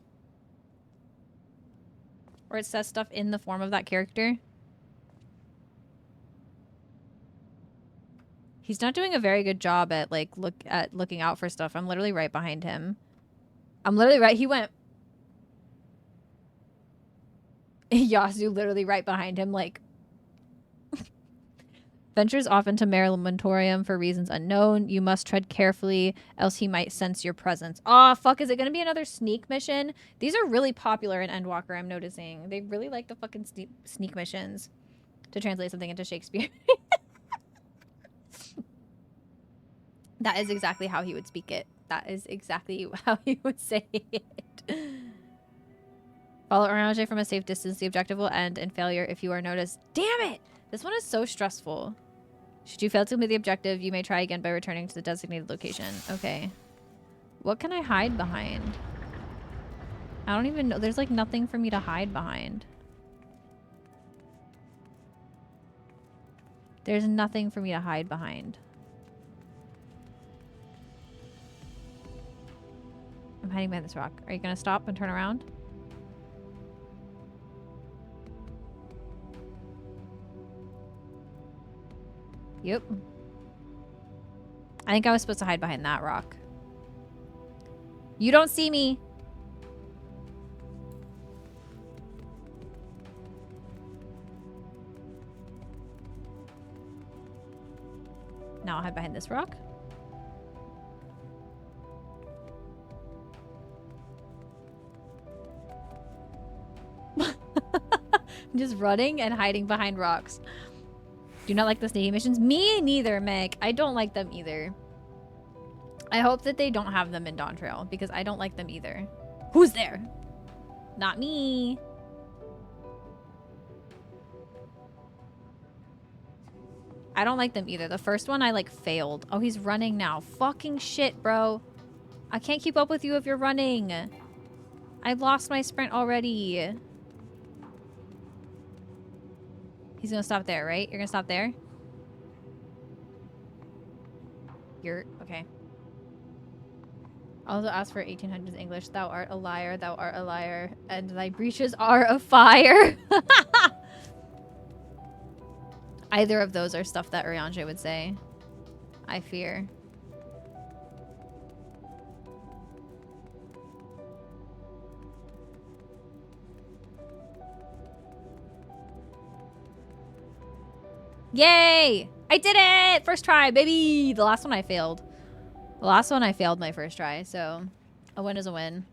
Or it says stuff in the form of that character? He's not doing a very good job at like looking out for stuff. I'm literally right behind him. I'm literally right. He went... Yasu literally right behind him, like... Ventures off into Merlimentorium for reasons unknown. You must tread carefully, else he might sense your presence. Aw, fuck, is it gonna be another sneak mission? These are really popular in Endwalker, I'm noticing. They really like the fucking sneak missions. To translate something into Shakespeare. That is exactly how he would speak it. That is exactly how he would say it. Follow Orange from a safe distance. The objective will end in failure if you are noticed. Damn it! This one is so stressful. Should you fail to complete the objective, you may try again by returning to the designated location. Okay. What can I hide behind? I don't even know. There's like nothing for me to hide behind. There's nothing for me to hide behind. I'm hiding behind this rock. Are you gonna stop and turn around? Yep. I think I was supposed to hide behind that rock. You don't see me. Now I'll hide behind this rock. Just running and hiding behind rocks. Do not like the sneaky missions? Me neither, Meg. I don't like them either. I hope that they don't have them in Dawn Trail because I don't like them either. Who's there? Not me. I don't like them either. The first one I like failed. Oh, he's running now. Fucking shit, bro. I can't keep up with you if you're running. I lost my sprint already. He's gonna stop there, right? You're gonna stop there? You're... okay. Also ask for 1800s English. Thou art a liar, thou art a liar, and thy breeches are a fire. Either of those are stuff that Urianger would say. I fear. Yay! I did it! First try, baby! The last one I failed. The last one I failed my first try, so a win is a win.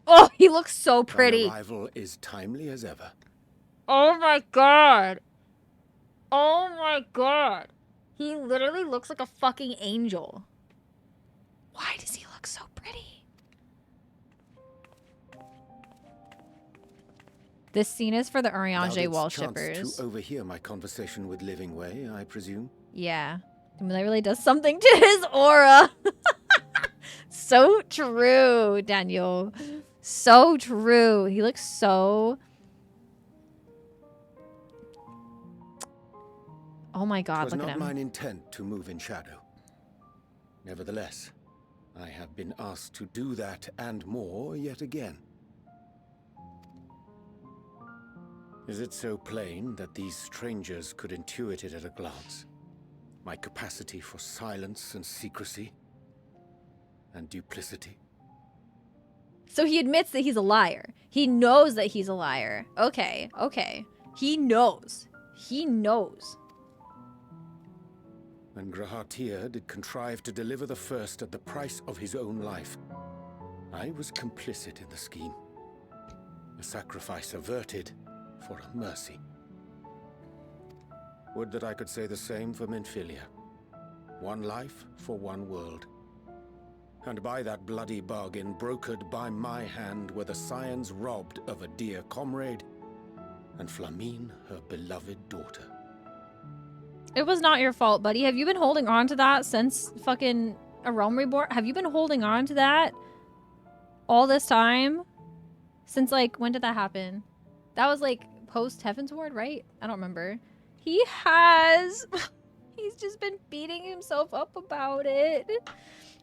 Oh, he looks so pretty. Thine arrival is timely as ever. Oh my god. Oh my god. He literally looks like a fucking angel. Why does he look so pretty? This scene is for the Urianger wall shippers. To overhear my conversation with Living Way, I presume. Yeah. I mean, that really does something to his aura. So true, Daniel. So true. He looks so... oh my god, look at him. It was not mine intent to move in shadow. Nevertheless, I have been asked to do that and more yet again. Is it so plain that these strangers could intuit it at a glance? My capacity for silence and secrecy and duplicity? So he admits that he's a liar. He knows that he's a liar. Okay, okay. He knows. He knows. And Grahatir did contrive to deliver the first at the price of his own life. I was complicit in the scheme. A sacrifice averted for a mercy. Would that I could say the same for Menphilia. One life for one world. And by that bloody bargain brokered by my hand were the scions robbed of a dear comrade and Flamine her beloved daughter. It was not your fault, buddy. Have you been holding on to that since fucking A Realm Reborn? Have you been holding on to that all this time? Since, like, when did that happen? That was, like, post Heaven's Ward, right? I don't remember. He has. He's just been beating himself up about it.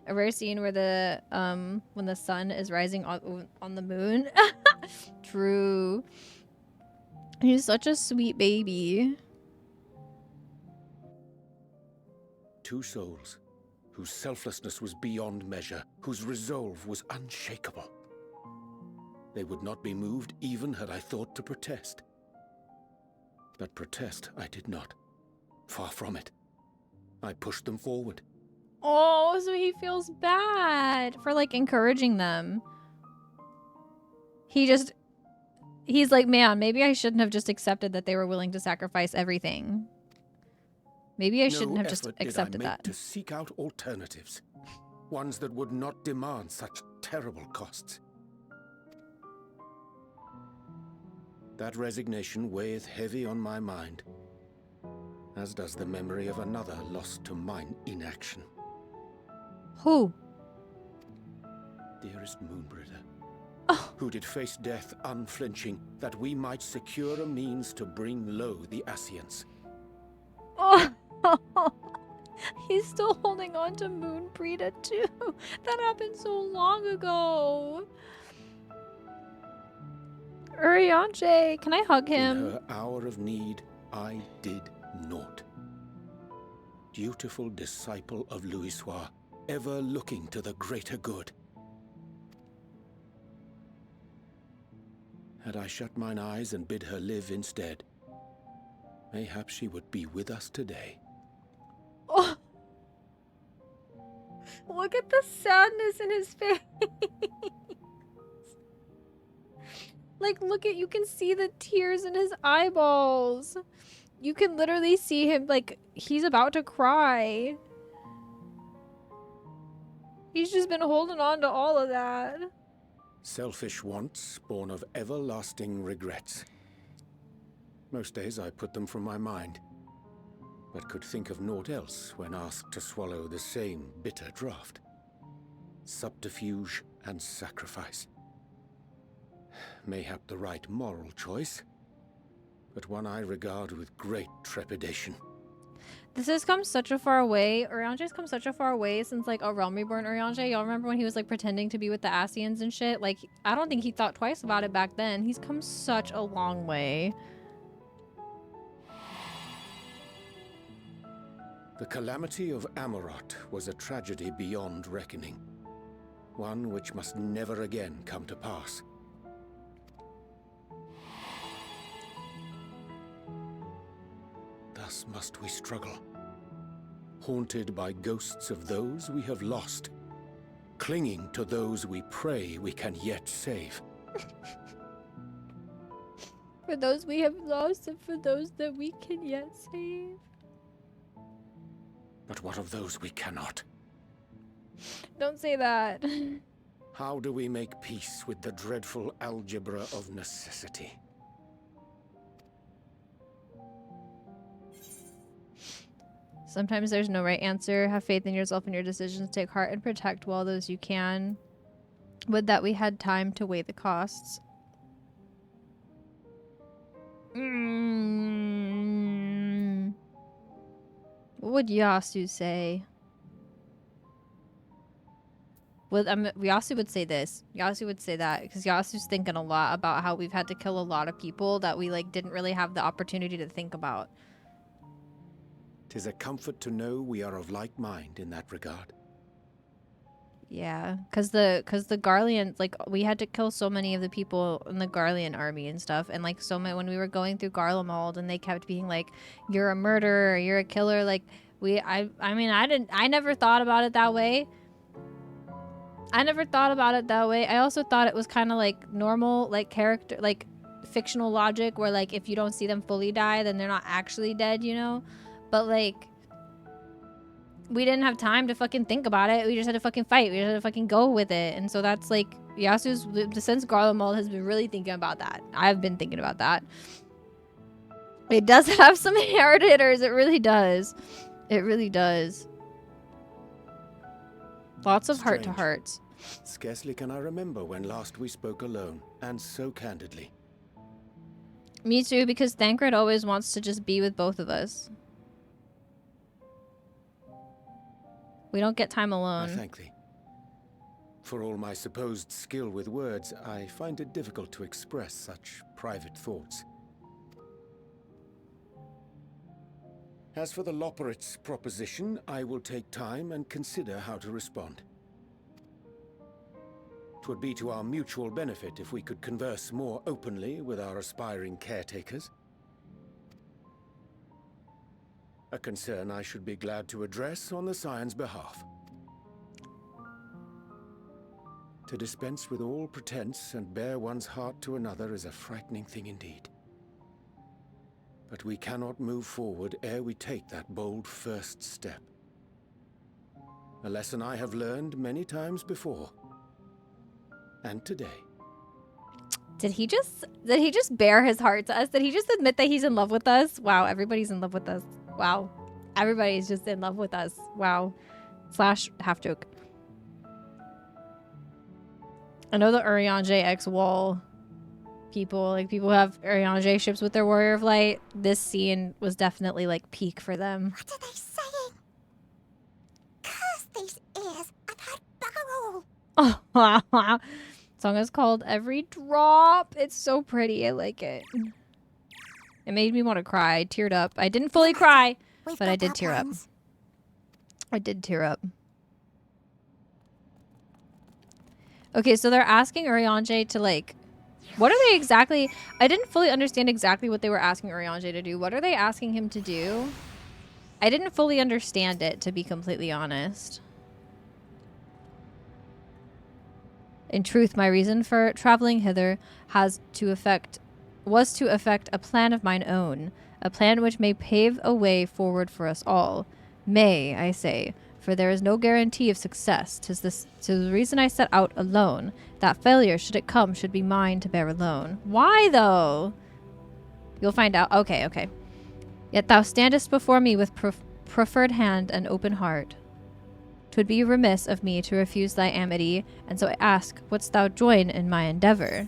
A rare scene where the, when the sun is rising on the moon. True. He's such a sweet baby. Two souls, whose selflessness was beyond measure, whose resolve was unshakable. They would not be moved even had I thought to protest. But protest I did not. Far from it. I pushed them forward. Oh, so he feels bad for, like, encouraging them. He's like, man, maybe I shouldn't have just accepted that they were willing to sacrifice everything. Maybe I shouldn't have just accepted that. To seek out alternatives. Ones that would not demand such terrible costs. That resignation weigheth heavy on my mind, as does the memory of another lost to mine inaction. Who? Dearest Moonbringer, Oh. who did face death unflinching, that we might secure a means to bring low the Ascians. Oh. He's still holding on to Moon Prita too. That happened so long ago. Urianger, can I hug him? In her hour of need, I did naught. Dutiful disciple of Louisoix, ever looking to the greater good. Had I shut mine eyes and bid her live instead, mayhap she would be with us today. Oh. Look at the sadness in his face. Like, look at, you can see the tears in his eyeballs. You can literally see him, like, he's about to cry. He's just been holding on to all of that. Selfish wants, born of everlasting regrets. Most days I put them from my mind, but could think of naught else when asked to swallow the same bitter draught. Subterfuge and sacrifice. Mayhap the right moral choice, but one I regard with great trepidation. This has come such a far way. Urianger's come such a far way since, like, A Realm Reborn Urianger. Y'all remember when he was, like, pretending to be with the Ascians and shit? Like, I don't think he thought twice about it back then. He's come such a long way. The calamity of Amarot was a tragedy beyond reckoning. One which must never again come to pass. Thus must we struggle, haunted by ghosts of those we have lost, clinging to those we pray we can yet save. For those we have lost and for those that we can yet save. But what of those we cannot? Don't say that. How do we make peace with the dreadful algebra of necessity? Sometimes there's no right answer. Have faith in yourself and your decisions. Take heart and protect well those you can. Would that we had time to weigh the costs. What would Yasu say? Well, Yasu would say this. Yasu would say that because Yasu's thinking a lot about how we've had to kill a lot of people that we, like, didn't really have the opportunity to think about. 'Tis a comfort to know we are of like mind in that regard. Yeah, because the Garleans, like, we had to kill so many of the people in the Garlean army and stuff, and, like, so many when we were going through Garlemald, and they kept being like, "You're a murderer, you're a killer." Like, I mean, I never thought about it that way. I also thought it was kind of like normal, like, character, like, fictional logic, where, like, if you don't see them fully die, then they're not actually dead, you know. But, like, we didn't have time to fucking think about it. We just had to fucking fight. We just had to fucking go with it. And so that's, like, Yasu's, since Garlemald has been really thinking about that. I've been thinking about that. It does have some hard hitters. It really does. It really does. Lots of heart to Strange. hearts. Scarcely can I remember when last we spoke alone, and so candidly. Me too, because Thancred always wants to just be with both of us. We don't get time I alone. thank thee. For all my supposed skill with words, I find it difficult to express such private thoughts. As for the Loporrit's proposition, I will take time and consider how to respond. 'Twould be to our mutual benefit if we could converse more openly with our aspiring caretakers. A concern I should be glad to address on the Scion's behalf. To dispense with all pretense and bare one's heart to another is a frightening thing indeed. But we cannot move forward ere we take that bold first step. A lesson I have learned many times before. And today. Did he just bare his heart to us? Did he just admit that he's in love with us? Wow, everybody's in love with us. Wow. Everybody's just in love with us. Wow. Slash half joke. I know the Urianger X Wall people, like people who have Urianger ships with their Warrior of Light. This scene was definitely like peak for them. What are they saying? Curse these ears! I've heard bugger all! Song is called Every Drop. It's so pretty. I like it. It made me want to cry. I teared up. I didn't fully cry, We've but I got did our tear up. plans. I did tear up. Okay, so they're asking Urianger to like, what are they exactly? I didn't fully understand exactly what they were asking Urianger to do. What are they asking him to do? I didn't fully understand it, to be completely honest. In truth, my reason for traveling hither was to effect a plan of mine own, a plan which may pave a way forward for us all. May, I say, for there is no guarantee of success. 'Tis the reason I set out alone. That failure, should it come, should be mine to bear alone. Why, though? You'll find out. Okay, okay. Yet thou standest before me with proffered hand and open heart. 'Twould be remiss of me to refuse thy amity, and so I ask, wouldst thou join in my endeavor?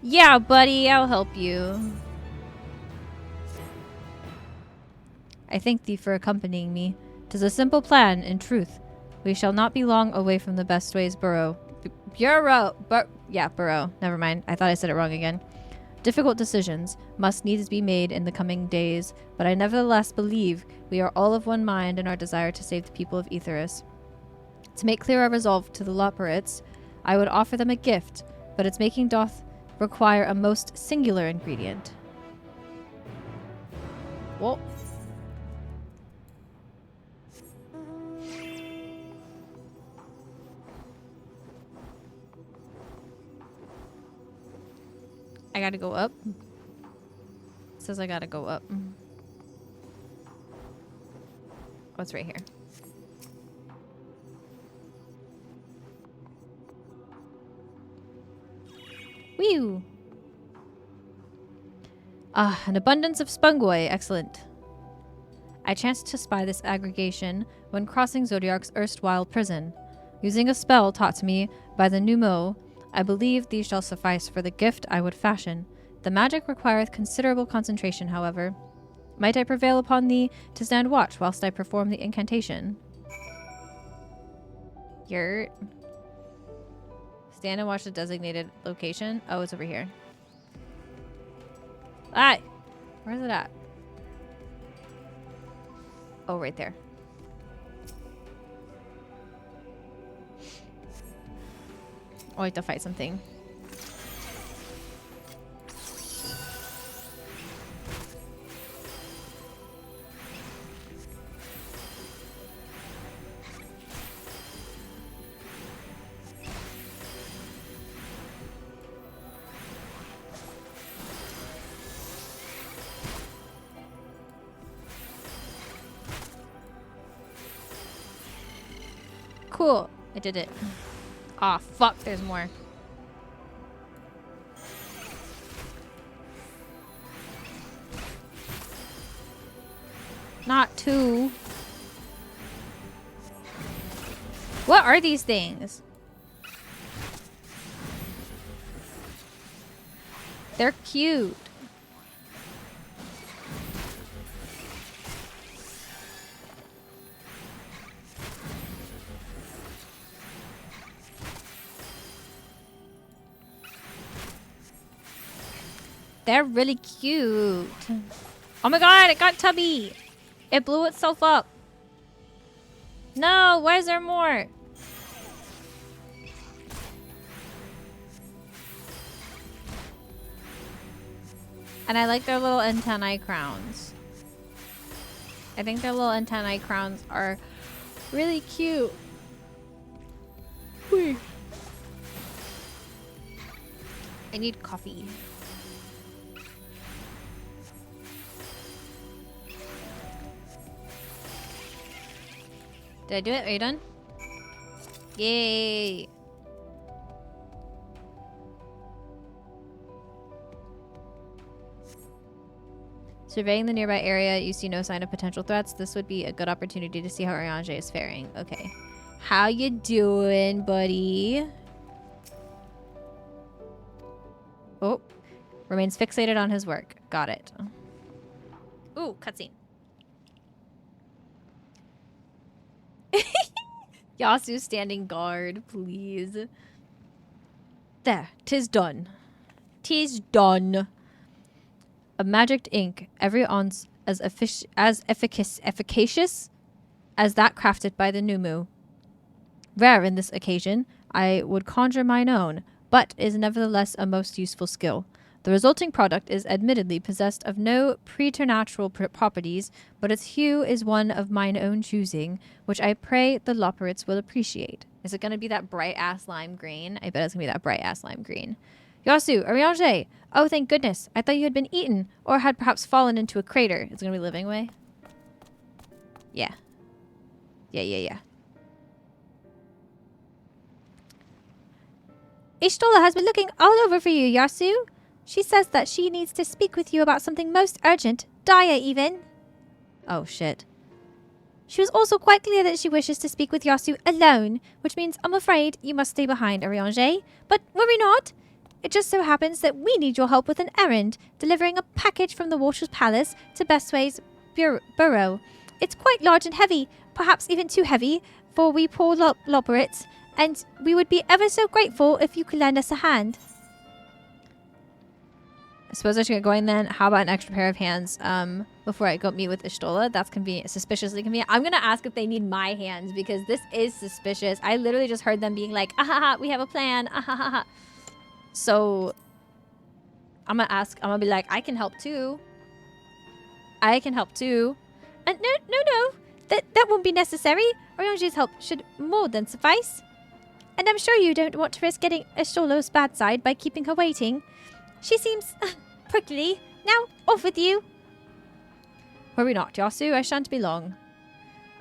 Yeah, buddy, I'll help you. I thank thee for accompanying me. 'Tis a simple plan, in truth. We shall not be long away from the Bestways Burrow. Burrow. Never mind. I thought I said it wrong again. Difficult decisions must needs be made in the coming days, but I nevertheless believe we are all of one mind in our desire to save the people of Aetheris. To make clear our resolve to the Loporrits, I would offer them a gift, but its making doth require a most singular ingredient. Well, I gotta go up. It says I gotta go up. What's right here? Whew. Ah, an abundance of spungoi. Excellent. I chanced to spy this aggregation when crossing Zodiark's erstwhile prison. Using a spell taught to me by the Numo, I believe these shall suffice for the gift I would fashion. The magic requireth considerable concentration, however. Might I prevail upon thee to stand watch whilst I perform the incantation? Yurt. Stand and watch the designated location. Oh, it's over here. Ah! Where's it at? Oh, right there. Oh, I have to fight something. Cool. I did it. Aw, fuck, there's more. Not 2. What are these things? They're cute. They're really cute. Oh my god, it got tubby. It blew itself up. No, why is there more? And I like their little antennae crowns. I think their little antennae crowns are really cute. Whee. I need coffee. Did I do it? Are you done? Yay! Surveying the nearby area, you see no sign of potential threats. This would be a good opportunity to see how Oriange is faring. Okay. How you doing, buddy? Oh. Remains fixated on his work. Got it. Ooh, cutscene. Yasu standing guard, please. There, 'tis done. 'Tis done. A magicked ink, every ounce as efficacious as that crafted by the Numu. Rare in this occasion, I would conjure mine own, but is nevertheless a most useful skill. The resulting product is admittedly possessed of no preternatural properties, but its hue is one of mine own choosing, which I pray the Loporrits will appreciate. Is it going to be that bright-ass lime green? I bet it's going to be that bright-ass lime green. Yasu, Oriange! Oh, thank goodness. I thought you had been eaten, or had perhaps fallen into a crater. It's going to be living way? Yeah. Yeah. Ishtola has been looking all over for you, Yasu. She says that she needs to speak with you about something most urgent, dire even. Oh, shit. She was also quite clear that she wishes to speak with Yasu alone, which means I'm afraid you must stay behind, Oriange. But worry not. It just so happens that we need your help with an errand, delivering a package from the Water's Palace to Bestway's burrow. It's quite large and heavy, perhaps even too heavy for we poor Loporrits, and we would be ever so grateful if you could lend us a hand. I suppose I should get going then. How about an extra pair of hands before I go meet with Ishtola? That's convenient, suspiciously convenient. I'm going to ask if they need my hands because this is suspicious. I literally just heard them being like, ah, we have a plan. Ah. So I'm going to ask, I'm going to be like, I can help too. I can help too. And no. That won't be necessary. Oriange's help should more than suffice. And I'm sure you don't want to risk getting Ishtola's bad side by keeping her waiting. She seems prickly. Now, off with you. Worry not, Yasu. I shan't be long.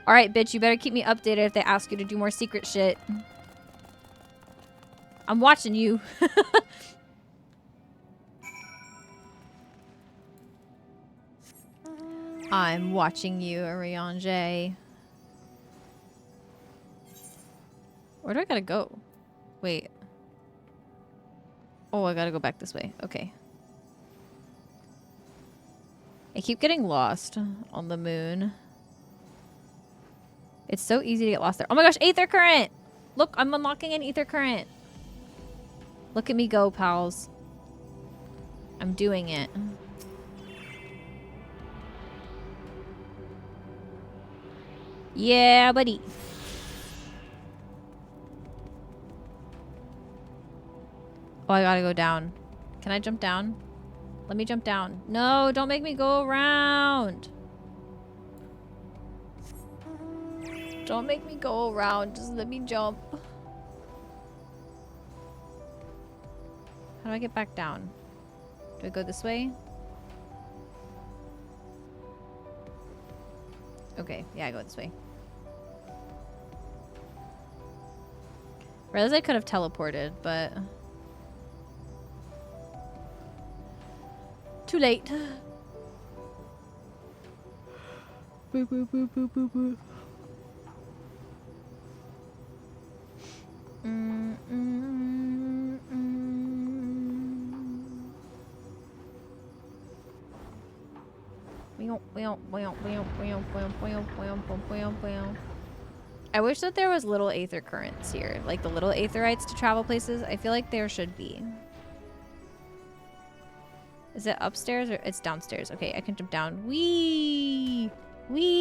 Alright, bitch. You better keep me updated if they ask you to do more secret shit. I'm watching you. I'm watching you, Oriange. Where do I gotta go? Wait. Oh, I gotta go back this way. Okay. I keep getting lost on the moon. It's so easy to get lost there. Oh my gosh, Aether Current! Look, I'm unlocking an Aether Current. Look at me go, pals. I'm doing it. Yeah, buddy. Oh, I gotta go down. Can I jump down? Let me jump down. No, don't make me go around. Don't make me go around. Just let me jump. How do I get back down? Do I go this way? Okay, yeah, I go this way. Realize I could have teleported, but... too late. I wish that there was little aether currents here, like the little aetherites to travel places. I feel like there should be. Is it upstairs or it's downstairs? Okay, I can jump down. Wee! Wee!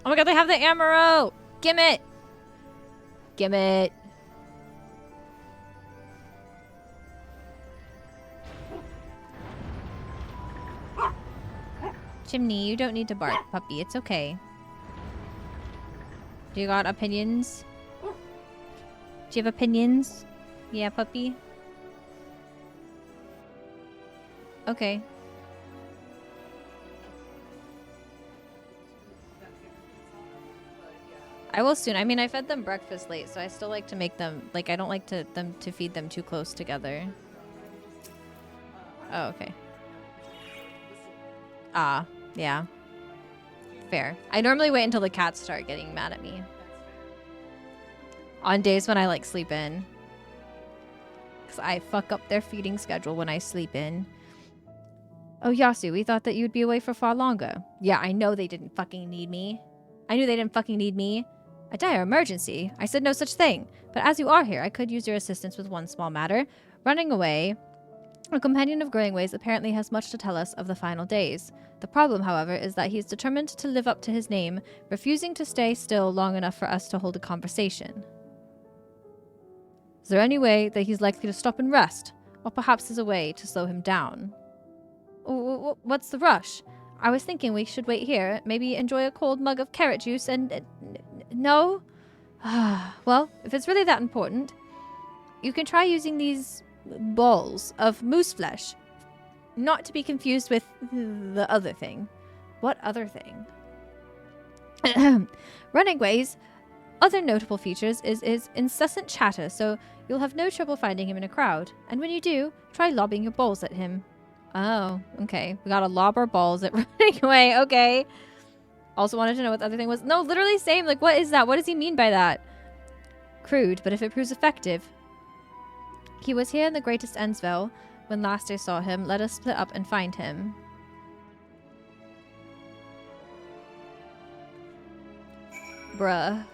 Oh my god, they have the Amaro! Gimme! Gimme! Chimney, you don't need to bark, puppy. It's okay. Do you got opinions? Do you have opinions? Yeah, puppy? Okay. I will soon. I mean, I fed them breakfast late, so I still like to make them... Like, I don't like them to feed them too close together. Oh, okay. Ah, yeah. Fair. I normally wait until the cats start getting mad at me. On days when I, like, sleep in. Because I fuck up their feeding schedule when I sleep in. Oh, Yasu, we thought that you'd be away for far longer. Yeah, I know they didn't fucking need me. I knew they didn't fucking need me. A dire emergency? I said no such thing. But as you are here, I could use your assistance with one small matter. Running away... A companion of Growingways apparently has much to tell us of the final days. The problem, however, is that he is determined to live up to his name, refusing to stay still long enough for us to hold a conversation. Is there any way that he's likely to stop and rest? Or perhaps there's a way to slow him down? What's the rush? I was thinking we should wait here, maybe enjoy a cold mug of carrot juice and... no? Well, if it's really that important, you can try using these... balls of moose flesh. Not to be confused with the other thing. What other thing? Runningways' other notable features is his incessant chatter, so you'll have no trouble finding him in a crowd. And when you do, try lobbing your balls at him. Oh, okay. We gotta lob our balls at Runningway, okay. Also wanted to know what the other thing was. No, literally same. Like, what is that? What does he mean by that? Crude, but if it proves effective. He was here in the greatest Endsville when last I saw him. Let us split up and find him. Bruh.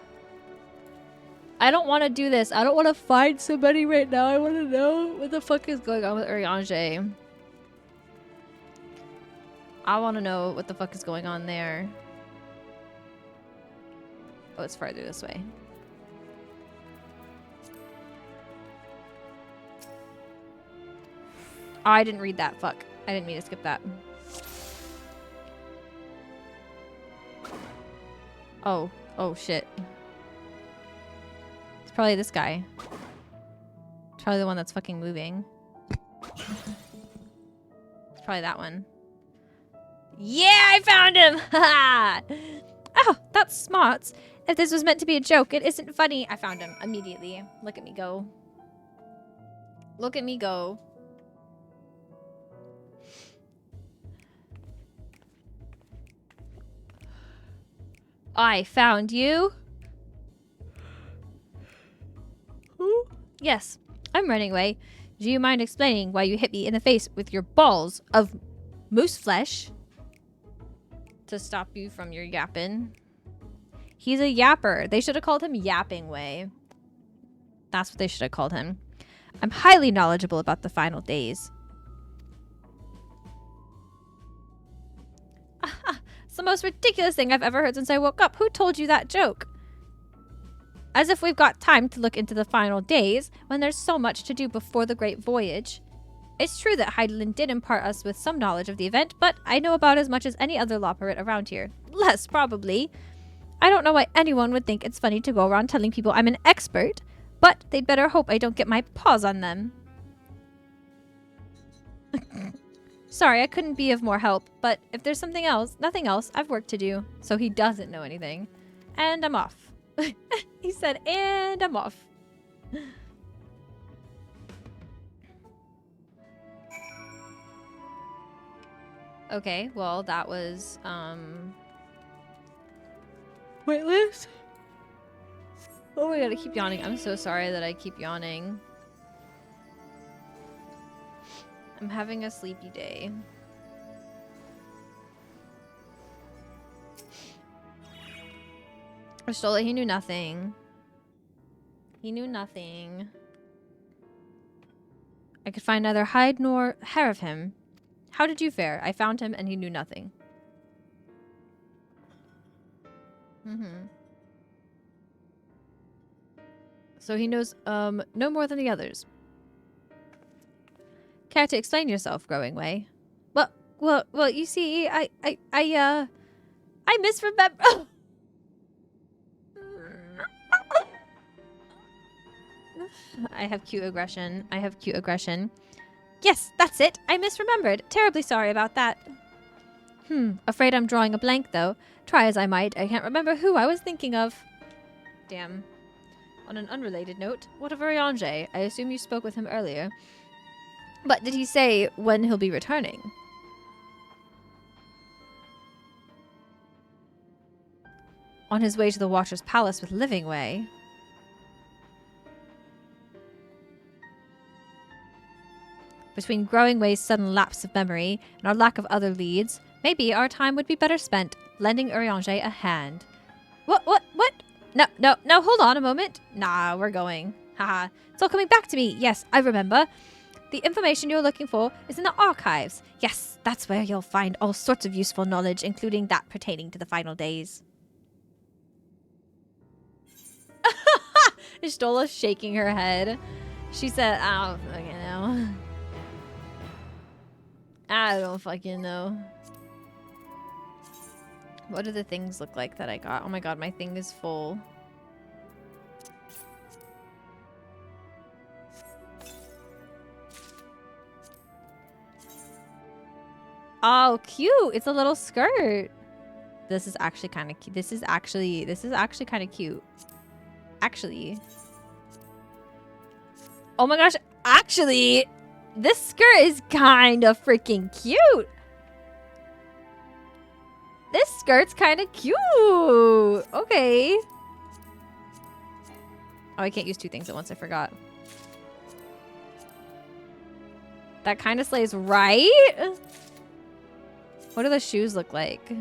I don't want to do this. I don't want to find somebody right now. I want to know what the fuck is going on with Urianger. I want to know what the fuck is going on there. Oh, it's farther this way. Oh, I didn't read that. Fuck. I didn't mean to skip that. Oh. Oh, shit. It's probably this guy. It's probably the one that's fucking moving. It's probably that one. Yeah, I found him! Oh, that's smart. If this was meant to be a joke, it isn't funny. I found him immediately. Look at me go. Look at me go. I found you. Who? Yes, I'm running away. Do you mind explaining why you hit me in the face with your balls of moose flesh? To stop you from your yapping. He's a yapper. They should have called him Yapping Way. That's what they should have called him. I'm highly knowledgeable about the final days. It's the most ridiculous thing I've ever heard since I woke up. Who told you that joke? As if we've got time to look into the final days when there's so much to do before the great voyage. It's true that Heidelin did impart us with some knowledge of the event, but I know about as much as any other Loperate around here. Less, probably. I don't know why anyone would think it's funny to go around telling people I'm an expert, but they'd better hope I don't get my paws on them. Sorry, I couldn't be of more help, but if there's nothing else, I've work to do. So he doesn't know anything. And I'm off. He said, and I'm off. Okay, well, that was, Waitlist? Oh my god, I keep yawning. I'm so sorry that I keep yawning. I'm having a sleepy day. Stola, he knew nothing. He knew nothing. I could find neither hide nor hair of him. How did you fare? I found him and he knew nothing. So he knows, no more than the others. Care to explain yourself, Growing Way? Well, you see, I misremember. I have cute aggression. Yes, that's it. I misremembered. Terribly sorry about that. Afraid I'm drawing a blank, though. Try as I might, I can't remember who I was thinking of. Damn. On an unrelated note, what of Urianger? I assume you spoke with him earlier. But did he say when he'll be returning? On his way to the Watcher's Palace with Livingway. Between Growing Way's sudden lapse of memory and our lack of other leads, maybe our time would be better spent lending Urianger a hand. What? No, hold on a moment. Nah, we're going. Haha. It's all coming back to me. Yes, I remember. The information you're looking for is in the archives. Yes, that's where you'll find all sorts of useful knowledge, including that pertaining to the final days. Istola's shaking her head. She said, I don't fucking know. I don't fucking know. What do the things look like that I got? Oh my god, my thing is full. Oh, cute! It's a little skirt. This is actually kind of cute. This is actually kind of cute. Actually. Oh my gosh, actually, this skirt is kind of freaking cute. This skirt's kind of cute. Okay. Oh, I can't use two things at once. I forgot. That kind of slays, right? What do the shoes look like?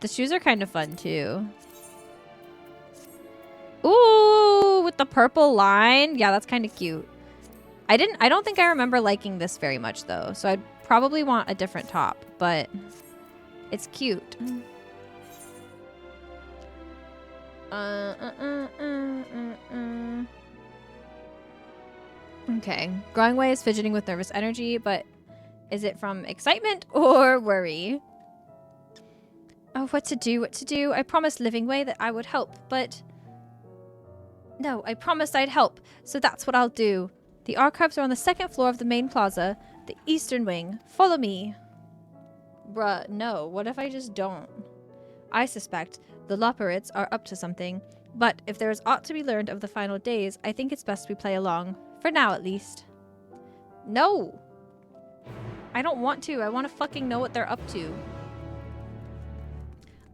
The shoes are kind of fun too. Ooh, with the purple line. Yeah, that's kind of cute. I don't think I remember liking this very much though. So I'd probably want a different top, but it's cute. Okay. Growing Way is fidgeting with nervous energy, but is it from excitement or worry? Oh, what to do? I promised Living Way that I would help, but... No, I promised I'd help, so that's what I'll do. The archives are on the second floor of the main plaza, the eastern wing. Follow me. Bruh, no. What if I just don't? I suspect the Loporits are up to something, but if there is aught to be learned of the final days, I think it's best we play along. For now, at least. No! I don't want to. I want to fucking know what they're up to.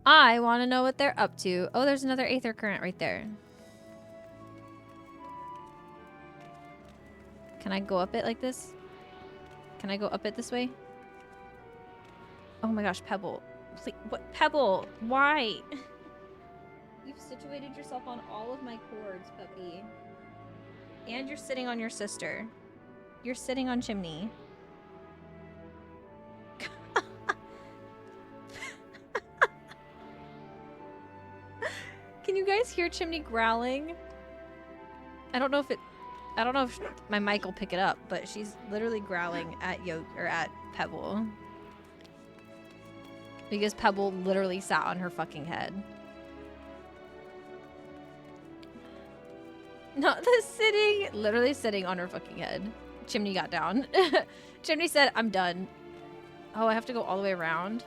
I want to know what they're up to. Oh, there's another Aether Current right there. Can I go up it like this? Can I go up it this way? Oh my gosh, Pebble. Please, what? Pebble, why? You've situated yourself on all of my cords, puppy. And you're sitting on your sister. You're sitting on Chimney. Can you guys hear Chimney growling? I don't know if my mic will pick it up, but she's literally growling at at Pebble. Because Pebble literally sat on her fucking head. Not the sitting, literally sitting on her fucking head. Chimney got down. Chimney said, I'm done. Oh, I have to go all the way around?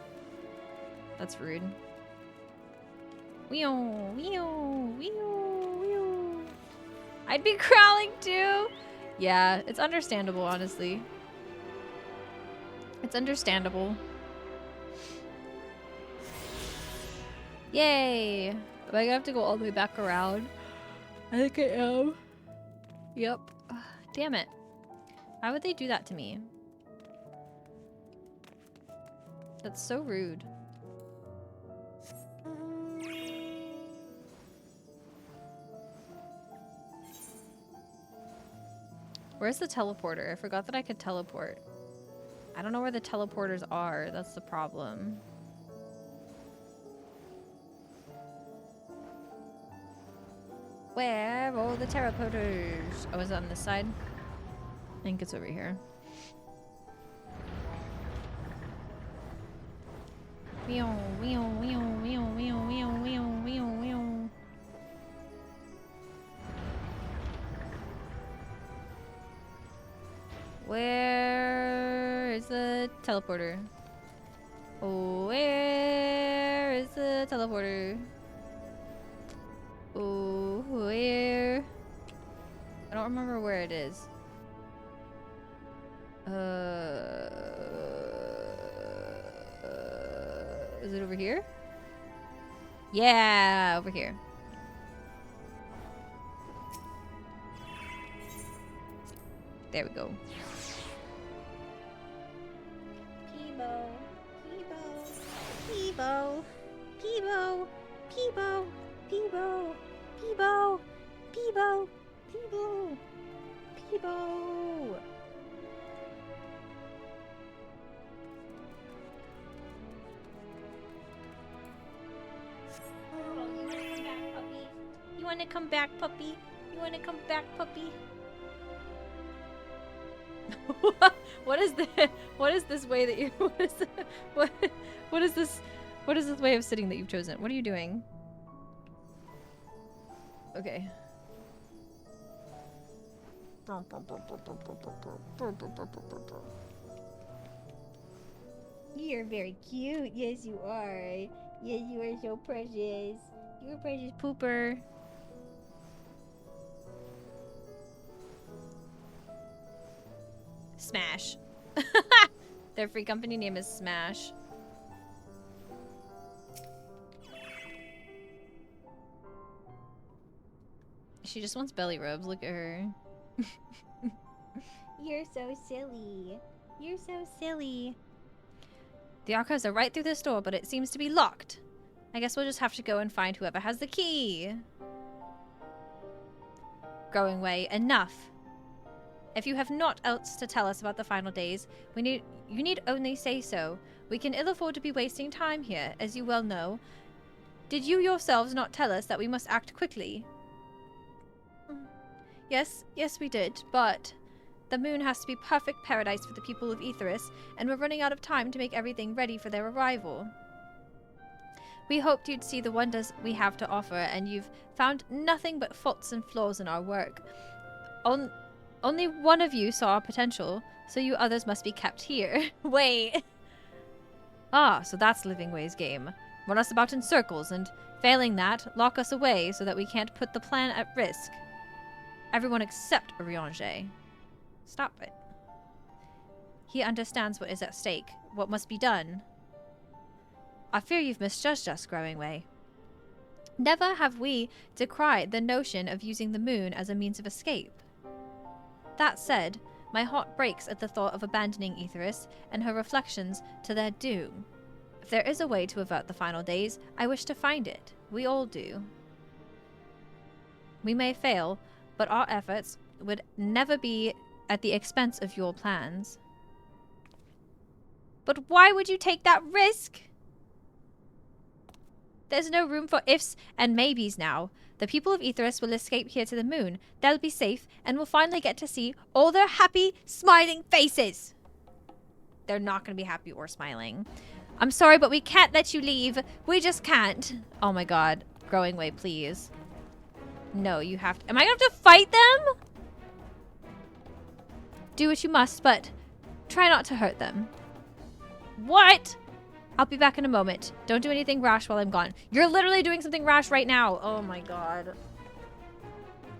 That's rude. I'd be crawling too. Yeah, it's understandable, honestly. It's understandable. Yay! Am I gonna have to go all the way back around? I think I am. Yep. Damn it. Why would they do that to me? That's so rude. Where's the teleporter? I forgot that I could teleport. I don't know where the teleporters are. That's the problem. Where are all the teleporters? Oh, is it on this side? I think it's over here. Meow, meow, meow, meow, meow, meow, meow, meow, meow. Where is the teleporter? Oh, where is the teleporter? Oh, where? I don't remember where it is. Is it over here? Yeah, over here. There we go. Peebo, Peebo, Peebo, Peebo, Peebo, Peebo, Peebo, Peebo, Peebo, Peebo. You wanna come back, puppy? You wanna come back, puppy? What is the? What is this way that you? What is the, what is this? What is this way of sitting that you've chosen? What are you doing? Okay. You're very cute. Yes, you are. Yes, you are so precious. You're a precious pooper. Smash. Their free company name is Smash. She just wants belly rubs. Look at her. You're so silly. You're so silly. The archives are right through this door, but it seems to be locked. I guess we'll just have to go and find whoever has the key. Growing way, enough. If you have naught else to tell us about the final days, you need only say so. We can ill afford to be wasting time here, as you well know. Did you yourselves not tell us that we must act quickly? Yes, we did, but the moon has to be perfect paradise for the people of Aetheris, and we're running out of time to make everything ready for their arrival. We hoped you'd see the wonders we have to offer, and you've found nothing but faults and flaws in our work. Only one of you saw our potential, so you others must be kept here. Wait. Ah, so that's Living Way's game. Run us about in circles, and failing that, lock us away so that we can't put the plan at risk. Everyone except Urianger. Stop it. He understands what is at stake, what must be done. I fear you've misjudged us, Growing Way. Never have we decried the notion of using the moon as a means of escape. That said, my heart breaks at the thought of abandoning Aetheris and her reflections to their doom. If there is a way to avert the final days, I wish to find it. We all do. We may fail, but our efforts would never be at the expense of your plans. But why would you take that risk? There's no room for ifs and maybes now. The people of Aetheris will escape here to the moon. They'll be safe, and we'll finally get to see all their happy, smiling faces. They're not going to be happy or smiling. I'm sorry, but we can't let you leave. We just can't. Oh my god. Growing Way, please. No, you have to. Am I going to have to fight them? Do what you must, but try not to hurt them. What? I'll be back in a moment. Don't do anything rash while I'm gone. You're literally doing something rash right now. Oh my god.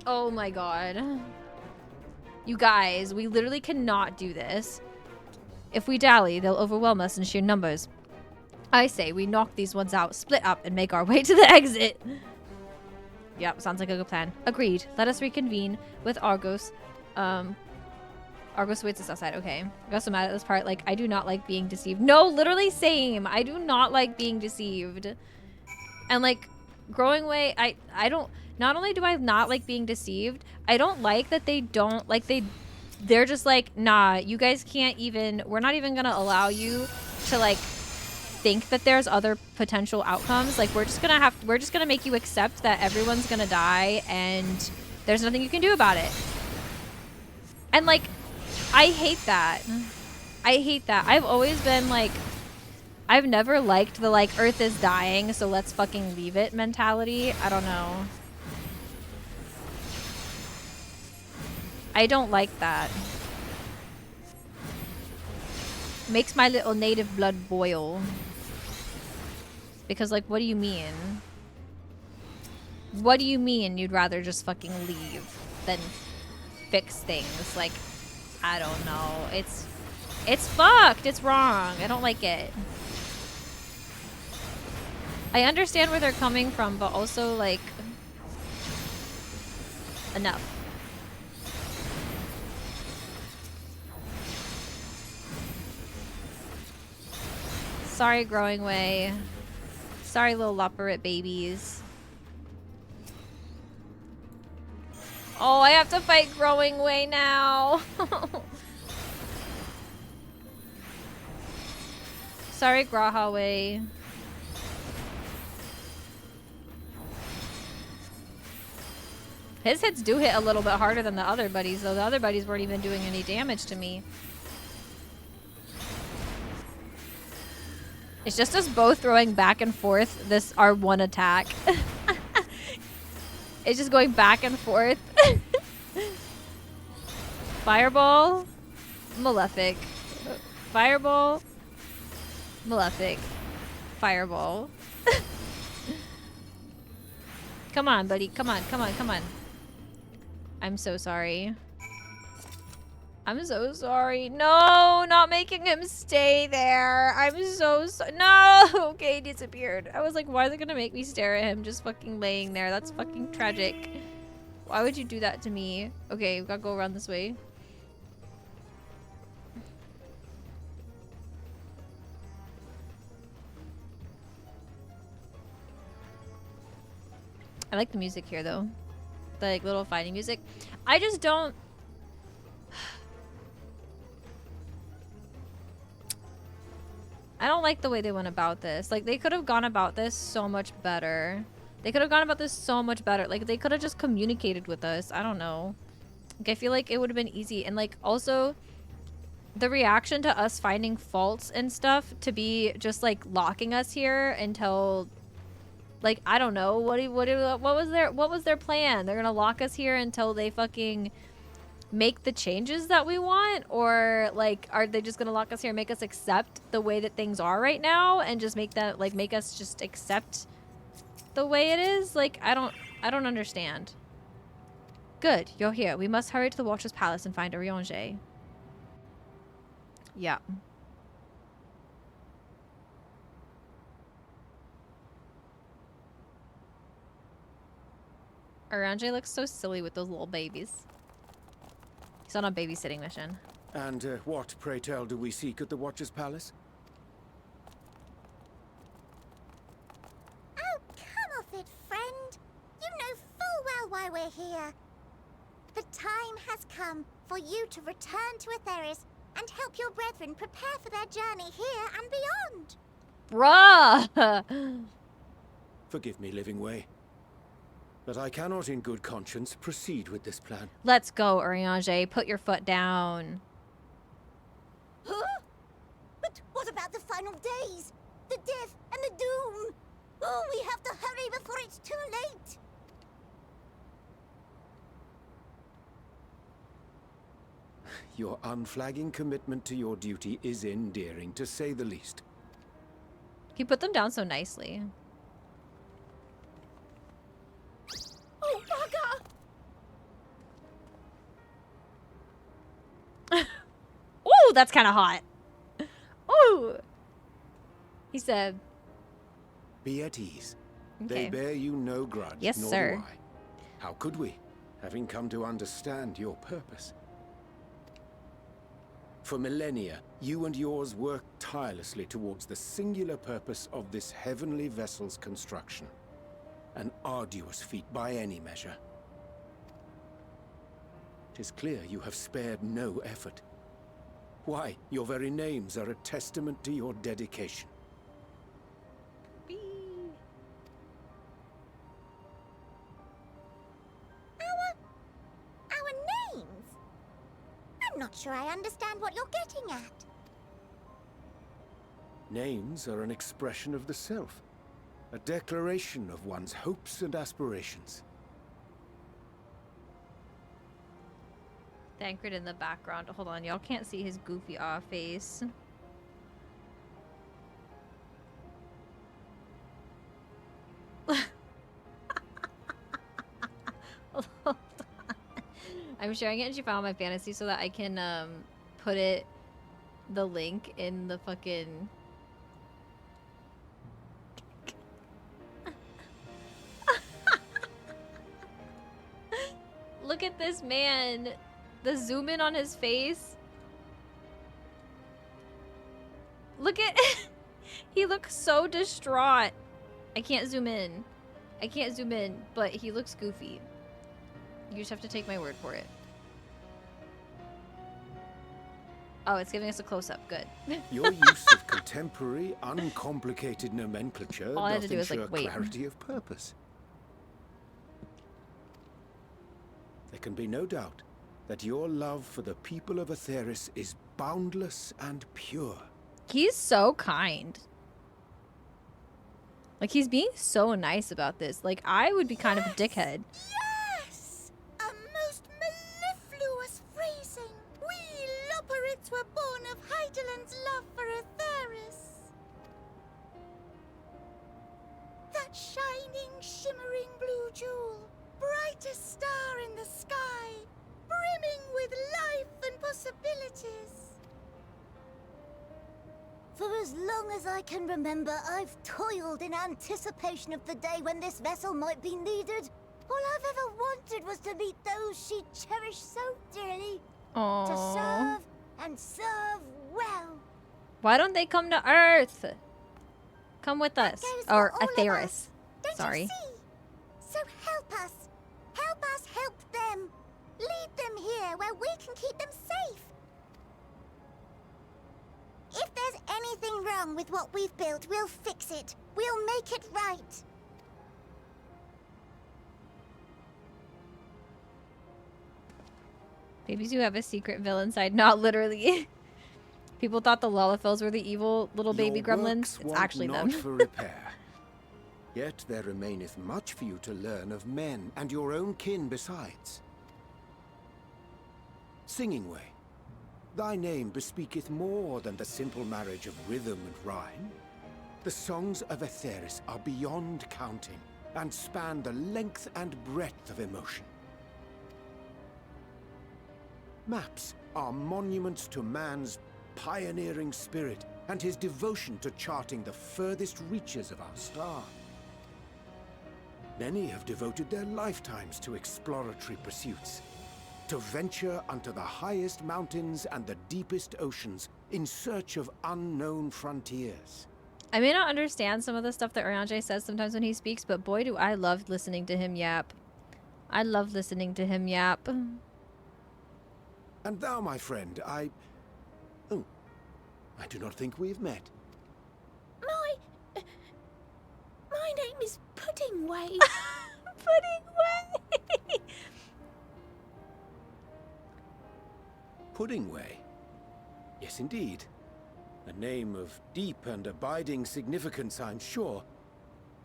Oh my god. You guys, we literally cannot do this. If we dally, they'll overwhelm us in sheer numbers. I say we knock these ones out, split up, and make our way to the exit. Yep, sounds like a good plan. Agreed. Let us reconvene with Argos. Argos waits us outside. Okay. I got so mad at this part. Like, I do not like being deceived. No, literally same. I do not like being deceived. And like, growing way, I don't, not only do I not like being deceived, I don't like that they don't, like they're just like, nah, you guys can't even, we're not even gonna allow you to like think that there's other potential outcomes. Like, we're just gonna make you accept that everyone's gonna die and there's nothing you can do about it. And like, I hate that. I hate that. I've always been like, I've never liked the like, Earth is dying, so let's fucking leave it mentality. I don't know. I don't like that. Makes my little native blood boil. Because like, what do you mean? What do you mean you'd rather just fucking leave than fix things? Like, I don't know. It's fucked. It's wrong. I don't like it. I understand where they're coming from, but also like, enough. Sorry, Growing Way. Sorry, little Lopperit babies. Oh, I have to fight Growing Way now. Sorry, Graha Way. His hits do hit a little bit harder than the other buddies, though. The other buddies weren't even doing any damage to me. It's just us both throwing back and forth this our one attack. It's just going back and forth. Fireball, Malefic. Fireball, Malefic. Fireball. Come on, buddy. Come on, come on, come on. I'm so sorry. I'm so sorry. No, not making him stay there. I'm so sorry. No! Okay, he disappeared. I was like, why is it gonna make me stare at him just fucking laying there? That's fucking tragic. Why would you do that to me? Okay, we gotta go around this way. I like the music here, though. The like, little fighting music. I just don't... I don't like the way they went about this. Like, they could have gone about this so much better. They could have gone about this so much better. Like, they could have just communicated with us. I don't know. Like, I feel like it would have been easy. And, like, also, the reaction to us finding faults and stuff to be just, like, locking us here until... Like, I don't know. What was their plan? They're gonna lock us here until they fucking... make the changes that we want, or like are they just gonna lock us here and make us accept the way that things are right now and just make that like make us just accept the way it is? Like, I don't understand. Good, you're here. We must hurry to the Watcher's Palace and find Oriange. Yeah. Oriange looks so silly with those little babies. He's on a babysitting mission. And what, pray tell, do we seek at the Watcher's Palace? Oh, come off it, friend. You know full well why we're here. The time has come for you to return to Atheris and help your brethren prepare for their journey here and beyond. Bruh! Forgive me, Living Way. But I cannot in good conscience proceed with this plan. Let's go, Oriange. Put your foot down. Huh? But what about the final days? The death and the doom? Oh, we have to hurry before it's too late. Your unflagging commitment to your duty is endearing, to say the least. He put them down so nicely. Oh, bugger! Ooh, that's kind of hot. Ooh. He said, Be at ease. okay. They bear you no grudge, Yes, nor sir. do I. How could we, having come to understand your purpose? For millennia, you and yours worked tirelessly towards the singular purpose of this heavenly vessel's construction. An arduous feat by any measure. It is clear you have spared no effort. Why, your very names are a testament to your dedication. Our names? I'm not sure I understand what you're getting at. Names are an expression of the self. A declaration of one's hopes and aspirations. Thancred in the background. Hold on, y'all can't see his goofy off face. Hold on. I'm sharing it into Final My Fantasy so that I can put the link in the fucking Look at this man. The zoom in on his face. Look at he looks so distraught. I can't zoom in. I can't zoom in, but he looks goofy. You just have to take my word for it. Oh, it's giving us a close-up. Good. Your use of contemporary, uncomplicated nomenclature All I had doth to do was, like, ensure wait. clarity of purpose. There can be no doubt that your love for the people of Atheris is boundless and pure. He's so kind. Like, he's being so nice about this. Like, I would be kind of a dickhead. Yes! A most mellifluous phrasing. We Loporrits were born of Hydaelyn's love for Atheris. That shining, shimmering blue jewel, brightest star in the sky, brimming with life and possibilities. For as long as I can remember, I've toiled in anticipation of the day when this vessel might be needed. All I've ever wanted was to meet those she cherished so dearly. To Aww. serve and serve well. Why don't they come to Earth? Come with us. goes Or for all of Atheris. us. Don't Sorry. you see? So help us. Help us help them. Lead them here where we can keep them safe. If there's anything wrong with what we've built, we'll fix it. We'll make it right. Babies who have a secret villain side. Not literally. People thought the Lullafils were the evil little baby Your gremlins. works It's want actually not them. for repair. Yet there remaineth much for you to learn of men and your own kin besides. Singing Way, thy name bespeaketh more than the simple marriage of rhythm and rhyme. The songs of Atheris are beyond counting, and span the length and breadth of emotion. Maps are monuments to man's pioneering spirit and his devotion to charting the furthest reaches of our star. Many have devoted their lifetimes to exploratory pursuits, to venture unto the highest mountains and the deepest oceans in search of unknown frontiers. I may not understand some of the stuff that Oriange says sometimes when he speaks, but boy, do I love listening to him yap. I love listening to him yap. And thou, my friend, I do not think we've met. My name is Puddingway. Puddingway! Puddingway? Yes, indeed. A name of deep and abiding significance, I'm sure.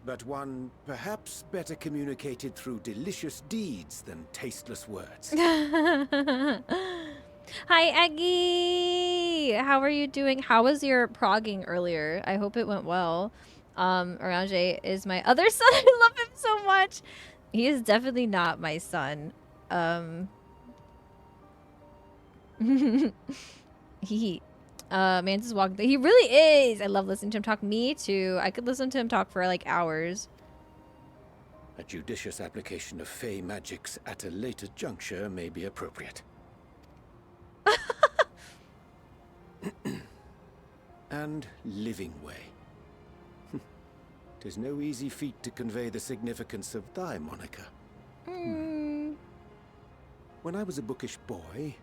But one perhaps better communicated through delicious deeds than tasteless words. Hi, Eggy. How are you doing? How was your progging earlier? I hope it went well. Orange is my other son. I love him so much. He is definitely not my son. He Mantis walking. He really is. I love listening to him talk. Me too. I could listen to him talk for like hours. A judicious application of fey magics at a later juncture may be appropriate. And living way. 'Tis no easy feat to convey the significance of thy moniker. When I was a bookish boy,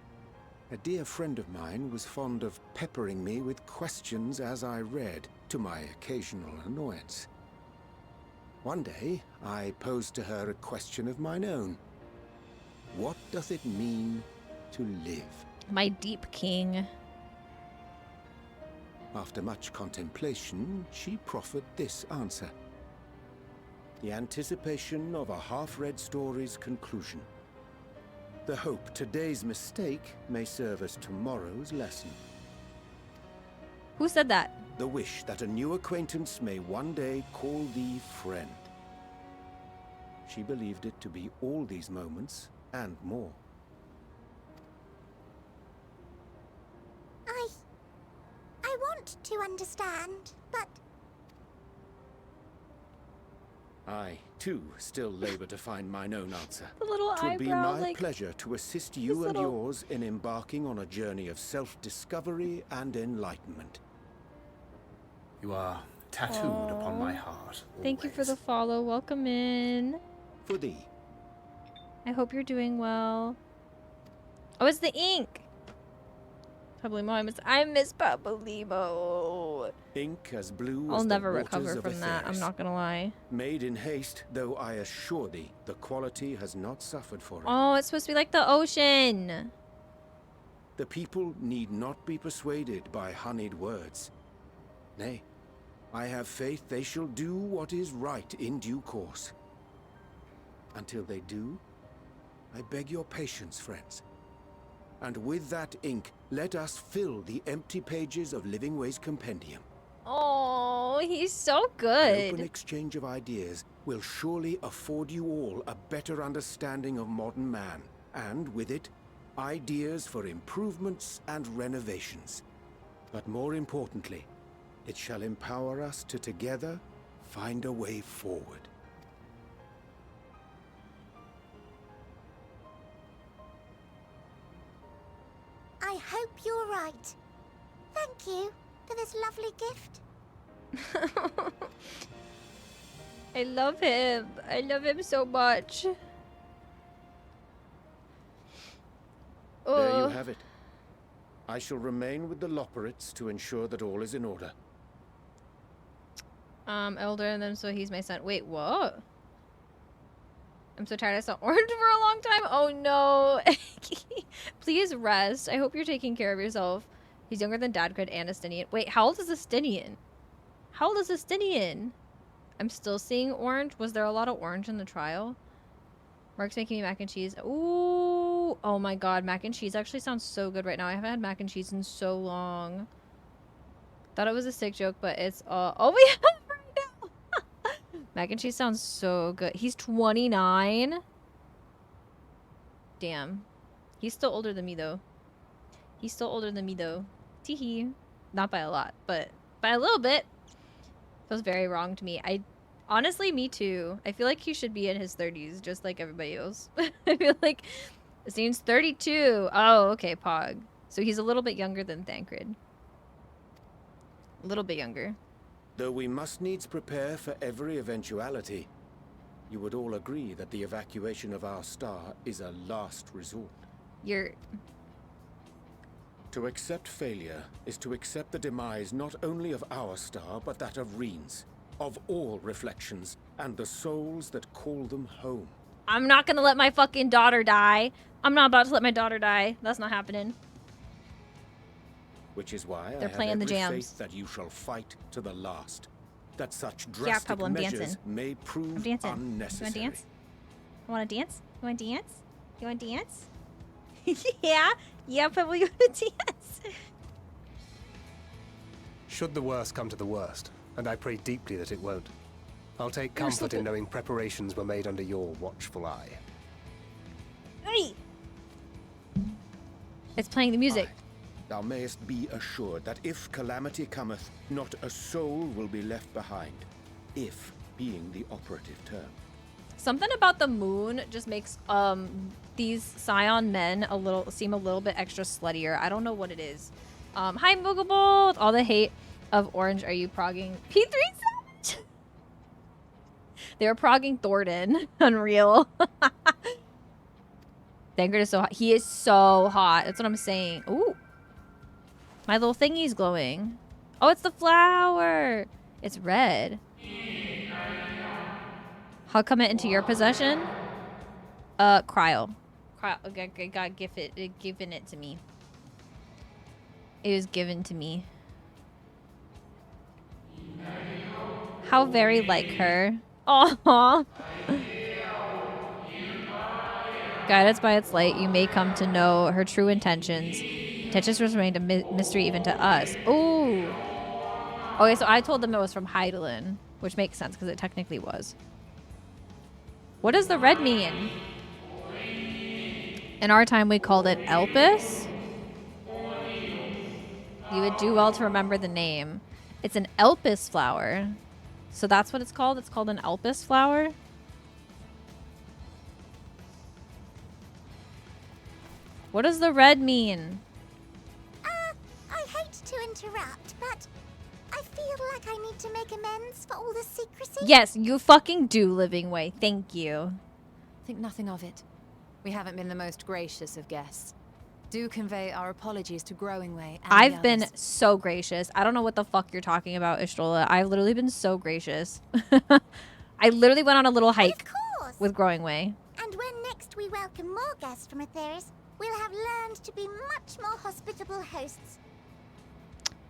a dear friend of mine was fond of peppering me with questions as I read, to my occasional annoyance. One day, I posed to her a question of mine own. What doth it mean to live? My deep king. After much contemplation, she proffered this answer. The anticipation of a half-read story's conclusion. The hope today's mistake may serve as tomorrow's lesson. Who said that? The wish that a new acquaintance may one day call thee friend. She believed it to be all these moments and more. I want to understand, but I, too, still labor to find mine own answer. The little 'Twould be eyebrow, my like pleasure to assist you his and little- yours in embarking on a journey of self-discovery and enlightenment. You are tattooed upon my heart. Thank you for the always. follow. Welcome in. For thee, I hope you're doing well. Oh, it's the ink. Pablimo, I miss Pablimo. ink as blue I'll as never the waters recover of from that. I'm Aetheris. not gonna lie. Made in haste, though I assure thee, the quality has not suffered for it. Oh, it's supposed to be like the ocean. The people need not be persuaded by honeyed words. Nay, I have faith they shall do what is right in due course. Until they do, I beg your patience, friends. And with that ink, let us fill the empty pages of Living Way's compendium. Oh, he's so An open good. exchange of ideas will surely afford you all a better understanding of modern man, and with it, ideas for improvements and renovations. But more importantly, it shall empower us to together find a way forward. I hope you're right. Thank you for this lovely gift. I love him. I love him so much. There you Oh, have it. I shall remain with the Loporits to ensure that all is in order. elder than them, so he's my son. Wait, what? I'm so tired. I saw Orange for a long time. Oh no. Please rest. I hope you're taking care of yourself. He's younger than Dadgrid and Estinian. Wait, how old is Estinian? How old is Estinian? I'm still seeing Orange. Was there a lot of Orange in the trial? Mark's making me mac and cheese. Ooh. Oh my god, mac and cheese actually sounds so good right now. I haven't had mac and cheese in so long. Thought it was a sick joke, but it's oh, we have right now. Mac and cheese sounds so good. He's 29. Damn. He's still older than me though. He's still older than me though. Teehee. Not by a lot, but by a little bit. Feels very wrong to me. Honestly, me too. I feel like he should be in his 30s, just like everybody else. I feel like Zane's 32. Oh, okay, Pog. So he's a little bit younger than Thancred. A little bit younger. Though we must needs prepare for every eventuality, you would all agree that the evacuation of our star is a last resort. You're... To accept failure is to accept the demise not only of our star, but that of Reen's, of all reflections, and the souls that call them home. I'm not gonna let my fucking daughter die. I'm not about to let my daughter die. That's not happening. Which is why They're I playing have the every jams. faith that you shall fight to the last. That such Yeah, drastic Pablo, I'm measures dancing. may prove I'm dancing. unnecessary. You wanna dance? You wanna dance? You wanna dance? You wanna dance? Yeah, probably go to TS. Should the worst come to the worst, and I pray deeply that it won't, I'll take comfort in knowing preparations were made under your watchful eye. Hey! It's playing the music. Aye. Thou mayest be assured that if calamity cometh, not a soul will be left behind. If being the operative term. Something about the moon just makes these Scion men seem a little bit extra sluttier. I don't know what it is. Hi Moogable! All the hate of Orange, are you progging P3 Savage? They were progging Thornton. Unreal. Dangard is so hot. He is so hot. That's what I'm saying. Ooh. My little thingy's glowing. Oh, it's the flower. It's red. How come it into your possession? Cryo. Cryo. Got given it to me. It was given to me. How very like her. Aww. Guided by its light, you may come to know her true intentions. Intentions remained a mystery even to us. Ooh. Okay, so I told them it was from Heidelin, which makes sense because it technically was. What does the red mean? In our time, we called it Elpis. You would do well to remember the name. It's an Elpis flower. So that's what it's called? It's called an Elpis flower? What does the red mean? I hate to interrupt, but I feel like I need to make amends for all the secrecy. Yes, you fucking do, Living Way. Thank you. Think nothing of it. We haven't been the most gracious of guests. Do convey our apologies to Growing Way and I've the been others. so gracious. I don't know what the fuck you're talking about, Ishtola. I've literally been so gracious. I literally went on a little hike Of course. with Growing Way. And when next we welcome more guests from Aetheris, we'll have learned to be much more hospitable hosts.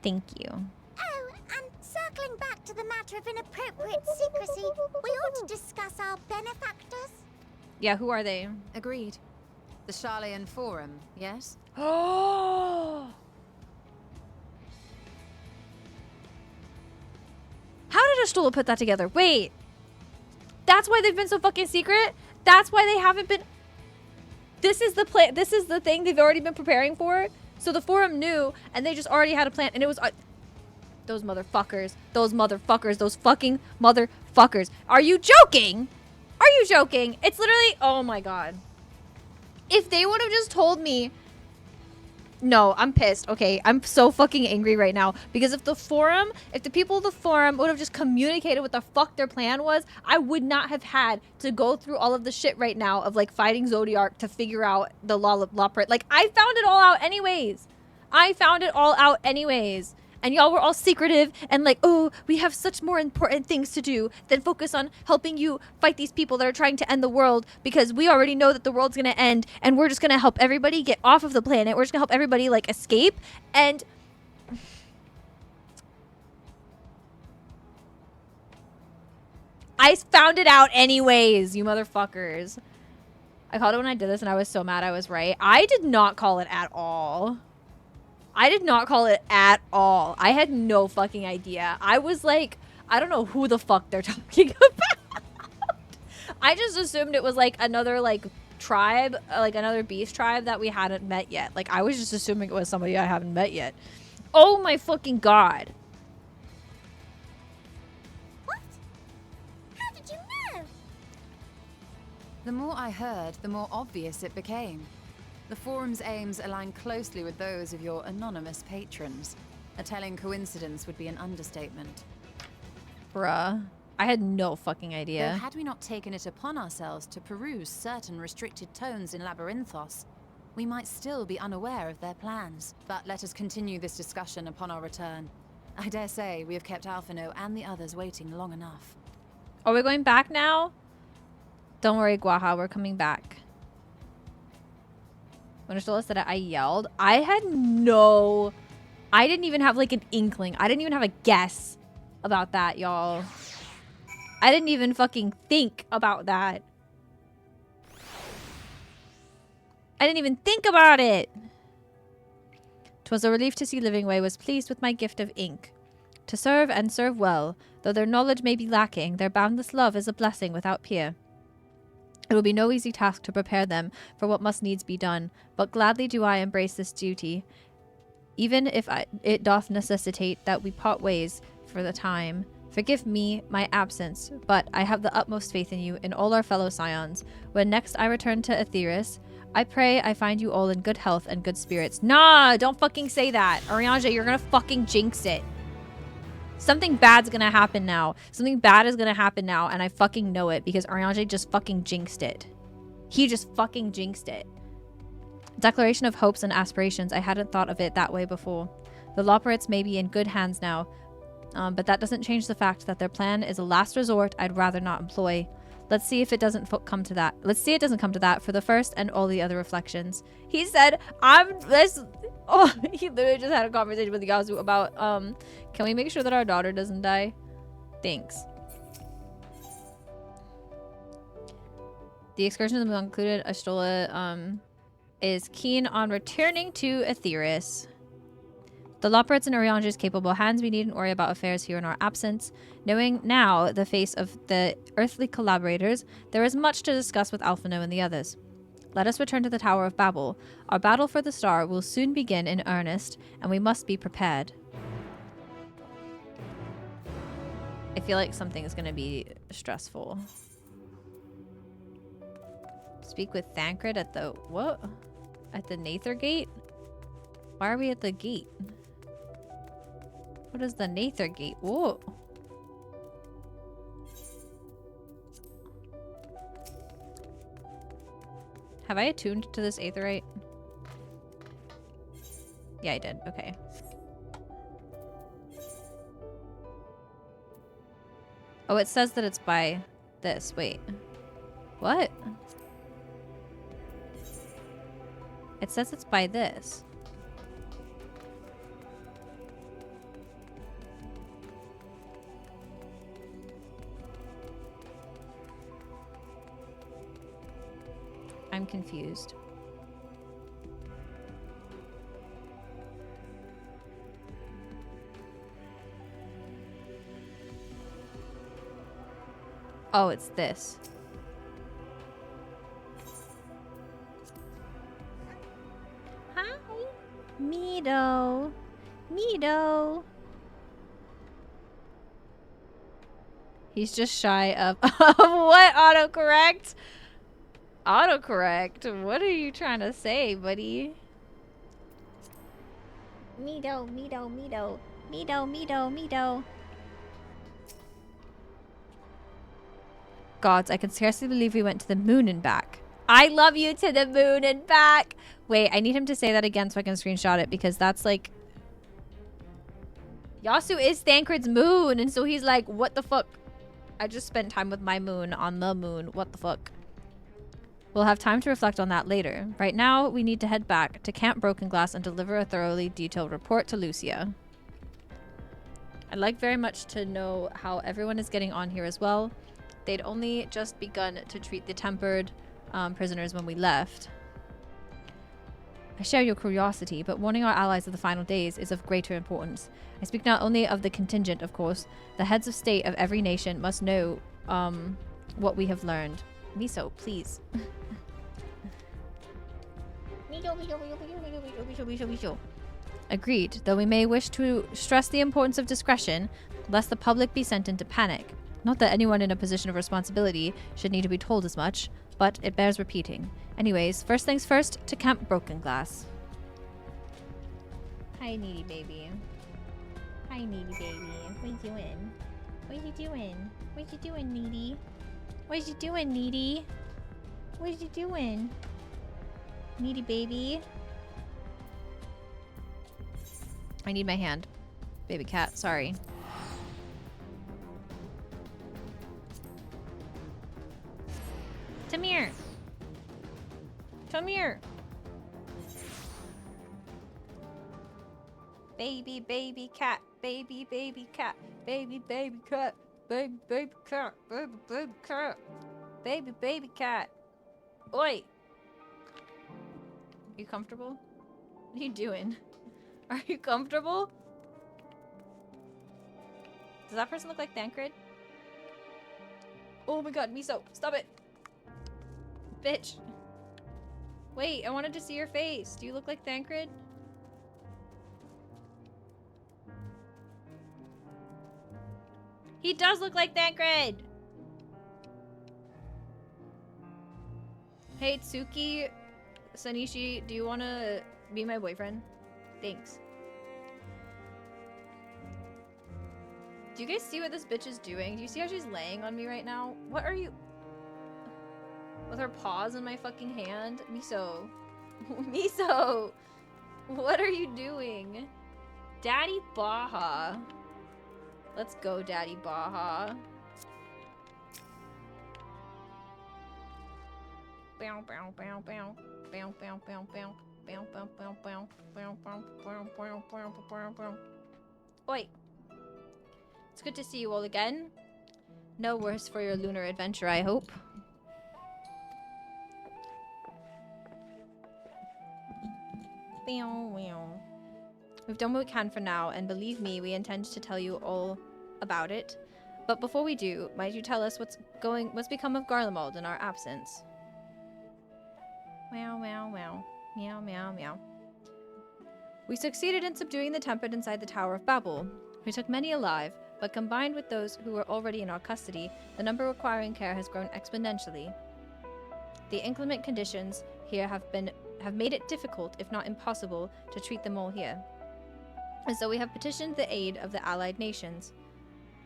Thank you. Oh, and circling back to the matter of inappropriate secrecy, we ought to discuss our benefactors. Yeah, who are they? Agreed. The Charleyan Forum, yes? Oh! How did Ashtola put that together? Wait. That's why they've been so fucking secret? That's why they haven't been... This is the plan. This is the thing they've already been preparing for? So the Forum knew, and they just already had a plan, and it was... those motherfuckers. Those motherfuckers. Those fucking motherfuckers. Are you joking? Are you joking? It's literally... Oh my god. If they would have just told me... No, I'm pissed. Okay, I'm so fucking angry right now. Because if the people of the Forum would have just communicated what the fuck their plan was, I would not have had to go through all of the shit right now of, like, fighting Zodiark to figure out the law. Like, I found it all out anyways. And y'all were all secretive and like, oh, we have such more important things to do than focus on helping you fight these people that are trying to end the world, because we already know that the world's going to end and we're just going to help everybody get off of the planet. We're just going to help everybody, like, escape. And I found it out anyways, you motherfuckers. I called it when I did this and I was so mad I was right. I did not call it at all. I had no fucking idea. I was like, I don't know who the fuck they're talking about. I just assumed it was like another, like, tribe, like another beast tribe that we hadn't met yet. Like, I was just assuming it was somebody I haven't met yet. Oh my fucking god. What? How did you know? The more I heard, the more obvious it became. The Forum's aims align closely with those of your anonymous patrons. A telling coincidence would be an understatement. Bruh. I had no fucking Though idea. had we not taken it upon ourselves to peruse certain restricted tones in Labyrinthos, we might still be unaware of their plans. But let us continue this discussion upon our return. I dare say we have kept Alphino and the others waiting long enough. Are we going back now? Don't worry, Guaha, we're coming back. When Ashtola said it, I yelled. I didn't even have, like, an inkling. I didn't even have a guess about that, y'all. I didn't even fucking think about that. I didn't even think about it. 'Twas a relief to see Livingway was pleased with my gift of ink. To serve and serve well, though their knowledge may be lacking, their boundless love is a blessing without peer. It will be no easy task to prepare them for what must needs be done, but gladly do I embrace this duty, even if it doth necessitate that we part ways for the time. Forgive me my absence, but I have the utmost faith in you, in all our fellow scions. When next I return to Aetheris, I pray I find you all in good health and good spirits. Nah, don't fucking say that. Arianja, you're gonna fucking jinx it. Something bad's gonna happen now. Something bad is gonna happen now, and I fucking know it because Arianja just fucking jinxed it. He just fucking jinxed it. Declaration of hopes and aspirations. I hadn't thought of it that way before. The Loporrits may be in good hands now, but that doesn't change the fact that their plan is a last resort I'd rather not employ. Let's see if it doesn't come to that. Let's see it doesn't come to that for the first and all the other reflections. He said, oh, he literally just had a conversation with Yasu about, can we make sure that our daughter doesn't die? Thanks. The excursion that included Ashtola, is keen on returning to Aetheris. The Loporrits and Arianja's capable hands we needn't worry about affairs here in our absence. Knowing now the face of the earthly collaborators, there is much to discuss with Alphino and the others. Let us return to the Tower of Babel. Our battle for the star will soon begin in earnest, and we must be prepared. I feel like something is going to be stressful. Speak with Thancred at the... what? At the Nather Gate? Why are we at the gate? What is the Nather Gate? Whoa. Have I attuned to this aetherite? Yeah, I did. Okay. Oh, it says that it's by this. Wait. What? It says it's by this. I'm confused. Oh, it's this. Hi. Mido. Mido. He's just shy of what? Autocorrect? Autocorrect? What are you trying to say, buddy? Mido, Mido, Mido. Mido, Mido, Mido. Gods, I can scarcely believe we went to the moon and back. I love you to the moon and back. Wait, I need him to say that again so I can screenshot it because that's like... Yasu is Thancred's moon, and so he's like, what the fuck? I just spent time with my moon on the moon. What the fuck? We'll have time to reflect on that later. Right now, we need to head back to Camp Broken Glass and deliver a thoroughly detailed report to Lucia. I'd like very much to know how everyone is getting on here as well. They'd only just begun to treat the tempered prisoners when we left. I share your curiosity, but warning our allies of the final days is of greater importance. I speak not only of the contingent, of course. The heads of state of every nation must know what we have learned. Miso, please. Agreed, though we may wish to stress the importance of discretion, lest the public be sent into panic. Not that anyone in a position of responsibility should need to be told as much, but it bears repeating. Anyways, first things first, to Camp Broken Glass. Hi, needy baby. Hi, needy baby. What you doing? What you doing? What you doing, needy? What you doing, needy? What you doing? Needy baby. I need my hand. Baby cat, sorry. Come here. Come here. Baby, baby cat. Baby, baby cat. Baby, baby cat. Baby, baby cat. Baby, baby cat. Baby, baby cat. Oi. You comfortable? What are you doing? Are you comfortable? Does that person look like Thancred? Oh my god, Miso, stop it! Bitch. Wait, I wanted to see your face. Do you look like Thancred? He does look like Thancred! Hey, Tsuki, Sanishi, do you want to be my boyfriend? Thanks. Do you guys see what this bitch is doing? Do you see how she's laying on me right now? What are you... With her paws in my fucking hand? Miso. Miso! What are you doing? Daddy Baja. Let's go, Daddy Baja. Bow, bow, bow, bow. Bow, bow, bow, bow. Bow, bow, bow, bow. Bow, bow, bow, bow, bow, bow, bow. Oi. It's good to see you all again. No worse for your lunar adventure, I hope. We've done what we can for now, and believe me, we intend to tell you all about it. But before we do, might you tell us what's become of Garlemald in our absence? Meow, meow, meow. Meow, meow, meow. We succeeded in subduing the Tempered inside the Tower of Babel. We took many alive, but combined with those who were already in our custody, the number requiring care has grown exponentially. The inclement conditions here have made it difficult, if not impossible, to treat them all here. And so we have petitioned the aid of the allied nations.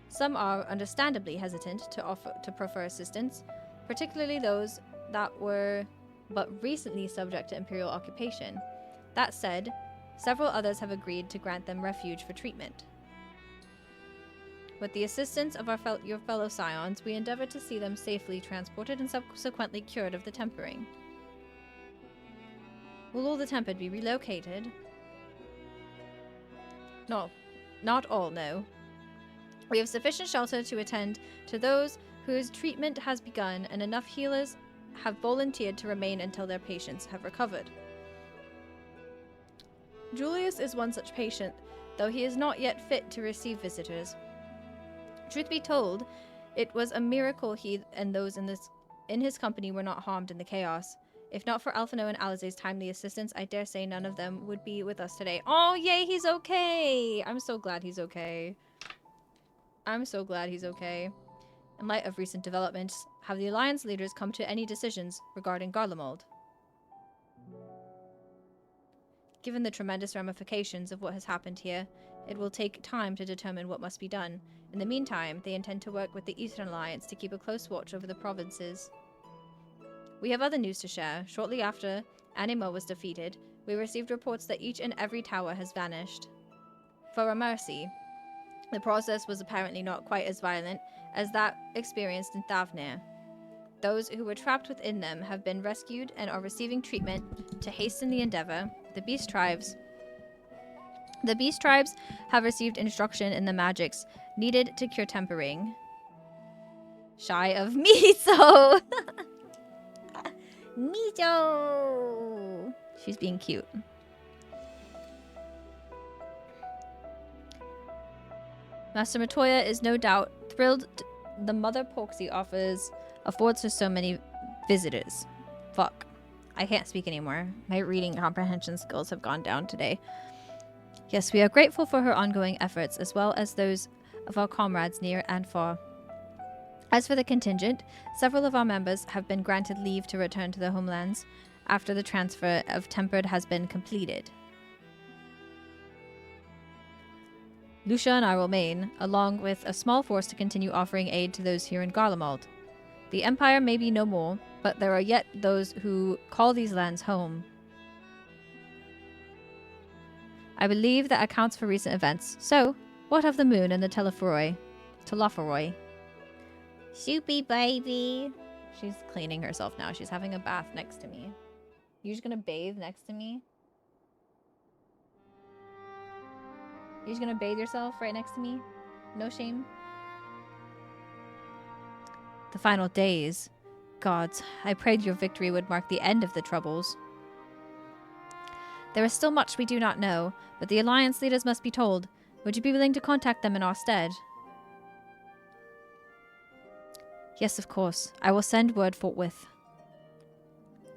Some are understandably hesitant to proffer assistance, particularly those that were but recently subject to imperial occupation. That said, several others have agreed to grant them refuge for treatment. With the assistance of your fellow scions, we endeavor to see them safely transported and subsequently cured of the tempering. Will all the tempered be relocated? No, not all, no. We have sufficient shelter to attend to those whose treatment has begun, and enough healers have volunteered to remain until their patients have recovered. Julius is one such patient, though he is not yet fit to receive visitors. Truth be told, it was a miracle he and those in his company were not harmed in the chaos. If not for Alphino and Alizé's timely assistance, I dare say none of them would be with us today. Oh, yay, he's okay! I'm so glad he's okay. I'm so glad he's okay. In light of recent developments, have the Alliance leaders come to any decisions regarding Garlemald? Given the tremendous ramifications of what has happened here, it will take time to determine what must be done. In the meantime, they intend to work with the Eastern Alliance to keep a close watch over the provinces. We have other news to share. Shortly after Anima was defeated, we received reports that each and every tower has vanished. For a mercy, the process was apparently not quite as violent as that experienced in Thavnir. Those who were trapped within them have been rescued and are receiving treatment to hasten the endeavor. The Beast Tribes have received instruction in the magics needed to cure tempering. Shy of Miso! Miso! She's being cute. Master Matoya is no doubt thrilled the Mother Porksy affords her so many visitors. Fuck. I can't speak anymore. My reading comprehension skills have gone down today. Yes, we are grateful for her ongoing efforts, as well as those of our comrades near and far. As for the contingent, several of our members have been granted leave to return to their homelands after the transfer of Tempered has been completed. Lucia and I will remain, along with a small force to continue offering aid to those here in Garlemald. The Empire may be no more, but there are yet those who call these lands home. I believe that accounts for recent events. So, what of the moon and the Telophoroi? Soupy baby. She's cleaning herself now. She's having a bath next to me. You're just gonna bathe next to me? You're just gonna bathe yourself right next to me? No shame? The final days. Gods, I prayed your victory would mark the end of the troubles. There is still much we do not know, but the Alliance leaders must be told. Would you be willing to contact them in our stead? Yes, of course. I will send word forthwith.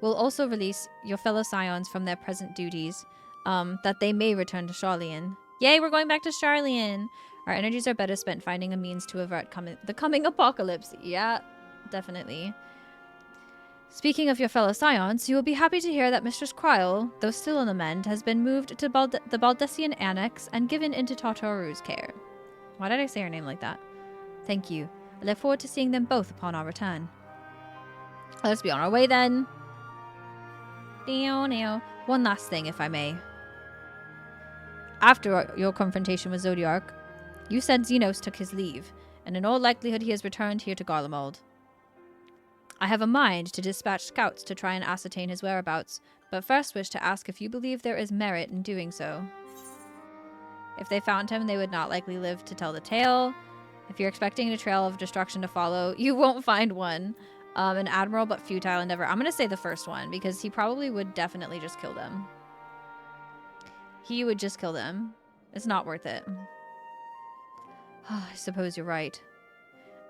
We'll also release your fellow scions from their present duties, that they may return to Charlian. Yay, we're going back to Charlian! Our energies are better spent finding a means to avert the coming apocalypse. Yeah, definitely. Speaking of your fellow scions, you will be happy to hear that Mistress Kryl, though still on the mend, has been moved to the Baldessian Annex and given into Tartaru's care. Why did I say her name like that? Thank you. I look forward to seeing them both upon our return. Let's be on our way then. One last thing, if I may. After your confrontation with Zodiark, you said Xenos took his leave, and in all likelihood he has returned here to Garlemald. I have a mind to dispatch scouts to try and ascertain his whereabouts, but first wish to ask if you believe there is merit in doing so. If they found him, they would not likely live to tell the tale. If you're expecting a trail of destruction to follow, you won't find one. An admirable but futile endeavor. I'm going to say the first one, because he probably would definitely just kill them. He would just kill them. It's not worth it. I suppose you're right.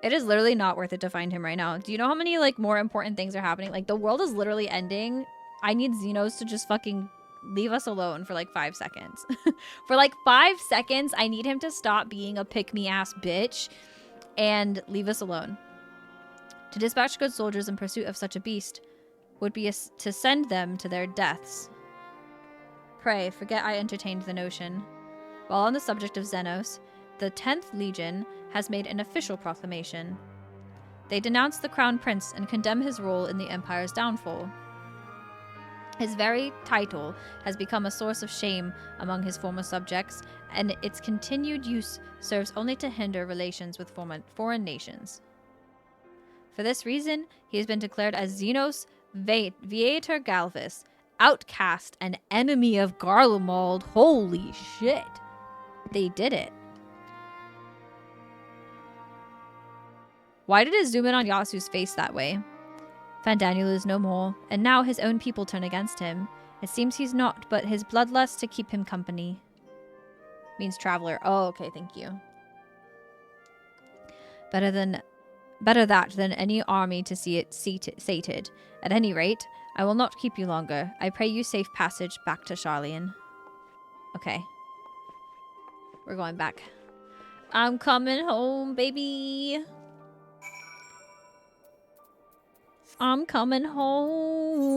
It is literally not worth it to find him right now. Do you know how many, like, more important things are happening? Like, the world is literally ending. I need Xenos to just fucking leave us alone for, like, 5 seconds. For, like, 5 seconds, I need him to stop being a pick-me-ass bitch and leave us alone. To dispatch good soldiers in pursuit of such a beast would be to send them to their deaths. Pray, forget I entertained the notion. While on the subject of Xenos, the 10th Legion has made an official proclamation. They denounce the Crown Prince and condemn his role in the Empire's downfall. His very title has become a source of shame among his former subjects, and its continued use serves only to hinder relations with foreign nations. For this reason, he has been declared as Xenos Viator Galvis, outcast and enemy of Garlemald. Holy shit. They did it. Why did it zoom in on Yasu's face that way? Fandaniel is no more, and now his own people turn against him. It seems he's not, but his bloodlust to keep him company. Means traveler. Oh, okay, thank you. Better that than any army to see it sated. At any rate, I will not keep you longer. I pray you safe passage back to Charlian. Okay. We're going back. I'm coming home, baby. I'm coming home.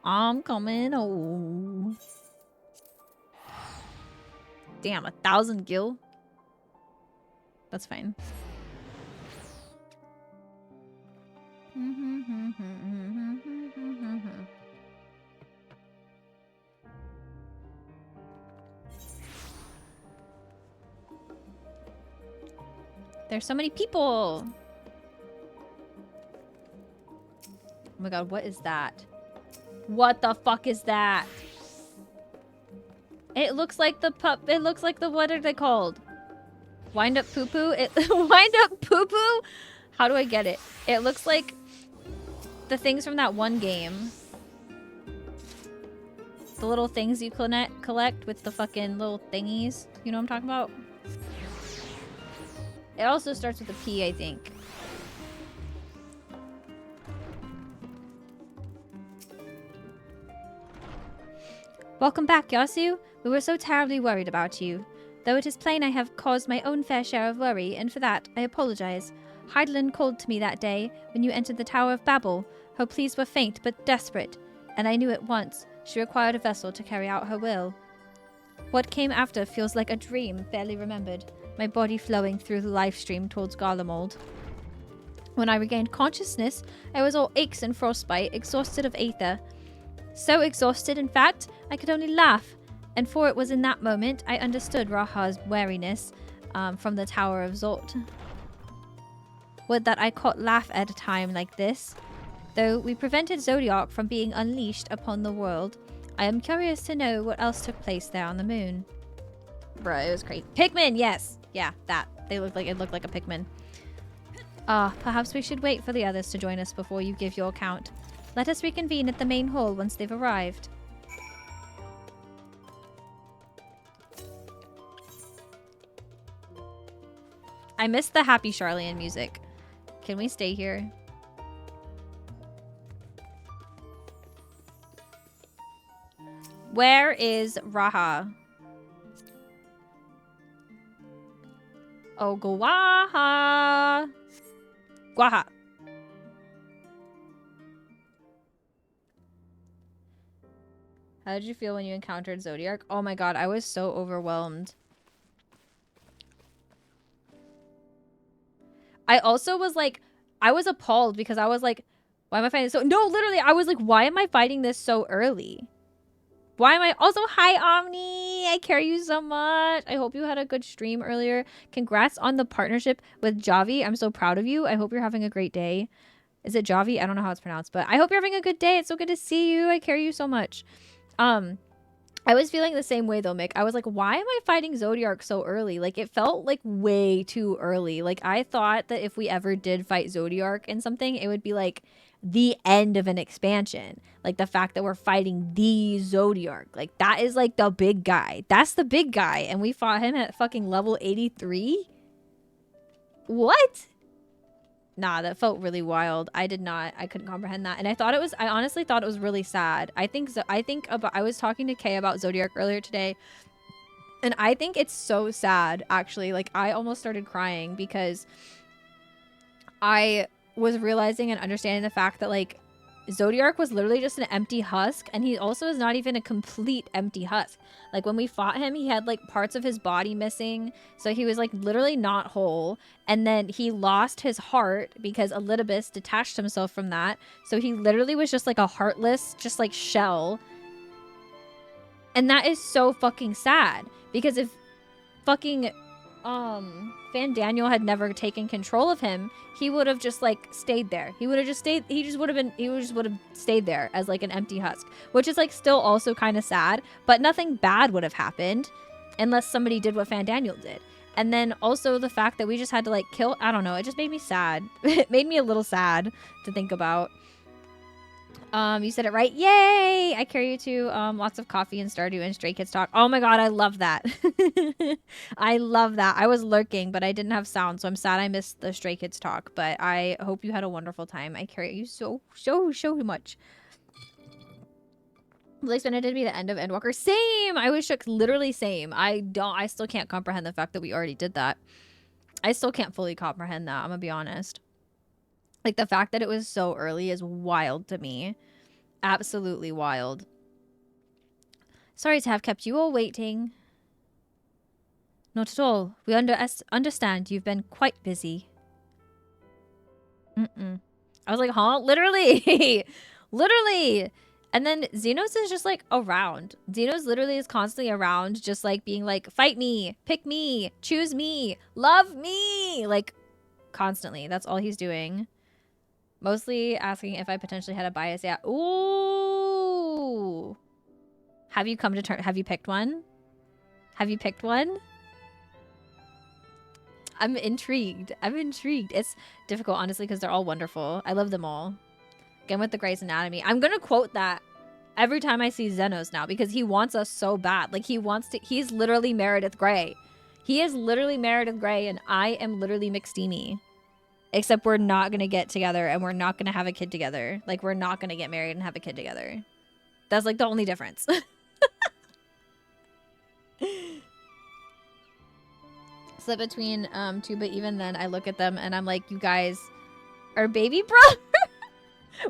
I'm coming home. Damn, 1,000 gil. That's fine. There's so many people. Oh my god, what is that? What the fuck is that? It looks like the it looks like the, what are they called? Wind up poo poo? Wind up poo poo? How do I get it? It looks like the things from that one game. The little things you collect with the fucking little thingies. You know what I'm talking about? It also starts with a P, I think. Welcome back, Yasu. We were so terribly worried about you. Though it is plain I have caused my own fair share of worry, and for that I apologize. Heidelin called to me that day when you entered the Tower of Babel. Her pleas were faint but desperate, and I knew at once she required a vessel to carry out her will. What came after feels like a dream, barely remembered, my body flowing through the life stream towards Garlemald. When I regained consciousness, I was all aches and frostbite, exhausted of aether. So exhausted, in fact, I could only laugh, and for it was in that moment I understood Raha's wariness from the Tower of Zort. Would that I could laugh at a time like this. Though we prevented Zodiark from being unleashed upon the world, I am curious to know what else took place there on the moon. Bruh, it was crazy. Pikmin, yes! Yeah, that. It looked like a Pikmin. Perhaps we should wait for the others to join us before you give your account. Let us reconvene at the main hall once they've arrived. I missed the Happy Charlian music. Can we stay here? Where is Raha? Oh, Gwaha. Gwaha. How did you feel when you encountered Zodiac? Oh my god, I was so overwhelmed. I also was like, I was appalled because I was like, why am I fighting this so? No, literally, I was like, why am I fighting this so early? Why am I also, hi Omni, I care you so much. I hope you had a good stream earlier. Congrats on the partnership with Javi. I'm so proud of you. I hope you're having a great day. Is it Javi? I don't know how it's pronounced, but I hope you're having a good day. It's so good to see you. I care you so much. I was feeling the same way though, Mick. I was like, why am I fighting Zodiark so early? Like, it felt like way too early. Like, I thought that if we ever did fight Zodiark in something, it would be like the end of an expansion. Like, the fact that we're fighting the Zodiark. Like, that is like the big guy. That's the big guy. And we fought him at fucking level 83? What? Nah, that felt really wild. I couldn't comprehend that. And I honestly thought it was really sad. I was talking to Kay about Zodiark earlier today, and I think it's so sad, actually. Like, I almost started crying because I was realizing and understanding the fact that, like, Zodiark was literally just an empty husk, and he also is not even a complete empty husk. Like, when we fought him, he had like parts of his body missing, so he was like literally not whole. And then he lost his heart because Elidibus detached himself from that, so he literally was just like a heartless, just like shell. And that is so fucking sad, because if fucking Fan Daniel had never taken control of him, he would have just like stayed there. He would have just stayed. He just would have stayed there as like an empty husk, which is like still also kind of sad, but nothing bad would have happened unless somebody did what Fan Daniel did. And then also the fact that we just had to like kill, I don't know, it just made me sad. It made me a little sad to think about. You said it right. Yay! I carry you to lots of coffee and Stardew and Stray Kids talk. Oh my god, I love that. I love that. I was lurking, but I didn't have sound, so I'm sad I missed the Stray Kids talk. But I hope you had a wonderful time. I carry you so much. Like, when it did be the end of Endwalker. Same! I was shook. Literally same. I still can't comprehend the fact that we already did that. I still can't fully comprehend that, I'm gonna be honest. Like, the fact that it was so early is wild to me. Absolutely wild. Sorry to have kept you all waiting. Not at all. We understand you've been quite busy. I was like, huh? Literally! Literally! And then Xenos is just, like, around. Xenos literally is constantly around, just, like, being like, fight me, pick me, choose me, love me! Like, constantly. That's all he's doing. Mostly asking if I potentially had a bias. Yeah. Ooh. Have you come to terms? Have you picked one? Have you picked one? I'm intrigued. I'm intrigued. It's difficult, honestly, because they're all wonderful. I love them all. Again, with the Grey's Anatomy. I'm going to quote that every time I see Xenos now, because he wants us so bad. Like, he's literally Meredith Grey. He is literally Meredith Grey, and I am literally McSteamy. Except we're not going to get together, and we're not going to have a kid together. Like, we're not going to get married and have a kid together. That's, like, the only difference. Slip between two, but even then, I look at them, and I'm like, you guys are baby brother?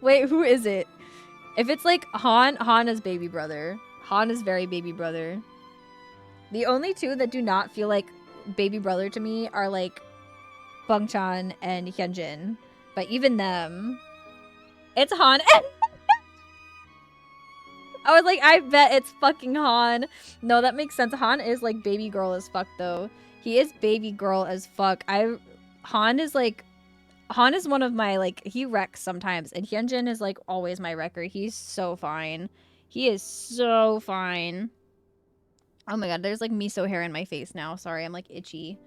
Wait, who is it? If it's, like, Han is baby brother. Han is very baby brother. The only two that do not feel like baby brother to me are, like, Bangchan and Hyunjin, but even them, it's Han. I was like, I bet it's fucking Han. No, that makes sense. Han is like baby girl as fuck though. He is baby girl as fuck. Han is one of my, like, he wrecks sometimes, and Hyunjin is like always my wrecker. He's so fine. He is so fine. Oh my god, there's like miso hair in my face now. Sorry, I'm like itchy.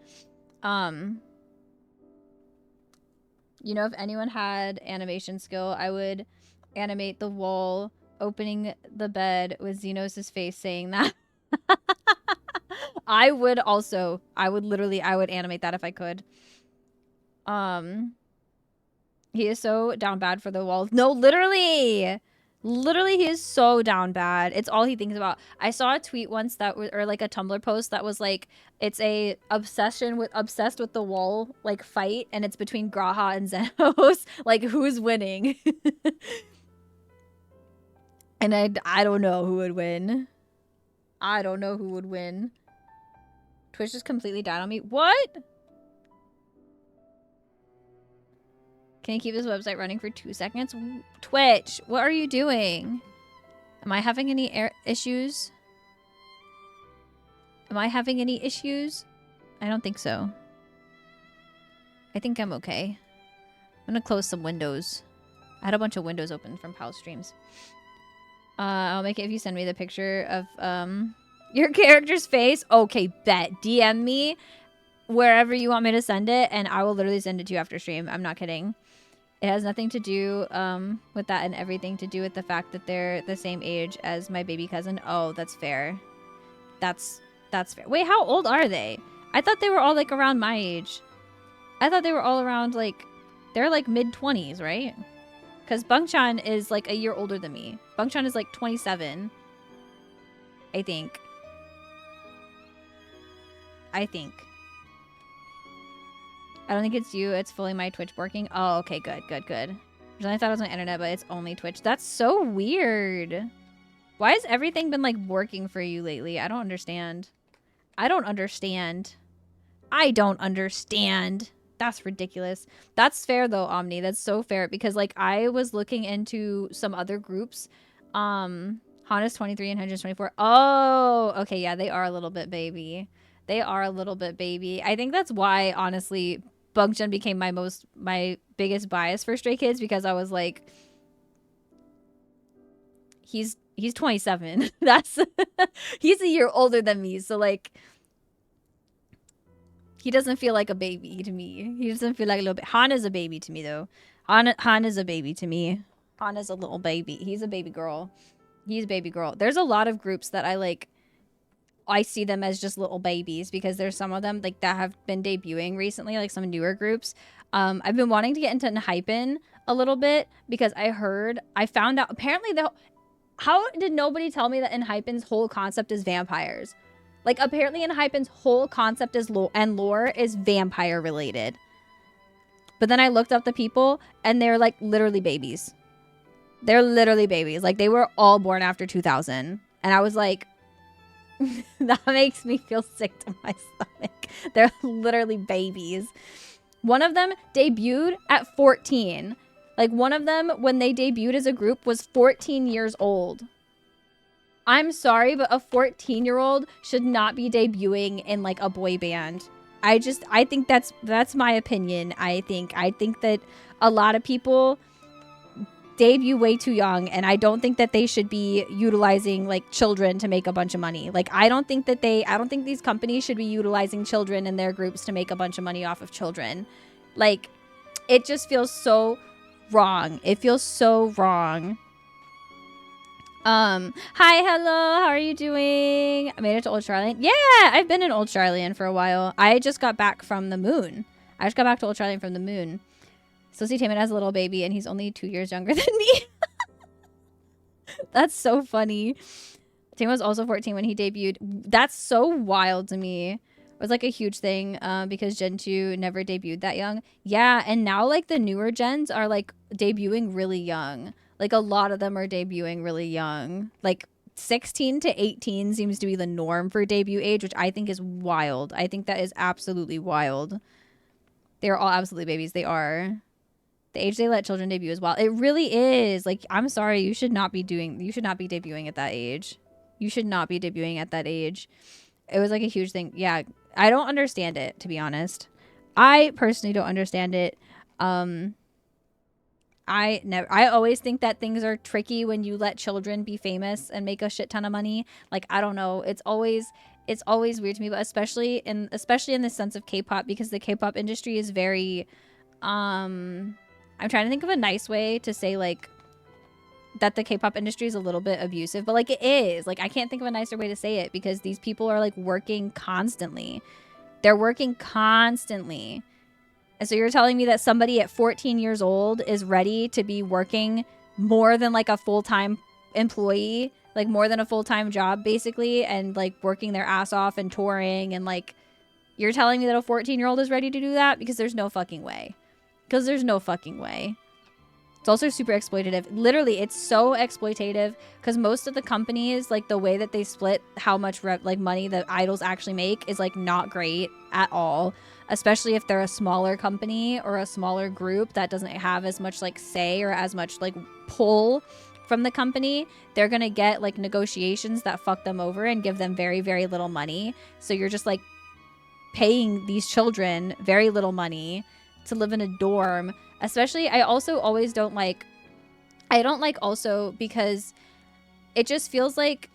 You know, if anyone had animation skill, I would animate the wall opening the bed with Xenos' face saying that. I would animate that if I could. He is so down bad for the walls. No, literally. Literally, he is so down bad. It's all he thinks about. I saw a tweet once that was, or like a Tumblr post that was like, it's a obsessed with the wall like fight, and it's between Graha and Xenos. Like, who's winning? And I don't know who would win. I don't know who would win. Twitch just completely died on me. What? Can you keep this website running for 2 seconds? Twitch, what are you doing? Am I having any issues? Am I having any issues? I don't think so. I think I'm okay. I'm gonna close some windows. I had a bunch of windows open from pal streams. I'll make it if you send me the picture of your character's face. Okay, bet. DM me wherever you want me to send it, and I will literally send it to you after stream. I'm not kidding. It has nothing to do with that and everything to do with the fact that they're the same age as my baby cousin. Oh, that's fair. That's fair. Wait, how old are they? I thought they were all like around my age. I thought they were all around like, they're like mid-20s, right? Because Bangchan is like a year older than me. Bangchan is like 27. I think. I don't think it's you. It's fully my Twitch working. Oh, okay. Good. I thought it was my internet, but it's only Twitch. That's so weird. Why has everything been like working for you lately? I don't understand. That's ridiculous. That's fair though, Omni. That's so fair because like I was looking into some other groups. Hana's 23 and Henry's 24. Oh, okay. Yeah, they are a little bit baby. I think that's why, honestly, Bangchan became my biggest bias for Stray Kids because I was like, he's 27. That's he's a year older than me, so like he doesn't feel like a baby to me. He doesn't feel like a little bit. Hana's a baby to me though. Hana's a baby to me. Hana's a little baby. He's a baby girl. There's a lot of groups that I see them as just little babies because there's some of them like that have been debuting recently, like some newer groups. I've been wanting to get into Enhypen a little bit because I found out apparently how did nobody tell me that Enhypen's whole concept is vampires? Like apparently Enhypen's whole concept is lore is vampire related. But then I looked up the people and they're like literally babies. Like they were all born after 2000. And I was like, that makes me feel sick to my stomach. They're literally babies. One of them debuted at 14. Like one of them, when they debuted as a group, was 14 years old. I'm sorry, but a 14-year-old should not be debuting in like a boy band. I think that's my opinion. I think that a lot of people debut way too young, and I don't think that they should be utilizing like children to make a bunch of money. Like I don't think these companies should be utilizing children in their groups to make a bunch of money off of children. Like it just feels so wrong. It feels so wrong. Hi, hello, how are you doing? I made it to Old Charlian. Yeah, I've been in Old Charlian for a while. I just got back from the moon. I just got back to Old Charlian from the moon. So see Taman as a little baby, and he's only 2 years younger than me. That's so funny. Taman was also 14 when he debuted. That's so wild to me. It was like a huge thing because Gen 2 never debuted that young. Yeah, and now like the newer gens are like debuting really young. Like a lot of them are debuting really young. Like 16 to 18 seems to be the norm for debut age, which I think is wild. I think that is absolutely wild. They're all absolutely babies. They are. The age they let children debut is wild. It really is. Like, I'm sorry. You should not be debuting at that age. You should not be debuting at that age. It was like a huge thing. Yeah. I don't understand it, to be honest. I personally don't understand it. I always think that things are tricky when you let children be famous and make a shit ton of money. Like, I don't know. It's always weird to me, but especially in the sense of K-pop, because the K-pop industry is very I'm trying to think of a nice way to say like that the K-pop industry is a little bit abusive, but like it is. Like I can't think of a nicer way to say it because these people are like working constantly. They're working constantly. And so you're telling me that somebody at 14 years old is ready to be working more than like a full-time employee, like more than a full-time job basically, and like working their ass off and touring, and like you're telling me that a 14-year-old is ready to do that? Because there's no fucking way. Because there's no fucking way. It's also super exploitative. Literally, it's so exploitative because most of the companies, like the way that they split how much money that idols actually make is like not great at all. Especially if they're a smaller company or a smaller group that doesn't have as much like say or as much like pull from the company. They're gonna get like negotiations that fuck them over and give them very, very little money. So you're just like paying these children very little money to live in a dorm. Especially, I also always don't like also because it just feels like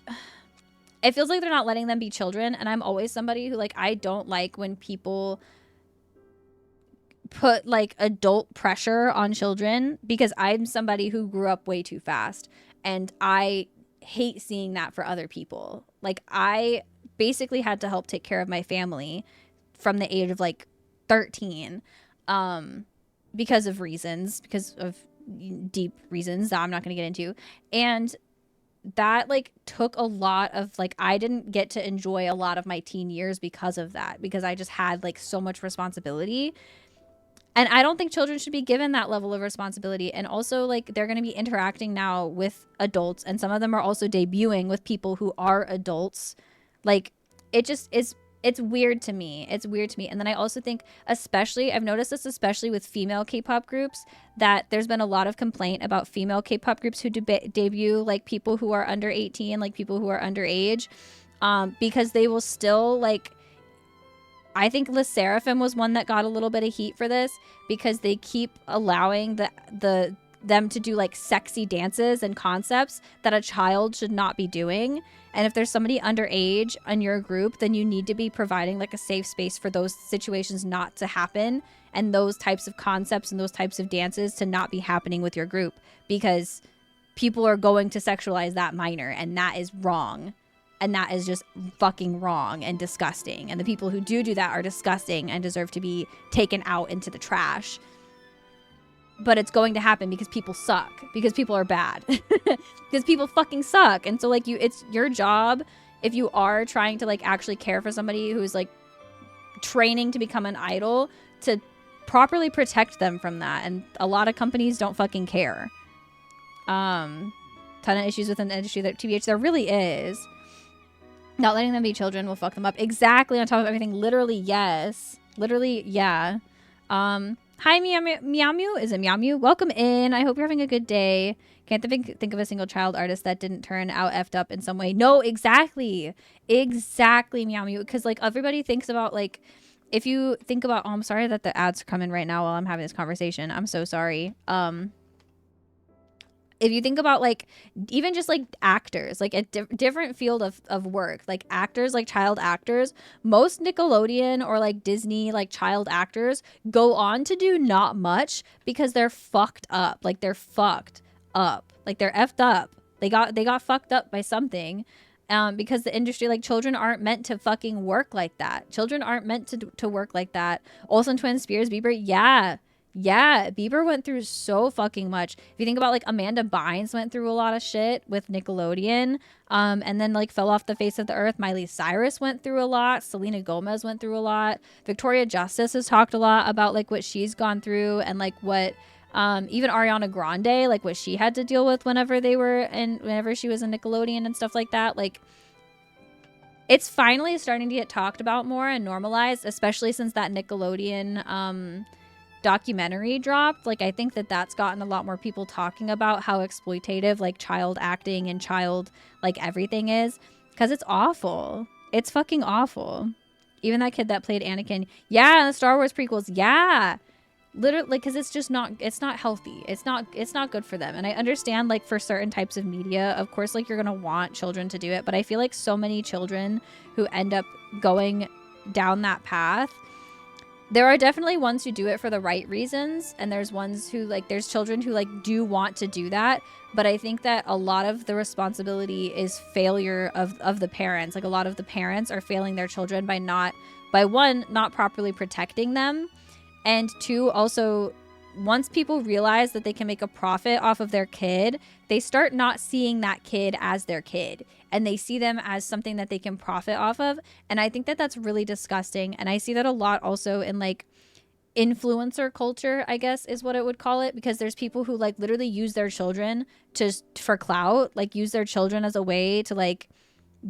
they're not letting them be children. And I'm always somebody who like, I don't like when people put like adult pressure on children because I'm somebody who grew up way too fast. And I hate seeing that for other people. Like I basically had to help take care of my family from the age of like 13. Because of deep reasons that I'm not going to get into. And that like took a lot of like, I didn't get to enjoy a lot of my teen years because of that, because I just had like so much responsibility. And I don't think children should be given that level of responsibility. And also like they're going to be interacting now with adults, and some of them are also debuting with people who are adults. Like it just is. It's weird to me. It's weird to me. And then I also think, especially, I've noticed this especially with female K-pop groups, that there's been a lot of complaint about female K-pop groups who debut like people who are under 18, like people who are underage, because they will still like, I think Le Sserafim was one that got a little bit of heat for this because they keep allowing them to do like sexy dances and concepts that a child should not be doing. And if there's somebody underage in your group, then you need to be providing like a safe space for those situations not to happen, and those types of concepts and those types of dances to not be happening with your group, because people are going to sexualize that minor, and that is wrong. And that is just fucking wrong and disgusting. And the people who do that are disgusting and deserve to be taken out into the trash. But it's going to happen because people suck, because people are bad, because people fucking suck. And so like it's your job, if you are trying to like actually care for somebody who's like training to become an idol, to properly protect them from that. And a lot of companies don't fucking care. Ton of issues within the industry that TBH there really is. Not letting them be children will fuck them up. Exactly, on top of everything. Literally, yes. Literally, yeah. Hi, Meow Mew. Is it Meow Mew? Welcome in. I hope you're having a good day. Can't think of a single child artist that didn't turn out effed up in some way. No, exactly. Exactly, Meow Mew. Because, like, everybody thinks about, like, if you think about... Oh, I'm sorry that the ads are coming right now while I'm having this conversation. I'm so sorry. If you think about like even just like actors, like a different field of work, like actors, like child actors, most Nickelodeon or like Disney like child actors go on to do not much because they're fucked up. Like they're fucked up. Like they're effed up. They got fucked up by something. Because the industry, like children aren't meant to fucking work like that. Children aren't meant to work like that. Olsen Twins, Spears, Bieber, yeah, Bieber went through so fucking much. If you think about like Amanda Bynes went through a lot of shit with Nickelodeon, and then like fell off the face of the earth. Miley Cyrus went through a lot. Selena Gomez went through a lot. Victoria Justice has talked a lot about like what she's gone through, and like what even Ariana Grande, like what she had to deal with whenever she was in Nickelodeon and stuff like that. Like it's finally starting to get talked about more and normalized, especially since that Nickelodeon documentary dropped. Like I think that's gotten a lot more people talking about how exploitative like child acting and child like everything is, because it's awful. It's fucking awful. Even that kid that played Anakin, the Star Wars prequels, literally, like, because it's not healthy. It's not good for them. And I understand like for certain types of media, of course, like you're gonna want children to do it, but I feel like so many children who end up going down that path, there are definitely ones who do it for the right reasons, and there's ones who like, there's children who like do want to do that, but I think that a lot of the responsibility is failure of the parents. Like a lot of the parents are failing their children by one, not properly protecting them, and two, also once people realize that they can make a profit off of their kid, they start not seeing that kid as their kid, and they see them as something that they can profit off of. And I think that that's really disgusting. And I see that a lot also in like influencer culture, I guess is what it would call it, because there's people who like literally use their children for clout, like use their children as a way to like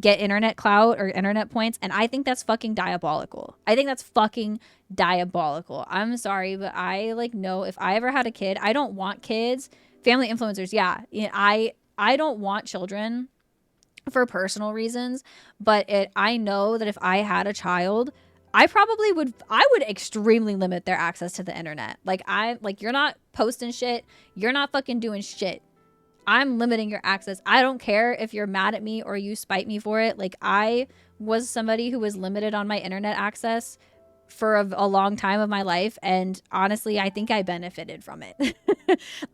get internet clout or internet points. And I think that's fucking diabolical. I think that's fucking diabolical. I'm sorry, but I like know if I ever had a kid, I don't want kids. Family influencers, yeah. I don't want children for personal reasons, but I know that if I had a child, I would extremely limit their access to the internet. Like you're not posting shit, you're not fucking doing shit. I'm limiting your access. I don't care if you're mad at me or you spite me for it. Like I was somebody who was limited on my internet access for a long time of my life, and honestly, I think I benefited from it.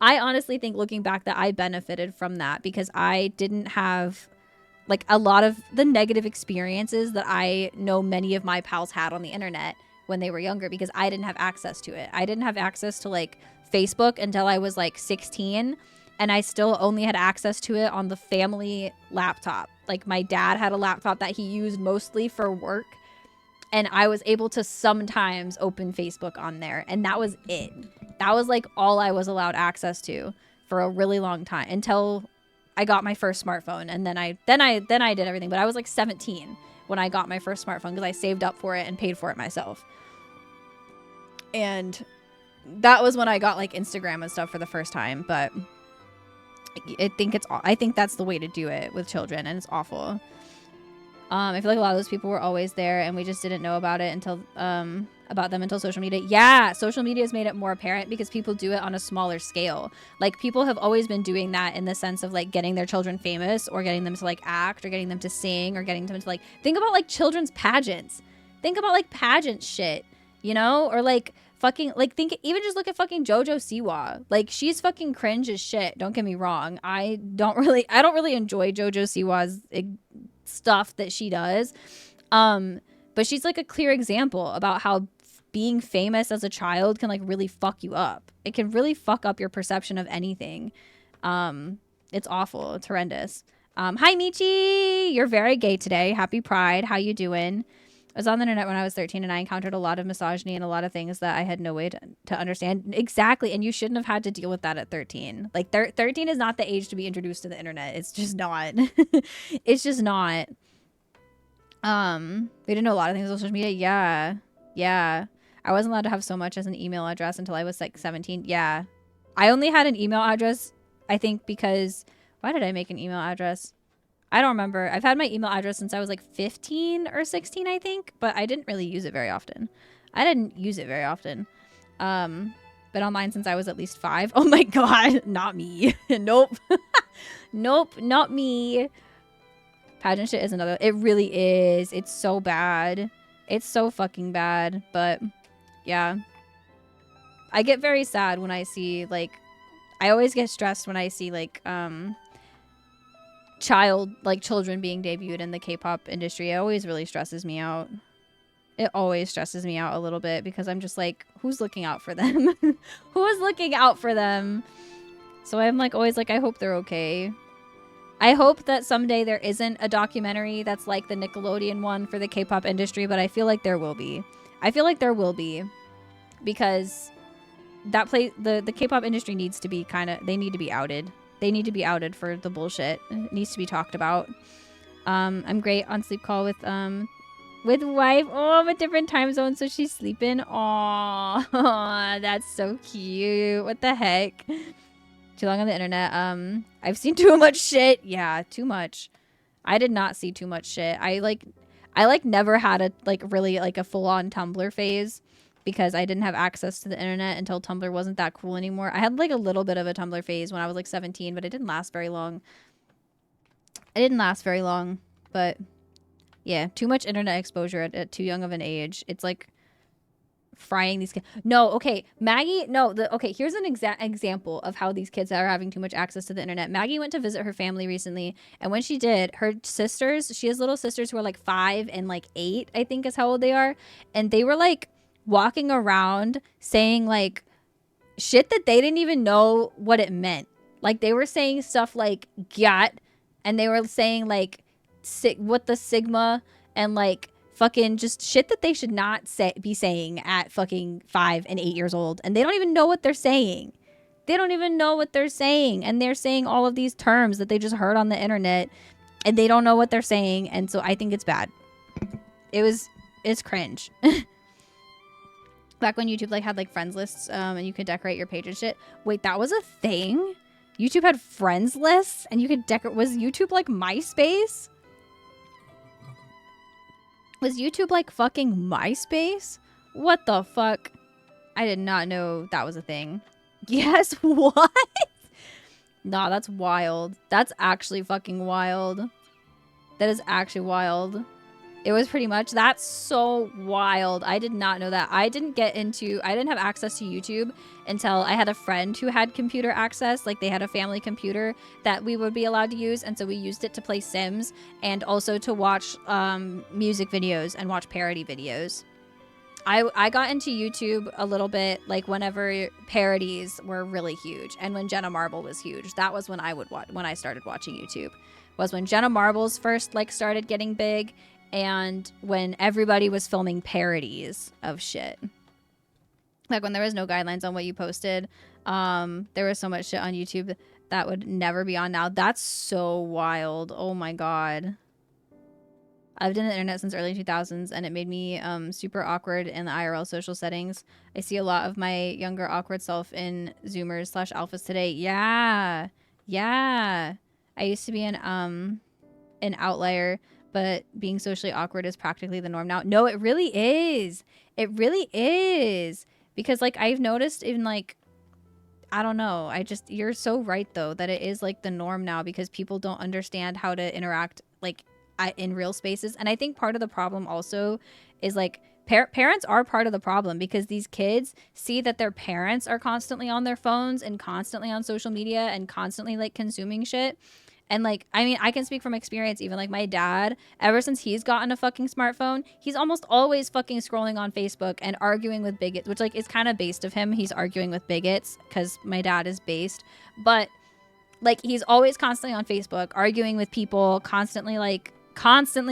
I honestly think looking back that I benefited from that, because I didn't have like a lot of the negative experiences that I know many of my pals had on the internet when they were younger, because I didn't have access to it. I didn't have access to like Facebook until I was like 16, and I still only had access to it on the family laptop. Like my dad had a laptop that he used mostly for work, and I was able to sometimes open Facebook on there, and that was it. That was like all I was allowed access to for a really long time, until I got my first smartphone, and then I did everything. But I was like 17 when I got my first smartphone, because I saved up for it and paid for it myself. And that was when I got like Instagram and stuff for the first time. But I think that's the way to do it with children, and it's awful. I feel like a lot of those people were always there, and we just didn't know about it until about them until social media. Yeah, social media has made it more apparent, because people do it on a smaller scale. Like people have always been doing that in the sense of like getting their children famous, or getting them to like act, or getting them to sing, or getting them to like think about like children's pageants. Think about like pageant shit, you know, or like fucking like even just look at fucking JoJo Siwa. Like she's fucking cringe as shit. Don't get me wrong. I don't really enjoy JoJo Siwa's stuff that she does, but she's like a clear example about how being famous as a child can like really fuck you up. It can really fuck up your perception of anything. It's awful. It's horrendous. Hi Michi, you're very gay today. Happy Pride. How you doing? I was on the internet when I was 13, and I encountered a lot of misogyny and a lot of things that I had no way to understand. Exactly. And you shouldn't have had to deal with that at 13. Like 13 is not the age to be introduced to the internet. It's just not. It's just not. We didn't know a lot of things on social media. Yeah. Yeah. I wasn't allowed to have so much as an email address until I was like 17. Yeah. I only had an email address, I think, because why did I make an email address? I don't remember. I've had my email address since I was like 15 or 16, I think, but I didn't really use it very often. Been online since I was at least 5. Oh my God. Not me. Nope. Nope. Not me. Pageant shit is another. It really is. It's so bad. It's so fucking bad. But yeah. I get very sad when I see like, I always get stressed when I see like, children being debuted in the K-pop industry. It always really stresses me out. It always stresses me out a little bit, because I'm just like, who's looking out for them? Who is looking out for them? So I'm like always like, I hope they're okay. I hope that someday there isn't a documentary that's like the Nickelodeon one for the K-pop industry, but I feel like there will be. Because the K-pop industry needs to be they need to be outed. They need to be outed for the bullshit. It needs to be talked about. I'm great on sleep call with wife. Oh, with different time zones, so she's sleeping. Aw, that's so cute. What the heck? Too long on the internet. I've seen too much shit. Yeah, too much. I did not see too much shit. I never had a really a full-on Tumblr phase, because I didn't have access to the internet until Tumblr wasn't that cool anymore. I had like a little bit of a Tumblr phase when I was like 17, but it didn't last very long. But yeah, too much internet exposure at too young of an age. It's like frying these kids. No, okay, Maggie. No, okay. Here's an example of how these kids are having too much access to the internet. Maggie went to visit her family recently, and when she did, her sisters. She has little sisters who are like 5 and like 8, I think is how old they are, and they were like walking around saying like shit that they didn't even know what it meant. Like they were saying stuff like "gat," and they were saying like what the sigma and like fucking just shit that they should not be saying at fucking 5 and 8 years old. And they don't even know what they're saying. They don't even know what they're saying. And they're saying all of these terms that they just heard on the internet and they don't know what they're saying. And so I think it's bad. It's cringe. Back when YouTube like had like friends lists and you could decorate your page and shit. Wait, that was a thing? YouTube had friends lists and you could decorate. Was YouTube like MySpace? Was YouTube like fucking MySpace? What the fuck? I did not know that was a thing. Yes, what? Nah, that's wild. That's actually fucking wild. That is actually wild. It was pretty much, that's so wild. I did not know that. I didn't have access to YouTube until I had a friend who had computer access. Like they had a family computer that we would be allowed to use. And so we used it to play Sims and also to watch music videos and watch parody videos. I got into YouTube a little bit like whenever parodies were really huge and when Jenna Marble was huge. That was when I started watching YouTube. Was when Jenna Marbles first like started getting big. And when everybody was filming parodies of shit. Like when there was no guidelines on what you posted. There was so much shit on YouTube that would never be on now. That's so wild. Oh my god. I've been on the internet since early 2000s and it made me super awkward in the IRL social settings. I see a lot of my younger awkward self in Zoomers / alphas today. Yeah. Yeah. I used to be an outlier. But being socially awkward is practically the norm now. No, it really is. It really is. Because, like, I've noticed in, like, I don't know. You're so right, though, that it is, like, the norm now because people don't understand how to interact, like, in real spaces. And I think part of the problem also is, like, parents are part of the problem because these kids see that their parents are constantly on their phones and constantly on social media and constantly, like, consuming shit. And, like, I mean, I can speak from experience even. Like, my dad, ever since he's gotten a fucking smartphone, he's almost always fucking scrolling on Facebook and arguing with bigots, which, like, is kind of based of him. He's arguing with bigots because my dad is based. But, like, he's always constantly on Facebook, arguing with people, constantly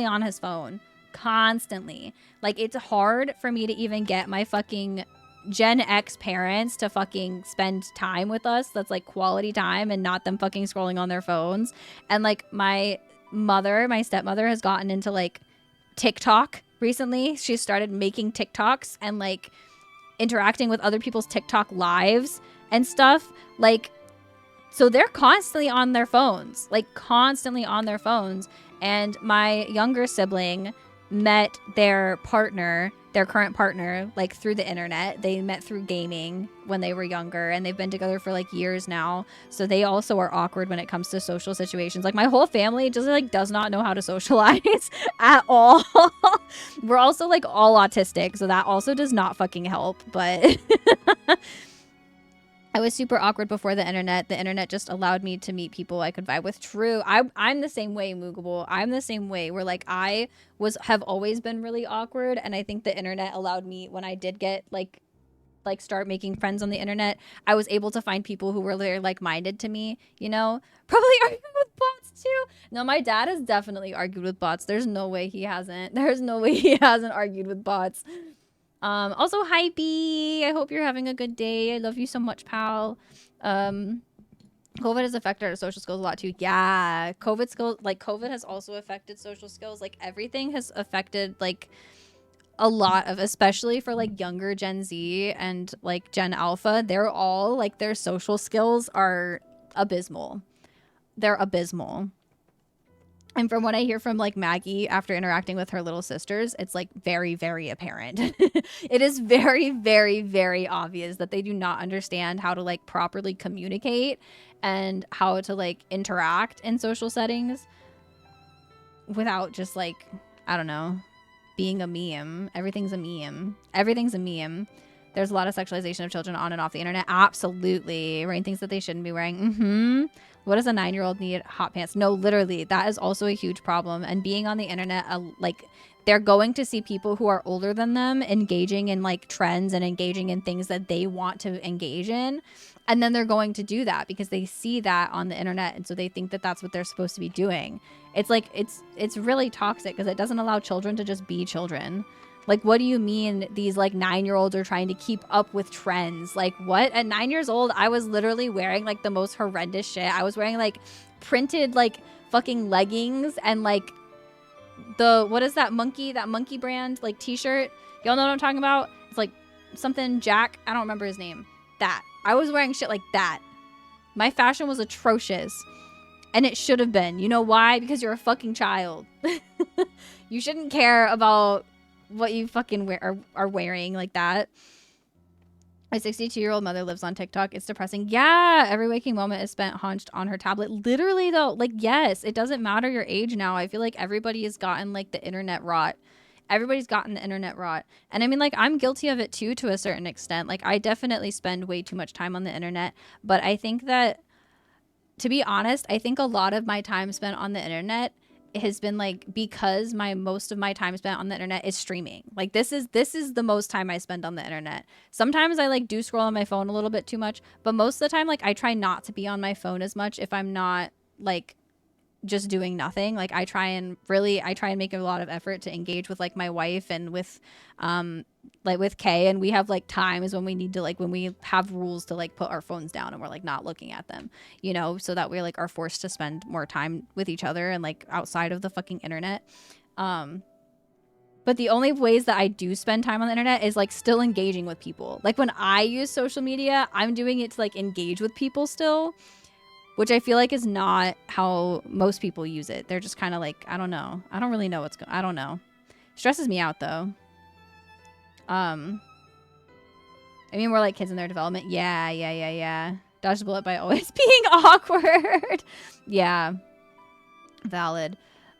on his phone. Constantly. Like, it's hard for me to even get my fucking Gen X parents to fucking spend time with us that's like quality time and not them fucking scrolling on their phones. And like my stepmother has gotten into like TikTok recently. She started making TikToks and like interacting with other people's TikTok lives and stuff. Like, so they're constantly on their phones, And my younger sibling met their current partner, like through the internet. They met through gaming when they were younger and they've been together for like years now. So they also are awkward when it comes to social situations. Like my whole family just like does not know how to socialize at all. We're also like all autistic. So that also does not fucking help, but I was super awkward before the internet. The internet just allowed me to meet people I could vibe with. True. I'm the same way, Moogable. I'm the same way where like I have always been really awkward. And I think the internet allowed me when I did get like start making friends on the internet, I was able to find people who were really like-minded to me, you know? Probably arguing with bots too. No, my dad has definitely argued with bots. There's no way he hasn't. There's no way he hasn't argued with bots. Also, Hypey, I hope you're having a good day. I love you so much, pal. COVID has affected our social skills a lot too. Yeah, COVID has also affected social skills. Like everything has affected like a lot of, especially for like younger Gen Z and like Gen Alpha. They're all like their social skills are abysmal. They're abysmal. And from what I hear from like Maggie after interacting with her little sisters, it's like very, very apparent. It is very, very, very obvious that they do not understand how to like properly communicate and how to like interact in social settings without just like, I don't know, being a meme. Everything's a meme. Everything's a meme. There's a lot of sexualization of children on and off the internet. Absolutely. Wearing things that they shouldn't be wearing. What does a 9-year-old need? Hot pants. No, literally. That is also a huge problem. And being on the internet, like, they're going to see people who are older than them engaging in like trends and engaging in things that they want to engage in. And then they're going to do that because they see that on the internet. And so they think that that's what they're supposed to be doing. It's like, it's really toxic because it doesn't allow children to just be children. Like, what do you mean these like 9-year-olds are trying to keep up with trends? Like, what? At 9 years old, I was literally wearing like the most horrendous shit. I was wearing like printed like fucking leggings and like what is that monkey brand like t-shirt? Y'all know what I'm talking about? It's like something Jack. I don't remember his name. That. I was wearing shit like that. My fashion was atrocious. And it should have been. You know why? Because you're a fucking child. You shouldn't care about what you fucking are wearing like that. My 62-year-old mother lives on TikTok. It's depressing. Yeah, every waking moment is spent hunched on her tablet. Literally, though, like, yes, it doesn't matter your age now. I feel like everybody has gotten, like, the internet rot. Everybody's gotten the internet rot. And I mean, like, I'm guilty of it, too, to a certain extent. Like, I definitely spend way too much time on the internet. But I think that, to be honest, I think a lot of my time spent on the internet has been like because most of my time spent on the internet is streaming. Like this is the most time I spend on the internet. Sometimes I like do scroll on my phone a little bit too much, but most of the time like I try not to be on my phone as much if I'm not like just doing nothing. Like I try and make a lot of effort to engage with like my wife and with like with Kay, and we have like times when we need to like when we have rules to like put our phones down and we're like not looking at them, you know, so that we like are forced to spend more time with each other and like outside of the fucking internet. But the only ways that I do spend time on the internet is like still engaging with people. Like when I use social media, I'm doing it to like engage with people still, which I feel like is not how most people use it. They're just kind of like, I don't know. I don't really know what's going on. I don't know. Stresses me out though. I mean, we're like kids in their development. Yeah. Dodge the bullet by always being awkward. Yeah. Valid.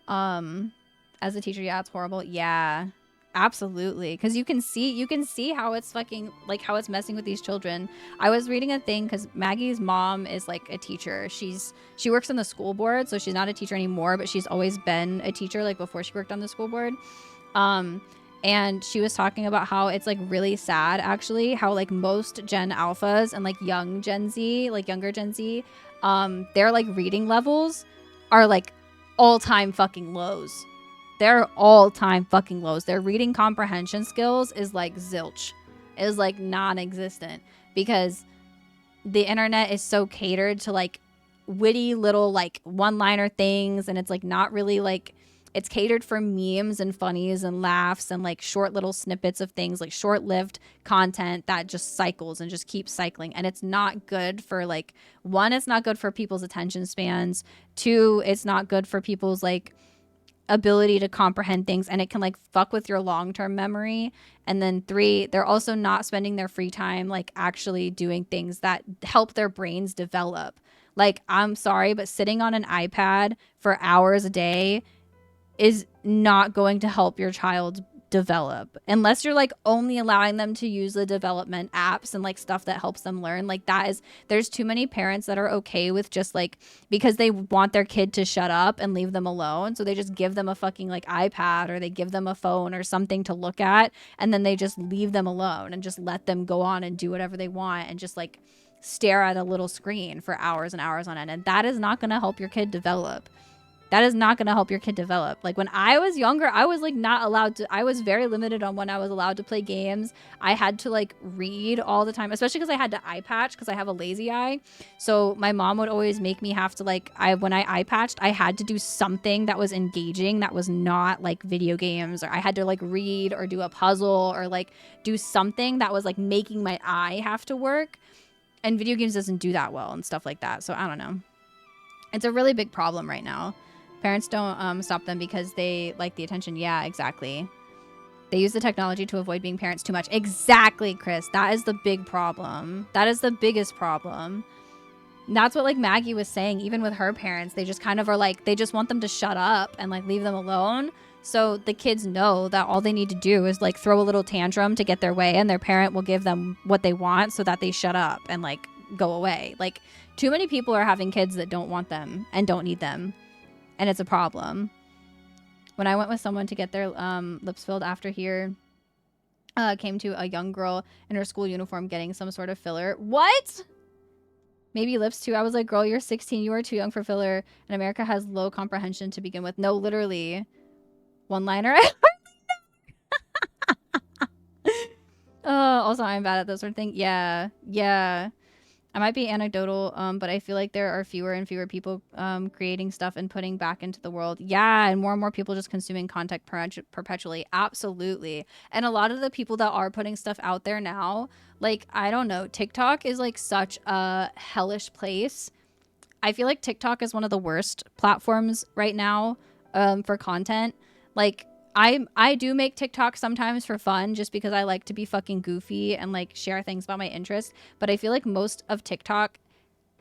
As a teacher, yeah, it's horrible. Yeah. Absolutely. Because you can see how it's fucking like how it's messing with these children. I was reading a thing because Maggie's mom is like a teacher. She works on the school board, so she's not a teacher anymore, but she's always been a teacher like before she worked on the school board. And she was talking about how it's like really sad actually how like most Gen Alphas and like young Gen Z, like younger Gen Z, their like reading levels are like all-time fucking lows. They're all-time fucking lows. Their reading comprehension skills is like zilch. It is like non-existent because the internet is so catered to like witty little like one-liner things, and it's like not really like it's catered for memes and funnies and laughs and like short little snippets of things, like short-lived content that just cycles and just keeps cycling. And it's not good for like, one, it's not good for people's attention spans. Two, it's not good for people's like ability to comprehend things, and it can like fuck with your long-term memory. And then three, they're also not spending their free time like actually doing things that help their brains develop. Like, I'm sorry, but sitting on an iPad for hours a day is not going to help your child develop unless you're like only allowing them to use the development apps and like stuff that helps them learn. Like there's too many parents that are okay with just like, because they want their kid to shut up and leave them alone, so they just give them a fucking like iPad or they give them a phone or something to look at, and then they just leave them alone and just let them go on and do whatever they want and just like stare at a little screen for hours and hours on end. And that is not going to help your kid develop. That is not going to help your kid develop. Like when I was younger, I was like not allowed to, I was very limited on when I was allowed to play games. I had to like read all the time, especially because I had to eye patch because I have a lazy eye. So my mom would always make me have to like, when I eye patched, I had to do something that was engaging, that was not like video games, or I had to like read or do a puzzle or like do something that was like making my eye have to work. And video games doesn't do that well and stuff like that. So I don't know. It's a really big problem right now. Parents don't stop them because they like the attention. Yeah, exactly. They use the technology to avoid being parents too much. Exactly, Chris. That is the big problem. That is the biggest problem. And that's what like Maggie was saying, even with her parents. They just kind of are like, they just want them to shut up and like leave them alone So the kids know that all they need to do is like throw a little tantrum to get their way, and their parent will give them what they want so that they shut up and like go away. Like, too many people are having kids that don't want them and don't need them, and it's a problem. When I went with someone to get their lips filled after here, came to a young girl in her school uniform getting some sort of filler. What? Maybe lips too. I was like, girl, you're 16. You are too young for filler. And America has low comprehension to begin with. No, literally. One-liner. Also, I'm bad at this sort of thing. Yeah. Yeah. I might be anecdotal, but I feel like there are fewer and fewer people creating stuff and putting back into the world. Yeah, and more people just consuming content perpetually. Absolutely. And a lot of the people that are putting stuff out there now, like, I don't know, TikTok is like such a hellish place. I feel like TikTok is one of the worst platforms right now for content. Like, I do make TikTok sometimes for fun just because I like to be fucking goofy and like share things about my interests. But I feel like most of TikTok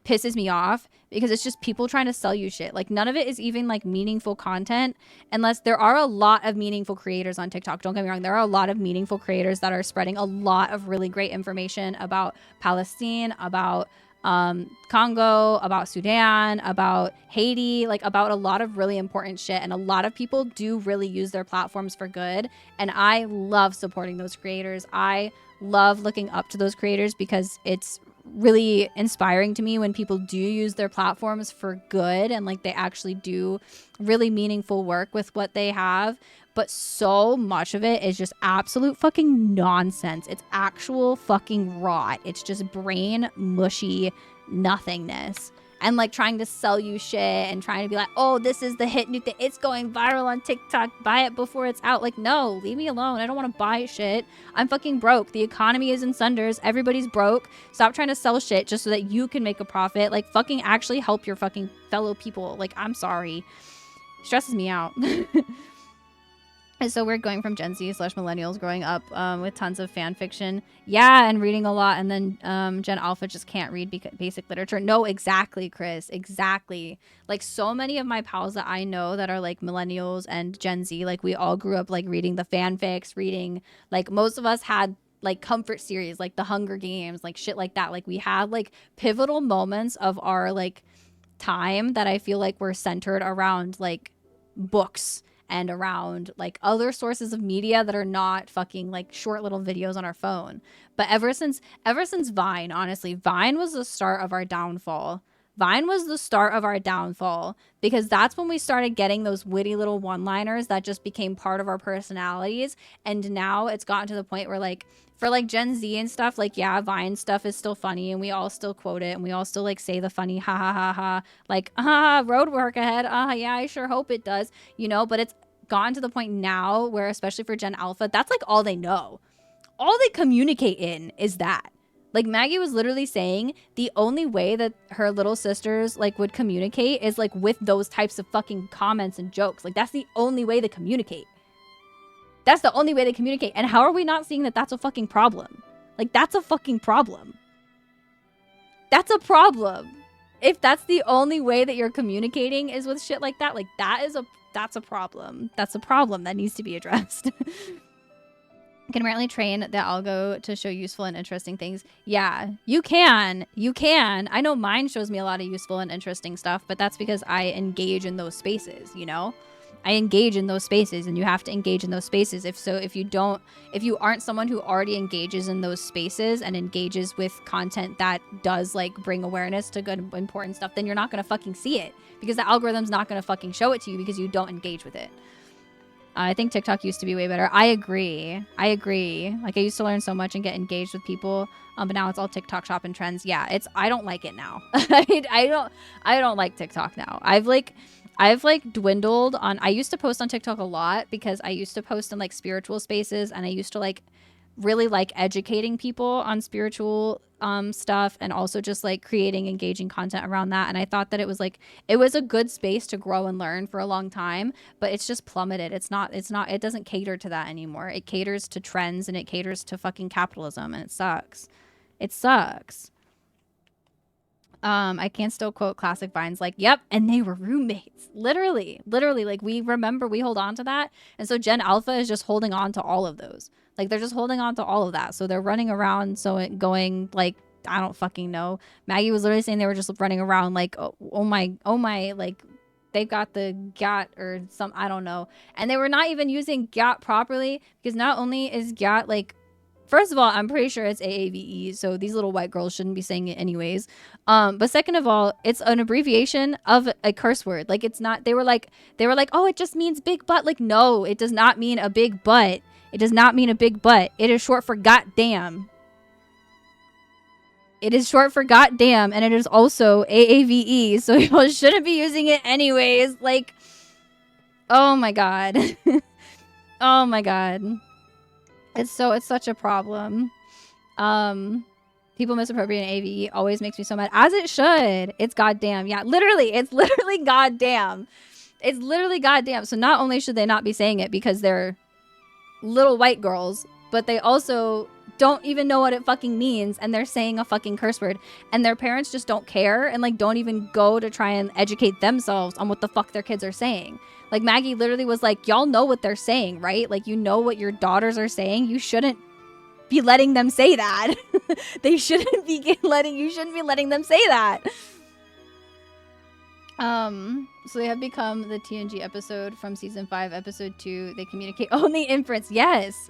pisses me off because it's just people trying to sell you shit. Like, none of it is even like meaningful content, unless there are a lot of meaningful creators on TikTok. Don't get me wrong. There are a lot of meaningful creators that are spreading a lot of really great information about Palestine, about Congo, about Sudan, about Haiti, like about a lot of really important shit. And a lot of people do really use their platforms for good. And I love supporting those creators. I love looking up to those creators because it's really inspiring to me when people do use their platforms for good and like they actually do really meaningful work with what they have. But so much of it is just absolute fucking nonsense. It's actual fucking rot. It's just brain mushy nothingness. And like trying to sell you shit and trying to be like, oh, this is the hit new thing. It's going viral on TikTok. Buy it before it's out. Like, no, leave me alone. I don't want to buy shit. I'm fucking broke. The economy is in sunders. Everybody's broke. Stop trying to sell shit just so that you can make a profit. Like, fucking actually help your fucking fellow people. Like, I'm sorry. Stresses me out. It's so weird going from Gen Z / millennials growing up with tons of fan fiction. Yeah, and reading a lot. And then Gen Alpha just can't read basic literature. No, exactly, Chris. Exactly. Like, so many of my pals that I know that are like millennials and Gen Z, like we all grew up like reading the fanfics, reading, like most of us had like comfort series, like the Hunger Games, like shit like that. Like we had like pivotal moments of our like time that I feel like were centered around like books and around like other sources of media that are not fucking like short little videos on our phone. But ever since Vine, honestly, Vine was the start of our downfall. Vine was the start of our downfall because that's when we started getting those witty little one-liners that just became part of our personalities. And now it's gotten to the point where like for like Gen Z and stuff, like, yeah, Vine stuff is still funny and we all still quote it and we all still like say the funny ha ha ha ha, like, road work ahead. Yeah, I sure hope it does, you know, but it's gotten to the point now where, especially for Gen Alpha, that's like all they know. All they communicate in is that. Like, Maggie was literally saying the only way that her little sisters like would communicate is like with those types of fucking comments and jokes. Like, that's the only way they communicate. That's the only way they communicate. And how are we not seeing that that's a fucking problem? Like, that's a fucking problem. That's a problem. If that's the only way that you're communicating is with shit like that, like that's a problem. That's a problem that needs to be addressed. Can apparently train the algo to show useful and interesting things. Yeah, you can. You can. I know mine shows me a lot of useful and interesting stuff, but that's because I engage in those spaces, you know? I engage in those spaces and you have to engage in those spaces. If you aren't someone who already engages in those spaces and engages with content that does like bring awareness to good important stuff, then you're not going to fucking see it because the algorithm's not going to fucking show it to you because you don't engage with it. I think TikTok used to be way better. I agree. Like, I used to learn so much and get engaged with people, but now it's all TikTok shop and trends. Yeah, I don't like it now. I don't like TikTok now. I've dwindled on. I used to post on TikTok a lot because I used to post in like spiritual spaces and I used to like really like educating people on spiritual stuff and also just like creating engaging content around that. And I thought that it was a good space to grow and learn for a long time, but it's just plummeted. It doesn't cater to that anymore. It caters to trends and it caters to fucking capitalism and it sucks. I can still quote classic vines like, yep, and they were roommates. Literally, like we remember, we hold on to that. And so Gen Alpha is just holding on to all of those. Like they're just holding on to all of that. So they're running around, so it going like, I don't fucking know. Maggie was literally saying they were just running around like, oh my, like they've got the GAT or some, I don't know. And they were not even using GAT properly, because not only is GAT like, first of all, I'm pretty sure it's AAVE, so these little white girls shouldn't be saying it anyways. But second of all, it's an abbreviation of a curse word. Like it's not, they were like, oh, it just means big butt. Like, no, it does not mean a big butt. It does not mean a big butt. It is short for goddamn. It is short for goddamn, and it is also AAVE, so people shouldn't be using it anyways. Like, oh my god. Oh my god. It's such a problem. People misappropriating AVE always makes me so mad. As it should. It's goddamn. Yeah, literally. It's literally goddamn. It's literally goddamn. So not only should they not be saying it because they're little white girls, but they also don't even know what it fucking means, and they're saying a fucking curse word, and their parents just don't care and like don't even go to try and educate themselves on what the fuck their kids are saying. Like Maggie literally was like, y'all know what they're saying, right? Like, you know what your daughters are saying. You shouldn't be letting them say that. You shouldn't be letting them say that. So they have become the TNG episode from season 5, episode 2. They communicate only inference. Yes.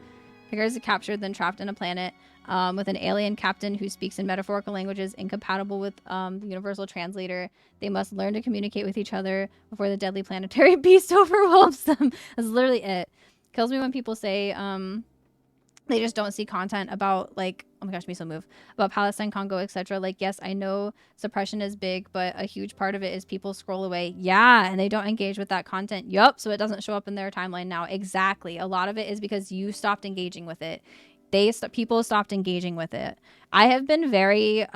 Figures are captured, then trapped in a planet with an alien captain who speaks in metaphorical languages incompatible with the universal translator. They must learn to communicate with each other before the deadly planetary beast overwhelms them. That's literally it. Kills me when people say they just don't see content about, like, oh my gosh, me so move, about Palestine, Congo, etc. Like, yes, I know suppression is big, but a huge part of it is people scroll away. Yeah, and they don't engage with that content. Yup, so it doesn't show up in their timeline now. Exactly. A lot of it is because you stopped engaging with it. People stopped engaging with it. I have been very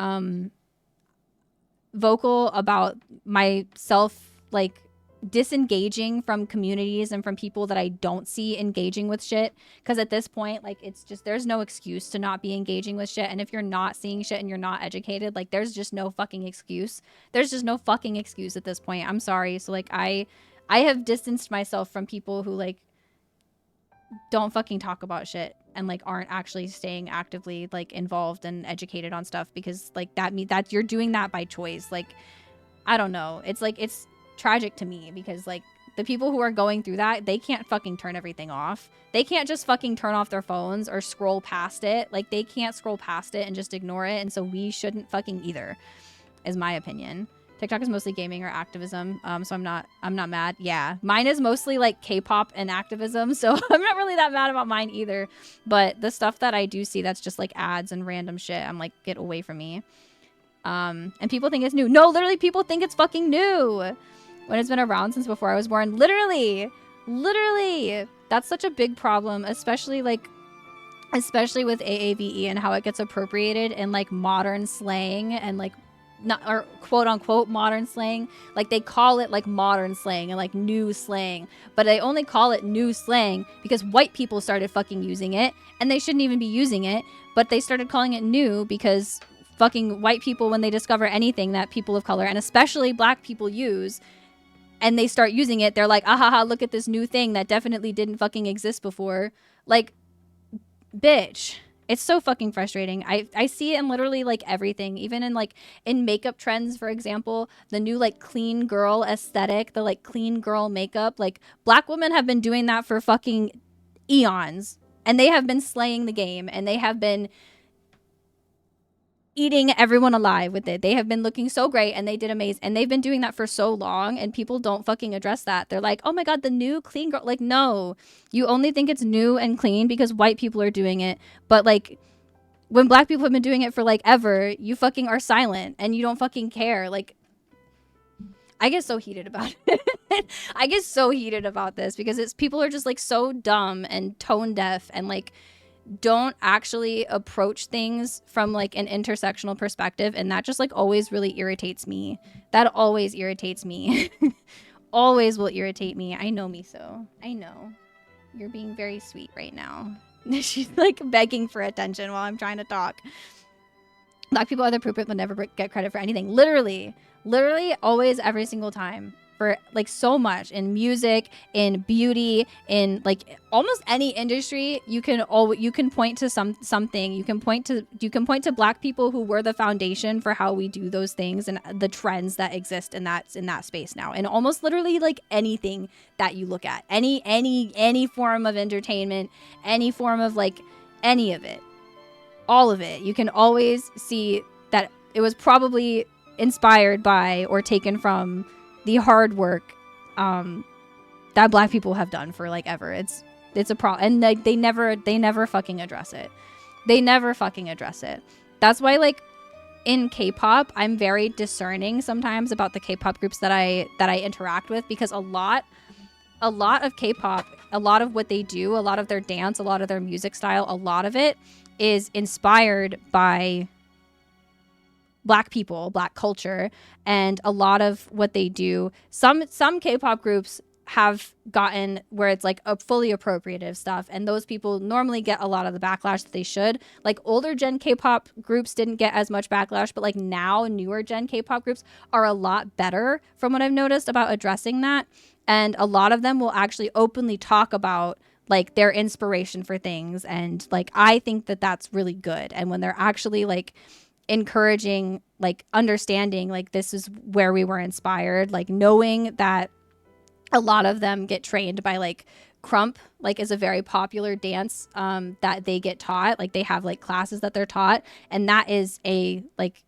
vocal about myself, like, disengaging from communities and from people that I don't see engaging with shit, because at this point, like, it's just, there's no excuse to not be engaging with shit. And if you're not seeing shit and you're not educated, like, there's just no fucking excuse. There's just no fucking excuse at this point. I'm sorry. So like, I have distanced myself from people who like don't fucking talk about shit and like aren't actually staying actively like involved and educated on stuff, because like that you're doing that by choice. Like, I don't know, it's like, it's tragic to me, because like the people who are going through that, they can't fucking turn everything off. They can't just fucking turn off their phones or scroll past it. Like, they can't scroll past it and just ignore it, and so we shouldn't fucking either, is my opinion. TikTok is mostly gaming or activism, so I'm not mad. Yeah, mine is mostly like K-pop and activism, so I'm not really that mad about mine either. But the stuff that I do see that's just like ads and random shit, I'm like, get away from me. And people think it's new. No, literally, people think it's fucking new when it's been around since before I was born. Literally, that's such a big problem, especially with AAVE and how it gets appropriated in like modern slang and like, not, or quote unquote modern slang. Like, they call it like modern slang and like new slang, but they only call it new slang because white people started fucking using it, and they shouldn't even be using it, but they started calling it new because fucking white people, when they discover anything that people of color and especially black people use, and they start using it, they're like, ahaha, look at this new thing that definitely didn't fucking exist before. Like, bitch. It's so fucking frustrating. I see it in literally like everything, even in like in makeup trends, for example, the new like clean girl aesthetic, the like clean girl makeup. Like, black women have been doing that for fucking eons, and they have been slaying the game, and they have been eating everyone alive with it. They have been looking so great, and they did amazing, and they've been doing that for so long, and people don't fucking address that. They're like, oh my god, the new clean girl. Like, no, you only think it's new and clean because white people are doing it, but like, when black people have been doing it for like ever, you fucking are silent and you don't fucking care. Like, I get so heated about it. I get so heated about this because it's, people are just like so dumb and tone deaf and like don't actually approach things from like an intersectional perspective, and that just like always really irritates me. That always irritates me. Always will irritate me. I know me so. I know. You're being very sweet right now. She's like begging for attention while I'm trying to talk. Black people are the poop but never get credit for anything. Literally, always, every single time, for like so much in music, in beauty, in like almost any industry. You can point to something. You can point to Black people who were the foundation for how we do those things and the trends that exist in that space now. And almost literally like anything that you look at, any form of entertainment, any form of like any of it. All of it, you can always see that it was probably inspired by or taken from the hard work that Black people have done for like ever. It's a problem, and like they never fucking address it. That's why like in K-pop, I'm very discerning sometimes about the K-pop groups that I interact with, because a lot of K-pop, a lot of what they do, a lot of their dance, a lot of their music style, a lot of it is inspired by Black people, Black culture, and a lot of what they do. Some K-pop groups have gotten where it's like a fully appropriative stuff, and those people normally get a lot of the backlash that they should. Like older gen K-pop groups didn't get as much backlash, but like now newer gen K-pop groups are a lot better from what I've noticed about addressing that. And a lot of them will actually openly talk about like their inspiration for things. And like, I think that that's really good. And when they're actually like encouraging, like understanding, like this is where we were inspired, like knowing that a lot of them get trained by like Krump, like is a very popular dance that they get taught. Like they have like classes that they're taught. And that is a like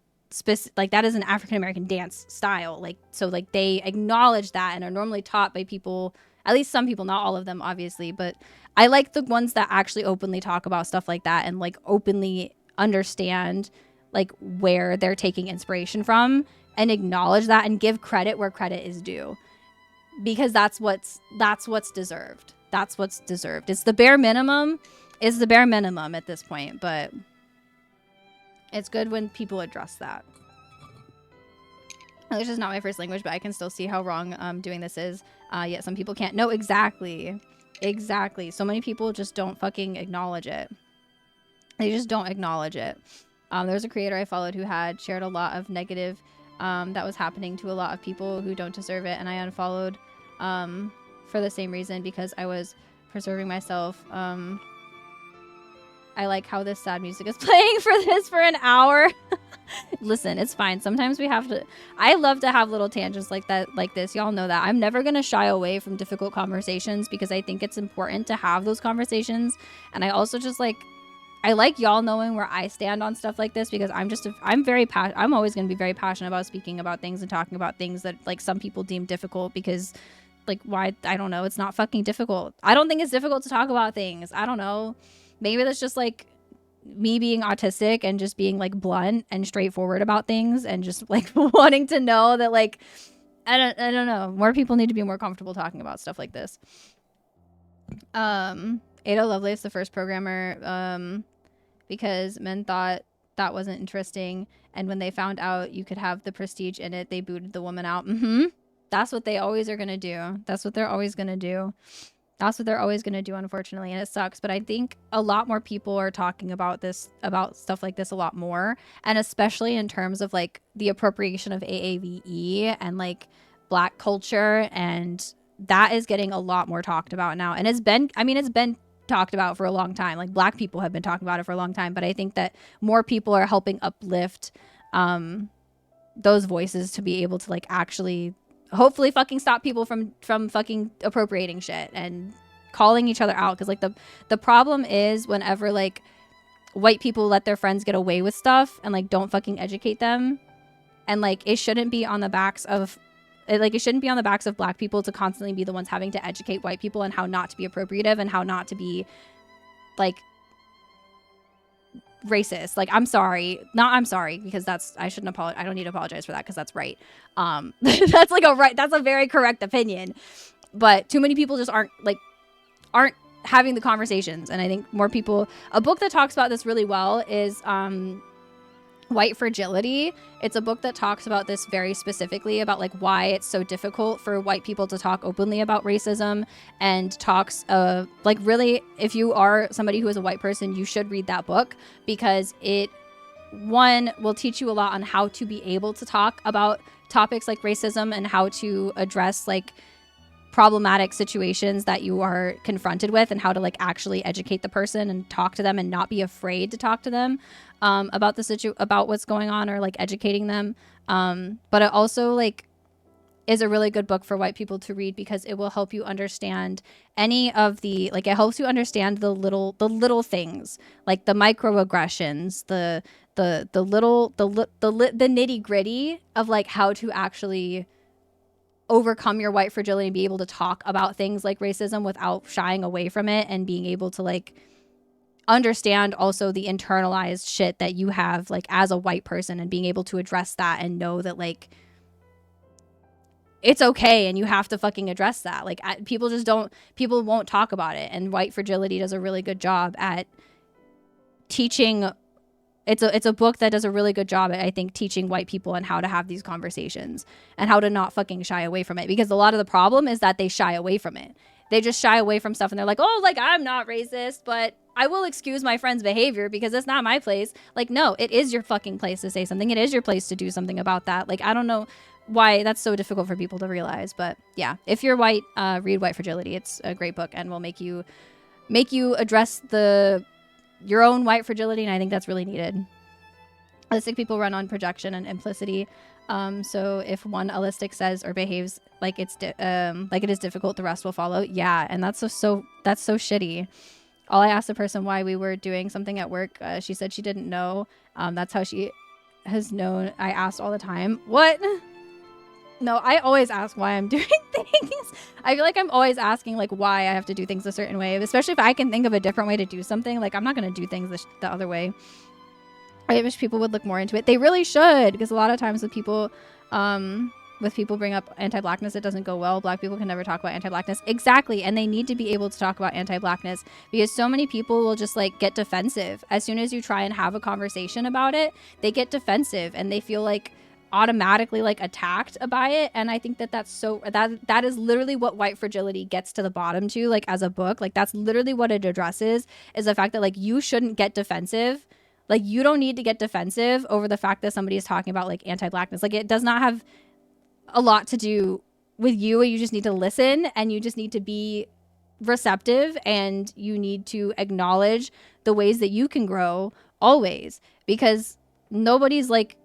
that is an African American dance style. Like, so like they acknowledge that and are normally taught by people, at least some people, not all of them obviously, but I like the ones that actually openly talk about stuff like that and like openly understand like where they're taking inspiration from and acknowledge that and give credit where credit is due, because that's what's deserved. That's what's deserved. It's the bare minimum at this point, but it's good when people address that. English is not my first language, but I can still see how wrong doing this is. Yet some people can't. No, exactly. So many people just don't fucking acknowledge it. They just don't acknowledge it. There's a creator I followed who had shared a lot of negative that was happening to a lot of people who don't deserve it, and I unfollowed for the same reason, because I was preserving myself. I like how this sad music is playing for an hour. Listen, it's fine. Sometimes we have to. I love to have little tangents like that, like this. Y'all know that. I'm never going to shy away from difficult conversations, because I think it's important to have those conversations. And I also just like, I like y'all knowing where I stand on stuff like this, because I'm always going to be very passionate about speaking about things and talking about things that like some people deem difficult, because like, why? I don't know. It's not fucking difficult. I don't think it's difficult to talk about things. I don't know. Maybe that's just like me being autistic and just being like blunt and straightforward about things, and just like wanting to know that like, I don't know. More people need to be more comfortable talking about stuff like this. Ada Lovelace, the first programmer, because men thought that wasn't interesting, and when they found out you could have the prestige in it, they booted the woman out. That's what they always are gonna do. That's what they're always gonna do. Unfortunately, and it sucks. But I think a lot more people are talking about this, about stuff like this a lot more, and especially in terms of like the appropriation of AAVE and like Black culture, and that is getting a lot more talked about now. And it's been talked about for a long time. Like Black people have been talking about it for a long time, but I think that more people are helping uplift those voices to be able to like actually hopefully fucking stop people from fucking appropriating shit and calling each other out. Because like the problem is whenever like white people let their friends get away with stuff and like don't fucking educate them, and like it shouldn't be on the backs of Black people to constantly be the ones having to educate white people on how not to be appropriative and how not to be like racist. Like I'm sorry, because I shouldn't apologize. I don't need to apologize for that, because that's right. That's a very correct opinion, but too many people just aren't having the conversations. And I think more people, a book that talks about this really well is White Fragility. It's a book that talks about this very specifically, about like why it's so difficult for white people to talk openly about racism, and talks like really, if you are somebody who is a white person, you should read that book, because it one will teach you a lot on how to be able to talk about topics like racism and how to address like problematic situations that you are confronted with, and how to like actually educate the person and talk to them and not be afraid to talk to them about about what's going on, or like educating them. But it also like is a really good book for white people to read, because it will help you understand any of the, like, it helps you understand the little things, like the microaggressions, the nitty gritty of like how to actually overcome your white fragility and be able to talk about things like racism without shying away from it, and being able to like understand also the internalized shit that you have like as a white person, and being able to address that and know that like it's okay and you have to fucking address that. Like people won't talk about it, and white fragility does a really good job at teaching. It's a book that does a really good job at, I think, teaching white people and how to have these conversations and how to not fucking shy away from it, because a lot of the problem is that they shy away from it. They just shy away from stuff, and they're like, oh, like, I'm not racist, but I will excuse my friend's behavior because it's not my place. Like, no, it is your fucking place to say something. It is your place to do something about that. Like, I don't know why that's so difficult for people to realize, but yeah, if you're white, read White Fragility. It's a great book and will make you address your own white fragility, and I think that's really needed. Allistic people run on projection and implicity. So if one allistic says or behaves like it is difficult, the rest will follow. Yeah, and that's so shitty. All I asked the person why we were doing something at work, she said she didn't know. That's how she has known. I asked all the time. What? No, I always ask why I'm doing things. I feel like I'm always asking like why I have to do things a certain way, especially if I can think of a different way to do something. Like, I'm not going to do things the other way. I wish people would look more into it. They really should, because a lot of times when people bring up anti-blackness, it doesn't go well. Black people can never talk about anti-blackness. Exactly. And they need to be able to talk about anti-blackness, because so many people will just like get defensive. As soon as you try and have a conversation about it, they get defensive and they feel like automatically like attacked by it. And I think that is literally what White Fragility gets to the bottom to, like, as a book. Like, that's literally what it addresses, is the fact that like you shouldn't get defensive. Like, you don't need to get defensive over the fact that somebody is talking about like anti-blackness. Like, it does not have a lot to do with you. You just need to listen, and you just need to be receptive, and you need to acknowledge the ways that you can grow always, because nobody's like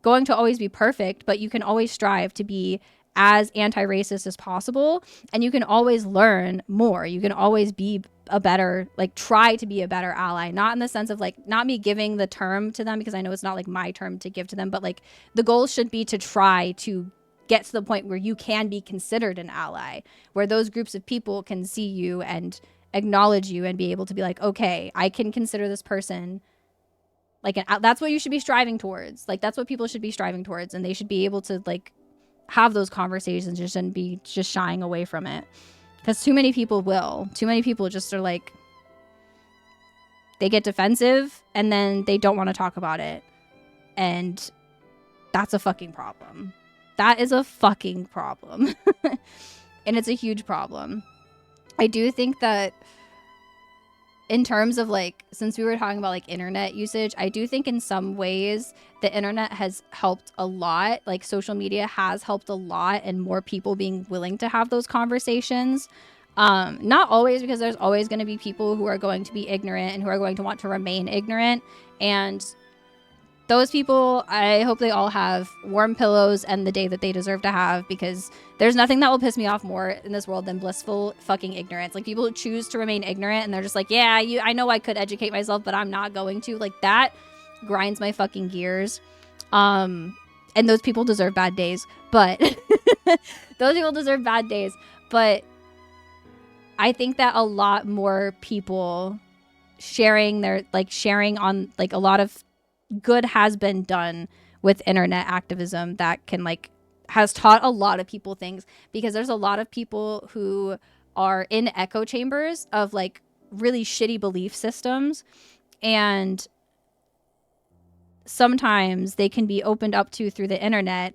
going to always be perfect, but you can always strive to be as anti-racist as possible, and you can always learn more. You can always be a better, like, try to be a better ally, not in the sense of like, not me giving the term to them, because I know it's not like my term to give to them, but like the goal should be to try to get to the point where you can be considered an ally, where those groups of people can see you and acknowledge you and be able to be like, okay, I can consider this person like that's what you should be striving towards. Like, that's what people should be striving towards, and they should be able to like have those conversations, just shouldn't be just shying away from it, because too many people just are like, they get defensive and then they don't want to talk about it, and that's a fucking problem. That is a fucking problem. And it's a huge problem. I do think that in terms of like, since we were talking about like internet usage, I do think in some ways the internet has helped a lot. Like, social media has helped a lot, and more people being willing to have those conversations. Not always, because there's always going to be people who are going to be ignorant and who are going to want to remain ignorant. And those people, I hope they all have warm pillows and the day that they deserve to have, because there's nothing that will piss me off more in this world than blissful fucking ignorance. Like, people who choose to remain ignorant and they're just like, yeah, I know I could educate myself, but I'm not going to. Like, that grinds my fucking gears. And those people deserve bad days, but those people deserve bad days. But I think that a lot more people sharing on like a lot of good has been done with internet activism that can like has taught a lot of people things, because there's a lot of people who are in echo chambers of like really shitty belief systems, and sometimes they can be opened up to through the internet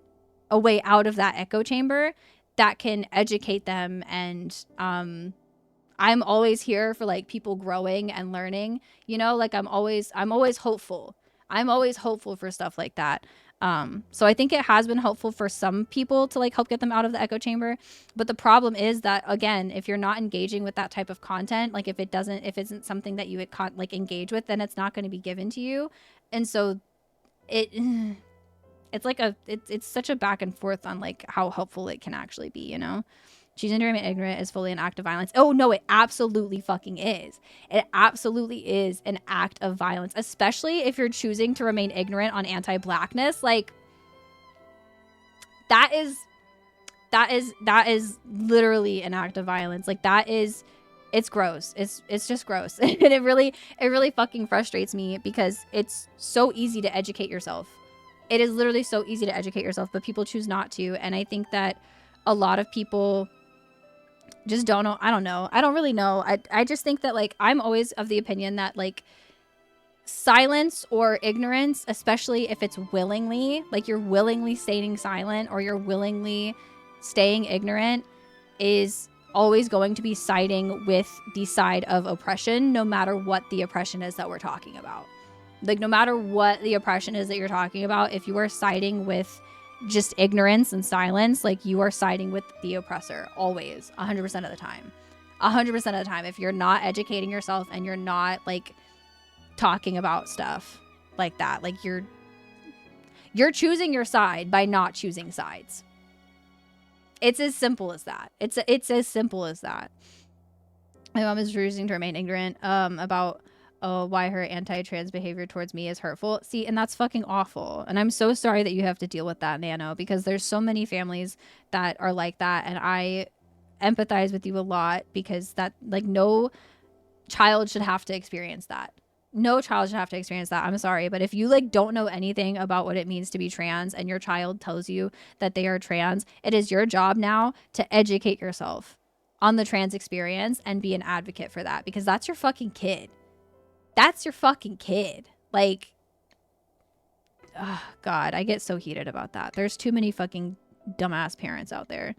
a way out of that echo chamber that can educate them. And I'm always here for like people growing and learning, you know, like I'm always hopeful. I'm always hopeful for stuff like that. So I think it has been helpful for some people to like help get them out of the echo chamber. But the problem is that, again, if you're not engaging with that type of content, like if it isn't something that you would like engage with, then it's not going to be given to you. And so it's like it's such a back and forth on like how helpful it can actually be, you know? Choosing to remain ignorant is fully an act of violence. Oh no, it absolutely fucking is. It absolutely is an act of violence, especially if you're choosing to remain ignorant on anti-blackness. Like that is literally an act of violence. Like it's gross. It's just gross. And it really fucking frustrates me because it's so easy to educate yourself. It is literally so easy to educate yourself, but people choose not to. And I think that a lot of people just don't know. I don't know. I don't really know. I just think that like I'm always of the opinion that like silence or ignorance, especially if it's willingly, like you're willingly staying silent or you're willingly staying ignorant, is always going to be siding with the side of oppression, no matter what the oppression is that we're talking about. Like no matter what the oppression is that you're talking about, if you are siding with just ignorance and silence, like you are siding with the oppressor always, 100% of the time. 100% of the time. If you're not educating yourself and you're not like talking about stuff like that, like you're choosing your side by not choosing sides. It's as simple as that. It's as simple as that. My mom is choosing to remain ignorant about why her anti-trans behavior towards me is hurtful. See, and that's fucking awful. And I'm so sorry that you have to deal with that, Nano, because there's so many families that are like that. And I empathize with you a lot because that, like, no child should have to experience that. No child should have to experience that. I'm sorry. But if you like don't know anything about what it means to be trans and your child tells you that they are trans, it is your job now to educate yourself on the trans experience and be an advocate for that, because that's your fucking kid. That's your fucking kid. Like, oh God, I get so heated about that. There's too many fucking dumbass parents out there.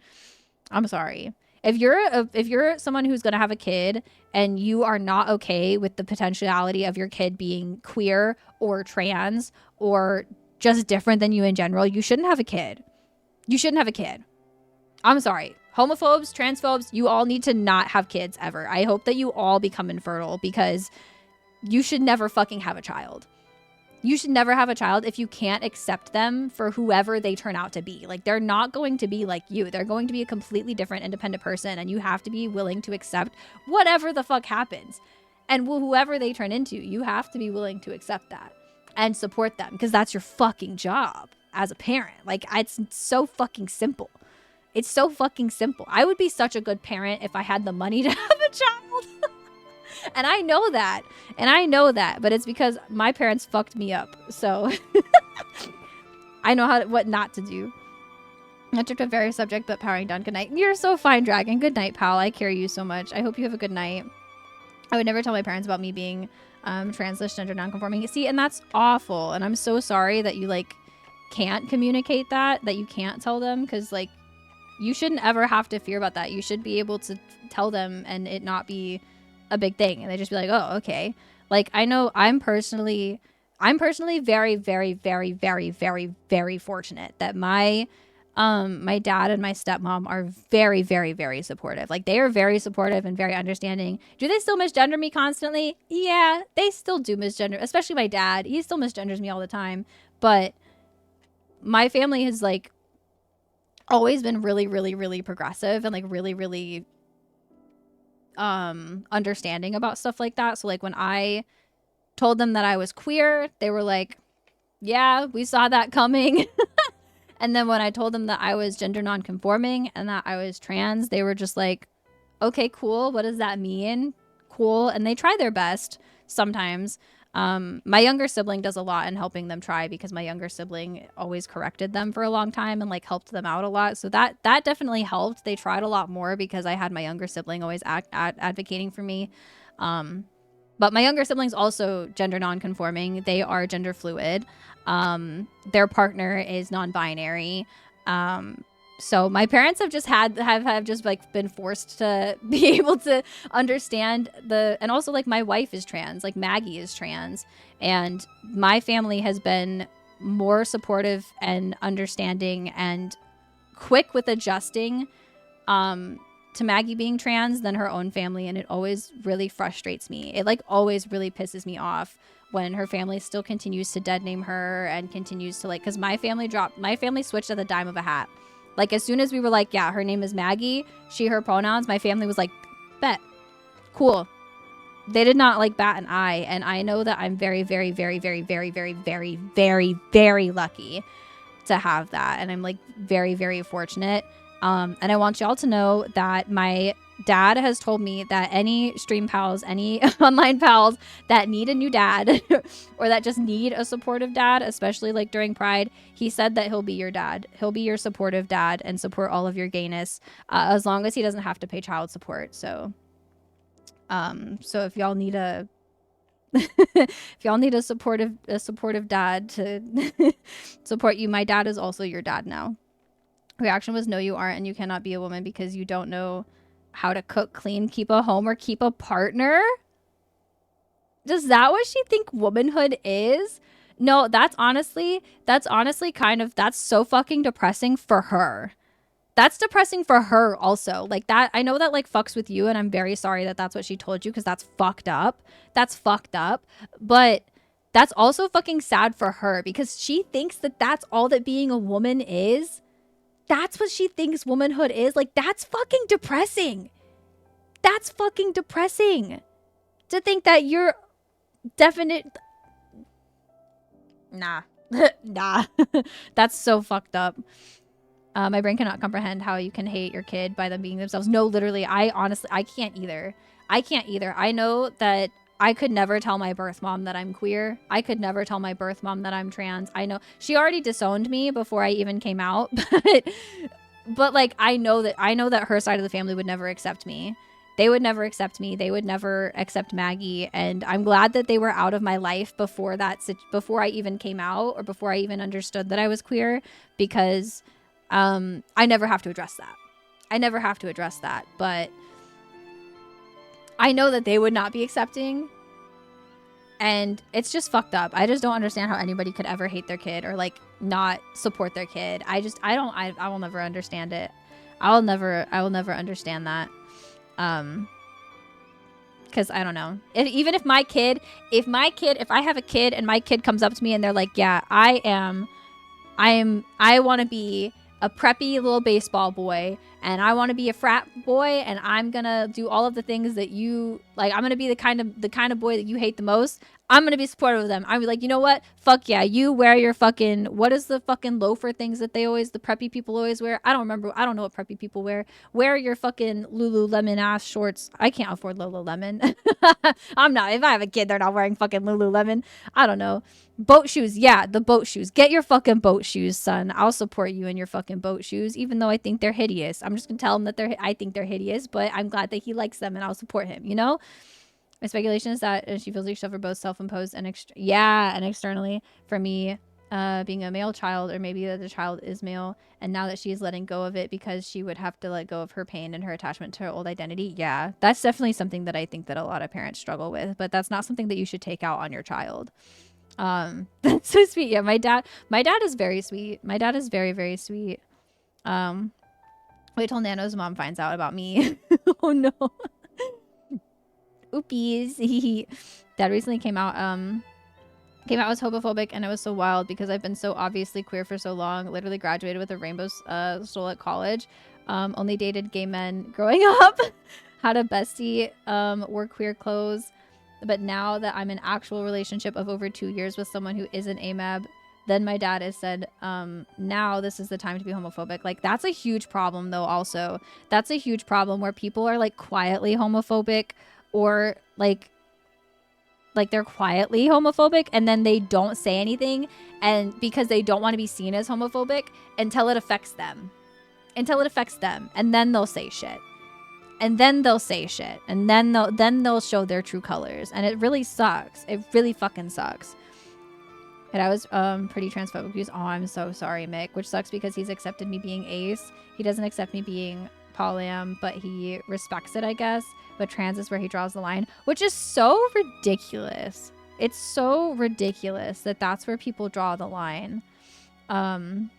I'm sorry. If you're someone who's going to have a kid and you are not okay with the potentiality of your kid being queer or trans or just different than you in general, you shouldn't have a kid. You shouldn't have a kid. I'm sorry. Homophobes, transphobes, you all need to not have kids ever. I hope that you all become infertile, because you should never fucking have a child. You should never have a child if you can't accept them for whoever they turn out to be. Like, they're not going to be like you. They're going to be a completely different, independent person, and you have to be willing to accept whatever the fuck happens. And whoever they turn into, you have to be willing to accept that and support them, because that's your fucking job as a parent. Like, it's so fucking simple. It's so fucking simple. I would be such a good parent if I had the money to have a child. And I know that. But it's because my parents fucked me up. So I know what not to do. I took a very subject, but powering down. Good night. You're so fine, Dragon. Good night, pal. I carry you so much. I hope you have a good night. I would never tell my parents about me being trans, gender nonconforming. See, and that's awful. And I'm so sorry that you like can't communicate that you can't tell them, because like you shouldn't ever have to fear about that. You should be able to tell them and it not be a big thing, and they just be like, oh, okay. Like, I know I'm personally very, very, very, very, very, very fortunate that my dad and my stepmom are very, very, very supportive. Like, they are very supportive and very understanding. Do they still misgender me constantly? Yeah, they still do misgender, especially my dad. He still misgenders me all the time. But my family has like always been really, really, really progressive and like really, really understanding about stuff like that. So like when I told them that I was queer, they were like, yeah, we saw that coming. And then when I told them that I was gender nonconforming and that I was trans, they were just like, okay, cool. What does that mean? Cool. And they try their best sometimes. My younger sibling does a lot in helping them try, because my younger sibling always corrected them for a long time and like helped them out a lot. So that definitely helped. They tried a lot more because I had my younger sibling always advocating for me. But my younger sibling's also gender nonconforming. They are gender fluid. Their partner is non-binary. So my parents have just have just like been forced to be able to understand and also like my wife is trans, like Maggie is trans, and my family has been more supportive and understanding and quick with adjusting to Maggie being trans than her own family, and it always really frustrates me. It like always really pisses me off when her family still continues to dead name her and continues to like, because my family switched at the dime of a hat. Like as soon as we were like, yeah, her name is Maggie, she, her pronouns, my family was like, bet, cool. They did not like bat an eye, and I know that I'm very, very, very, very, very, very, very, very, very lucky to have that, and I'm like very, very fortunate. And I want y'all to know that my dad has told me that any stream pals, any online pals that need a new dad or that just need a supportive dad, especially like during Pride, he said that he'll be your dad. He'll be your supportive dad and support all of your gayness as long as he doesn't have to pay child support. So if y'all need a supportive dad to support you, my dad is also your dad now. Reaction was no, you aren't, and you cannot be a woman because you don't know how to cook, clean, keep a home, or keep a partner. Is that what she think womanhood is? No, that's honestly that's so fucking depressing for her. That's depressing for her also. Like that, I know that like fucks with you, and I'm very sorry that that's what she told you, because that's fucked up. That's fucked up. But that's also fucking sad for her, because she thinks that that's all that being a woman is. That's what she thinks womanhood is. Like, that's fucking depressing. That's fucking depressing. To think that you're definite. Nah. Nah. That's so fucked up. My brain cannot comprehend how you can hate your kid by them being themselves. No, literally, I can't either. I know that I could never tell my birth mom that I'm queer. I could never tell my birth mom that I'm trans. I know she already disowned me before I even came out, but like I know that her side of the family would never accept me. They would never accept me. They would never accept Maggie, and I'm glad that they were out of my life before I even came out, or before I even understood that I was queer, because I never have to address that. But I know that they would not be accepting, and it's just fucked up. I just don't understand how anybody could ever hate their kid or like not support their kid. I will never understand it. I will never understand that. Cause I don't know. If I have a kid and my kid comes up to me and they're like, yeah, I want to be a preppy little baseball boy, and I want to be a frat boy, and I'm gonna do all of the things that you like. I'm gonna be the kind of boy that you hate the most. I'm gonna be supportive of them. I'm like, you know what? Fuck yeah, you wear your fucking, what is the fucking loafer things that the preppy people always wear? I don't know what preppy people wear. Wear your fucking Lululemon ass shorts. I can't afford Lululemon. I'm not. If I have a kid, they're not wearing fucking Lululemon. I don't know. Boat shoes. Yeah, the boat shoes. Get your fucking boat shoes, son. I'll support you in your fucking boat shoes, even though I think they're hideous. I'm just gonna tell him that I think they're hideous, but I'm glad that he likes them, and I'll support him, you know? My speculation is that she feels like she'll for both self-imposed and externally. For me, being a male child, or maybe that the child is male, and now that she is letting go of it because she would have to let go of her pain and her attachment to her old identity. Yeah, that's definitely something that I think that a lot of parents struggle with, but that's not something that you should take out on your child. That's so sweet. Yeah, my dad is very sweet. My dad is very, very sweet. Wait till Nano's mom finds out about me. Oh no. Oopies. Dad recently came out as homophobic, and it was so wild because I've been so obviously queer for so long. Literally graduated with a rainbow soul at college. Only dated gay men growing up. Had a bestie, wore queer clothes. But now that I'm in actual relationship of over 2 years with someone who isn't AMAB, then my dad has said, now this is the time to be homophobic. Like, that's a huge problem though. Also, that's a huge problem where people are like quietly homophobic, or like they're quietly homophobic and then they don't say anything, and because they don't want to be seen as homophobic until it affects them, and then they'll say shit, and then they'll show their true colors, and it really sucks. It really fucking sucks. And I was pretty transphobic views. Oh, I'm so sorry, Mick. Which sucks because he's accepted me being ace. He doesn't accept me being polyam, but he respects it, I guess. But trans is where he draws the line, which is so ridiculous. It's so ridiculous that that's where people draw the line. Do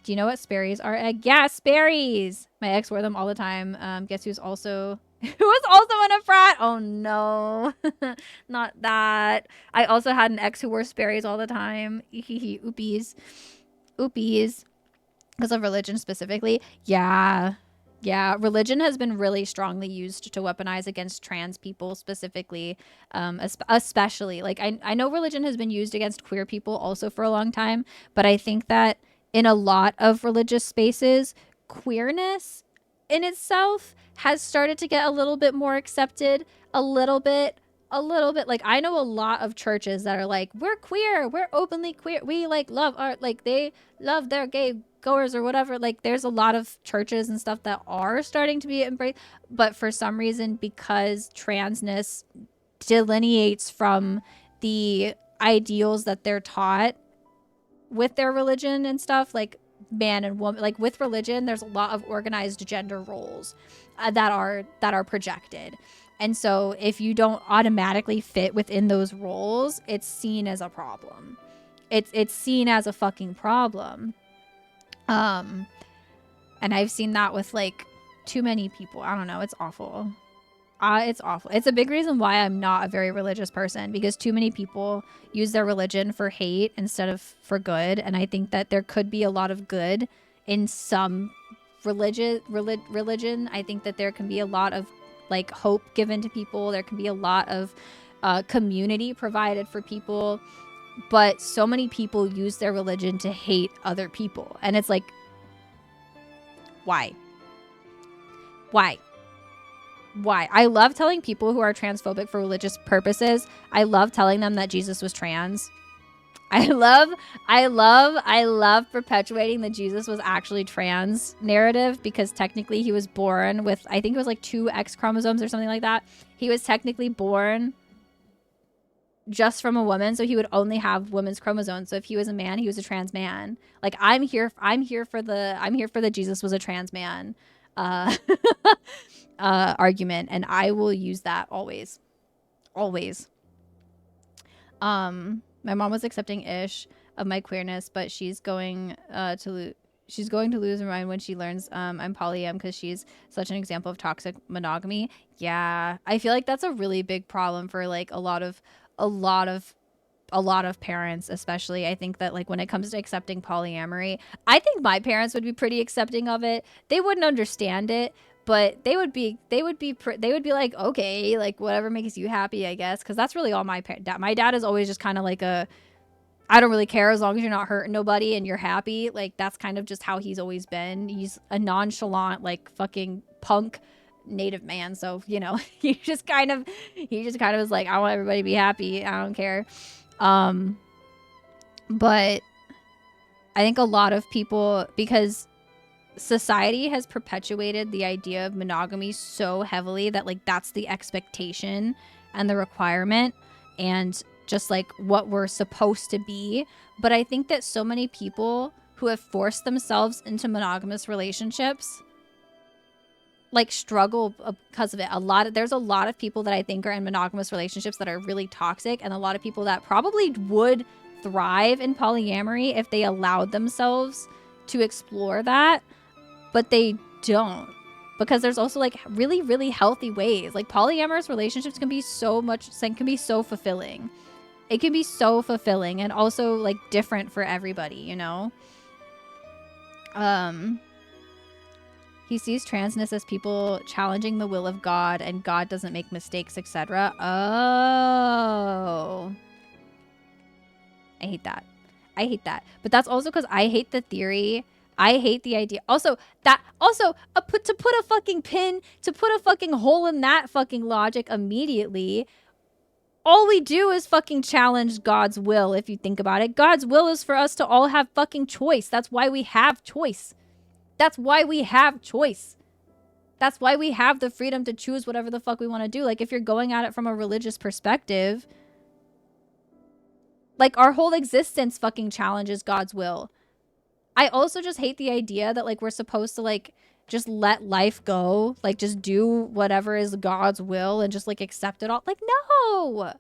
you know what Sperry's are? Yeah, Sperry's. My ex wore them all the time. Guess who's also who was also in a frat? Oh no, not that. I also had an ex who wore Sperry's all the time. Oopies, oopies, because of religion specifically. Yeah. Yeah, religion has been really strongly used to weaponize against trans people specifically, especially. Like, I know religion has been used against queer people also for a long time, but I think that in a lot of religious spaces, queerness in itself has started to get a little bit more accepted, a little bit. Like, I know a lot of churches that are like, we're queer, we're openly queer, we like love art, like they love their gay goers or whatever. Like, there's a lot of churches and stuff that are starting to be embraced, but for some reason, because transness delineates from the ideals that they're taught with their religion and stuff, like man and woman, like with religion, there's a lot of organized gender roles that are projected. And so if you don't automatically fit within those roles, it's seen as a problem. It's seen as a fucking problem. And I've seen that with like too many people. I don't know. It's awful. It's awful. It's a big reason why I'm not a very religious person, because too many people use their religion for hate instead of for good. And I think that there could be a lot of good in some religion. I think that there can be a lot of like hope given to people. There can be a lot of community provided for people, but so many people use their religion to hate other people. And it's like, why? I love telling people who are transphobic for religious purposes. I love telling them that Jesus was trans. I love perpetuating that Jesus was actually trans narrative, because technically he was born with, I think it was like 2 X chromosomes or something like that. He was technically born just from a woman, so he would only have women's chromosomes. So if he was a man, he was a trans man. Like, I'm here for the Jesus was a trans man argument, and I will use that always. My mom was accepting ish of my queerness, but she's going to lose her mind when she learns I'm polyam, because she's such an example of toxic monogamy. Yeah, I feel like that's a really big problem for like a lot of parents, especially. I think that like when it comes to accepting polyamory, I think my parents would be pretty accepting of it. They wouldn't understand it, but they would be like, okay, like whatever makes you happy, I guess. Because that's really all my dad is always just kind of like I don't really care as long as you're not hurting nobody and you're happy. Like, that's kind of just how he's always been. He's a nonchalant, like fucking punk native man. So, you know, he just kind of was like, I want everybody to be happy. I don't care. But I think a lot of people, because society has perpetuated the idea of monogamy so heavily that like that's the expectation and the requirement and just like what we're supposed to be. But I think that so many people who have forced themselves into monogamous relationships like struggle because of it. There's a lot of people that I think are in monogamous relationships that are really toxic, and a lot of people that probably would thrive in polyamory if they allowed themselves to explore that, but they don't, because there's also like really, really healthy ways. Like, polyamorous relationships can be so fulfilling. It can be so fulfilling and also like different for everybody, you know? He sees transness as people challenging the will of God, and God doesn't make mistakes, etc. Oh. I hate that. But that's also because I hate the theory. I hate the idea. To put a fucking pin, to put a fucking hole in that fucking logic immediately, all we do is fucking challenge God's will, if you think about it. God's will is for us to all have fucking choice. That's why we have choice. That's why we have the freedom to choose whatever the fuck we want to do. Like, if you're going at it from a religious perspective, Like, our whole existence fucking challenges God's will. I also just hate the idea that, like, we're supposed to, like, just let life go. Like, just do whatever is God's will and just, like, accept it all. Like, no.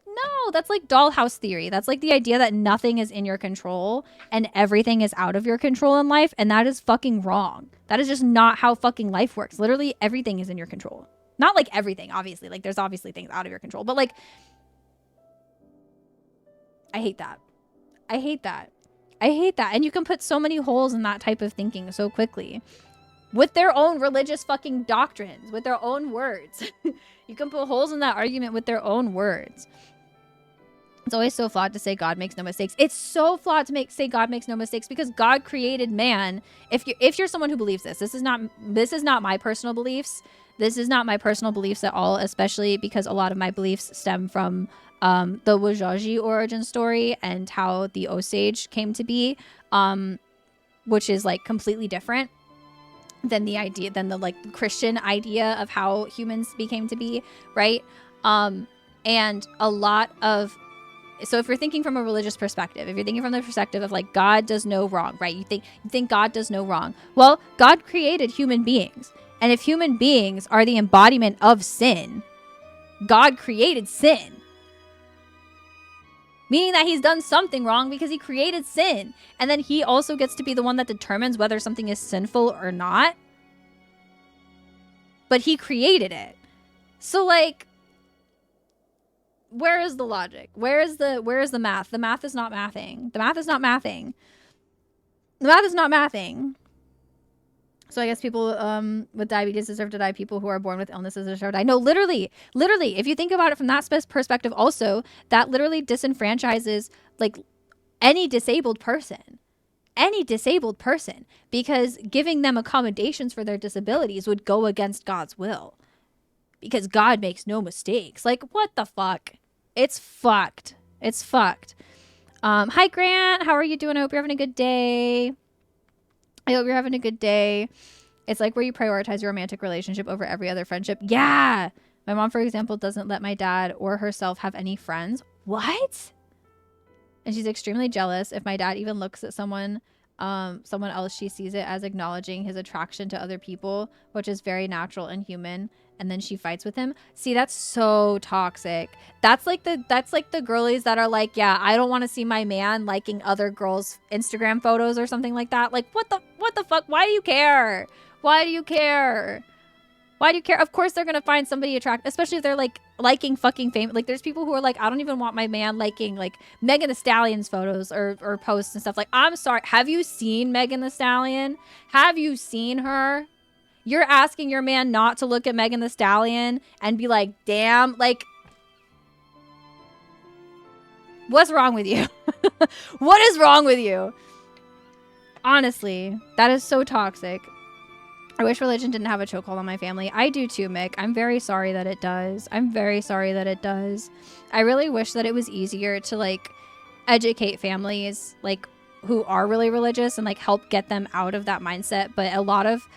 No, that's like dollhouse theory. That's like the idea that nothing is in your control and everything is out of your control in life. And that is fucking wrong. That is just not how fucking life works. Literally everything is in your control. Not like everything, obviously. Like, there's obviously things out of your control. But, like, I hate that. I hate that. I hate that. And you can put so many holes in that type of thinking so quickly. With their own religious fucking doctrines. With their own words. You can put holes in that argument with their own words. It's always so flawed to say God makes no mistakes. It's so flawed to say God makes no mistakes because God created man. If you're someone who believes this is not my personal beliefs. This is not my personal beliefs at all, especially because a lot of my beliefs stem from the Wajaji origin story and how the Osage came to be, which is like completely different than the like Christian idea of how humans became to be, right? And a lot of, so if you're thinking from a religious perspective, if you're thinking from the perspective of like God does no wrong, right? You think God does no wrong. Well, God created human beings. And if human beings are the embodiment of sin, God created sin. Meaning that he's done something wrong because he created sin. And then he also gets to be the one that determines whether something is sinful or not. But he created it. So like, where is the logic? Where is the math? The math is not mathing. The math is not mathing. The math is not mathing. So I guess people with diabetes deserve to die. People who are born with illnesses deserve to die. No, literally, if you think about it from that perspective also, that literally disenfranchises like any disabled person. Any disabled person. Because giving them accommodations for their disabilities would go against God's will. Because God makes no mistakes. Like, what the fuck? It's fucked. It's fucked. Hi, Grant. How are you doing? I hope you're having a good day. I hope you're having a good day. It's like where you prioritize your romantic relationship over every other friendship. Yeah. My mom, for example, doesn't let my dad or herself have any friends. What? And she's extremely jealous. If my dad even looks at someone else, she sees it as acknowledging his attraction to other people, which is very natural and human. And then she fights with him. See, that's so toxic. That's like the girlies that are like, yeah, I don't want to see my man liking other girls' Instagram photos or something like that. Like, what the fuck? Why do you care? Why do you care? Why do you care? Of course they're gonna find somebody attractive, especially if they're like liking fucking fame. Like, there's people who are like, I don't even want my man liking like Megan Thee Stallion's photos or posts and stuff. Like, I'm sorry. Have you seen Megan Thee Stallion? Have you seen her? You're asking your man not to look at Megan Thee Stallion and be like, damn, like, what's wrong with you? What is wrong with you? Honestly, that is so toxic. I wish religion didn't have a chokehold on my family. I do too, Mick. I'm very sorry that it does. I'm very sorry that it does. I really wish that it was easier to like educate families like who are really religious and like help get them out of that mindset. But a lot of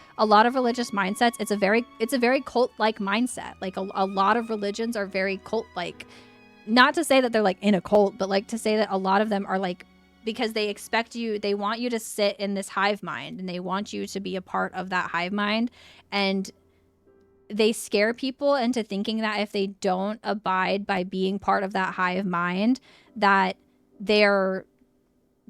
religious mindsets, it's a very cult-like mindset. Like a lot of religions are very cult-like. Not to say that they're like in a cult, but like to say that a lot of them are like, because they want you to sit in this hive mind and they want you to be a part of that hive mind. And they scare people into thinking that if they don't abide by being part of that hive mind, that they're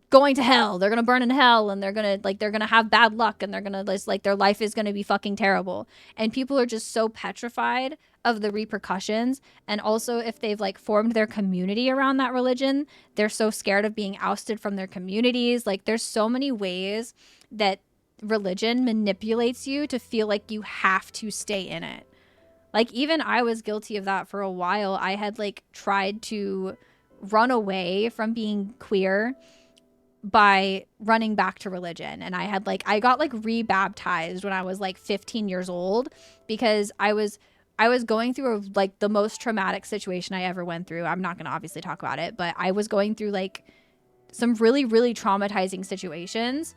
going to hell, they're gonna burn in hell, and they're gonna have bad luck, and they're gonna like their life is gonna be fucking terrible. And people are just so petrified of the repercussions. And also, if they've like formed their community around that religion, they're so scared of being ousted from their communities. Like, there's so many ways that religion manipulates you to feel like you have to stay in it. Like, even I was guilty of that for a while. I had like tried to run away from being queer by running back to religion. And I got like rebaptized when I was like 15 years old because I was going through like the most traumatic situation I ever went through. I'm not going to obviously talk about it, but I was going through like some really, really traumatizing situations.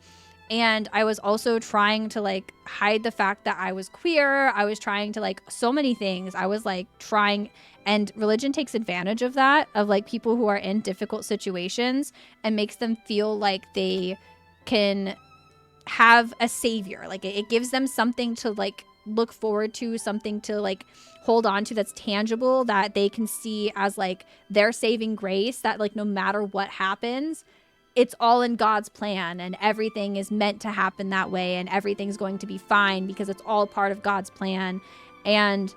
And I was also trying to like hide the fact that I was queer. I was trying to like so many things. I was like trying, And religion takes advantage of that, of like people who are in difficult situations, and makes them feel like they can have a savior. Like it gives them something to like look forward to, something to like hold on to that's tangible, that they can see as like their saving grace, that like no matter what happens, it's all in God's plan and everything is meant to happen that way and everything's going to be fine because it's all part of God's plan. And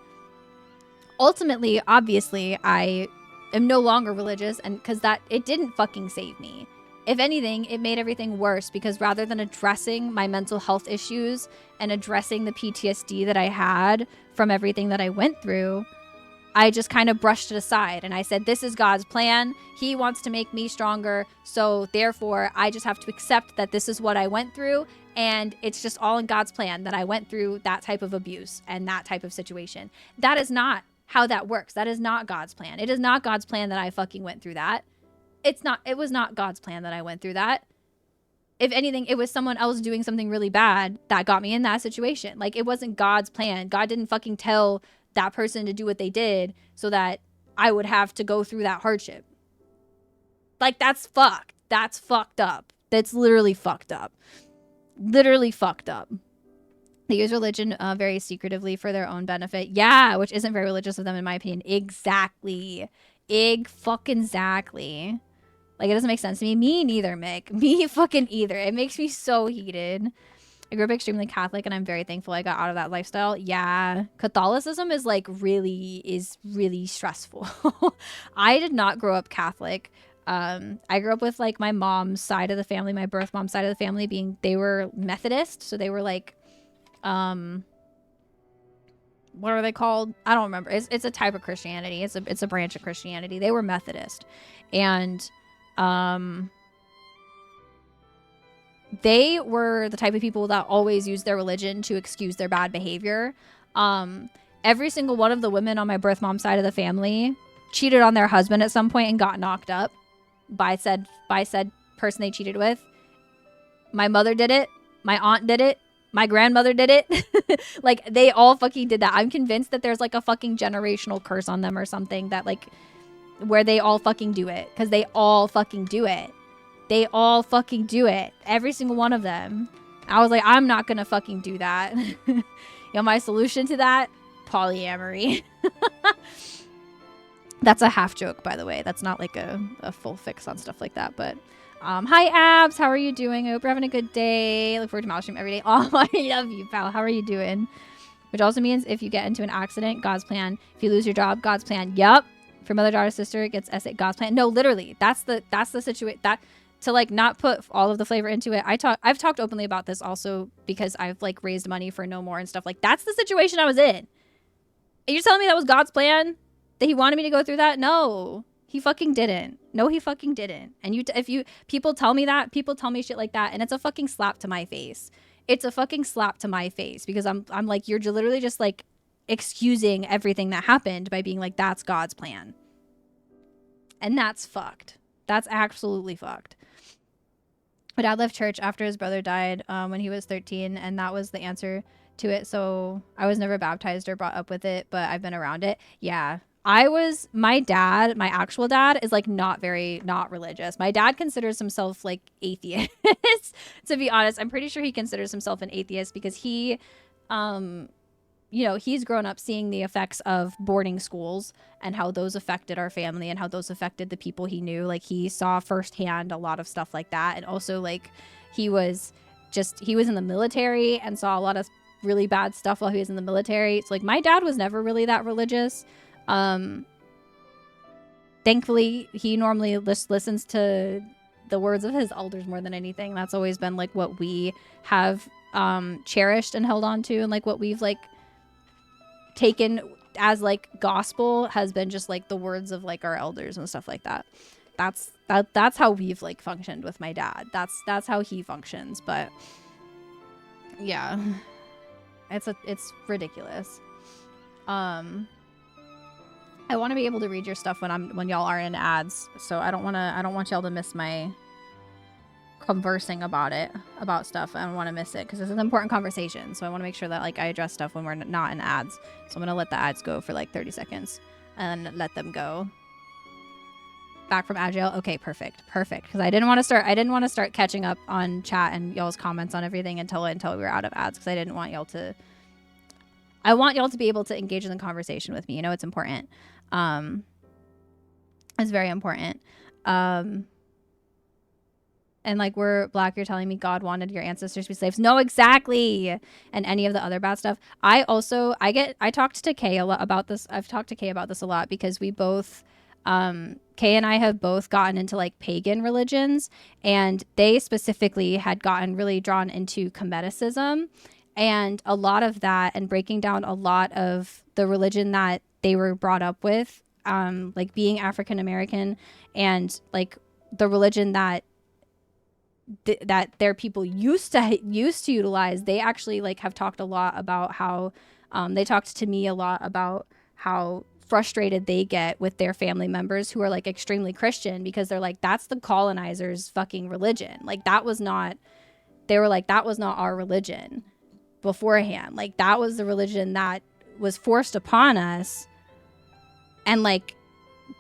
ultimately, obviously, I am no longer religious, and because that it didn't fucking save me. If anything, it made everything worse, because rather than addressing my mental health issues and addressing the PTSD that I had from everything that I went through, I just kind of brushed it aside. And I said, this is God's plan. He wants to make me stronger. So therefore, I just have to accept that this is what I went through. And it's just all in God's plan that I went through that type of abuse and that type of situation. That is not how that works. That is not God's plan. It is not God's plan that I fucking went through that. It was not God's plan that I went through that. If anything, it was someone else doing something really bad that got me in that situation. Like, it wasn't God's plan. God didn't fucking tell that person to do what they did so that I would have to go through that hardship. Like, that's fucked. That's fucked up. That's literally fucked up. Literally fucked up. They use religion very secretively for their own benefit. Yeah, which isn't very religious of them, in my opinion. Exactly. Exactly. Like, it doesn't make sense to me. Me neither, Mick. Me fucking either. It makes me so heated. I grew up extremely Catholic, and I'm very thankful I got out of that lifestyle. Yeah, Catholicism is like really stressful. I did not grow up Catholic. I grew up with like my mom's side of the family, my birth mom's side of the family they were Methodist, so they were like, what are they called? I don't remember. It's a type of Christianity. It's a branch of Christianity. They were Methodist, and they were the type of people that always used their religion to excuse their bad behavior. Every single one of the women on my birth mom's side of the family cheated on their husband at some point and got knocked up by said person they cheated with. My mother did it. My aunt did it. My grandmother did it. Like, they all fucking did that. I'm convinced that there's like a fucking generational curse on them or something, that like, where they all fucking do it. Because they all fucking do it. They all fucking do it. Every single one of them. I was like, I'm not gonna fucking do that. You know, my solution to that? Polyamory. That's a half joke, by the way. That's not like a full fix on stuff like that. But hi, Abs. How are you doing? I hope you're having a good day. Look forward to my stream every day. Oh, I love you, pal. How are you doing? Which also means if you get into an accident, God's plan. If you lose your job, God's plan. Yup. If your mother, daughter, sister gets essay, God's plan. No, literally. That's the situation. That, to like not put all of the flavor into it. I've talked openly about this also because I've like raised money for No More and stuff. Like, that's the situation I was in. And you're telling me that was God's plan? That he wanted me to go through that? No. He fucking didn't. No, he fucking didn't. And people tell me that, people tell me shit like that, and it's a fucking slap to my face. It's a fucking slap to my face, because I'm like, you're literally just like excusing everything that happened by being like, that's God's plan. And that's fucked. That's absolutely fucked. My dad left church after his brother died when he was 13, and that was the answer to it. So I was never baptized or brought up with it, but I've been around it. Yeah. My actual dad is like not religious. My dad considers himself like atheist. To be honest, I'm pretty sure he considers himself an atheist because he, he's grown up seeing the effects of boarding schools and how those affected our family and how those affected the people he knew. Like, he saw firsthand a lot of stuff like that. And also, like, he was in the military and saw a lot of really bad stuff while he was in the military. So like, my dad was never really that religious. Thankfully, he normally listens to the words of his elders more than anything. That's always been like what we have cherished and held on to, and like what we've like taken as like gospel has been just like the words of like our elders and stuff like that. That's how we've like functioned with my dad. That's how he functions. But yeah, it's ridiculous. I want to be able to read your stuff when y'all are in ads, so I don't want y'all to miss my conversing about stuff. I don't want to miss it because this is an important conversation. So I want to make sure that like I address stuff when we're not in ads. So I'm gonna let the ads go for like 30 seconds. and let them go. Back from Agile. Okay, perfect. Because I didn't want to start catching up on chat and y'all's comments on everything until we were out of ads, because I didn't want y'all to. I want y'all to be able to engage in the conversation with me. You know, it's important. It's very important. And like, we're Black, you're telling me God wanted your ancestors to be slaves. No, exactly. And any of the other bad stuff. I talked to Kay a lot about this. I've talked to Kay about this a lot because we both, Kay and I have both gotten into like pagan religions, and they specifically had gotten really drawn into Kemeticism, and a lot of that, and breaking down a lot of the religion that they were brought up with, like being African American, and like the religion that their people used to utilize. They actually like have talked a lot about how they talked to me a lot about how frustrated they get with their family members who are like extremely Christian, because they're like, that's the colonizers' fucking religion. Like that was not our religion beforehand. Like that was the religion that was forced upon us. And like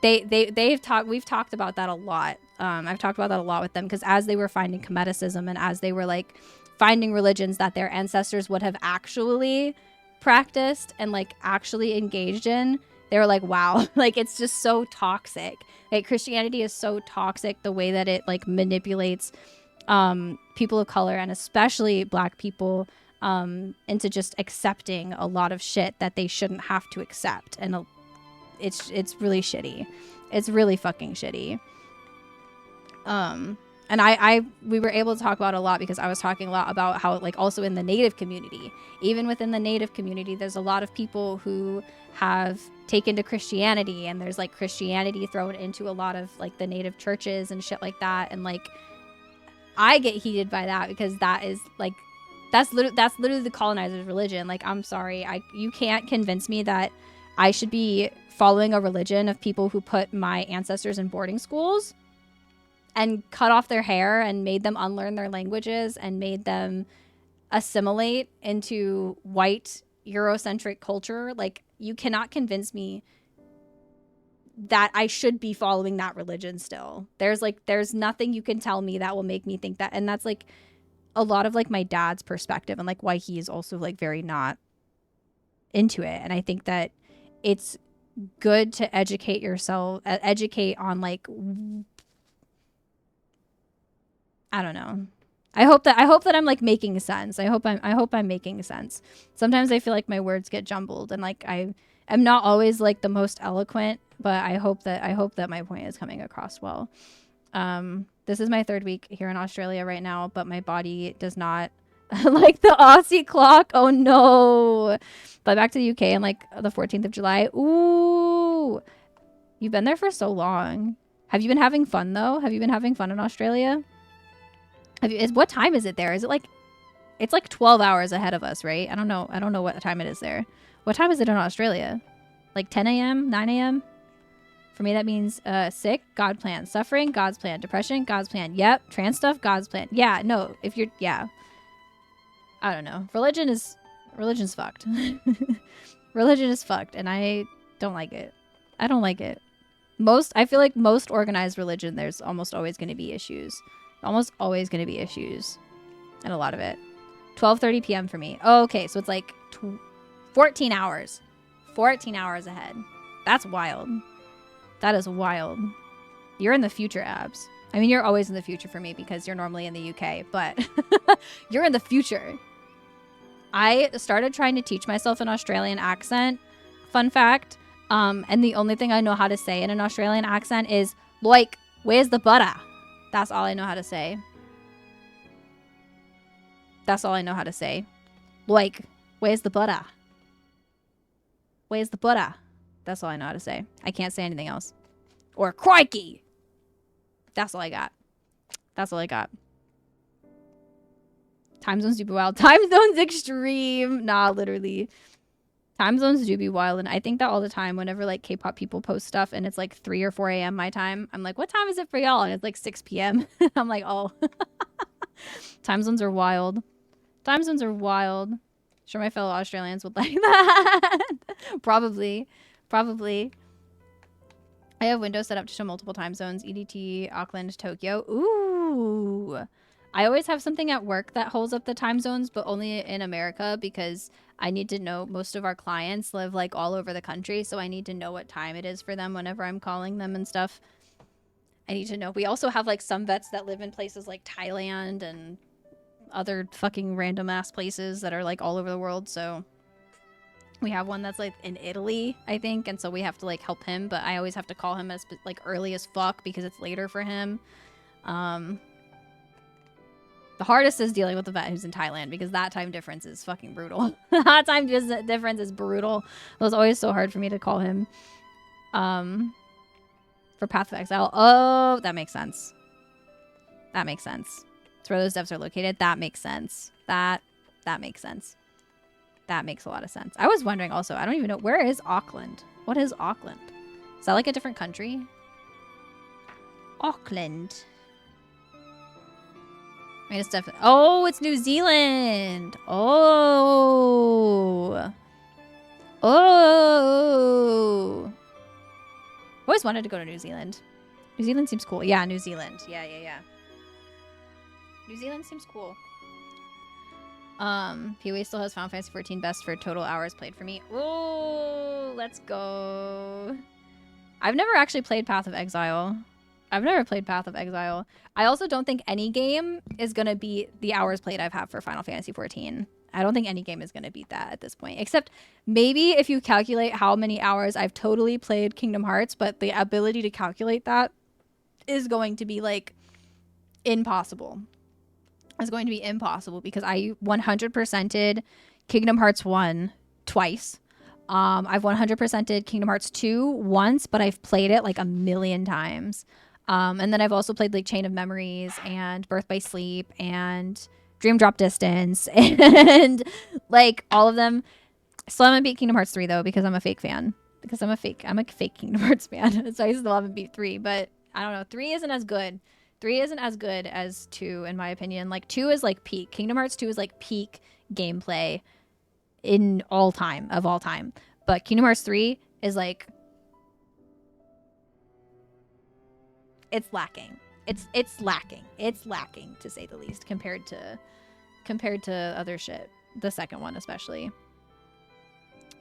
we've talked about that a lot. I've talked about that a lot with them, because as they were finding Kemeticism and as they were like finding religions that their ancestors would have actually practiced and like actually engaged in, they were like, wow, like it's just so toxic. Like Christianity is so toxic, the way that it like manipulates people of color, and especially Black people, into just accepting a lot of shit that they shouldn't have to accept. And it's really shitty. It's really fucking shitty. And we were able to talk about it a lot, because I was talking a lot about how like also in the Native community, even within the Native community, there's a lot of people who have taken to Christianity, and there's like Christianity thrown into a lot of like the Native churches and shit like that. And like, I get heated by that, because that is like, that's literally the colonizer's religion. Like, I'm sorry. You can't convince me that I should be following a religion of people who put my ancestors in boarding schools and cut off their hair and made them unlearn their languages and made them assimilate into white Eurocentric culture. Like, you cannot convince me that I should be following that religion still. There's nothing you can tell me that will make me think that. And that's like a lot of like my dad's perspective, and like why he is also like very not into it. And I think that it's good to educate yourself, educate on like, I don't know. I hope that I'm like making sense. I hope I'm making sense. Sometimes I feel like my words get jumbled, and like I am not always like the most eloquent, but I hope that my point is coming across well. This is my 3rd week here in Australia right now, but my body does not like the Aussie clock. Oh no. But back to the UK on like the 14th of July. Ooh. You've been there for so long. Have you been having fun though? Have you been having fun in Australia? What time is it there? Is it like, it's like 12 hours ahead of us, right? I don't know what time it is there. What time is it in Australia? Like 10 a.m., 9 a.m.? For me, that means sick, God plan. Suffering, God's plan. Depression, God's plan. Yep. Trans stuff, God's plan. Yeah, no, yeah. I don't know. Religion's fucked. Religion is fucked, and I don't like it. I don't like it. I feel like most organized religion, there's almost always going to be issues. Almost always going to be issues. And a lot of it. 12:30 p.m. for me. Oh, okay, so it's like 14 hours. 14 hours ahead. That's wild. That is wild. You're in the future, Abs. I mean, you're always in the future for me because you're normally in the UK, but you're in the future. I started trying to teach myself an Australian accent. Fun fact. And the only thing I know how to say in an Australian accent is, like, where's the butter? That's all I know how to say. That's all I know how to say. Like, where's the butter? Where's the butter? That's all I know how to say. I can't say anything else. Or crikey. That's all I got. That's all I got. Time zones do be wild. Time zones extreme. Nah, literally. Time zones do be wild. And I think that all the time whenever like K-pop people post stuff and it's like 3 or 4 a.m. my time, I'm like, what time is it for y'all? And it's like 6 p.m. I'm like, oh. Time zones are wild. Time zones are wild. Sure my fellow Australians would like that. Probably. I have Windows set up to show multiple time zones. EDT, Auckland, Tokyo. Ooh. I always have something at work that holds up the time zones, but only in America because I need to know most of our clients live like all over the country. So I need to know what time it is for them whenever I'm calling them and stuff. I need to know. We also have like some vets that live in places like Thailand and other fucking random ass places that are like all over the world. So we have one that's like in Italy, I think, and so we have to like help him, but I always have to call him as like early as fuck because it's later for him. The hardest is dealing with the vet who's in Thailand because that time difference is fucking brutal. That time difference is brutal. It was always so hard for me to call him. For Path of Exile. Oh, that makes sense. That makes sense. It's where those devs are located. That makes sense. That makes sense. That makes a lot of sense. I was wondering also, I don't even know, where is Auckland? What is Auckland? Is that like a different country? Auckland. I mean, it's definitely, oh, it's New Zealand. Oh. Oh. I always wanted to go to New Zealand. New Zealand seems cool. Yeah, New Zealand. Yeah. New Zealand seems cool. PoE still has Final Fantasy 14 best for total hours played for me. Ooh, let's go. I've never actually played Path of Exile. I also don't think any game is going to beat the hours played I've had for Final Fantasy 14. I don't think any game is going to beat that at this point. Except maybe if you calculate how many hours I've totally played Kingdom Hearts, but the ability to calculate that is going to be like impossible. It's going to be impossible because I 100%ed Kingdom Hearts 1 twice. I've 100%ed Kingdom Hearts 2 once, but I've played it like a million times. And then I've also played like Chain of Memories and Birth by Sleep and Dream Drop Distance and like all of them. Still haven't beat Kingdom Hearts 3 though because I'm a fake fan. Because I'm a fake Kingdom Hearts fan. So I still haven't beat 3, but I don't know. 3 isn't as good. 3 isn't as good as 2 in my opinion. Like 2 is like peak. Kingdom Hearts 2 is like peak gameplay in all time. But Kingdom Hearts 3 is like, it's lacking. It's lacking to say the least compared to other shit. The second one especially.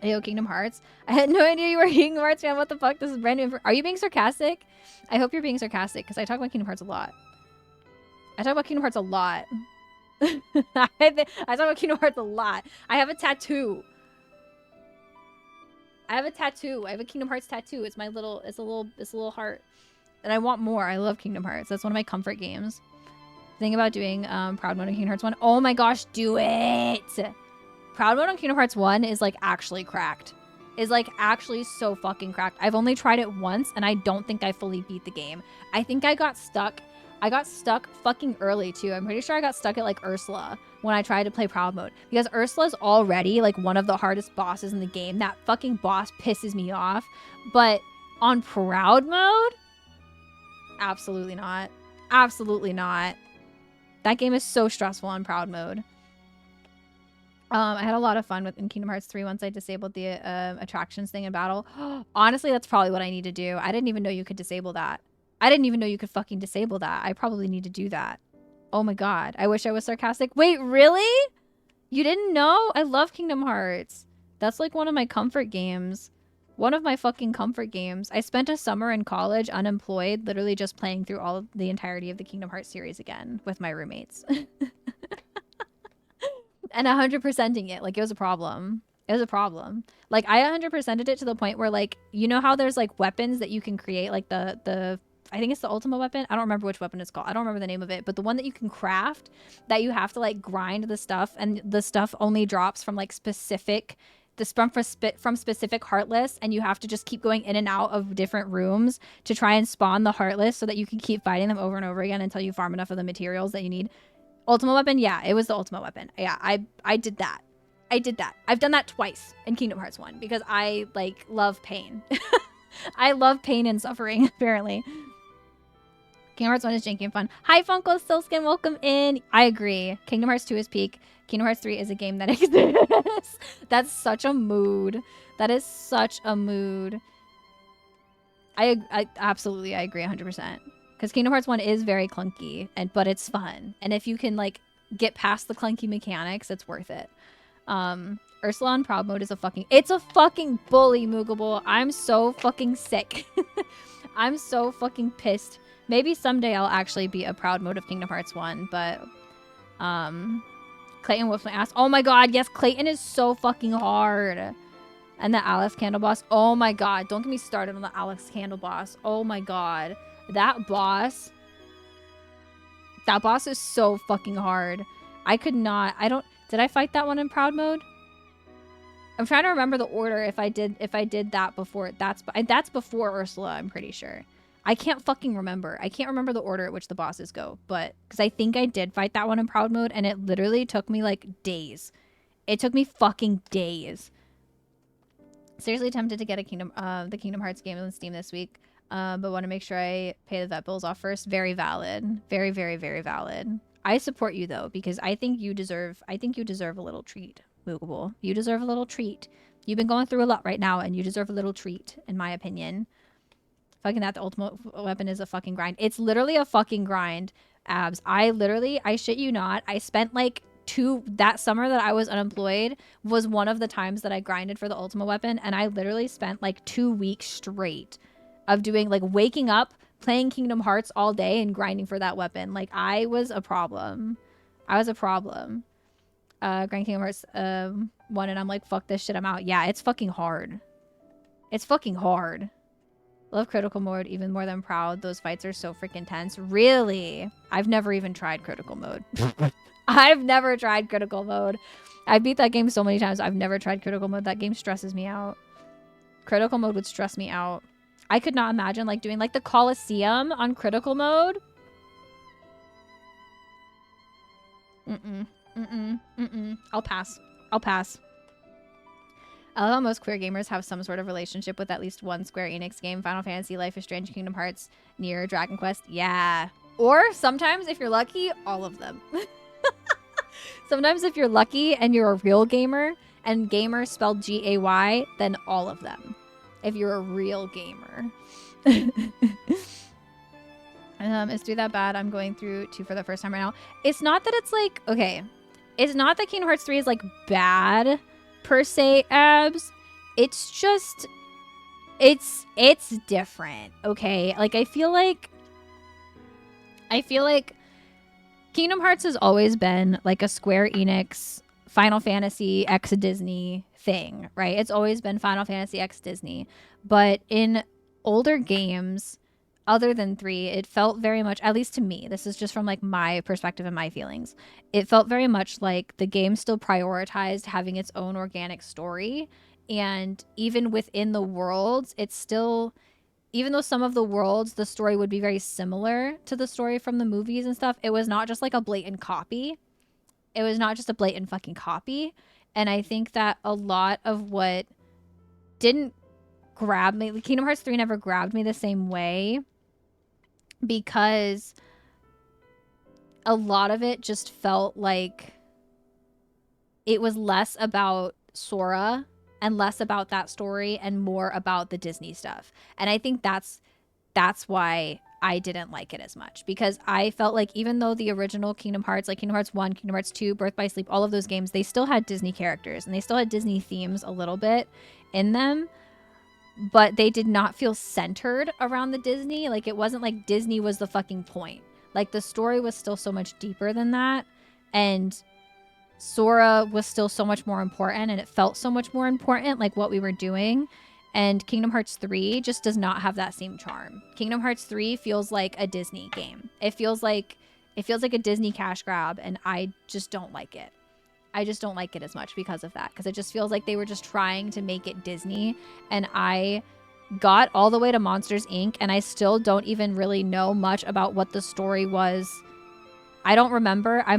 Yo, Kingdom Hearts. I had no idea you were a Kingdom Hearts fan. What the fuck? This is brand new. Are you being sarcastic? I hope you're being sarcastic because I talk about Kingdom Hearts a lot. I talk about Kingdom Hearts a lot. I talk about Kingdom Hearts a lot. I have a tattoo. I have a Kingdom Hearts tattoo. It's a little heart. And I want more. I love Kingdom Hearts. That's one of my comfort games. Think about doing Proud Mode on Kingdom Hearts 1. Oh my gosh, do it! Proud Mode on Kingdom Hearts 1 is like actually cracked. Is like actually so fucking cracked. I've only tried it once and I don't think I fully beat the game. I think I got stuck. I got stuck fucking early too. I'm pretty sure I got stuck at like Ursula when I tried to play Proud Mode. Because Ursula's already like one of the hardest bosses in the game. That fucking boss pisses me off. But on Proud Mode, absolutely not. Absolutely not. That game is so stressful on Proud Mode. I had a lot of fun in Kingdom Hearts 3 once I disabled the attractions thing in battle. Honestly, that's probably what I need to do. I didn't even know you could disable that. I didn't even know you could fucking disable that. I probably need to do that. Oh my god. I wish I was sarcastic. Wait, really? You didn't know? I love Kingdom Hearts. That's like one of my comfort games. One of my fucking comfort games. I spent a summer in college unemployed, literally just playing through all of the entirety of the Kingdom Hearts series again with my roommates. And 100%ing it. Like, it was a problem. It was a problem. Like, I 100%ed it to the point where, like, you know how there's, like, weapons that you can create? Like, the I think it's the ultimate weapon. I don't remember which weapon it's called. I don't remember the name of it. But the one that you can craft, that you have to, like, grind the stuff. And the stuff only drops from, like, specific from specific Heartless, and you have to just keep going in and out of different rooms to try and spawn the Heartless so that you can keep fighting them over and over again until you farm enough of the materials that you need. Ultimate weapon? Yeah, it was the ultimate weapon. Yeah, I did that. I've done that twice in Kingdom Hearts 1 because I, like, love pain. I love pain and suffering, apparently. Kingdom Hearts 1 is janky and fun. Hi, Funko Silskin, welcome in. I agree. Kingdom Hearts 2 is peak. Kingdom Hearts 3 is a game that exists. That's such a mood. That is such a mood. I absolutely, I agree 100%. Because Kingdom Hearts 1 is very clunky, but it's fun. And if you can, like, get past the clunky mechanics, it's worth it. Ursula on Proud Mode is it's a fucking bully, Moogable. I'm so fucking sick. I'm so fucking pissed. Maybe someday I'll actually be a Proud Mode of Kingdom Hearts 1, but, Clayton Wolf asked, oh my god, yes, Clayton is so fucking hard. And the Alex Candle boss, oh my god, don't get me started on the Alex Candle boss. Oh my god. That boss is so fucking hard. I could not, did I fight that one in Proud Mode? I'm trying to remember the order if I did that before. That's before Ursula, I'm pretty sure. I can't fucking remember. I can't remember the order at which the bosses go, but because I think I did fight that one in Proud Mode, and it literally took me like days. It took me fucking days. Seriously tempted to get a the Kingdom Hearts game on Steam this week, but want to make sure I pay the vet bills off first. Very valid. Very, very, very valid. I support you though, because I think you deserve a little treat, Moogable. You deserve a little treat. You've been going through a lot right now, and you deserve a little treat, in my opinion. Fucking that the ultimate weapon is a fucking grind. It's literally a fucking grind, Abs. I shit you not, I spent like that summer that I was unemployed was one of the times that I grinded for the ultimate weapon, and I literally spent like 2 weeks straight of doing like waking up, playing Kingdom Hearts all day and grinding for that weapon. Like I was a problem. Grand Kingdom Hearts 1, and I'm like, fuck this shit, I'm out. Yeah, it's fucking hard. It's fucking hard. Love Critical Mode even more than Proud. Those fights are so freaking tense. Really? I've never even tried Critical Mode. I've never tried Critical Mode. I beat that game so many times. I've never tried Critical Mode. That game stresses me out. Critical Mode would stress me out. I could not imagine like doing like the Coliseum on Critical Mode. I'll pass. I love how most queer gamers have some sort of relationship with at least one Square Enix game. Final Fantasy, Life is Strange, Kingdom Hearts, Nier, Dragon Quest. Yeah. Or sometimes, if you're lucky, all of them. Sometimes if you're lucky and you're a real gamer, and gamer spelled G-A-Y, then all of them. If you're a real gamer. Is 3 that bad? I'm going through 2 for the first time right now. It's not that it's like, okay. It's not that Kingdom Hearts 3 is like bad per se, Abs. It's just, it's different, okay? Like I feel like Kingdom Hearts has always been like a Square Enix, Final Fantasy X Disney thing, right? It's always been Final Fantasy X Disney. But in older games, other than 3, it felt very much, at least to me, this is just from like my perspective and my feelings, it felt very much like the game still prioritized having its own organic story. And even within the worlds, it's still, even though some of the worlds, the story would be very similar to the story from the movies and stuff, it was not just like a blatant copy. It was not just a blatant fucking copy. And I think that a lot of what didn't grab me, Kingdom Hearts 3 never grabbed me the same way, because a lot of it just felt like it was less about Sora and less about that story and more about the Disney stuff. And I think that's why I didn't like it as much, because I felt like even though the original Kingdom Hearts, like Kingdom Hearts 1, Kingdom Hearts 2, Birth by Sleep, all of those games, they still had Disney characters and they still had Disney themes a little bit in them, but they did not feel centered around the Disney. Like it wasn't like Disney was the fucking point. Like the story was still so much deeper than that, and Sora was still so much more important, and it felt so much more important, like what we were doing. And Kingdom Hearts 3 just does not have that same charm. Kingdom Hearts 3 feels like a Disney game. It feels like a Disney cash grab, and I just don't like it. I just don't like it as much because of that, because it just feels like they were just trying to make it Disney. And I got all the way to Monsters Inc. and I still don't even really know much about what the story was. I don't remember. I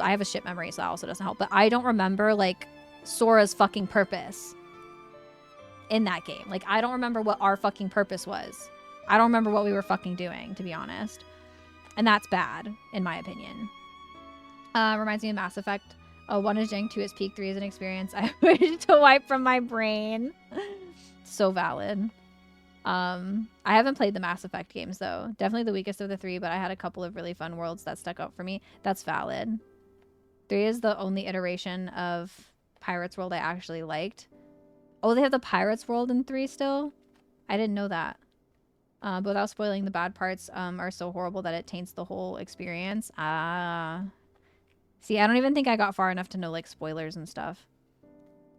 have a shit memory, so that also doesn't help, but I don't remember like Sora's fucking purpose in that game. Like I don't remember what our fucking purpose was. I don't remember what we were fucking doing, to be honest. And that's bad, in my opinion. Reminds me of Mass Effect. 1 is jank, 2 is peak, 3 is an experience I wish to wipe from my brain. So valid. I haven't played the Mass Effect games though. Definitely the weakest of the 3, but I had a couple of really fun worlds that stuck out for me. That's valid. 3 is the only iteration of Pirates World I actually liked. Oh, they have the Pirates World in 3 still? I didn't know that. But without spoiling, the bad parts are so horrible that it taints the whole experience. See, I don't even think I got far enough to know like spoilers and stuff.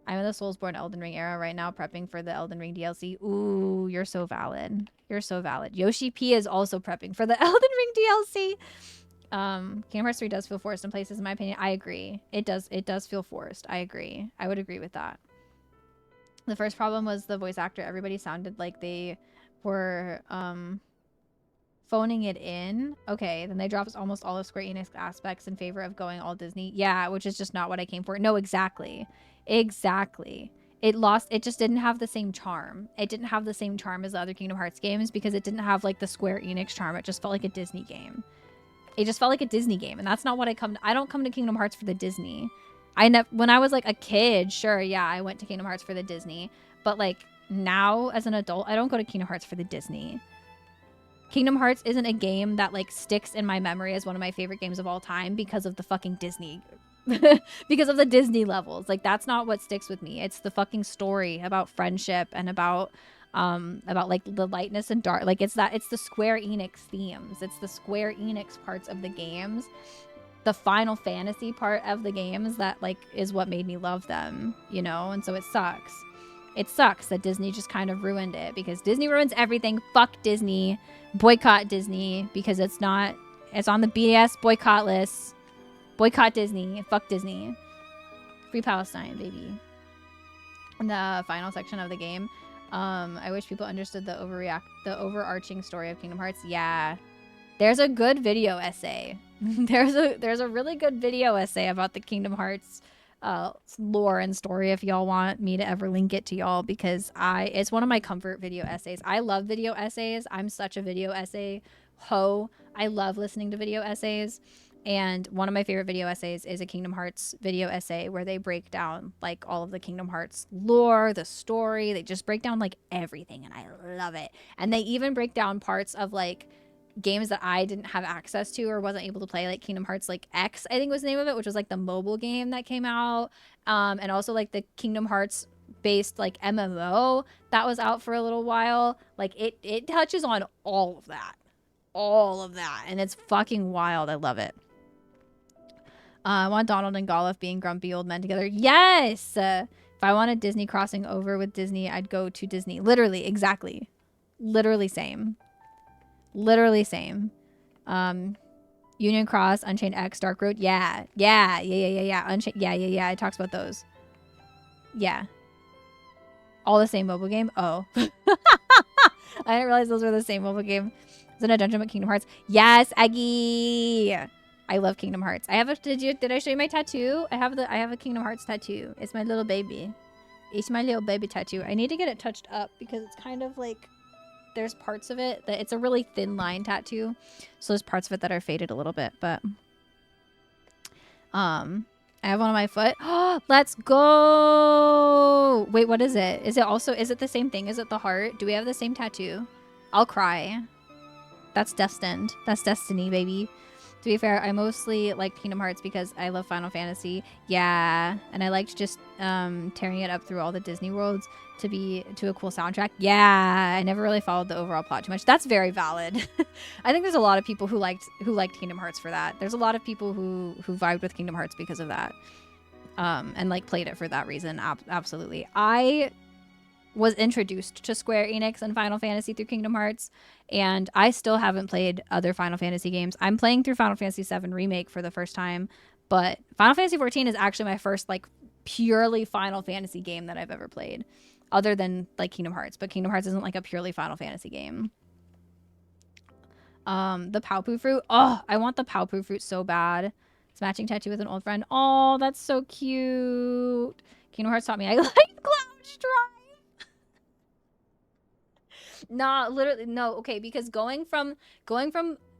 I'm in the Soulsborne Elden Ring era right now, prepping for the Elden Ring DLC. Ooh, you're so valid. You're so valid. Yoshi P is also prepping for the Elden Ring DLC. Kingdom Hearts 3 does feel forced in places, in my opinion. I agree. It does feel forced. I agree. I would agree with that. The first problem was the voice actor. Everybody sounded like they were phoning it in. Okay, then they dropped almost all of Square Enix aspects in favor of going all Disney. Yeah, which is just not what I came for. No, exactly. Exactly. It just didn't have the same charm. It didn't have the same charm as the other Kingdom Hearts games because it didn't have like the Square Enix charm. It just felt like a Disney game. It just felt like a Disney game, and that's not what I don't come to Kingdom Hearts for the Disney. When I was like a kid, sure, yeah, I went to Kingdom Hearts for the Disney, but like now as an adult, I don't go to Kingdom Hearts for the Disney. Kingdom Hearts isn't a game that like sticks in my memory as one of my favorite games of all time because of the fucking Disney because of the Disney levels. Like that's not what sticks with me. It's the fucking story about friendship and about like the lightness and dark. Like it's the Square Enix themes. It's the Square Enix parts of the games. The Final Fantasy part of the games that like is what made me love them, you know? And so it sucks. It sucks that Disney just kind of ruined it because Disney ruins everything. Fuck Disney. Boycott Disney because it's on the BS boycott list. Boycott Disney. Fuck Disney. Free Palestine, baby. In the final section of the game, I wish people understood the overarching story of Kingdom Hearts. Yeah. There's a good video essay. there's a really good video essay about the Kingdom Hearts lore and story if y'all want me to ever link it to y'all because it's one of my comfort video essays. I love video essays. I'm such a video essay hoe. I love listening to video essays. And one of my favorite video essays is a Kingdom Hearts video essay where they break down like all of the Kingdom Hearts lore, the story. They just break down like everything and I love it. And they even break down parts of like games that I didn't have access to or wasn't able to play, like Kingdom Hearts like X, I think was the name of it, which was like the mobile game that came out. And also like the Kingdom Hearts based like MMO that was out for a little while. Like it touches on all of that. And it's fucking wild. I love it. I want Donald and Golliff being grumpy old men together. Yes! If I wanted Disney crossing over with Disney, I'd go to Disney. Literally, exactly. Literally same. Literally same. Union Cross, Unchained X, Dark Road. Yeah. Unchained. Yeah. It talks about those. Yeah. All the same mobile game. Oh. I didn't realize those were the same mobile game. Is it a dungeon with Kingdom Hearts? Yes, Aggie. I love Kingdom Hearts. Did I show you my tattoo? I have a Kingdom Hearts tattoo. It's my little baby. It's my little baby tattoo. I need to get it touched up because it's kind of like there's parts of it that it's a really thin line tattoo. So there's parts of it that are faded a little bit, but I have one on my foot. Oh, let's go. Wait, what is it? Is it the same thing? Is it the heart? Do we have the same tattoo? I'll cry. That's destined. That's destiny, baby. To be fair, I mostly like Kingdom Hearts because I love Final Fantasy. Yeah, and I liked just tearing it up through all the Disney worlds to a cool soundtrack. Yeah, I never really followed the overall plot too much. That's very valid. I think there's a lot of people who liked Kingdom Hearts for that. There's a lot of people who vibed with Kingdom Hearts because of that, and like played it for that reason. Absolutely. I was introduced to Square Enix and Final Fantasy through Kingdom Hearts, and I still haven't played other Final Fantasy games. I'm playing through Final Fantasy VII Remake for the first time, but Final Fantasy XIV is actually my first like purely Final Fantasy game that I've ever played, other than like Kingdom Hearts. But Kingdom Hearts isn't like a purely Final Fantasy game. The Paopu fruit. Oh, I want the Paopu fruit so bad. It's matching tattoo with an old friend. Oh, that's so cute. Kingdom Hearts taught me I like Cloud Strife. Nah, literally no. Okay, because going from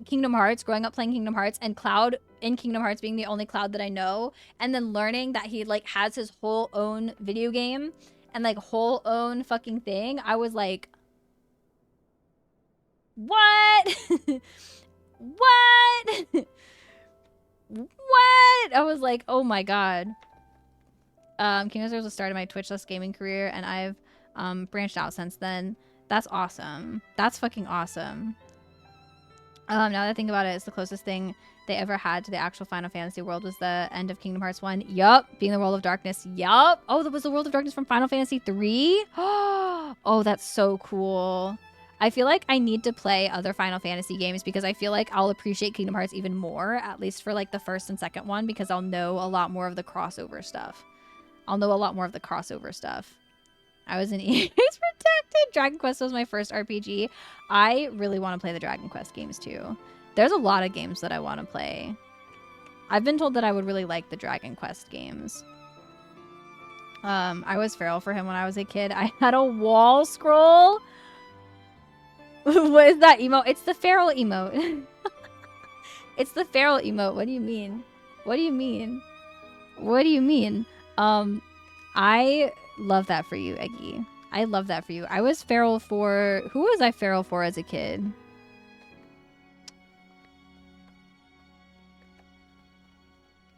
Kingdom Hearts, growing up playing Kingdom Hearts, and Cloud in Kingdom Hearts being the only Cloud that I know, and then learning that he like has his whole own video game and like whole own fucking thing, I was like, What? What? What? I was like, oh my god. Kingdom Hearts was the start of my Twitch-less gaming career, and I've branched out since then. That's awesome. That's fucking awesome. Now that I think about it, it's the closest thing they ever had to the actual Final Fantasy world was the end of Kingdom Hearts 1. Yup. Being the World of Darkness. Yup. Oh, that was the World of Darkness from Final Fantasy 3? Oh, that's so cool. I feel like I need to play other Final Fantasy games because I feel like I'll appreciate Kingdom Hearts even more, at least for like the first and second one, because I'll know a lot more of the crossover stuff. I was in EA's Protected. Dragon Quest was my first RPG. I really want to play the Dragon Quest games too. There's a lot of games that I want to play. I've been told that I would really like the Dragon Quest games. I was feral for him when I was a kid. I had a wall scroll. What is that emote? It's the feral emote. It's the feral emote. What do you mean? What do you mean? What do you mean? I love that for you, Eggy. I love that for you. I was feral for... Who was I feral for as a kid?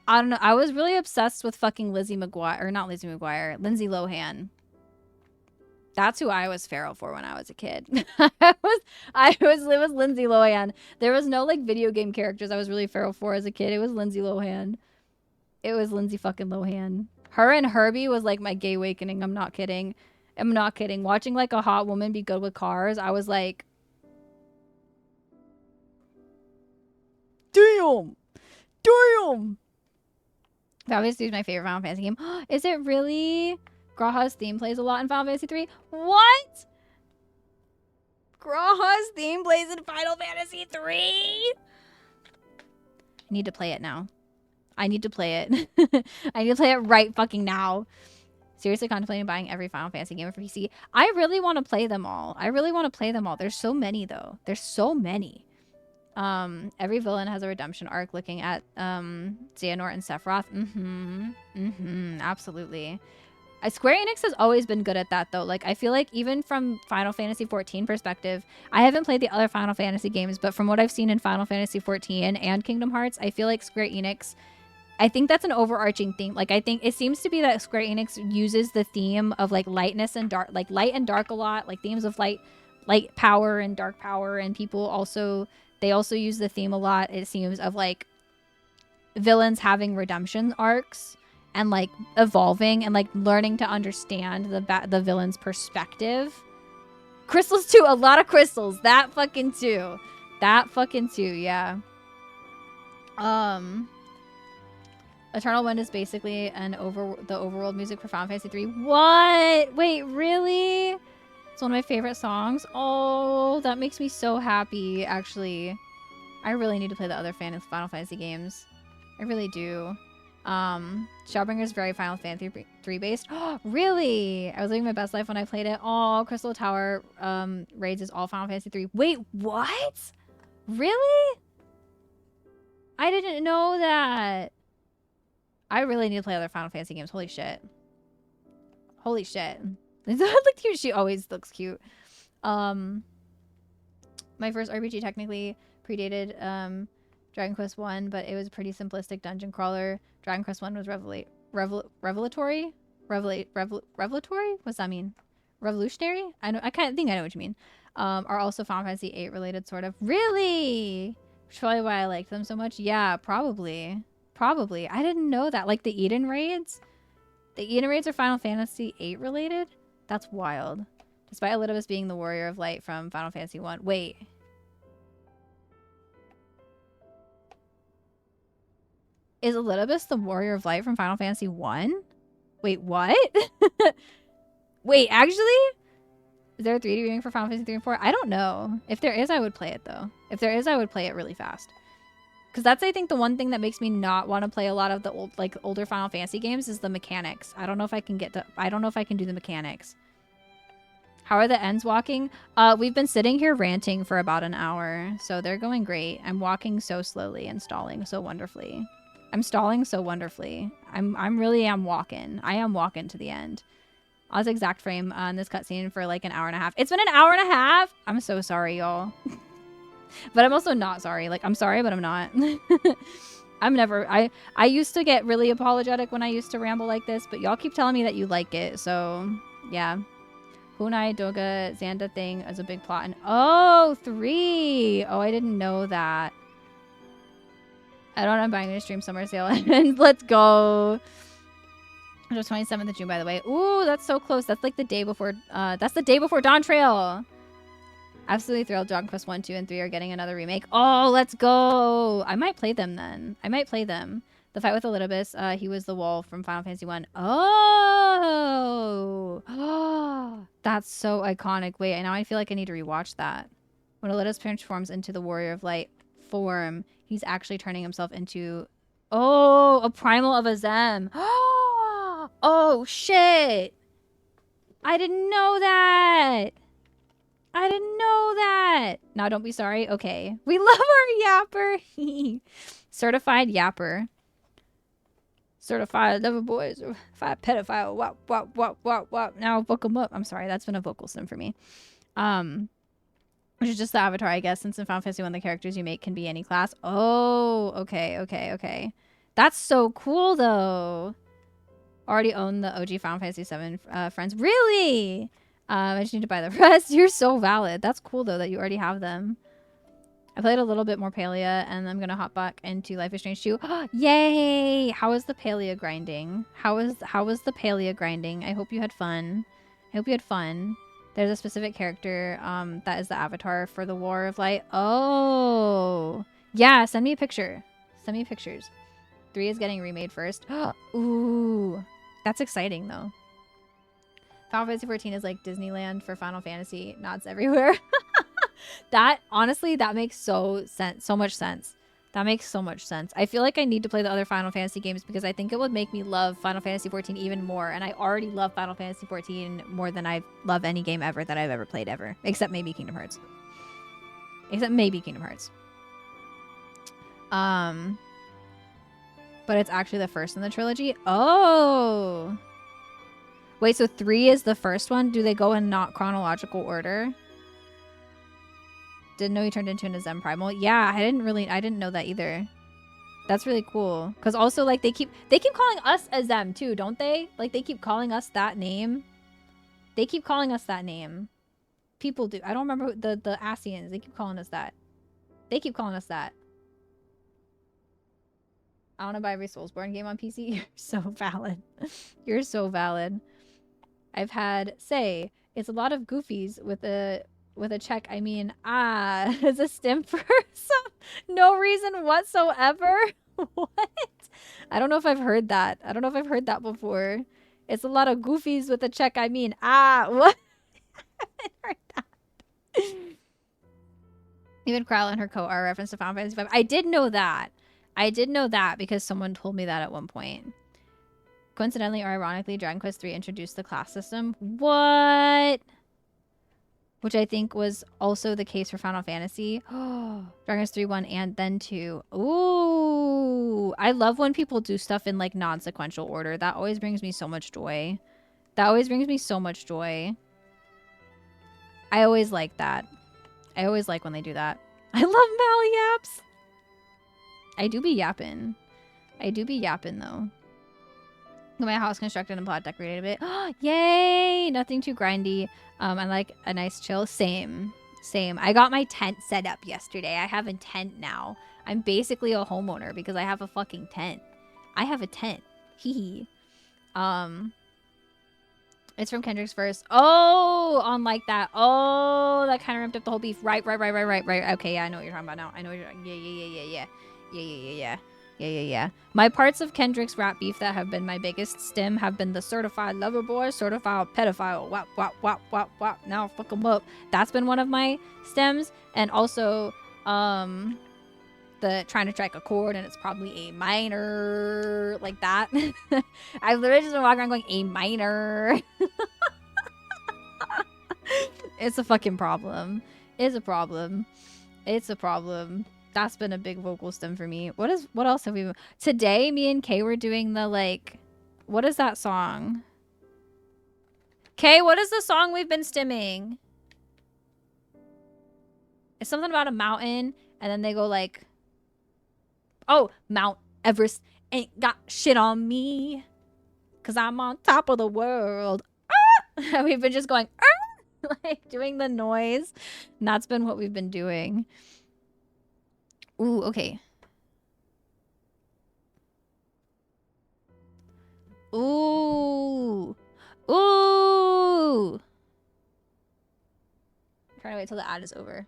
I don't know. I was really obsessed with fucking Lizzie McGuire. Or not Lizzie McGuire. Lindsay Lohan. That's who I was feral for when I was a kid. It was Lindsay Lohan. There was no like video game characters I was really feral for as a kid. It was Lindsay Lohan. It was Lindsay fucking Lohan. Her and Herbie was like my gay awakening. I'm not kidding. I'm not kidding. Watching like a hot woman be good with cars, I was like, damn. Damn. Final Fantasy 3 is my favorite Final Fantasy game. Is it really? Graha's theme plays a lot in Final Fantasy 3. What? Graha's theme plays in Final Fantasy 3? I need to play it now. I need to play it. I need to play it right fucking now. Seriously contemplating buying every Final Fantasy game for PC. I really want to play them all. There's so many though. There's so many. Every villain has a redemption arc looking at Xehanort and Sephiroth. Absolutely. Square Enix has always been good at that though. Like I feel like even from Final Fantasy 14 perspective, I haven't played the other Final Fantasy games, but from what I've seen in Final Fantasy 14 and Kingdom Hearts, I feel like Square Enix, I think that's an overarching theme. Like I think it seems to be that Square Enix uses the theme of like lightness and dark, like light and dark a lot, like themes of light power and dark power, and people also, they also use the theme a lot, it seems, of like villains having redemption arcs and like evolving and like learning to understand the villain's perspective. Crystals too, a lot of crystals. That fucking too, yeah. Eternal Wind is basically the overworld music for Final Fantasy 3. What? Wait, really? It's one of my favorite songs. Oh, that makes me so happy, actually. I really need to play the other Final Fantasy games. I really do. Shadowbringers is very Final Fantasy 3 based. Oh, really? I was living my best life when I played it. Oh, Crystal Tower raids is all Final Fantasy 3. Wait, what? Really? I didn't know that. I really need to play other Final Fantasy games. Holy shit. Holy shit. Look cute. She always looks cute. My first RPG technically predated Dragon Quest 1, but it was a pretty simplistic dungeon crawler. Dragon Quest 1 was revelatory? Revelatory? What's that mean? Revolutionary? I kind of think I know what you mean. Are also Final Fantasy 8 related, sort of. Really? Which is probably why I liked them so much. Yeah, probably. Probably. I didn't know that. Like the Eden raids? The Eden raids are Final Fantasy 8 related? That's wild. Despite Elidibus being the warrior of light from Final Fantasy 1. Wait. Is Elidibus the warrior of light from Final Fantasy 1? Wait, what? Wait, actually? Is there a 3D remake for Final Fantasy 3 and 4? I don't know. If there is, I would play it though. If there is, I would play it really fast. Because that's, I think, the one thing that makes me not want to play a lot of the older Final Fantasy games is the mechanics. I don't know if I can do the mechanics. How are the ENDWALKIng? We've been sitting here ranting for about an hour, so they're going great. I'm walking so slowly and stalling so wonderfully. I'm stalling so wonderfully. I am walking. I am walking to the end. I was exact frame on this cutscene for like an hour and a half. It's been an hour and a half. I'm so sorry, y'all. But I'm also not sorry. Like, I'm sorry, but I'm not. I'm never... I used to get really apologetic when I used to ramble like this, but y'all keep telling me that you like it, so... Yeah. Hunai Doga Xanda thing as a big plot. And oh, 3! Oh, I didn't know that. I don't know. I'm buying a stream summer sale ends. Let's go. It was 27th of June, by the way. Ooh, that's so close. That's like the day before. That's the day before Dawn Trail. Absolutely thrilled. Dragon Quest 1, 2, and 3 are getting another remake. Oh, let's go. I might play them then. I might play them. The fight with Elidibus. He was the wall from Final Fantasy 1. Oh, that's so iconic. Wait, now I feel like I need to rewatch that. When Elidibus transforms into the Warrior of Light form, he's actually turning himself into, a primal of a Zem. Oh, shit. I didn't know that. I didn't know that. Now, don't be sorry. Okay. We love our yapper. Certified yapper. Certified lover boys. Certified pedophile. Wop, wop, wop, wop, wop. Now, book them up. I'm sorry. That's been a vocal sim for me. Which is just the avatar, I guess, since in Final Fantasy 1, the characters you make can be any class. Oh, okay. That's so cool, though. Already own the OG Final Fantasy 7 friends. Really? I just need to buy the rest. You're so valid. That's cool, though, that you already have them. I played a little bit more Palia, and I'm going to hop back into Life is Strange 2. Yay! How was the Palia grinding? How was the Palia grinding? I hope you had fun. There's a specific character that is the avatar for the War of Light. Oh! Yeah, send me a picture. Send me pictures. 3 is getting remade first. Ooh. That's exciting, though. Final Fantasy 14 is like Disneyland for Final Fantasy. Nods everywhere. That, honestly, that makes so much sense. That makes so much sense. I feel like I need to play the other Final Fantasy games because I think it would make me love Final Fantasy 14 even more. And I already love Final Fantasy 14 more than I love any game ever that I've ever played ever. Except maybe Kingdom Hearts. But it's actually the first in the trilogy. Oh! Wait, so 3 is the first one? Do they go in not chronological order? Didn't know he turned into an Zem Primal. Yeah, I didn't know that either. That's really cool. Because also, like, they keep calling us a Zem, too, don't they? Like, they keep calling us that name. People do. I don't remember the Asians. They keep calling us that. I want to buy every Soulsborne game on PC. You're so valid. You're so valid. I've had, it's a lot of goofies with a check. I mean, as a stim for no reason whatsoever. What? I don't know if I've heard that. Before. It's a lot of goofies with a check. I mean, what? I haven't heard that. Even Kryle and her coat are a reference to Final Fantasy 5. I did know that because someone told me that at one point. Coincidentally or ironically, Dragon Quest 3 introduced the class system. What? Which I think was also the case for Final Fantasy. Dragon Quest 3, 1, and then 2. Ooh. I love when people do stuff in, like, non-sequential order. That always brings me so much joy. I always like that. I always like when they do that. I love Mal Yaps. I do be yapping, though. My house constructed and plot decorated a bit. Yay! Nothing too grindy. I like a nice chill. Same. I got my tent set up yesterday. I have a tent now. I'm basically a homeowner because I have a fucking tent. I have a tent. Hee. It's from Kendrick's verse. Oh, on like that. Oh, that kind of ramped up the whole beef. Right. Okay, yeah, I know what you're talking about now. Yeah. My parts of Kendrick's rap beef that have been my biggest stem have been the certified lover boy, certified pedophile, wap. Now fuck them up. That's been one of my stems. And also, the trying to strike a chord and it's probably A minor, like that. I've literally just been walking around going A minor. It's a fucking problem. It's a problem. That's been a big vocal stem for me. What else have we been? Today, me and Kay were doing the, like, what is that song? Kay, what is the song we've been stimming? It's something about a mountain, and then they go like, oh, Mount Everest ain't got shit on me, 'cause I'm on top of the world. Ah! We've been just going, ah! Like doing the noise. And that's been what we've been doing. Ooh, okay. Ooh. Ooh. I'm trying to wait till the ad is over.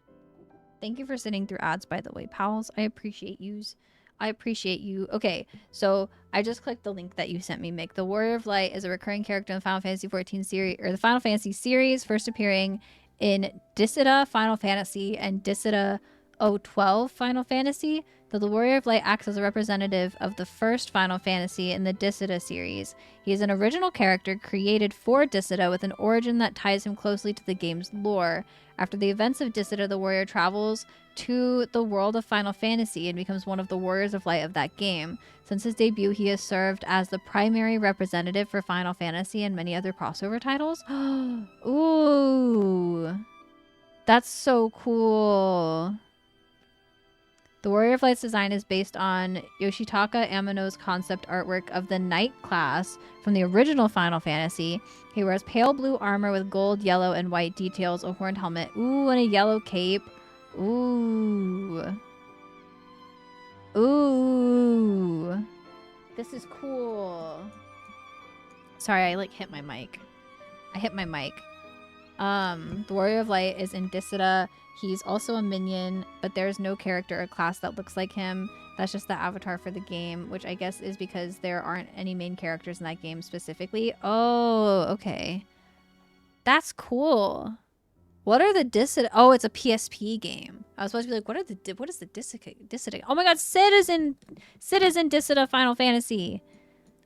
Thank you for sitting through ads, by the way, pals. I appreciate yous. I appreciate you. Okay, so I just clicked the link that you sent me, Mick. The Warrior of Light is a recurring character in the Final Fantasy XIV series, or the Final Fantasy series, first appearing in Dissidia Final Fantasy and Dissidia 012 Final Fantasy. Though the Warrior of Light acts as a representative of the first Final Fantasy in the Dissidia series. He is an original character created for Dissidia with an origin that ties him closely to the game's lore. After the events of Dissidia, the warrior travels to the world of Final Fantasy and becomes one of the Warriors of Light of that game. Since his debut, he has served as the primary representative for Final Fantasy and many other crossover titles. Ooh. That's so cool. The Warrior of Light's design is based on Yoshitaka Amano's concept artwork of the Knight class from the original Final Fantasy. He wears pale blue armor with gold, yellow, and white details, a horned helmet, ooh, and a yellow cape. Ooh. Ooh. This is cool. Sorry, I like hit my mic. I hit my mic. The Warrior of Light is in Dissidia. He's also a minion, but there's no character or class that looks like him. That's just the avatar for the game, which I guess is because there aren't any main characters in that game specifically. Oh, okay. That's cool. What are the Dissidia? Oh, it's a PSP game. I was supposed to be like, what is the Dissidia? Oh my god, Sid is in Dissidia Final Fantasy.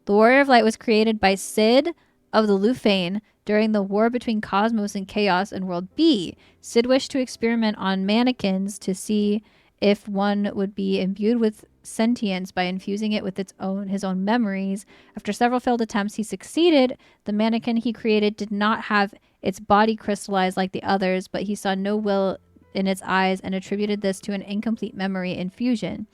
The Warrior of Light was created by Sid of the Lufane during the war between Cosmos and Chaos in World B. Sid wished to experiment on mannequins to see if one would be imbued with sentience by infusing it with his own memories. After several failed attempts, he succeeded. The mannequin he created did not have its body crystallized like the others, but he saw no will in its eyes and attributed this to an incomplete memory infusion.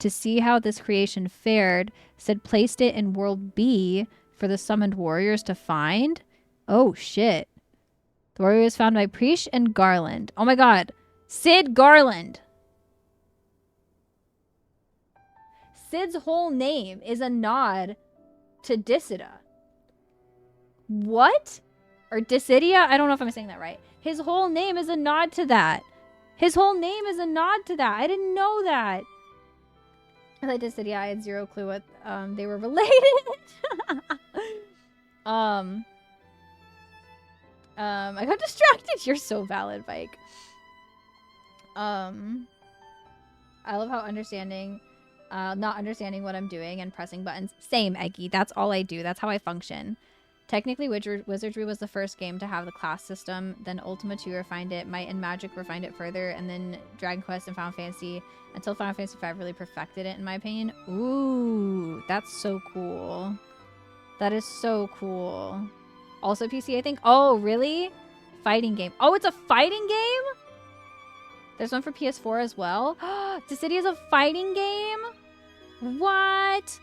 To see how this creation fared, Sid placed it in World B for the summoned warriors to find. Oh, shit. The warrior was found by Preach and Garland. Oh my god. Sid Garland. Sid's whole name is a nod to Dissidia. What? Or Dissidia? I don't know if I'm saying that right. His whole name is a nod to that. His whole name is a nod to that. I didn't know that. I like Dissidia. I had zero clue what they were related. I got distracted. You're so valid, Bike. I love how not understanding what I'm doing and pressing buttons. Same, Eggy. That's all I do. That's how I function. Technically, Wizardry was the first game to have the class system. Then Ultima 2 refined it. Might and Magic refined it further. And then Dragon Quest and Final Fantasy. Until Final Fantasy V really perfected it, in my opinion. Ooh, that's so cool. That is so cool. Also PC, I think. Oh, really? Fighting game. Oh, it's a fighting game? There's one for PS4 as well. Dissidia is a fighting game? What?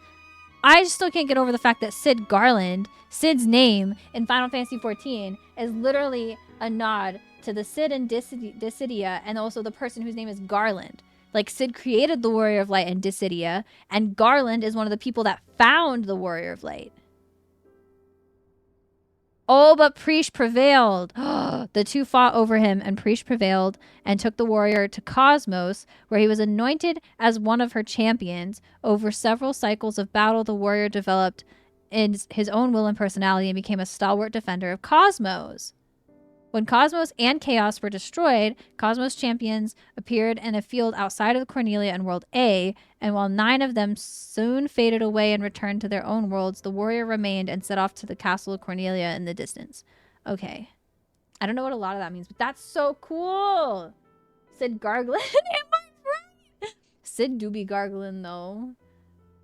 I still can't get over the fact that Sid Garland, Sid's name in Final Fantasy XIV, is literally a nod to the Sid in Dissidia and also the person whose name is Garland. Like, Sid created the Warrior of Light in Dissidia, and Garland is one of the people that found the Warrior of Light. Oh, but Preach prevailed. The two fought over him, and Preach prevailed and took the warrior to Cosmos, where he was anointed as one of her champions. Over several cycles of battle, the warrior developed in his own will and personality and became a stalwart defender of Cosmos. When Cosmos and Chaos were destroyed, Cosmos champions appeared in a field outside of Cornelia and World A, and while 9 of them soon faded away and returned to their own worlds, the warrior remained and set off to the castle of Cornelia in the distance. Okay. I don't know what a lot of that means, but that's so cool! Sid Garglin, am I right? Sid do be gargling, though.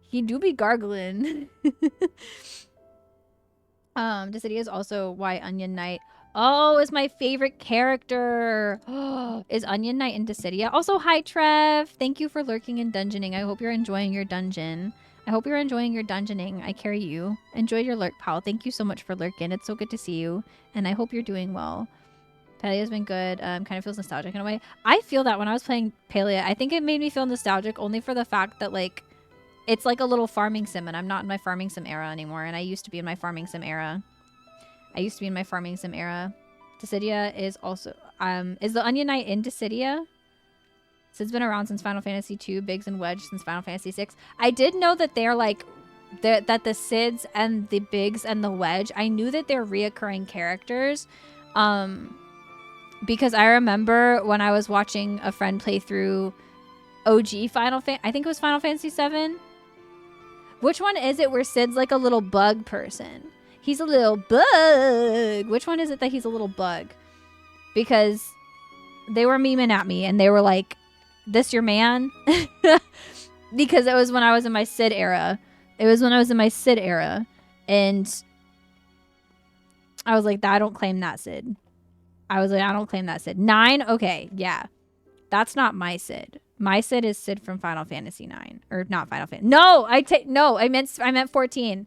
He do be gargling. Dissidia is also why Onion Knight. Oh, is my favorite character. Is Onion Knight in Dissidia? Also, hi, Trev. Thank you for lurking and dungeoning. I hope you're enjoying your dungeon. I hope you're enjoying your dungeoning. I carry you. Enjoy your lurk, pal. Thank you so much for lurking. It's so good to see you. And I hope you're doing well. Palia's been good. Kind of feels nostalgic in a way. I feel that when I was playing Palia, I think it made me feel nostalgic only for the fact that, like, it's like a little farming sim, and I'm not in my farming sim era anymore, and I used to be in my farming sim era. Dissidia is also... is the Onion Knight in Dissidia? Sid's been around since Final Fantasy II, Biggs and Wedge since Final Fantasy VI. I did know that they're, like... that the Sids and the Biggs and the Wedge, I knew that they're reoccurring characters. Because I remember when I was watching a friend play through OG Final Fantasy... I think it was Final Fantasy VII. Which one is it where Sid's like a little bug person? He's a little bug. Which one is it that he's a little bug? Because they were memeing at me and they were like, this your man? Because it was when I was in my Sid era. And I was like, I don't claim that Sid. 9? Okay, yeah. That's not my Sid. My Sid is Sid from Final Fantasy 9. Or not Final Fantasy. No, I meant 14.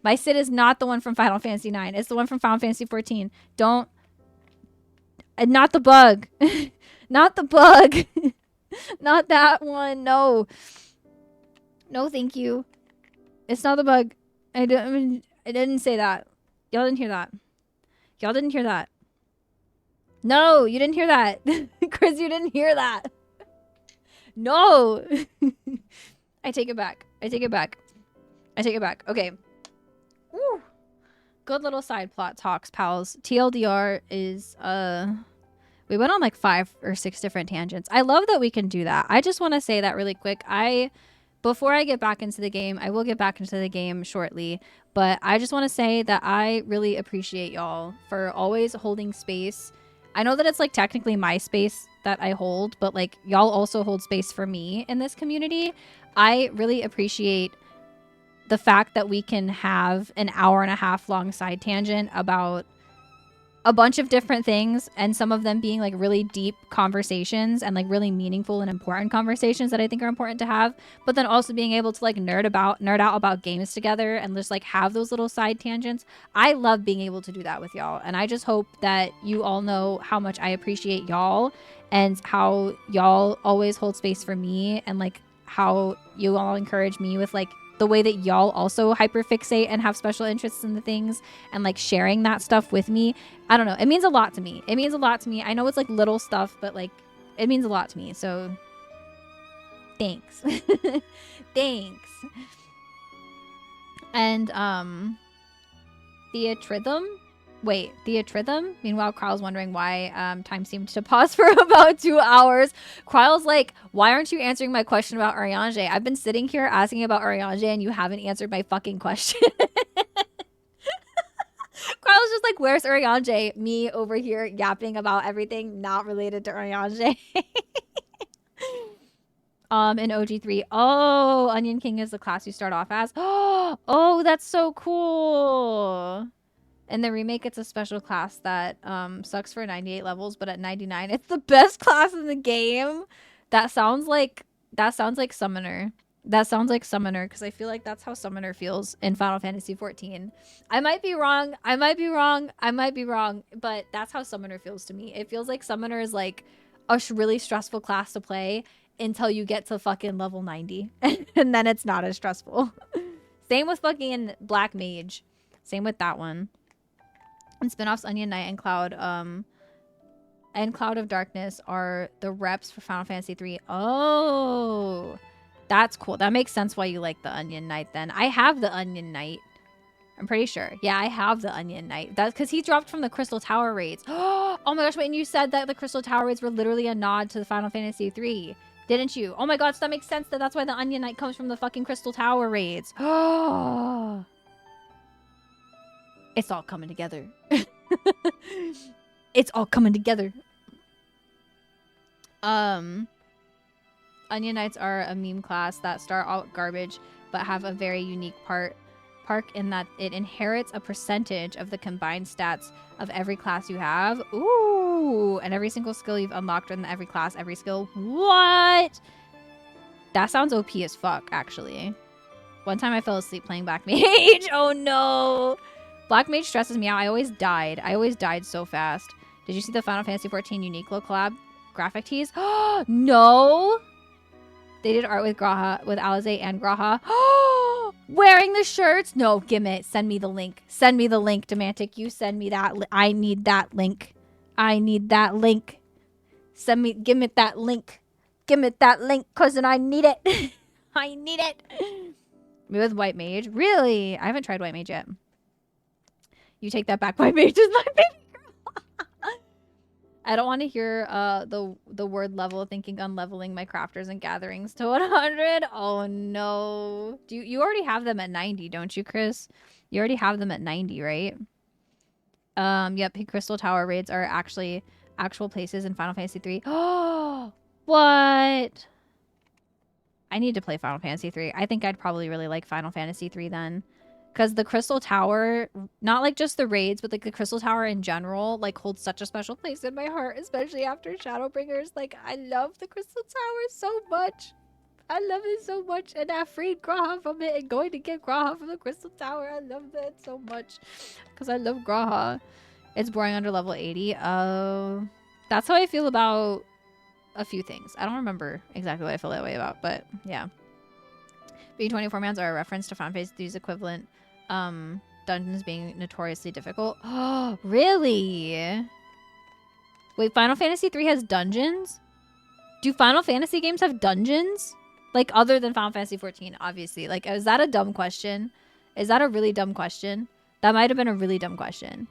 My Sid is not the one from Final Fantasy 9. It's the one from Final Fantasy 14. Don't... not the bug. Not the bug. Not that one. No. No, thank you. It's not the bug. I didn't say that. Y'all didn't hear that. No, you didn't hear that. Chris, you didn't hear that. No. I take it back. Okay. Woo. Good little side plot talks, pals. TLDR is, we went on like 5 or 6 different tangents. I love that we can do that. I just want to say that really quick. Before I get back into the game, I will get back into the game shortly, but I just want to say that I really appreciate y'all for always holding space. I know that it's like technically my space that I hold, but like y'all also hold space for me in this community. I really appreciate the fact that we can have an hour and a half long side tangent about a bunch of different things, and some of them being like really deep conversations and like really meaningful and important conversations that I think are important to have, but then also being able to like nerd out about games together and just like have those little side tangents. I love being able to do that with y'all, and I just hope that you all know how much I appreciate y'all and how y'all always hold space for me, and like how you all encourage me with like the way that y'all also hyperfixate and have special interests in the things and like sharing that stuff with me. I don't know. It means a lot to me. I know it's like little stuff, but like it means a lot to me. So thanks. Thanks. And Theatrhythm. Meanwhile, Kryle's wondering why time seemed to pause for about 2 hours. Kryle's like, why aren't you answering my question about Ariange? I've been sitting here asking about Ariange and you haven't answered my fucking question. Kryle's just like, where's Ariange? Me over here yapping about everything not related to Ariange. In OG3. Oh, Onion King is the class you start off as. Oh, that's so cool. In the remake, it's a special class that sucks for 98 levels, but at 99, it's the best class in the game. That sounds like Summoner. That sounds like Summoner, because I feel like that's how Summoner feels in Final Fantasy 14. I might be wrong, but that's how Summoner feels to me. It feels like Summoner is like a really stressful class to play until you get to fucking level 90, and then it's not as stressful. Same with fucking Black Mage. Same with that one. And spin-offs Onion Knight and Cloud of Darkness are the reps for Final Fantasy 3. Oh, that's cool. That makes sense why you like the Onion Knight then. I have the Onion Knight. I'm pretty sure. Yeah, I have the Onion Knight. That's because he dropped from the Crystal Tower raids. Oh my gosh, wait, and you said that the Crystal Tower raids were literally a nod to the Final Fantasy 3. Didn't you? Oh my god, so that makes sense that's why the Onion Knight comes from the fucking Crystal Tower raids. Oh. It's all coming together. It's all coming together. Onion Knights are a meme class that start out garbage but have a very unique part. Park in that it inherits a percentage of the combined stats of every class you have. Ooh, and every single skill you've unlocked in every class, every skill. What? That sounds OP as fuck, actually. One time I fell asleep playing Black Mage. Oh no. Black Mage stresses me out. I always died. I always died so fast. Did you see the Final Fantasy 14 Uniqlo collab graphic tees? No. They did art with Graha, with Alize and Graha. Wearing the shirts? No, gimme. Send me the link. Send me the link, Demantic. You send me that. I need that link. I need that link. Send me, give me that link. Give me that link, cousin. I need it. I need it. Me with White Mage? Really? I haven't tried White Mage yet. You take that back. White Mage is my baby girl. I don't want to hear the word level thinking on leveling my crafters and gatherings to 100. Oh no. You already have them at 90, don't you, Chris? You already have them at 90, right? Yep, Crystal Tower raids are actually actual places in Final Fantasy 3. Oh, what? I need to play Final Fantasy 3. I think I'd probably really like Final Fantasy 3 then. Because the Crystal Tower, not like just the raids, but like the Crystal Tower in general, like holds such a special place in my heart, especially after Shadowbringers. Like, I love the Crystal Tower so much. I love it so much. And I freed Graha from it and going to get Graha from the Crystal Tower. I love that so much. Because I love Graha. It's boring under level 80. That's how I feel about a few things. I don't remember exactly what I feel that way about, but yeah. Being 24 mans are a reference to Final Fantasy 3's equivalent dungeons being notoriously difficult. Oh, really? Wait, Final Fantasy 3 has dungeons? Do Final Fantasy games have dungeons? Like, other than Final Fantasy 14, obviously. Like, is that a dumb question? Is that a really dumb question? That might have been a really dumb question.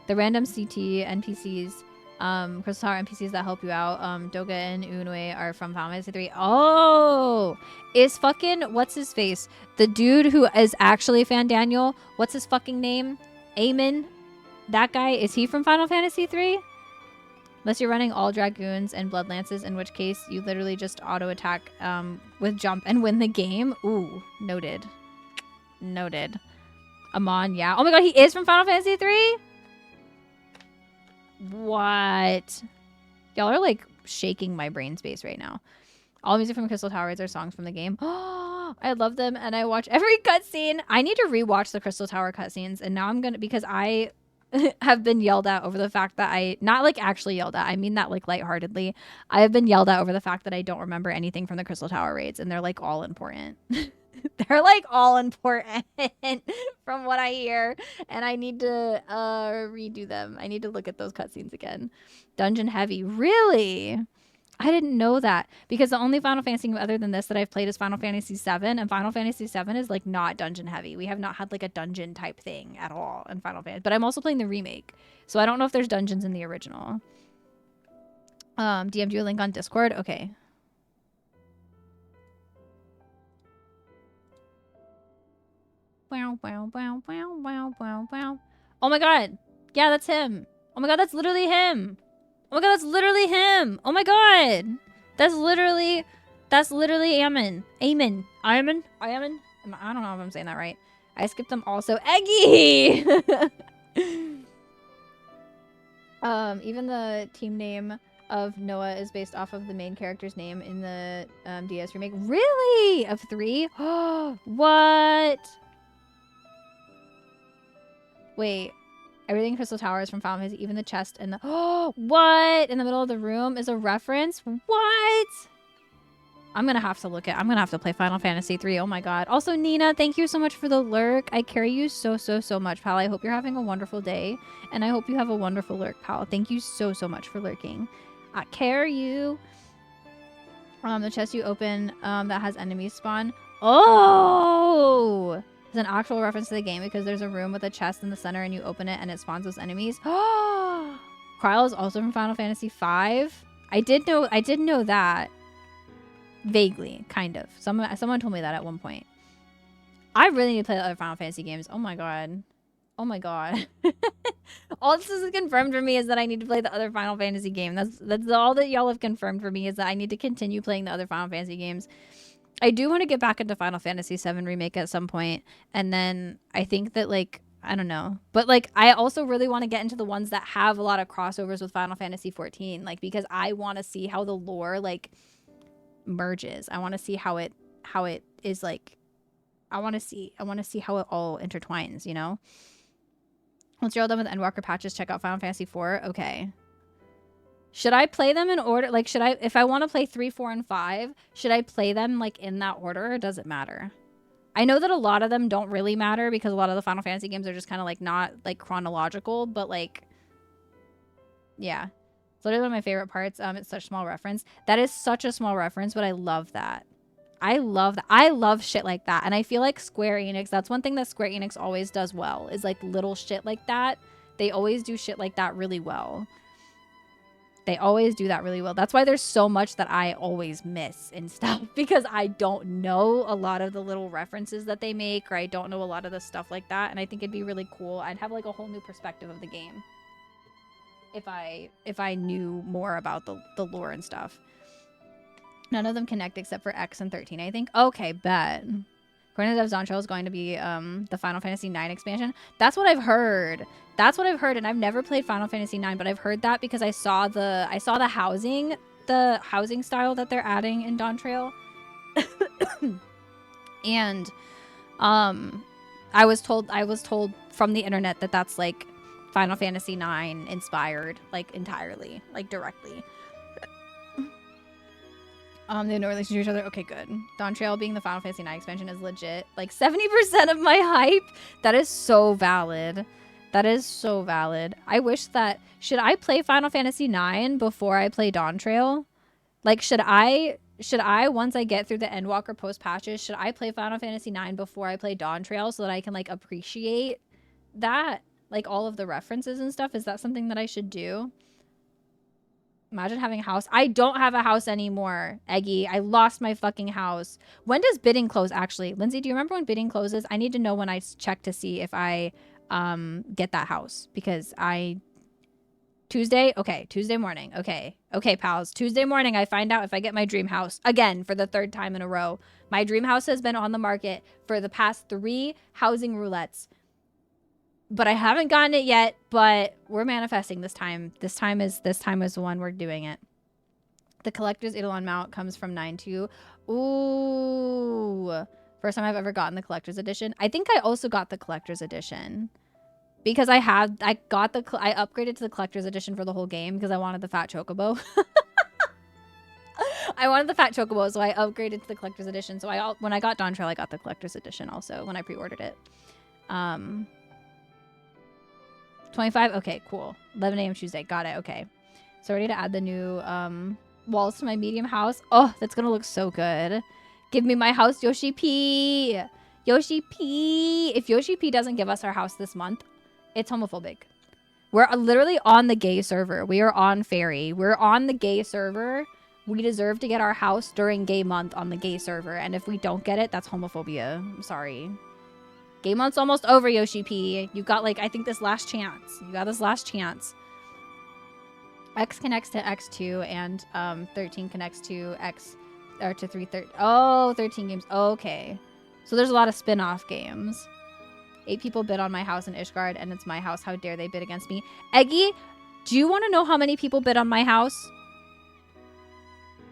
The random CT NPCs, Crystal Tower NPCs that help you out, Doga and Unue are from Final Fantasy 3. Oh! Is fucking, what's his face? The dude who is actually Fandaniel, what's his fucking name? Eamon? That guy, is he from Final Fantasy 3? Unless you're running all Dragoons and Blood Lances, in which case you literally just auto-attack with jump and win the game. Ooh, noted. Noted. Amon, yeah. Oh my god, he is from Final Fantasy 3? What? Y'all are like shaking my brain space right now. All music from Crystal Tower are songs from the game. Oh, I love them and I watch every cutscene. I need to rewatch the Crystal Tower cutscenes, and now I'm gonna, because I have been yelled at over the fact that I, not like actually yelled at, I mean that like lightheartedly. I have been yelled at over the fact that I don't remember anything from the Crystal Tower raids, and they're like all important. They're like all important from what I hear, and I need to redo them. I need to look at those cutscenes again. Dungeon heavy, really? I didn't know that, because the only Final Fantasy game other than this that I've played is Final Fantasy 7, and Final Fantasy 7 is like not dungeon heavy. We have not had like a dungeon type thing at all in Final Fantasy, but I'm also playing the remake, so I don't know if there's dungeons in the original. DM'd you a link on Discord? Okay. Wow, wow, wow, wow, wow, wow, wow. Oh my god. Yeah, that's him. Oh my god, that's literally him. Oh my god, that's literally him. Oh my god. That's literally Ammon. Ammon. Ammon? Ammon? I don't know if I'm saying that right. I skipped them also. Eggy! Even the team name of Noah is based off of the main character's name in the DS remake. Really? Of 3? Oh, what? Wait, everything Crystal Tower is from Final Fantasy, even the chest and the, oh, what? In the middle of the room is a reference? What? I'm gonna have to play Final Fantasy 3. Oh my god. Also, Nina, thank you so much for the lurk. I carry you so much, pal. I hope you're having a wonderful day, and I hope you have a wonderful lurk, pal. Thank you so much for lurking. I carry you. The chest you open that has enemies spawn. Oh! It's an actual reference to the game because there's a room with a chest in the center and you open it and it spawns those enemies. Oh! Kryl is also from Final Fantasy 5. I did know that. Vaguely, kind of. Someone told me that at one point. I really need to play the other Final Fantasy games. Oh my god. Oh my god. All this is confirmed for me is that I need to play the other Final Fantasy game. That's all that y'all have confirmed for me, is that I need to continue playing the other Final Fantasy games. I do want to get back into Final Fantasy VII Remake at some point, and then I think that, like, I don't know, but like I also really want to get into the ones that have a lot of crossovers with Final Fantasy 14, like, because I want to see how the lore like merges. I want to see how it is, like, I want to see how it all intertwines, you know. Once you're all done with Endwalker patches, check out Final Fantasy 4. Okay. Should I play them in order? Like, should I, if I want to play 3, 4, and 5, should I play them like in that order, or does it matter? I know that a lot of them don't really matter because a lot of the Final Fantasy games are just kind of like not like chronological, but like, yeah. It's literally one of my favorite parts. It's such a small reference. That is such a small reference, but I love that. I love that. I love shit like that. And I feel like Square Enix, that's one thing that Square Enix always does well, is like little shit like that. They always do shit like that really well. They always do that really well. That's why there's so much that I always miss and stuff, because I don't know a lot of the little references that they make, or I don't know a lot of the stuff like that. And I think it'd be really cool. I'd have like a whole new perspective of the game if I knew more about the lore and stuff. None of them connect except for X and 13, I think. Okay, bet. According to Devs Dawn Trail is going to be the Final Fantasy 9 expansion. That's what I've heard. That's what I've heard, and I've never played Final Fantasy 9, but I've heard that because I saw the housing style that they're adding in Dawn Trail. And I was told from the internet that that's like Final Fantasy 9 inspired, like entirely, like directly. They have no relation to each other. Okay, good. Dawn Trail being the Final Fantasy 9 expansion is legit. Like 70% of my hype. That is so valid. That is so valid. I wish that... Should I play Final Fantasy 9 before I play Dawn Trail? Like, should I, once I get through the Endwalker post patches, should I play Final Fantasy 9 before I play Dawn Trail so that I can, like, appreciate that? Like, all of the references and stuff? Is that something that I should do? Imagine having a house. I don't have a house anymore, Eggy. I lost my fucking house. When does bidding close, actually? Lindsay, do you remember when bidding closes? I need to know when I check to see if I get that house. Because Tuesday? Okay, Tuesday morning. Okay. Okay, pals. Tuesday morning, I find out if I get my dream house. Again, for the 3rd time in a row. My dream house has been on the market for the past 3 housing roulettes. But I haven't gotten it yet, but we're manifesting this time. This time is the one we're doing it. The collector's Eidolon mount comes from 9.2. Ooh. First time I've ever gotten the collector's edition. I think I also got the collector's edition. Because I upgraded to the collector's edition for the whole game because I wanted the fat chocobo. I wanted the fat chocobo, so I upgraded to the collector's edition. So when I got Dawn Trail, I got the collector's edition also when I pre-ordered it. 25? Okay, cool. 11 a.m. Tuesday. Got it. Okay. So ready to add the new walls to my medium house. Oh, that's going to look so good. Give me my house, Yoshi P. Yoshi P. If Yoshi P doesn't give us our house this month, it's homophobic. We're literally on the gay server. We are on Fairy. We're on the gay server. We deserve to get our house during gay month on the gay server. And if we don't get it, that's homophobia. I'm sorry. Gay month's almost over, Yoshi P. You got, like, I think this last chance. You got this last chance. X connects to X2 and 13 connects to X, or to 313. Oh, 13 games. Okay. So there's a lot of spin-off games. 8 people bid on my house in Ishgard, and it's my house. How dare they bid against me? Eggy, do you want to know how many people bid on my house?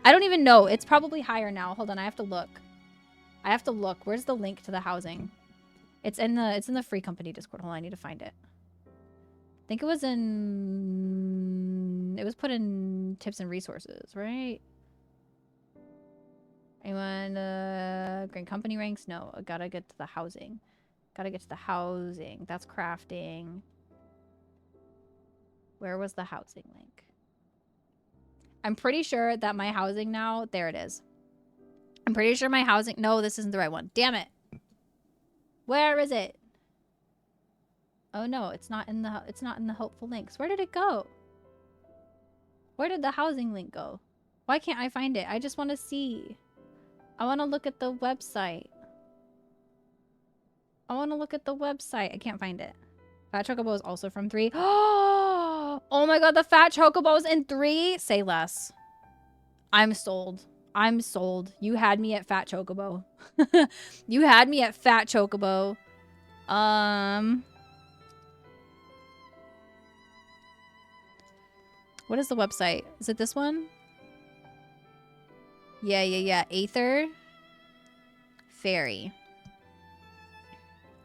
I don't even know. It's probably higher now. Hold on, I have to look. I have to look. Where's the link to the housing? It's in the free company Discord. Hold on, I need to find it. I think it was put in tips and resources, right? Anyone green company ranks? No, I gotta get to the housing. Gotta get to the housing. That's crafting. Where was the housing link? I'm pretty sure that my housing now, there it is. I'm pretty sure my housing, no, this isn't the right one. Damn it. Where is it? Oh no, it's not in the helpful links. Where did it go? Where did the housing link go? Why can't I find it? I just want to see. I want to look at the website. I want to look at the website. I can't find it. Fat Chocobo is also from 3. Oh my god, the Fat Chocobo is in 3? Say less. I'm sold. I'm sold. You had me at Fat Chocobo. You had me at Fat Chocobo. What is the website? Is it this one? Yeah. Aether. Fairy.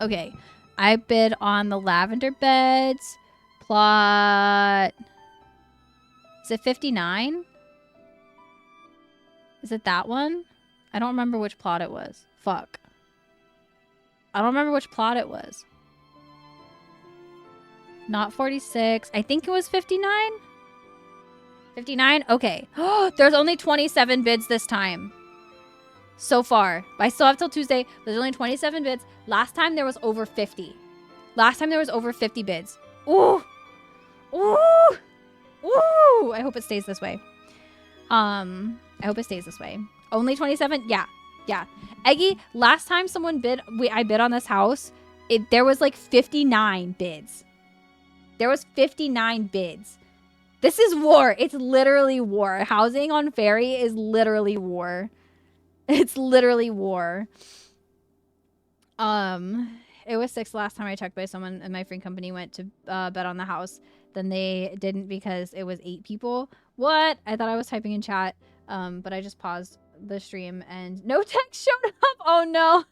Okay. I bid on the lavender beds. Plot. Is it 59? Is it that one? I don't remember which plot it was. Fuck. I don't remember which plot it was. Not 46. I think it was 59. 59? Okay. There's only 27 bids this time. So far. I still have till Tuesday. There's only 27 bids. Last time there was over 50. Last time there was over 50 bids. Ooh. Ooh. Ooh. I hope it stays this way. I hope it stays this way. Only 27? Yeah. Yeah. Eggy, last time someone bid, I bid on this house, there was like 59 bids. There was 59 bids. This is war. It's literally war. Housing on Fairy is literally war. It's literally war. It was 6 last time I checked, by someone in my free company went to bet on the house. Then they didn't because it was 8 people. What? I thought I was typing in chat, but I just paused the stream and no text showed up. Oh no.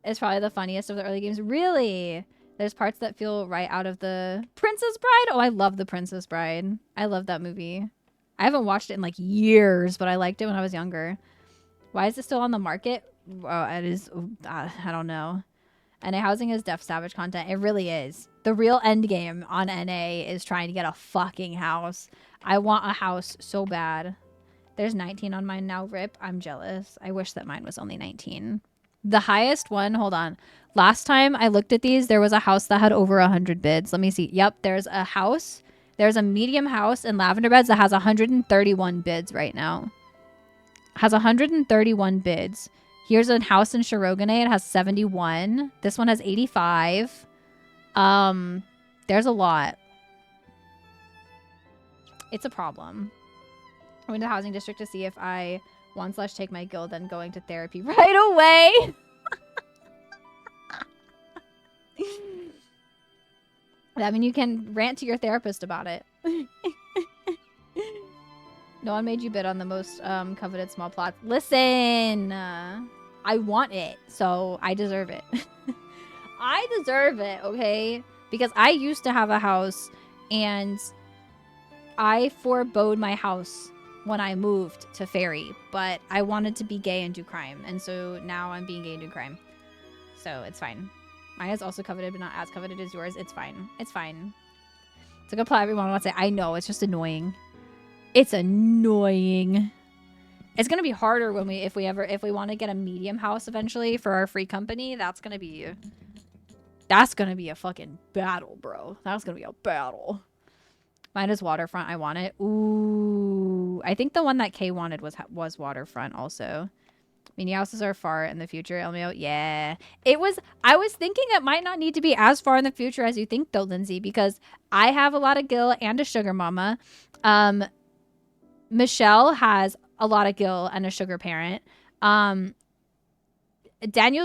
It's probably the funniest of the early games. Really? There's parts that feel right out of the Princess Bride. Oh, I love the Princess Bride. I love that movie. I haven't watched it in like years, but I liked it when I was younger. Why is it still on the market? Oh, it is. I don't know. NA housing is Def Savage content. It really is. The real end game on NA is trying to get a fucking house. I want a house so bad. There's 19 on mine now, Rip. I'm jealous. I wish that mine was only 19. The highest one, hold on. Last time I looked at these, there was a house that had over 100 bids. Let me see. Yep, there's a house. There's a medium house in Lavender Beds that has 131 bids right now. Has 131 bids. Here's a house in Shirogane. It has 71. This one has 85. There's a lot. It's a problem. I went to the housing district to see if I want / take my guild, then going to therapy right away. That means you can rant to your therapist about it. No one made you bid on the most coveted small plot. Listen, I want it, so I deserve it. I deserve it, okay? Because I used to have a house, and I forebode my house when I moved to Fairy, but I wanted to be gay and do crime, and so now I'm being gay and do crime. So it's fine. Mine is also coveted, but not as coveted as yours. It's fine. It's fine. It's a good plot. Everyone wants it. I know. It's just annoying. It's annoying. It's gonna be harder when if we want to get a medium house eventually for our free company. That's gonna be a fucking battle, bro. That's gonna be a battle. Mine is waterfront. I want it. Ooh, I think the one that Kay wanted was waterfront also. Mini houses are far in the future. LMAO, yeah. I was thinking it might not need to be as far in the future as you think though, Lindsay, because I have a lot of gil and a sugar mama. Michelle has a lot of gil and a sugar parent. Daniel's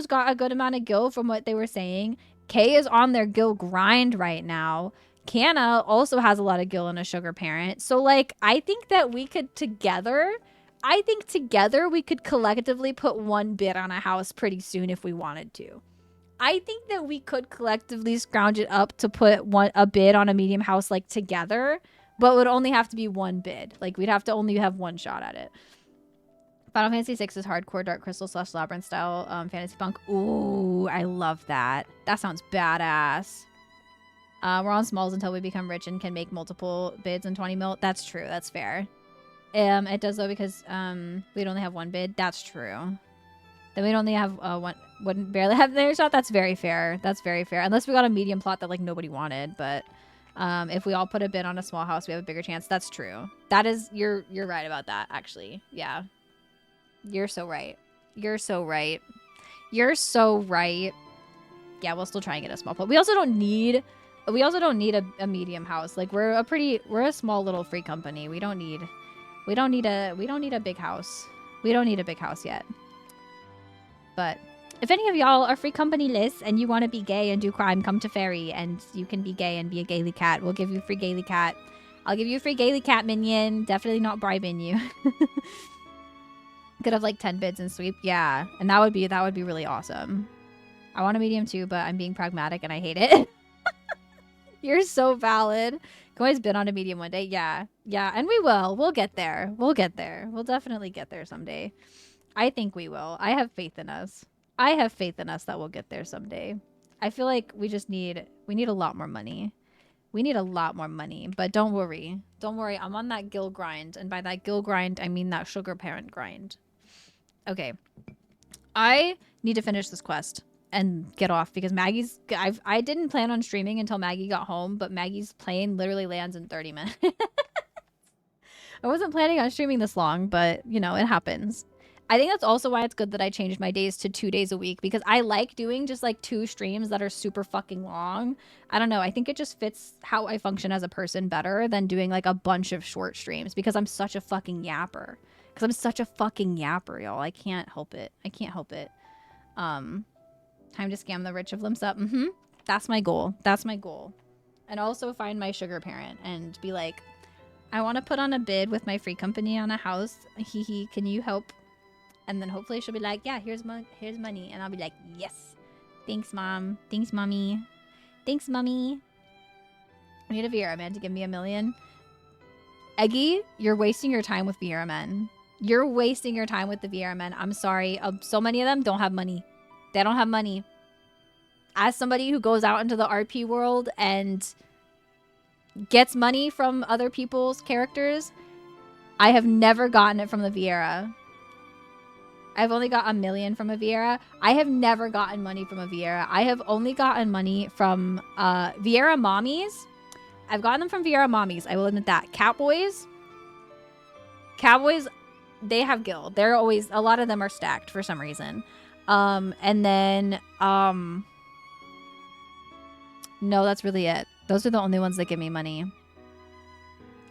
got a good amount of gil from what they were saying. Kay is on their gil grind right now. Canna also has a lot of gil and a sugar parent. So like, I think that we could together we could collectively put one bid on a house pretty soon if we wanted to. I think that we could collectively scrounge it up to put a bid on a medium house like together, but it would only have to be one bid. Like we'd have to only have one shot at it. Final Fantasy VI is hardcore Dark Crystal / Labyrinth style fantasy punk. Ooh, I love that. That sounds badass. We're on smalls until we become rich and can make multiple bids in 20 mil. That's true. That's fair. It does though because we'd only have one bid. That's true. Then we'd only have one. Wouldn't barely have their shot. That's very fair. That's very fair. Unless we got a medium plot that like nobody wanted. But if we all put a bid on a small house, we have a bigger chance. That's true. That is you're right about that. Actually, yeah. You're so right. You're so right. You're so right. Yeah, we'll still try and get a small plot. We also don't need a medium house. Like we're a small little free company. We don't need We don't need a big house. We don't need a big house yet. But if any of y'all are free company lists and you want to be gay and do crime, come to Fairy and you can be gay and be a gaily cat. We'll give you a free gaily cat. I'll give you a free gaily cat minion. Definitely not bribing you. Could have like 10 bids and sweep. Yeah. And that would be really awesome. I want a medium too, but I'm being pragmatic and I hate it. You're so valid. Can always bid on a medium one day. Yeah. Yeah. And we will. We'll get there. We'll get there. We'll definitely get there someday. I think we will. I have faith in us. I have faith in us that we'll get there someday. I feel like we need a lot more money. We need a lot more money, but don't worry. Don't worry. I'm on that gill grind. And by that gill grind, I mean that sugar parent grind. Okay. I need to finish this quest and get off because I didn't plan on streaming until Maggie got home, but Maggie's plane literally lands in 30 minutes. I wasn't planning on streaming this long, but you know, it happens. I think that's also why it's good that I changed my days to 2 days a week because I like doing just like 2 streams that are super fucking long. I don't know. I think it just fits how I function as a person better than doing like a bunch of short streams because I'm such a fucking yapper. Because I'm such a fucking yapper, y'all. I can't help it. I can't help it. Time to scam the rich of Limsa. That's my goal. That's my goal. And also find my sugar parent and be like, I want to put on a bid with my free company on a house. Hee, can you help? And then hopefully she'll be like, yeah, here's money. And I'll be like, yes. Thanks, Mom. Thanks, Mommy. Thanks, Mommy. I need a Viera man to give me $1 million. Eggy, you're wasting your time with Viera men. You're wasting your time with the Viera men. I'm sorry. So many of them don't have money. They don't have money. As somebody who goes out into the RP world and gets money from other people's characters, I have never gotten it from the Viera. I've only got $1 million from a Viera. I have never gotten money from a Viera. I have only gotten money from Viera mommies. I've gotten them from Viera mommies. I will admit that. Catboys, they have gil. They're always, a lot of them are stacked for some reason. And then, no, that's really it. Those are the only ones that give me money.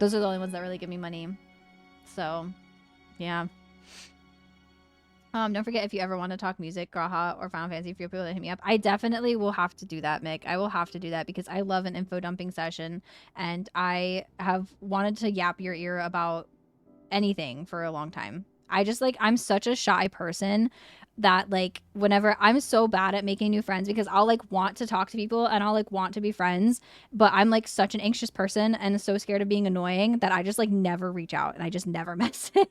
Those are the only ones that really give me money. So, yeah. Don't forget, if you ever want to talk music, Graha, or Final Fantasy, feel free to hit me up. I definitely will have to do that, Mick. I will have to do that because I love an info dumping session, and I have wanted to yap your ear about anything for a long time. I'm such a shy person that like whenever I'm so bad at making new friends because I'll like want to talk to people and I'll like want to be friends, but I'm like such an anxious person and so scared of being annoying that I just like never reach out and I just never message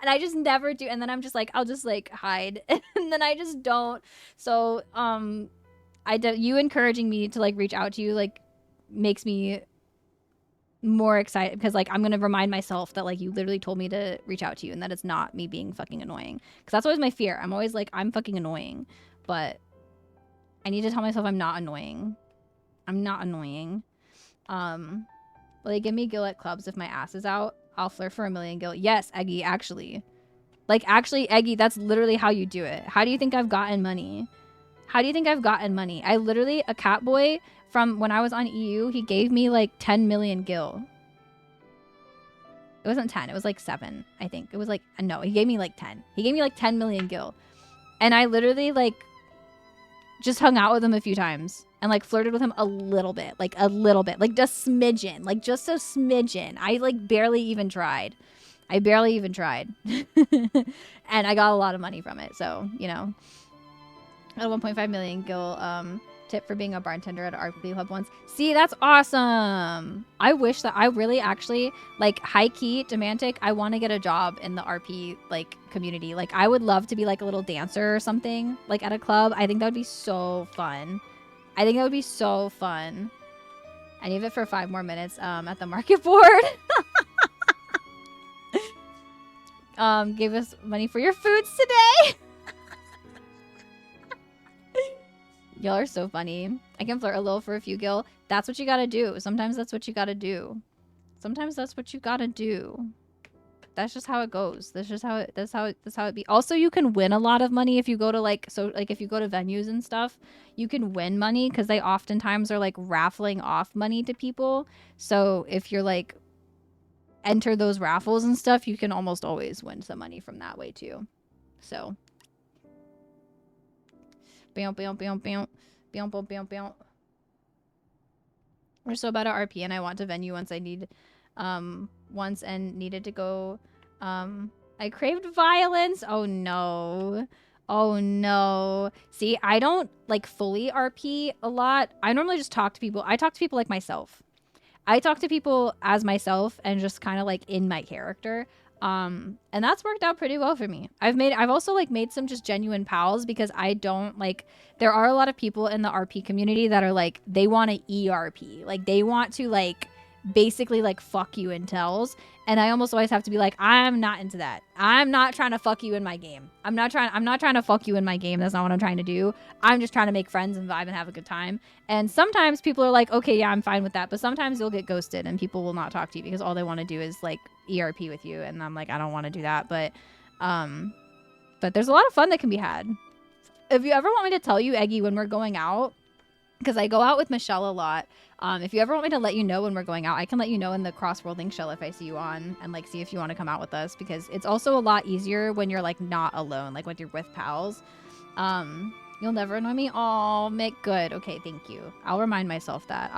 and I just never do. And then I'm just like, I'll just like hide and then I just don't. So you encouraging me to like reach out to you like makes me more excited because like I'm gonna remind myself that like you literally told me to reach out to you and that it's not me being fucking annoying, because that's always my fear. I'm always like, I'm fucking annoying, but I need to tell myself I'm not annoying. I'm not annoying. Will they give me gil at clubs if my ass is out? I'll flirt for $1 million gil. Yes, Eggy, actually, Eggy, that's literally how you do it. How do you think I've gotten money? How do you think I've gotten money? I literally, a cat boy from when I was on EU, he gave me like 10 million gil. It wasn't 10, it was like 7, I think. It was like, no, he gave me like 10. He gave me like 10 million gil. And I literally like just hung out with him a few times and like flirted with him a little bit, like just smidgen, like just a smidgen. I like barely even tried. And I got a lot of money from it. So, you know, I got a 1.5 million gil tip for being a bartender at an RP club once. See, that's awesome. I wish that I really actually like high key Demantic. I want to get a job in the RP like community. Like I would love to be like a little dancer or something like at a club. I think that would be so fun. I need it for 5 more minutes at the market board. Give us money for your foods today. Y'all are so funny. I can flirt a little for a few gil. That's what you gotta do. Sometimes that's what you gotta do. That's just how it goes. That's how it be. Also, you can win a lot of money if you go to if you go to venues and stuff, you can win money because they oftentimes are like raffling off money to people. So if you're like enter those raffles and stuff, you can almost always win some money from that way too. So we're so bad at RP, and I want to venue once and needed to go. I craved violence. Oh no. Oh no. See, I don't like fully RP a lot. I normally just talk to people. I talk to people like myself. I talk to people as myself and just kind of like in my character. And that's worked out pretty well for me. I've also like made some just genuine pals because I don't like, there are a lot of people in the RP community that are like, they want to ERP. Like they want to like basically like fuck you in tells. And I almost always have to be like, I'm not into that. I'm not trying to fuck you in my game. I'm not trying to fuck you in my game. That's not what I'm trying to do. I'm just trying to make friends and vibe and have a good time. And sometimes people are like, okay, yeah, I'm fine with that. But sometimes you'll get ghosted and people will not talk to you because all they want to do is like ERP with you. And I'm like, I don't want to do that. But there's a lot of fun that can be had. If you ever want me to tell you, Eggy, when we're going out, because I go out with Michelle a lot. If you ever want me to let you know when we're going out, I can let you know in the cross-worlding shell if I see you on and like see if you want to come out with us, because it's also a lot easier when you're like not alone, like when you're with pals. You'll never annoy me. Oh, Mick, good. Okay, thank you. I'll remind myself that.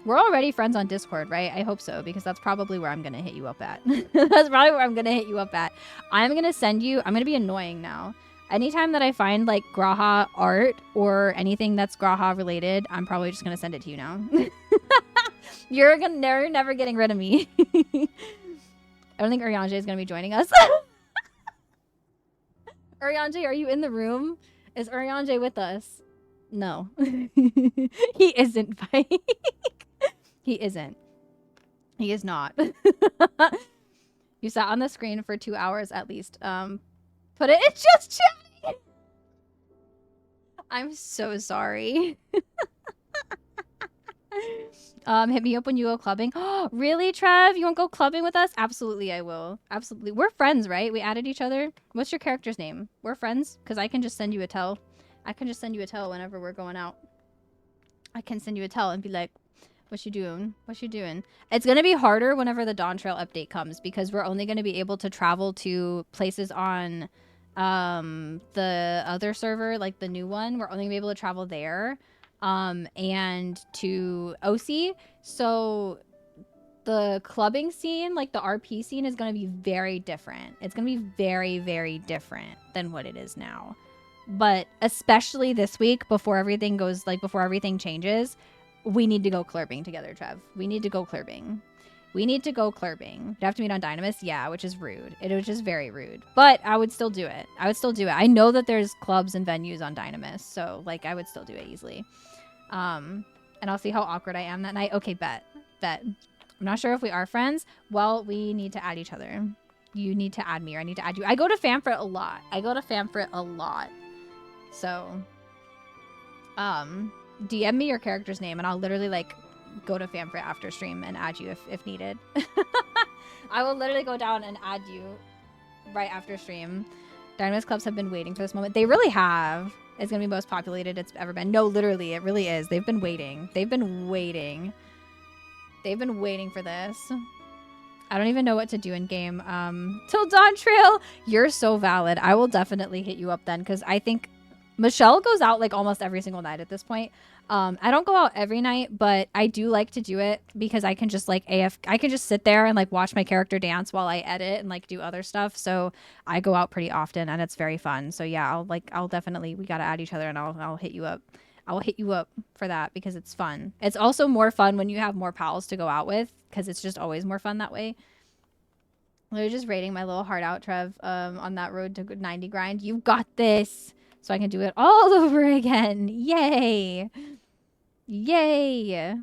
We're already friends on Discord, right? I hope so, because that's probably where I'm going to hit you up at. That's probably where I'm going to hit you up at. I'm going to send you, I'm going to be annoying now. Anytime that I find like Graha art or anything that's Graha related, I'm probably just going to send it to you now. You're never getting rid of me. I don't think Urianger is going to be joining us. Urianger, are you in the room? Is Urianger with us? No. He isn't, Pike. He isn't. He is not. You sat on the screen for 2 hours at least. Put it in just chatting. I'm so sorry. Hit me up when you go clubbing. Really, Trev? You won't go clubbing with us? Absolutely, I will. Absolutely. We're friends, right? We added each other. What's your character's name? We're friends? Because I can just send you a tell. I can just send you a tell whenever we're going out. I can send you a tell and be like, what you doing? What you doing? It's going to be harder whenever the Dawn Trail update comes, because we're only going to be able to travel to places on the other server, like the new one. We're only going to be able to travel there and to OC. So the clubbing scene, like the RP scene, is going to be very different. It's going to be very, very different than what it is now. But especially this week, before everything goes, like before everything changes, we need to go clurbing together, Trev. We need to go clurbing. We need to go clurbing. Do I have to meet on Dynamis? Yeah, which is rude. It was just very rude. But I would still do it. I would still do it. I know that there's clubs and venues on Dynamis, so like I would still do it easily. And I'll see how awkward I am that night. Okay, bet. I'm not sure if we are friends. Well, we need to add each other. You need to add me, or I need to add you. I go to Famfrit a lot. So, DM me your character's name and I'll literally like go to Famfrit after stream and add you if needed. I will literally go down and add you right after stream. Dynamis clubs have been waiting for this moment. They really have. It's going to be the most populated it's ever been. No, literally, it really is. They've been waiting. They've been waiting for this. I don't even know what to do in game. Till Dawn Trail, you're so valid. I will definitely hit you up then, because I think Michelle goes out like almost every single night at this point. I don't go out every night, but I do like to do it because I can just like I can just sit there and like watch my character dance while I edit and like do other stuff. So I go out pretty often and it's very fun. So yeah, I'll definitely, we got to add each other and I'll hit you up. I'll hit you up for that because it's fun. It's also more fun when you have more pals to go out with, because it's just always more fun that way. They're just rating my little heart out, Trev, on that road to 90 grind. You've got this. So I can do it all over again. Yay. Yay. I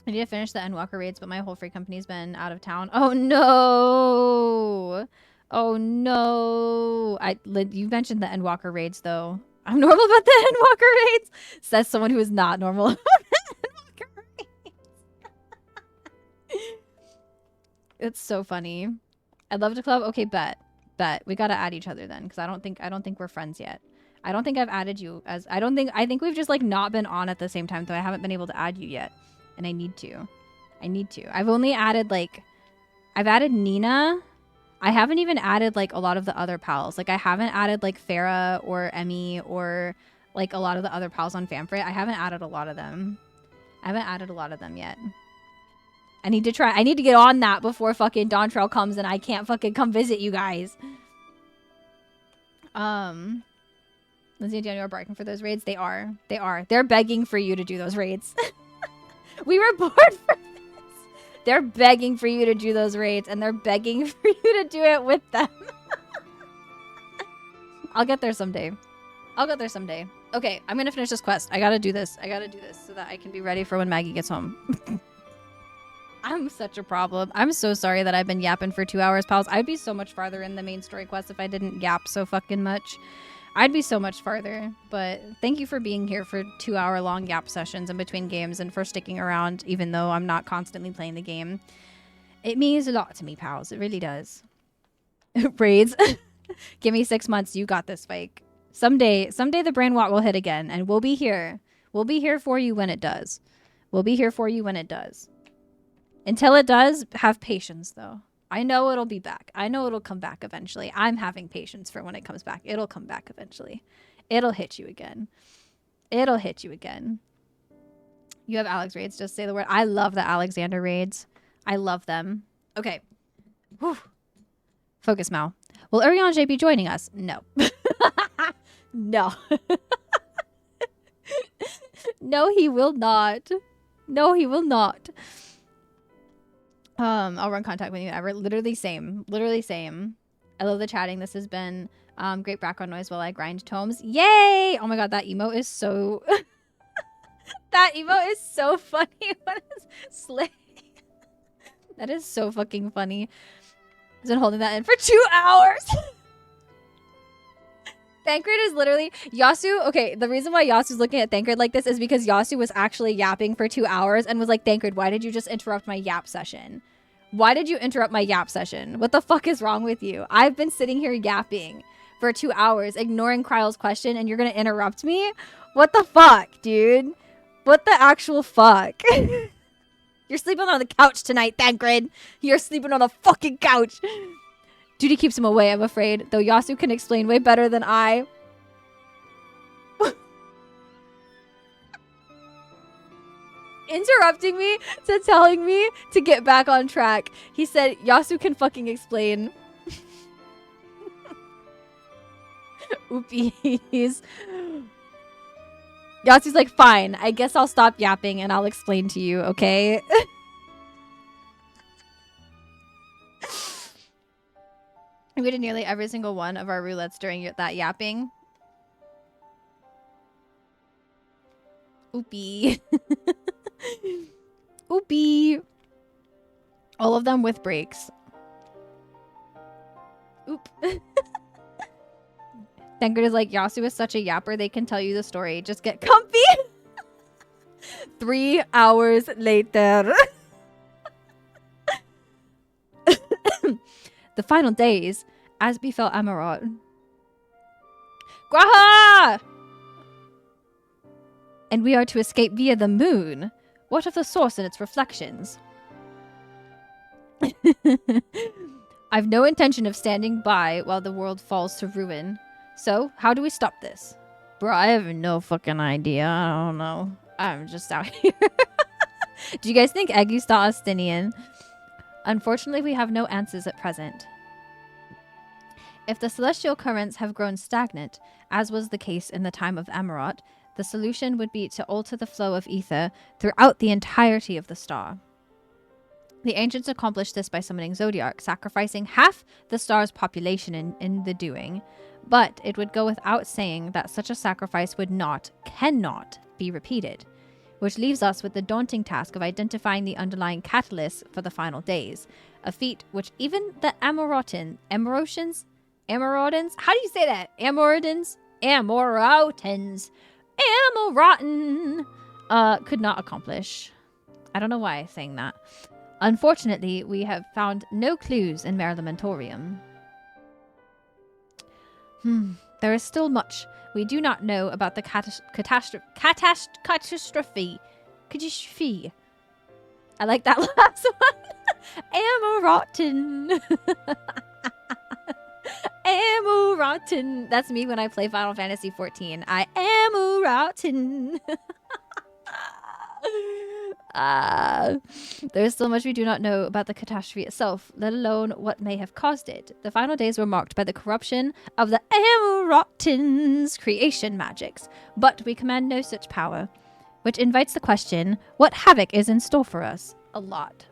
need to finish the Endwalker raids, but my whole free company's been out of town. Oh, no. Oh, no. You mentioned the Endwalker raids, though. I'm normal about the Endwalker raids, says someone who is not normal about the Endwalker raids. It's so funny. I'd love to club. Okay, bet. We gotta add each other then, because I don't think we're friends yet. I don't think I've added you as I think we've just like not been on at the same time, though I haven't been able to add you yet, and I need to. I need to. I've only added like, I've added Nina. I haven't even added like a lot of the other pals. Like I haven't added like Farah or Emmy or like a lot of the other pals on Famfrit. I haven't added a lot of them. I haven't added a lot of them yet. I need to try. I need to get on that before fucking Dawntrail comes and I can't fucking come visit you guys. Lindsay and Daniel are barking for those raids. They are. They are. They're begging for you to do those raids. We were bored for this. They're begging for you to do those raids, and they're begging for you to do it with them. I'll get there someday. I'll get there someday. Okay, I'm gonna finish this quest. I gotta do this. I gotta do this so that I can be ready for when Maggie gets home. I'm such a problem. I'm so sorry that I've been yapping for 2 hours, pals. I'd be so much farther in the main story quest if I didn't yap so fucking much. I'd be so much farther, but thank you for being here for 2 hour long yap sessions in between games and for sticking around even though I'm not constantly playing the game. It means a lot to me, pals. It really does. Raids. Give me 6 months. You got this, Spike. Someday the brain walk will hit again and we'll be here. We'll be here for you when it does. We'll be here for you when it does. Until it does, have patience though. I know it'll be back. I know it'll come back eventually. I'm having patience for when it comes back. It'll come back eventually. It'll hit you again. It'll hit you again. You have Alex raids. Just say the word. I love the Alexander raids. I love them. Okay. Whew. Focus, Mal. Will Urian J be joining us? No. No. No, he will not. No, he will not. I'll run contact with you ever. Literally same. Literally same. I love the chatting. This has been great background noise while I grind tomes. Yay! Oh my god, that emote is so... that emote is so funny. What is slay? That is so fucking funny. I've been holding that in for 2 hours. Thancred is literally... Yasu... Okay, the reason why Yasu's looking at Thancred like this is because Yasu was actually yapping for 2 hours and was like, Thancred, why did you just interrupt my yap session? Why did you interrupt my yap session? What the fuck is wrong with you? I've been sitting here yapping for 2 hours, ignoring Kryle's question, and you're gonna interrupt me? What the fuck, dude? What the actual fuck? You're sleeping on the couch tonight, Thancred. You're sleeping on the fucking couch. Duty keeps him away, I'm afraid, though Yasu can explain way better than I. Interrupting me to telling me to get back on track. He said, Yasu can fucking explain. Oopies. Yasu's like, fine, I guess I'll stop yapping and I'll explain to you, okay? We did nearly every single one of our roulettes during that yapping. Oopie. Oopie. All of them with breaks. Oop. Thancred is like, Yasu is such a yapper, they can tell you the story. Just get comfy. 3 hours later. The final days, as befell Amarot. Graha! And we are to escape via the moon. What of the source and its reflections? I've no intention of standing by while the world falls to ruin. So, how do we stop this? Bro, I have no fucking idea. I don't know. I'm just out here. Do you guys think Aegis thought Austinian? Unfortunately, we have no answers at present. If the celestial currents have grown stagnant, as was the case in the time of Amarot, the solution would be to alter the flow of ether throughout the entirety of the star. The ancients accomplished this by summoning Zodiac, sacrificing half the star's population in the doing. But it would go without saying that such a sacrifice cannot be repeated, which leaves us with the daunting task of identifying the underlying catalyst for the final days, a feat which even the Amorotans, how do you say that? Amorotan, could not accomplish. I don't know why I'm saying that. Unfortunately, we have found no clues in Merlimentorium. There is still much we do not know about the catastrophe. I like that last one. Ammo rotten. Ammo rotten. That's me when I play Final Fantasy 14. I am rotten. There's so much we do not know about the catastrophe itself, let alone what may have caused it. The final days were marked by the corruption of the Amorotten's creation magics, but we command no such power, which invites the question, what havoc is in store for us? A lot.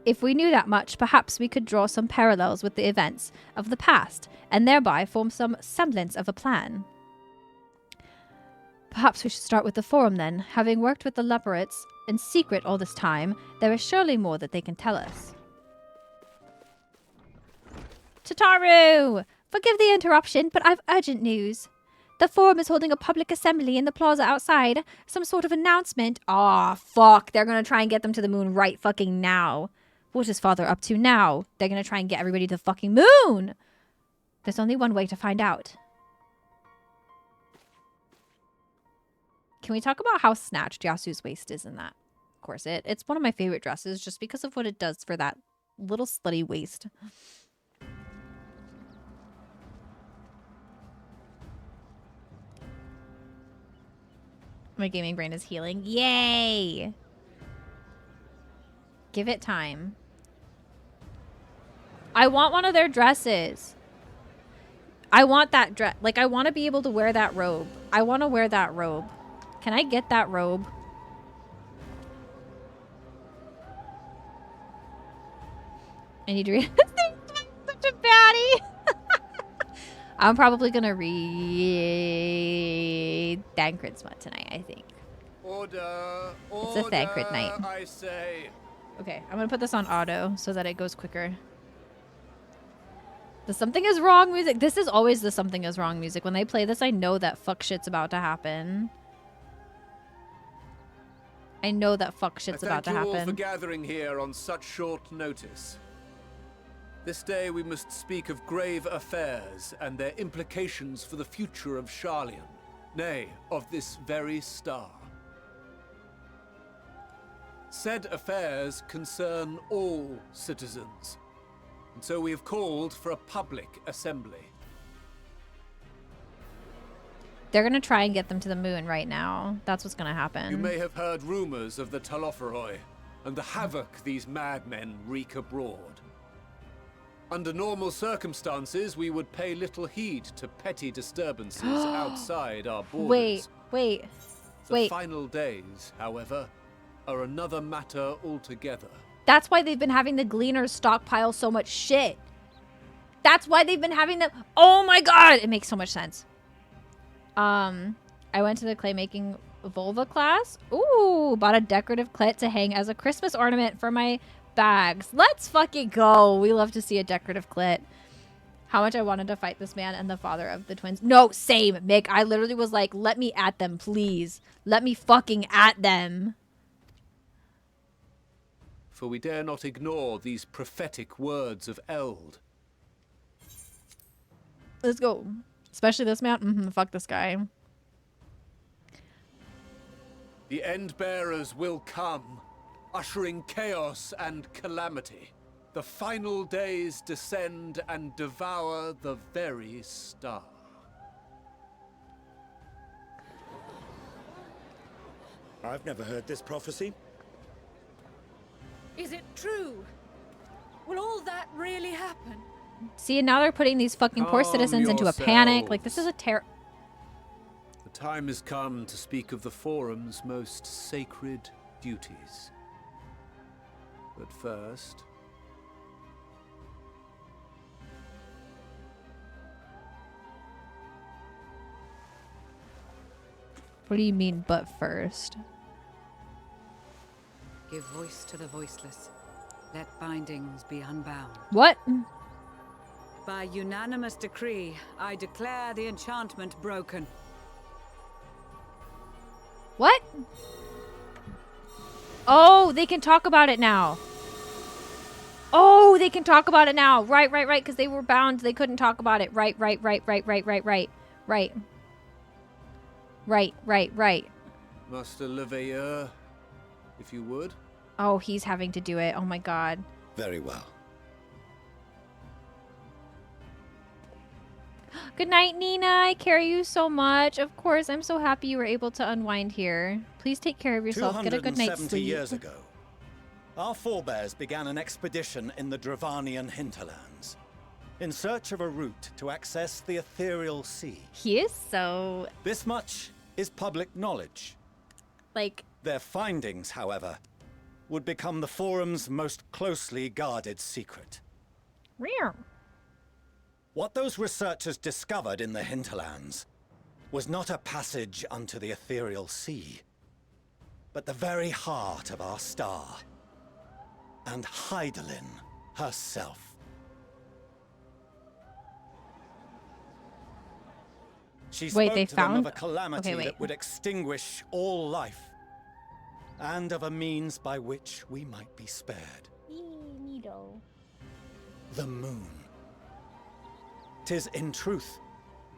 If we knew that much, perhaps we could draw some parallels with the events of the past, and thereby form some semblance of a plan. Perhaps we should start with the Forum then. Having worked with the Leoparids in secret all this time, there is surely more that they can tell us. Tataru! Forgive the interruption, but I've urgent news. The Forum is holding a public assembly in the plaza outside. Some sort of announcement. Aw, fuck. They're gonna try and get them to the moon right fucking now. What is Father up to now? They're gonna try and get everybody to the fucking moon! There's only one way to find out. Can we talk about how snatched Yasuo's waist is in that corset? It's one of my favorite dresses just because of what it does for that little slutty waist. My gaming brain is healing. Yay! Give it time. I want one of their dresses. I want that dress. Like, I want to be able to wear that robe. I want to wear that robe. Can I get that robe? I need to read. Such a baddie. I'm probably gonna read Thancred Smut tonight, I think. Order. It's a Thancred night. I say. Okay, I'm gonna put this on auto so that it goes quicker. The something is wrong music. This is always the something is wrong music. When they play this, I know that fuck shit's about to happen. I know that fuck shit's about to happen. Thank you all for gathering here on such short notice. This day we must speak of grave affairs and their implications for the future of Sharlayan, nay, of this very star. Said affairs concern all citizens, and so we have called for a public assembly. They're gonna try and get them to the moon right now. That's what's gonna happen. You may have heard rumors of the Talopheroi and the havoc these madmen wreak abroad. Under normal circumstances, we would pay little heed to petty disturbances outside our borders. Wait. The final days, however, are another matter altogether. That's why they've been having the Gleaners stockpile so much shit. That's why they've been having them. Oh my god! It makes so much sense. I went to the claymaking vulva class. Ooh, bought a decorative clit to hang as a Christmas ornament for my bags. Let's fucking go. We love to see a decorative clit. How much I wanted to fight this man and the father of the twins. No, same, Mick. I literally was like, let me at them, please. Let me fucking at them. For we dare not ignore these prophetic words of Eld. Let's go. Especially this man. Fuck this guy. The Endbearers will come, ushering chaos and calamity. The final days descend and devour the very star. I've never heard this prophecy. Is it true? Will all that really happen? See, now they're putting these fucking poor Calm citizens into a panic. Like, this is a The time has come to speak of the Forum's most sacred duties. But first... What do you mean, but first? Give voice to the voiceless. Let bindings be unbound. What? By unanimous decree, I declare the enchantment broken. What? Oh, they can talk about it now. Oh, they can talk about it now. Right, because they were bound. They couldn't talk about it. Right. Master Leveilleur, if you would. Oh, he's having to do it. Oh my god. Very well. Good night, Nina. I carry you so much. Of course, I'm so happy you were able to unwind here. Please take care of yourself. Get a good night's 270 sleep. years ago, our forebears began an expedition in the Dravanian hinterlands in search of a route to access the ethereal sea. He is so... This much is public knowledge. like... Their findings, however, would become the Forum's most closely guarded secret. Rear. What those researchers discovered in the hinterlands was not a passage unto the ethereal sea, but the very heart of our star, and Hydaelyn herself. She spoke they to them found... of a calamity that would extinguish all life, and of a means by which we might be spared. The moon. 'Tis in truth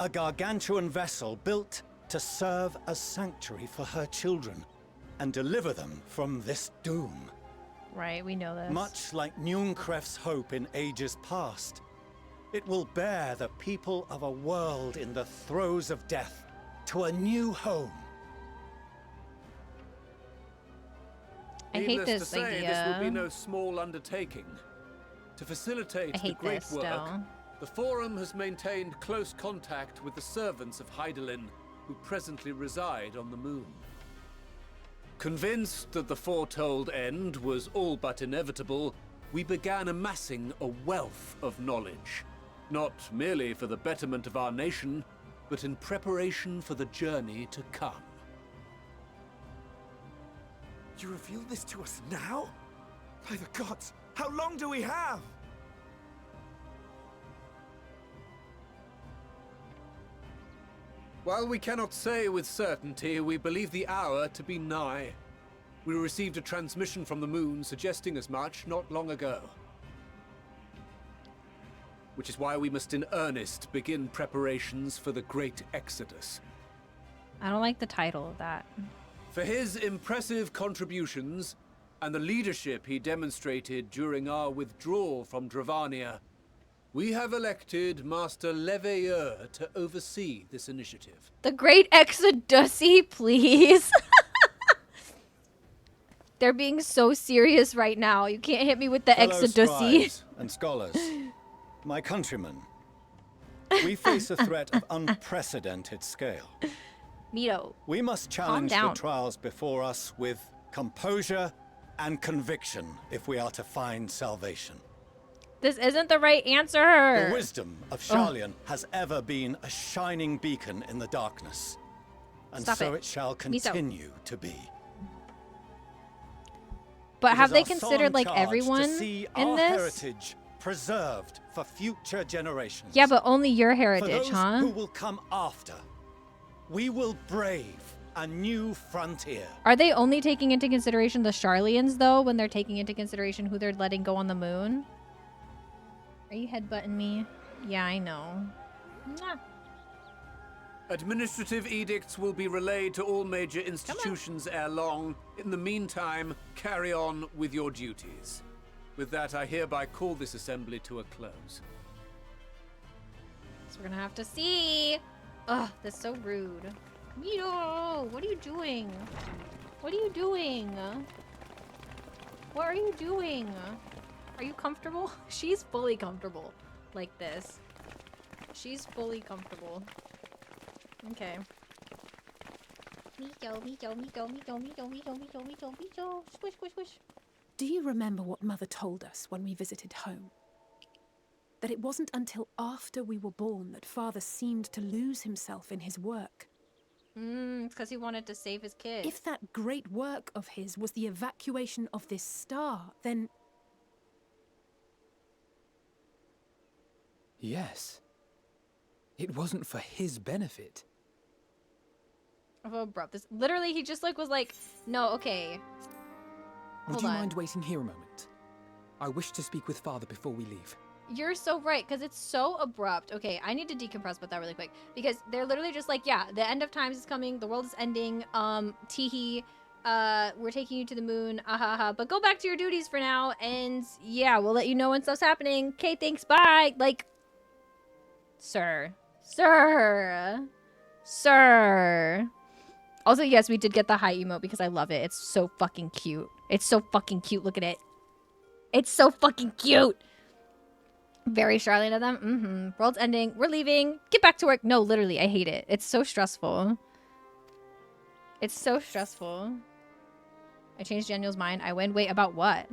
a gargantuan vessel built to serve as sanctuary for her children and deliver them from this doom. Right, we know this. Much like Nunkref's hope in ages past, it will bear the people of a world in the throes of death to a new home. I hate Needless this to say, idea. this will be no small undertaking. To facilitate I the hate great this work, still. the Forum has maintained close contact with the servants of Hydaelyn, who presently reside on the moon. Convinced that the foretold end was all but inevitable, we began amassing a wealth of knowledge, not merely for the betterment of our nation, but in preparation for the journey to come. You reveal this to us now? By the gods, how long do we have? While we cannot say with certainty, we believe the hour to be nigh. We received a transmission from the moon suggesting as much not long ago. Which is why we must in earnest begin preparations for the Great Exodus. I don't like the title of that. For his impressive contributions and the leadership he demonstrated during our withdrawal from Dravania, we have elected Master Leveilleur to oversee this initiative. The Great Exodus-y, please. They're being so serious right now. You can't hit me with the Fellow Exodus-y. scribes and scholars, my countrymen, we face a threat of unprecedented scale. Mito. We must challenge the down. trials before us with composure and conviction if we are to find salvation. This isn't the right answer. The wisdom of Sharlayan has ever been a shining beacon in the darkness, and Stop so it. it shall Miso. continue to be. But It have is they our considered solemn like charge everyone to see in our this? heritage preserved for future generations. Yeah, but only your For heritage, those huh? who will come after, we will brave a new frontier. Are they only taking into consideration the Sharlayans, though, when they're taking into consideration who they're letting go on the moon? Are you headbutting me? Yeah, I know. Mwah. Administrative edicts will be relayed to all major institutions ere long. In the meantime, carry on with your duties. With that, I hereby call this assembly to a close. So we're gonna have to see. Ugh, that's so rude. Mito, what are you doing? What are you doing? What are you doing? Are you comfortable? She's fully comfortable like this. She's fully comfortable. Okay. Mito, Mito, Mito, Mito, Mito, Mito, Mito, Mito, Mito. Squish, squish, squish. Do you remember what Mother told us when we visited home? That it wasn't until after we were born that Father seemed to lose himself in his work. It's because he wanted to save his kids. If that great work of his was the evacuation of this star, then... Yes. It wasn't for his benefit. Oh, bro, this literally he just like was like, no, okay. Would you mind waiting here a moment? I wish to speak with Father before we leave. You're so right, because it's so abrupt. Okay, I need to decompress about that really quick. Because they're literally just like, yeah, the end of times is coming, the world is ending. Teehee, we're taking you to the moon. But go back to your duties for now. And yeah, we'll let you know when stuff's happening. Okay, thanks. Bye. Like, sir. Also, yes, we did get the high emote because I love it. It's so fucking cute. It's so fucking cute. Look at it. It's so fucking cute. Very Charlene of them. Mm-hmm. World's ending. We're leaving. Get back to work. No, literally, I hate it. It's so stressful. It's so stressful. I changed Daniel's mind. I win. Wait, about what?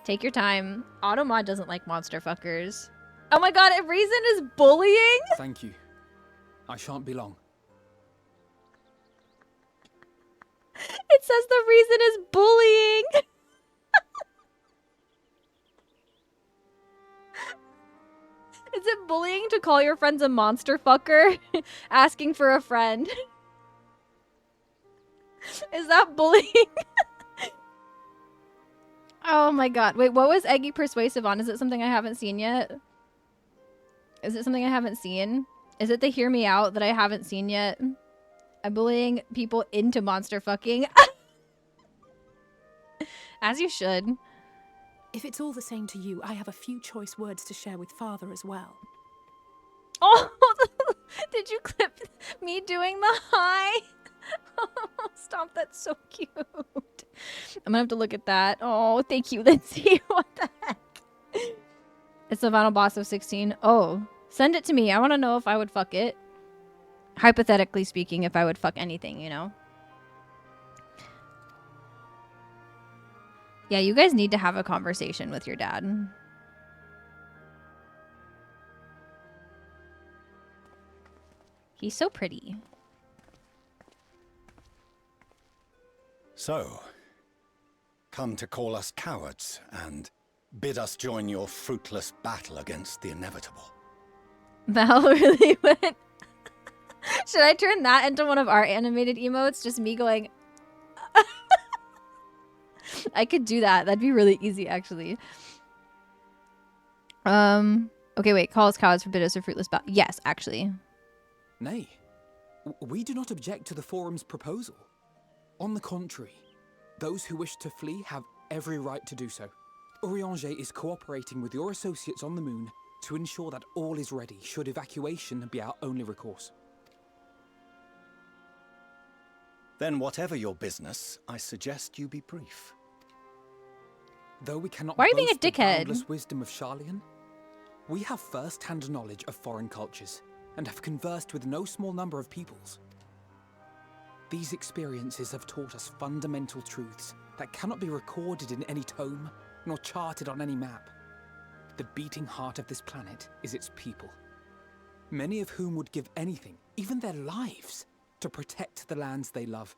Take your time. Automod doesn't like monster fuckers. Oh my god, Reason is bullying? Thank you. I shan't be long. It says the Reason is bullying. Is it bullying to call your friends a monster fucker? Asking for a friend. Is that bullying? Oh my god. Wait, what was Eggy persuasive on? Is it something I haven't seen yet? Is it something I haven't seen? Is it the hear me out that I haven't seen yet? I'm bullying people into monster fucking. As you should. If it's all the same to you, I have a few choice words to share with Father as well. Oh, did you clip me doing the hi? Stop, that's so cute. I'm gonna have to look at that. Oh, thank you, Lindsay. What the heck? It's the final boss of 16. Oh, send it to me. I want to know if I would fuck it. Hypothetically speaking, if I would fuck anything, you know? Yeah, you guys need to have a conversation with your dad. He's so pretty. So, come to call us cowards and bid us join your fruitless battle against the inevitable. Val really went. Should I turn that into one of our animated emotes? Just me going. I could do that. That'd be really easy, actually. Okay, wait. Call us cowards, forbid us a fruitless battle. Yes, actually. Nay, we do not object to the forum's proposal. On the contrary, those who wish to flee have every right to do so. Urianger is cooperating with your associates on the moon to ensure that all is ready should evacuation be our only recourse. Then whatever your business, I suggest you be brief. Though we cannot Why are you being a boast the dickhead? boundless wisdom of Charlian, we have first-hand knowledge of foreign cultures and have conversed with no small number of peoples. These experiences have taught us fundamental truths that cannot be recorded in any tome, nor charted on any map. The beating heart of this planet is its people, many of whom would give anything, even their lives, to protect the lands they love.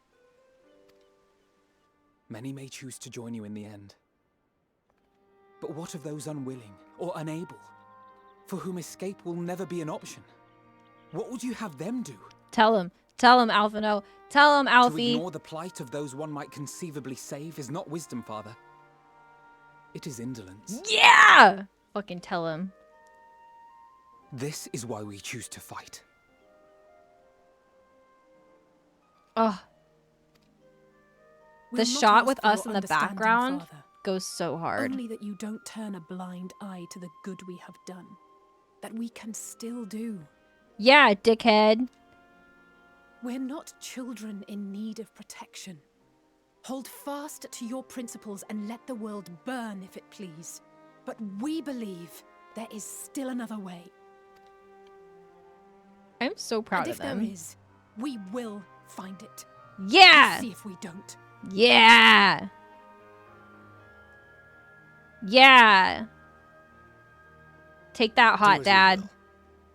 Many may choose to join you in the end. But what of those unwilling or unable, for whom escape will never be an option? What would you have them do? Tell him. Tell him, Alphino. Tell him, Alfie. To ignore the plight of those one might conceivably save is not wisdom, Father. It is indolence. Yeah! Fucking tell him. This is why we choose to fight. Oh. The shot with us in the background goes so hard. Only that you don't turn a blind eye to the good we have done. That we can still do. Yeah, dickhead. We're not children in need of protection. Hold fast to your principles and let the world burn if it please. But we believe there is still another way. I'm so proud and of them. If there is, we will find it. Yeah! Let's see if we don't. Yeah! Yeah! Take that, hot dad.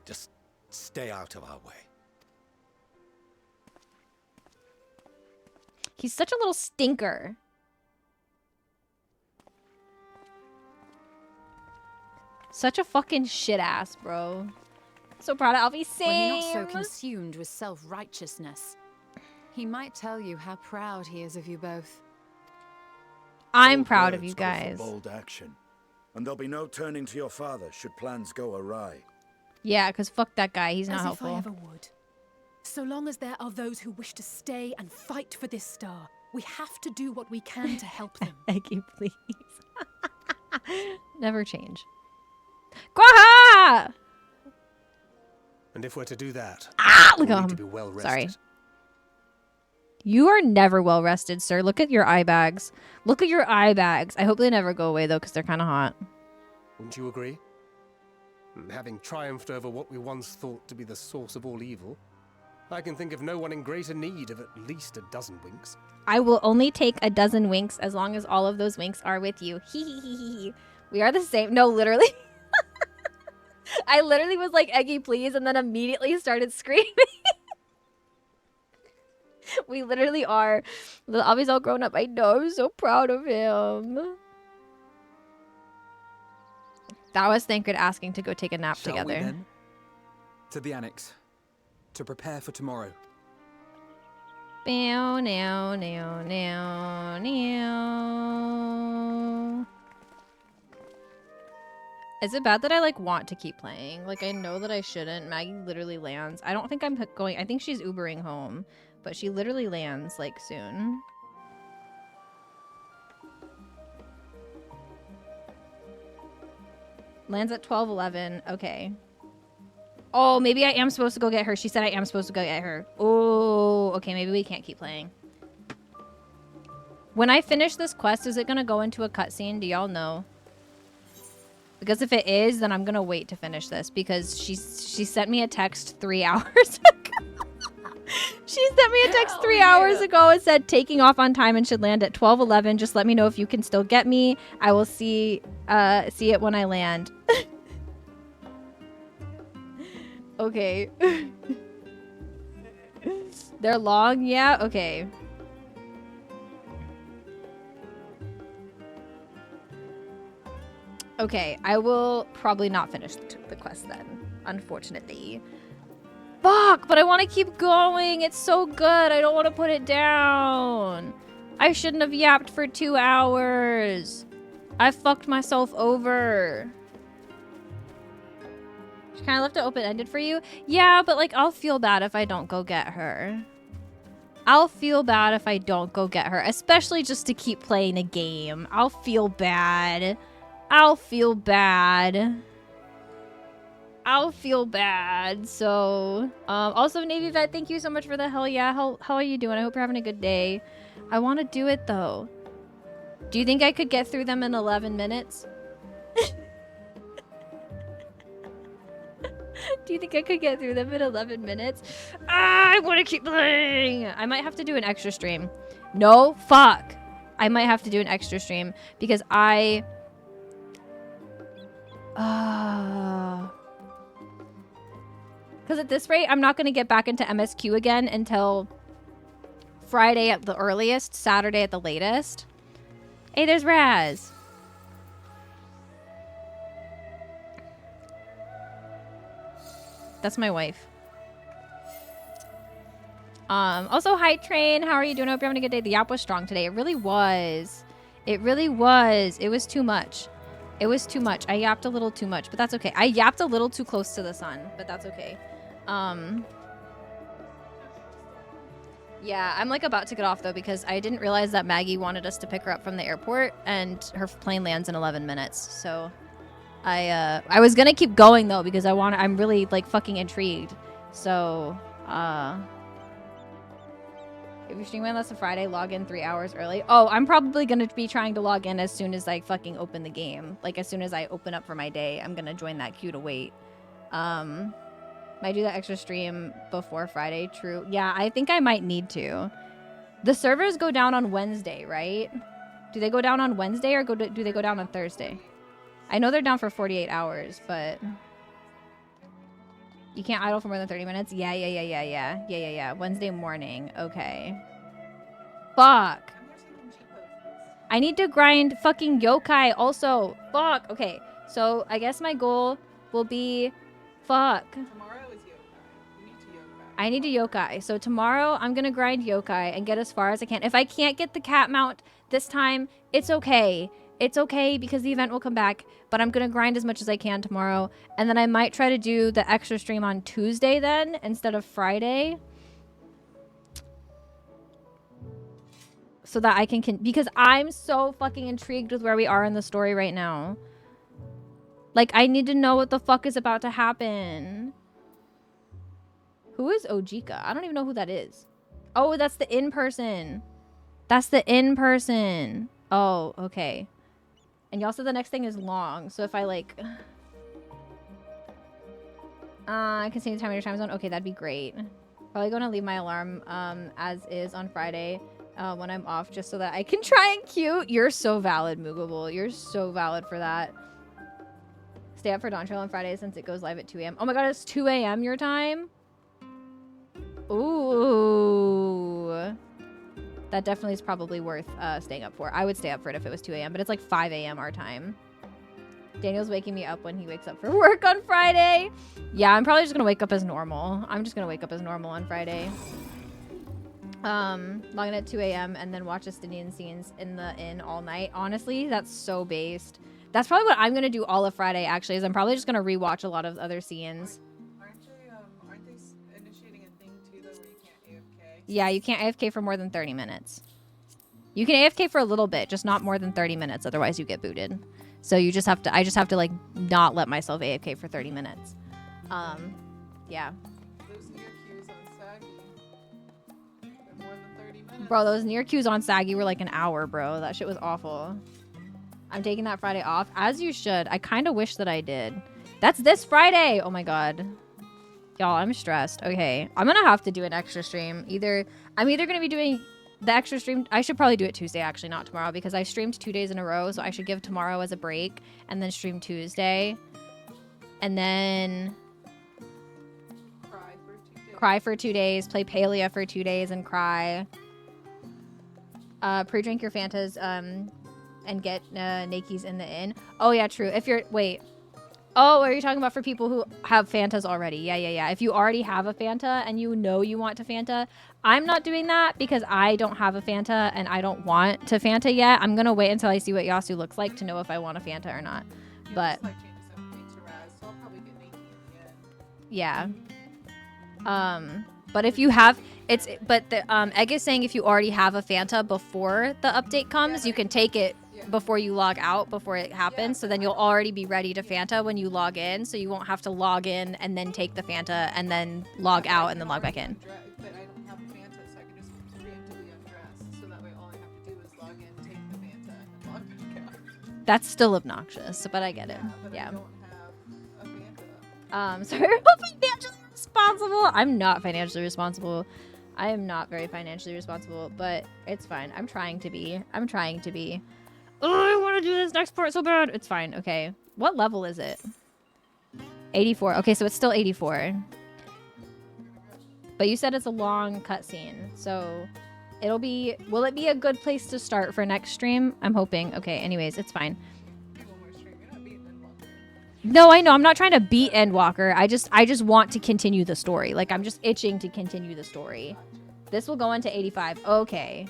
Just stay out of our way. He's such a little stinker. Such a fucking shit ass, bro. So proud of Alfie. Same. Were he not so consumed with self-righteousness, he might tell you how proud he is of you both. I'm proud of you guys. Bold action. And there'll be no turning to your father should plans go awry. Yeah, because fuck that guy. He's not As helpful. if I ever would. So long as there are those who wish to stay and fight for this star, we have to do what we can to help them. Eggy, please. Never change. Gwaha! And if we're to do that, Look we'll at need to him. be well rested. Sorry. You are never well rested, sir. Look at your eye bags. Look at your eye bags. I hope they never go away, though, because they're kind of hot. Wouldn't you agree? And having triumphed over what we once thought to be the source of all evil, I can think of no one in greater need of at least a dozen winks. I will only take a dozen winks as long as all of those winks are with you. Hee hee hee hee. We are the same. No, literally. I literally was like, Eggy, please, and then immediately started screaming. We literally are. Obviously all grown up. I know. I'm so proud of him. That was Thancred asking to go take a nap Shall together. we then? To the annex. To prepare for tomorrow. Bow, now, now, now, now. Is it bad that I like want to keep playing? Like I know that I shouldn't. Maggie literally lands. I don't think I'm going. I think she's Ubering home, but she literally lands like soon. Lands at 12:11. Okay. Oh, maybe I am supposed to go get her. She said I am supposed to go get her. Oh, okay. Maybe we can't keep playing. When I finish this quest, is it going to go into a cutscene? Do y'all know? Because if it is, then I'm going to wait to finish this because she sent me a text 3 hours ago. She sent me a text 3 hours ago and said taking off on time and should land at 12:11. Just let me know if you can still get me. I will see it when I land. Okay. They're long? Yeah? Okay. Okay, I will probably not finish the quest then, unfortunately. Fuck, but I want to keep going. It's so good. I don't want to put it down. I shouldn't have yapped for 2 hours. I fucked myself over. She kind of left it open-ended for you? Yeah, but like I'll feel bad if I don't go get her. I'll feel bad if I don't go get her, especially just to keep playing a game. I'll feel bad. I'll feel bad. I'll feel bad. So, also Navy Vet, thank you so much for the hell yeah. How are you doing? I hope you're having a good day. I want to do it though. Do you think I could get through them in 11 minutes? Do you think I could get through them in 11 minutes? I want to keep playing. I might have to do an extra stream. No, fuck. I might have to do an extra stream because I... Because at this rate, I'm not going to get back into MSQ again until Friday at the earliest, Saturday at the latest. Hey, there's Raz. That's my wife. Also, hi, Train. How are you doing? I hope you're having a good day. The yap was strong today. It really was. It really was. It was too much. It was too much. I yapped a little too much, but that's okay. I yapped a little too close to the sun, but that's okay. Yeah, I'm like about to get off though because I didn't realize that Maggie wanted us to pick her up from the airport and her plane lands in 11 minutes. So I was gonna keep going though because I'm really like fucking intrigued. So if you're streaming less than Friday, log in 3 hours early. Oh, I'm probably gonna be trying to log in as soon as I fucking open the game. Like as soon as I open up for my day, I'm gonna join that queue to wait. Might do that extra stream before Friday. True. Yeah, I think I might need to. The servers go down on Wednesday, right? Do they go down on Wednesday or do they go down on Thursday? I know they're down for 48 hours, but you can't idle for more than 30 minutes. Yeah. Wednesday morning. Okay. Fuck. I need to grind fucking yokai also. Fuck. Okay. So I guess my goal will be fuck. I need to yokai. So tomorrow I'm going to grind yokai and get as far as I can. If I can't get the cat mount this time, it's okay. It's okay because the event will come back, but I'm going to grind as much as I can tomorrow. And then I might try to do the extra stream on Tuesday then instead of Friday. So that I can because I'm so fucking intrigued with where we are in the story right now. Like, I need to know what the fuck is about to happen. Who is Ojika? I don't even know who that is. Oh, that's the in-person. That's the in-person. Oh, okay. And y'all said the next thing is long. So if I, like... I can see the time in your time zone. Okay, that'd be great. Probably going to leave my alarm as is on Friday when I'm off, just so that I can try and queue. You're so valid, Moogable. You're so valid for that. Stay up for Dawn Trail on Friday since it goes live at 2 a.m. Oh my god, it's 2 a.m. your time? Ooh. That definitely is probably worth staying up for. I would stay up for it if it was 2 a.m., but it's like 5 a.m. our time. Daniel's waking me up when he wakes up for work on Friday. Yeah, I'm probably just going to wake up as normal. I'm just going to wake up as normal on Friday. Log in at 2 a.m. and then watch Estinian scenes in the inn all night. Honestly, that's so based. That's probably what I'm going to do all of Friday, actually, is I'm probably just going to rewatch a lot of other scenes. Aren't they initiating a thing, too, though, where you can't AFK? Yeah, you can't AFK for more than 30 minutes. You can AFK for a little bit, just not more than 30 minutes, otherwise you get booted. So you just have to, I just have to, like, not let myself AFK for 30 minutes. Yeah. Those near queues on Saggy, they're more than 30 minutes. Bro, those near queues on Saggy were like an hour, bro. That shit was awful. I'm taking that Friday off, as you should. I kind of wish that I did. That's this Friday! Oh my god. Y'all, I'm stressed. Okay, I'm gonna have to do an extra stream. I'm either gonna be doing the extra stream. I should probably do it Tuesday, actually, not tomorrow, because I streamed 2 days in a row, so I should give tomorrow as a break, and then stream Tuesday. And then... cry for 2 days, play Palia for 2 days, and cry. Pre-drink your Fantas, and get Nakies in the inn. Oh, yeah, true. If you're... Wait. Oh, are you talking about for people who have Fantas already? Yeah. If you already have a Fanta and you know you want to Fanta, I'm not doing that because I don't have a Fanta and I don't want to Fanta yet. I'm going to wait until I see what Yasu looks like to know if I want a Fanta or not. But... yeah. But if you have... But the Egg is saying if you already have a Fanta before the update comes, you can take it before you log out, before it happens. So then you'll already be ready to Fanta when you log in. So you won't have to log in and then take the Fanta and then log out and then log back in. But I don't have a Fanta, so I can just preemptively undress. So that way all I have to do is log in, take the Fanta, and then log back out. That's still obnoxious, but I get it. Yeah. I don't have a Fanta. So you're not financially responsible. I'm not financially responsible. I am not very financially responsible, but it's fine. I'm trying to be. Oh, I want to do this next part so bad. It's fine. Okay. What level is it? 84. Okay, so it's still 84. But you said it's a long cutscene, so it'll be... Will it be a good place to start for next stream? I'm hoping. Okay, anyways, it's fine. No, I know. I'm not trying to beat Endwalker. I just want to continue the story. Like, I'm just itching to continue the story. This will go into 85. Okay.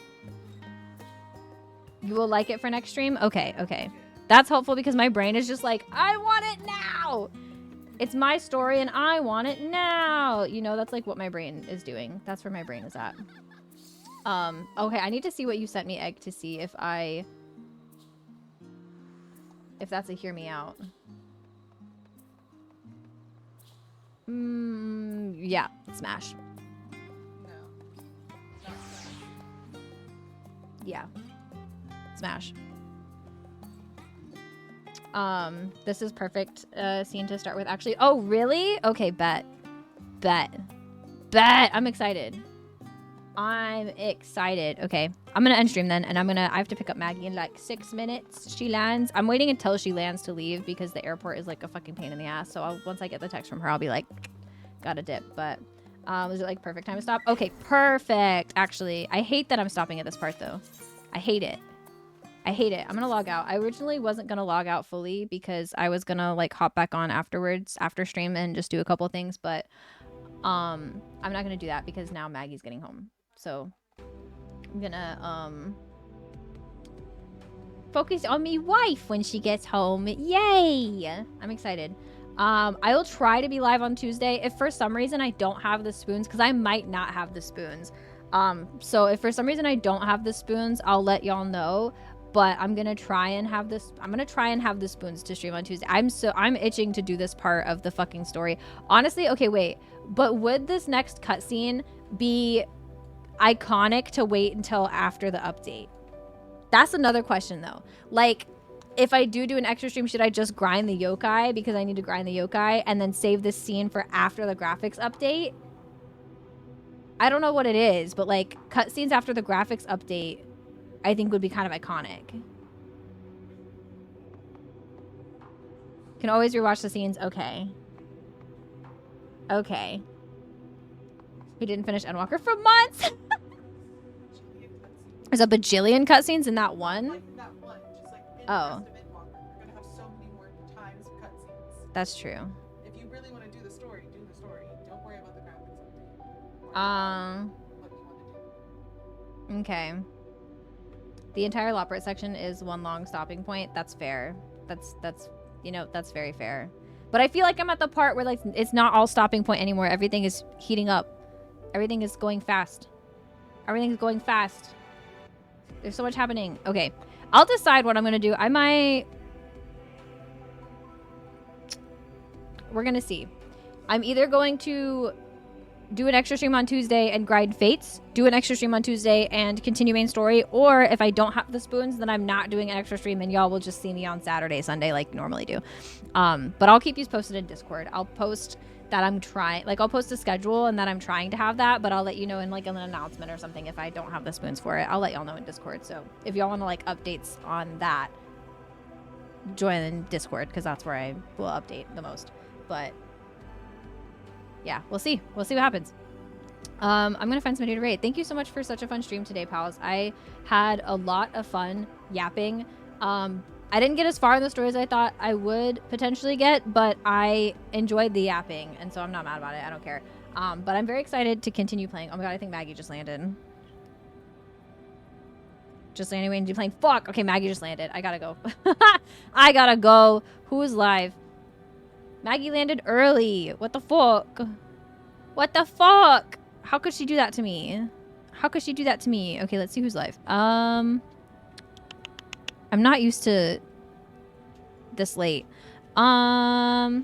You will like it for next stream? Okay. That's helpful because my brain is just like, I want it now! It's my story and I want it now! You know, that's like what my brain is doing. That's where my brain is at. Okay, I need to see what you sent me, Egg, to see if that's a hear me out. Yeah, smash. No. Yeah. Smash. This is perfect scene to start with, actually. Oh, really? Okay, bet. I'm excited. Okay, I'm gonna end stream then, and I have to pick up Maggie in like 6 minutes. She lands. I'm waiting until she lands to leave because the airport is like a fucking pain in the ass. So once I get the text from her, I'll be like, gotta dip. But is it like perfect time to stop? Okay, perfect. Actually, I hate that I'm stopping at this part though. I hate it. I'm gonna log out. I originally wasn't gonna log out fully because I was gonna like hop back on afterwards after stream and just do a couple things, but I'm not gonna do that because now Maggie's getting home. So I'm gonna Focus on me wife when she gets home. Yay! I'm excited. I will try to be live on Tuesday. If for some reason I don't have the spoons, because I might not have the spoons. So if for some reason I don't have the spoons, I'll let y'all know. But I'm gonna try and have this. I'm gonna try and have the spoons to stream on Tuesday. I'm itching to do this part of the fucking story. Honestly, okay, wait. But would this next cutscene be iconic to wait until after the update? That's another question though. Like, if I do an extra stream, should I just grind the yokai because I need to grind the yokai and then save this scene for after the graphics update? I don't know what it is, but like cutscenes after the graphics update, I think would be kind of iconic. Can always rewatch the scenes. Okay. Okay. We didn't finish Endwalker for months. There's a bajillion cutscenes in that one. Like that one, just like in Oh. the rest of Endwalker, you're gonna have so many more times of cutscenes. That's true. If you really want to do the story, do the story. Don't worry about the graphics update. What you want to do. Okay. The entire Loprit section is one long stopping point. That's fair. That's you know, that's very fair. But I feel like I'm at the part where like it's not all stopping point anymore. Everything is heating up. Everything is going fast. Everything is going fast. There's so much happening. Okay. I'll decide what I'm going to do. I might... We're going to see. I'm either going to do an extra stream on Tuesday and grind Fates, do an extra stream on Tuesday and continue main story, or if I don't have the spoons, then I'm not doing an extra stream and y'all will just see me on Saturday, Sunday like normally do. But I'll keep you posted in Discord. I'll post that I'm trying, like I'll post a schedule and that I'm trying to have that, but I'll let you know in like an announcement or something if I don't have the spoons for it. I'll let y'all know in Discord. So if y'all want to like updates on that, join in Discord because that's where I will update the most. But yeah, we'll see. We'll see what happens. I'm gonna find somebody to raid. Thank you so much for such a fun stream today, pals. I had a lot of fun yapping. I didn't get as far in the story as I thought I would potentially get, but I enjoyed the yapping, and so I'm not mad about it. I don't care. But I'm very excited to continue playing. Oh my god, I think Maggie just landed. Just landing, waiting to be playing. Fuck! Okay, Maggie just landed. I gotta go. I gotta go. Who is live? Maggie landed early. What the fuck? What the fuck? How could she do that to me? How could she do that to me? Okay, let's see who's live. I'm not used to this late. Wow,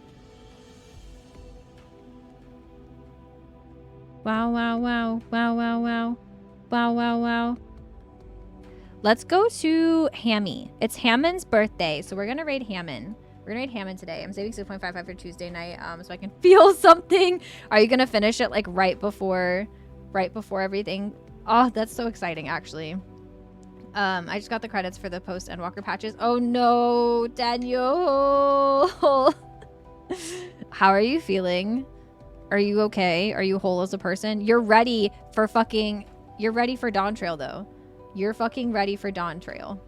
wow, wow. Wow, wow, wow. Wow, wow, wow. Let's go to Hammy. It's Hammond's birthday, so we're gonna raid Hammond. We're gonna raid Hammond today. I'm saving 6.55 for Tuesday night, so I can feel something. Are you gonna finish it like right before everything? Oh, that's so exciting, actually. I just got the credits for the post Endwalker patches. Oh no, Daniel. How are you feeling? Are you okay? Are you whole as a person? You're ready for Dawn Trail though. You're fucking ready for Dawn Trail.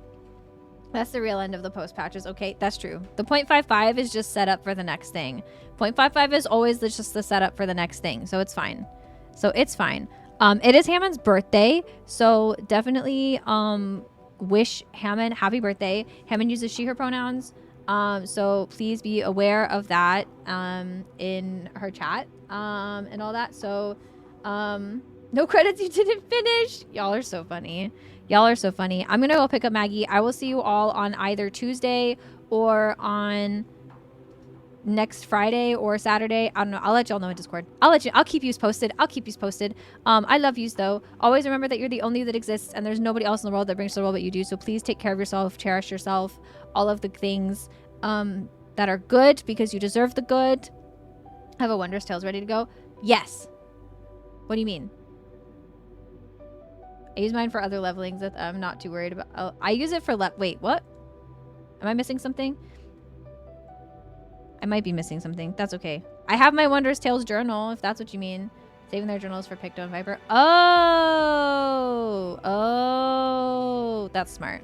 That's the real end of the post patches. Okay, that's true. The 0.55 is just set up for the next thing. 0.55 is always just the setup for the next thing. So it's fine. It is Hammond's birthday, so definitely wish Hammond happy birthday. Hammond uses she, her pronouns, so please be aware of that in her chat and all that. So no credits, you didn't finish. Y'all are so funny. Y'all are so funny. I'm gonna go pick up Maggie. I will see you all on either Tuesday or on next Friday or Saturday. I don't know. I'll let y'all know in Discord. I'll keep you posted. I love yous though. Always remember that you're the only you that exists and there's nobody else in the world that brings to the world what you do. So please take care of yourself, cherish yourself, all of the things that are good because you deserve the good. Have a Wondrous Tales ready to go? Yes. What do you mean? I use mine for other levelings that I'm not too worried about. I use it for wait, what? Am I missing something? I might be missing something. That's okay. I have my Wondrous Tales journal, if that's what you mean. Saving their journals for Picto and Viper. Oh, that's smart.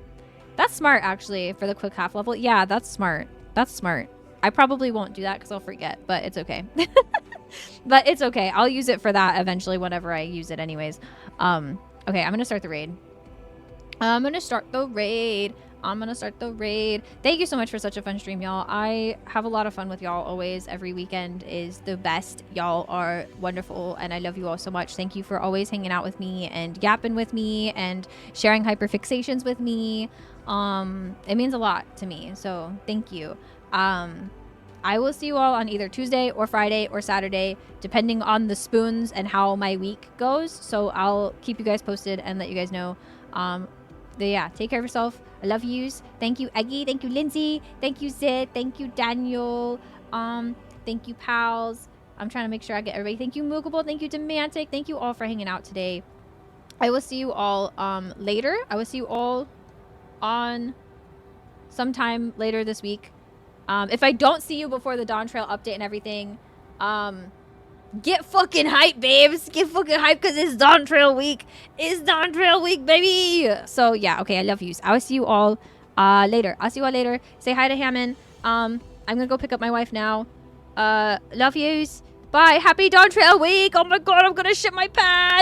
That's smart, actually, for the quick half level. Yeah, that's smart. That's smart. I probably won't do that because I'll forget, but it's okay. But it's okay. I'll use it for that eventually whenever I use it anyways. Okay, I'm going to start the raid. I'm gonna start the raid. Thank you so much for such a fun stream, y'all. I have a lot of fun with y'all always. Every weekend is the best. Y'all are wonderful, and I love you all so much. Thank you for always hanging out with me and yapping with me and sharing hyperfixations with me. It means a lot to me, so thank you. I will see you all on either Tuesday or Friday or Saturday, depending on the spoons and how my week goes. So I'll keep you guys posted and let you guys know. Yeah, take care of yourself. I love yous. Thank you, Eggy. Thank you, Lindsay. Thank you, Zid. Thank you, Daniel. Thank you, pals. I'm trying to make sure I get everybody. Thank you, Mookable. Thank you, Demantic. Thank you all for hanging out today. I will see you all later. I will see you all on sometime later this week. If I don't see you before the Dawn Trail update and everything, get fucking hype, babes. Get fucking hype because it's Dawn Trail week. It's Dawn Trail week, baby. So yeah, okay, I love yous. I will see you all later. I'll see you all later. Say hi to Hammond. I'm gonna go pick up my wife now. Love yous. Bye. Happy Dawn Trail week. Oh my god, I'm gonna shit my pants.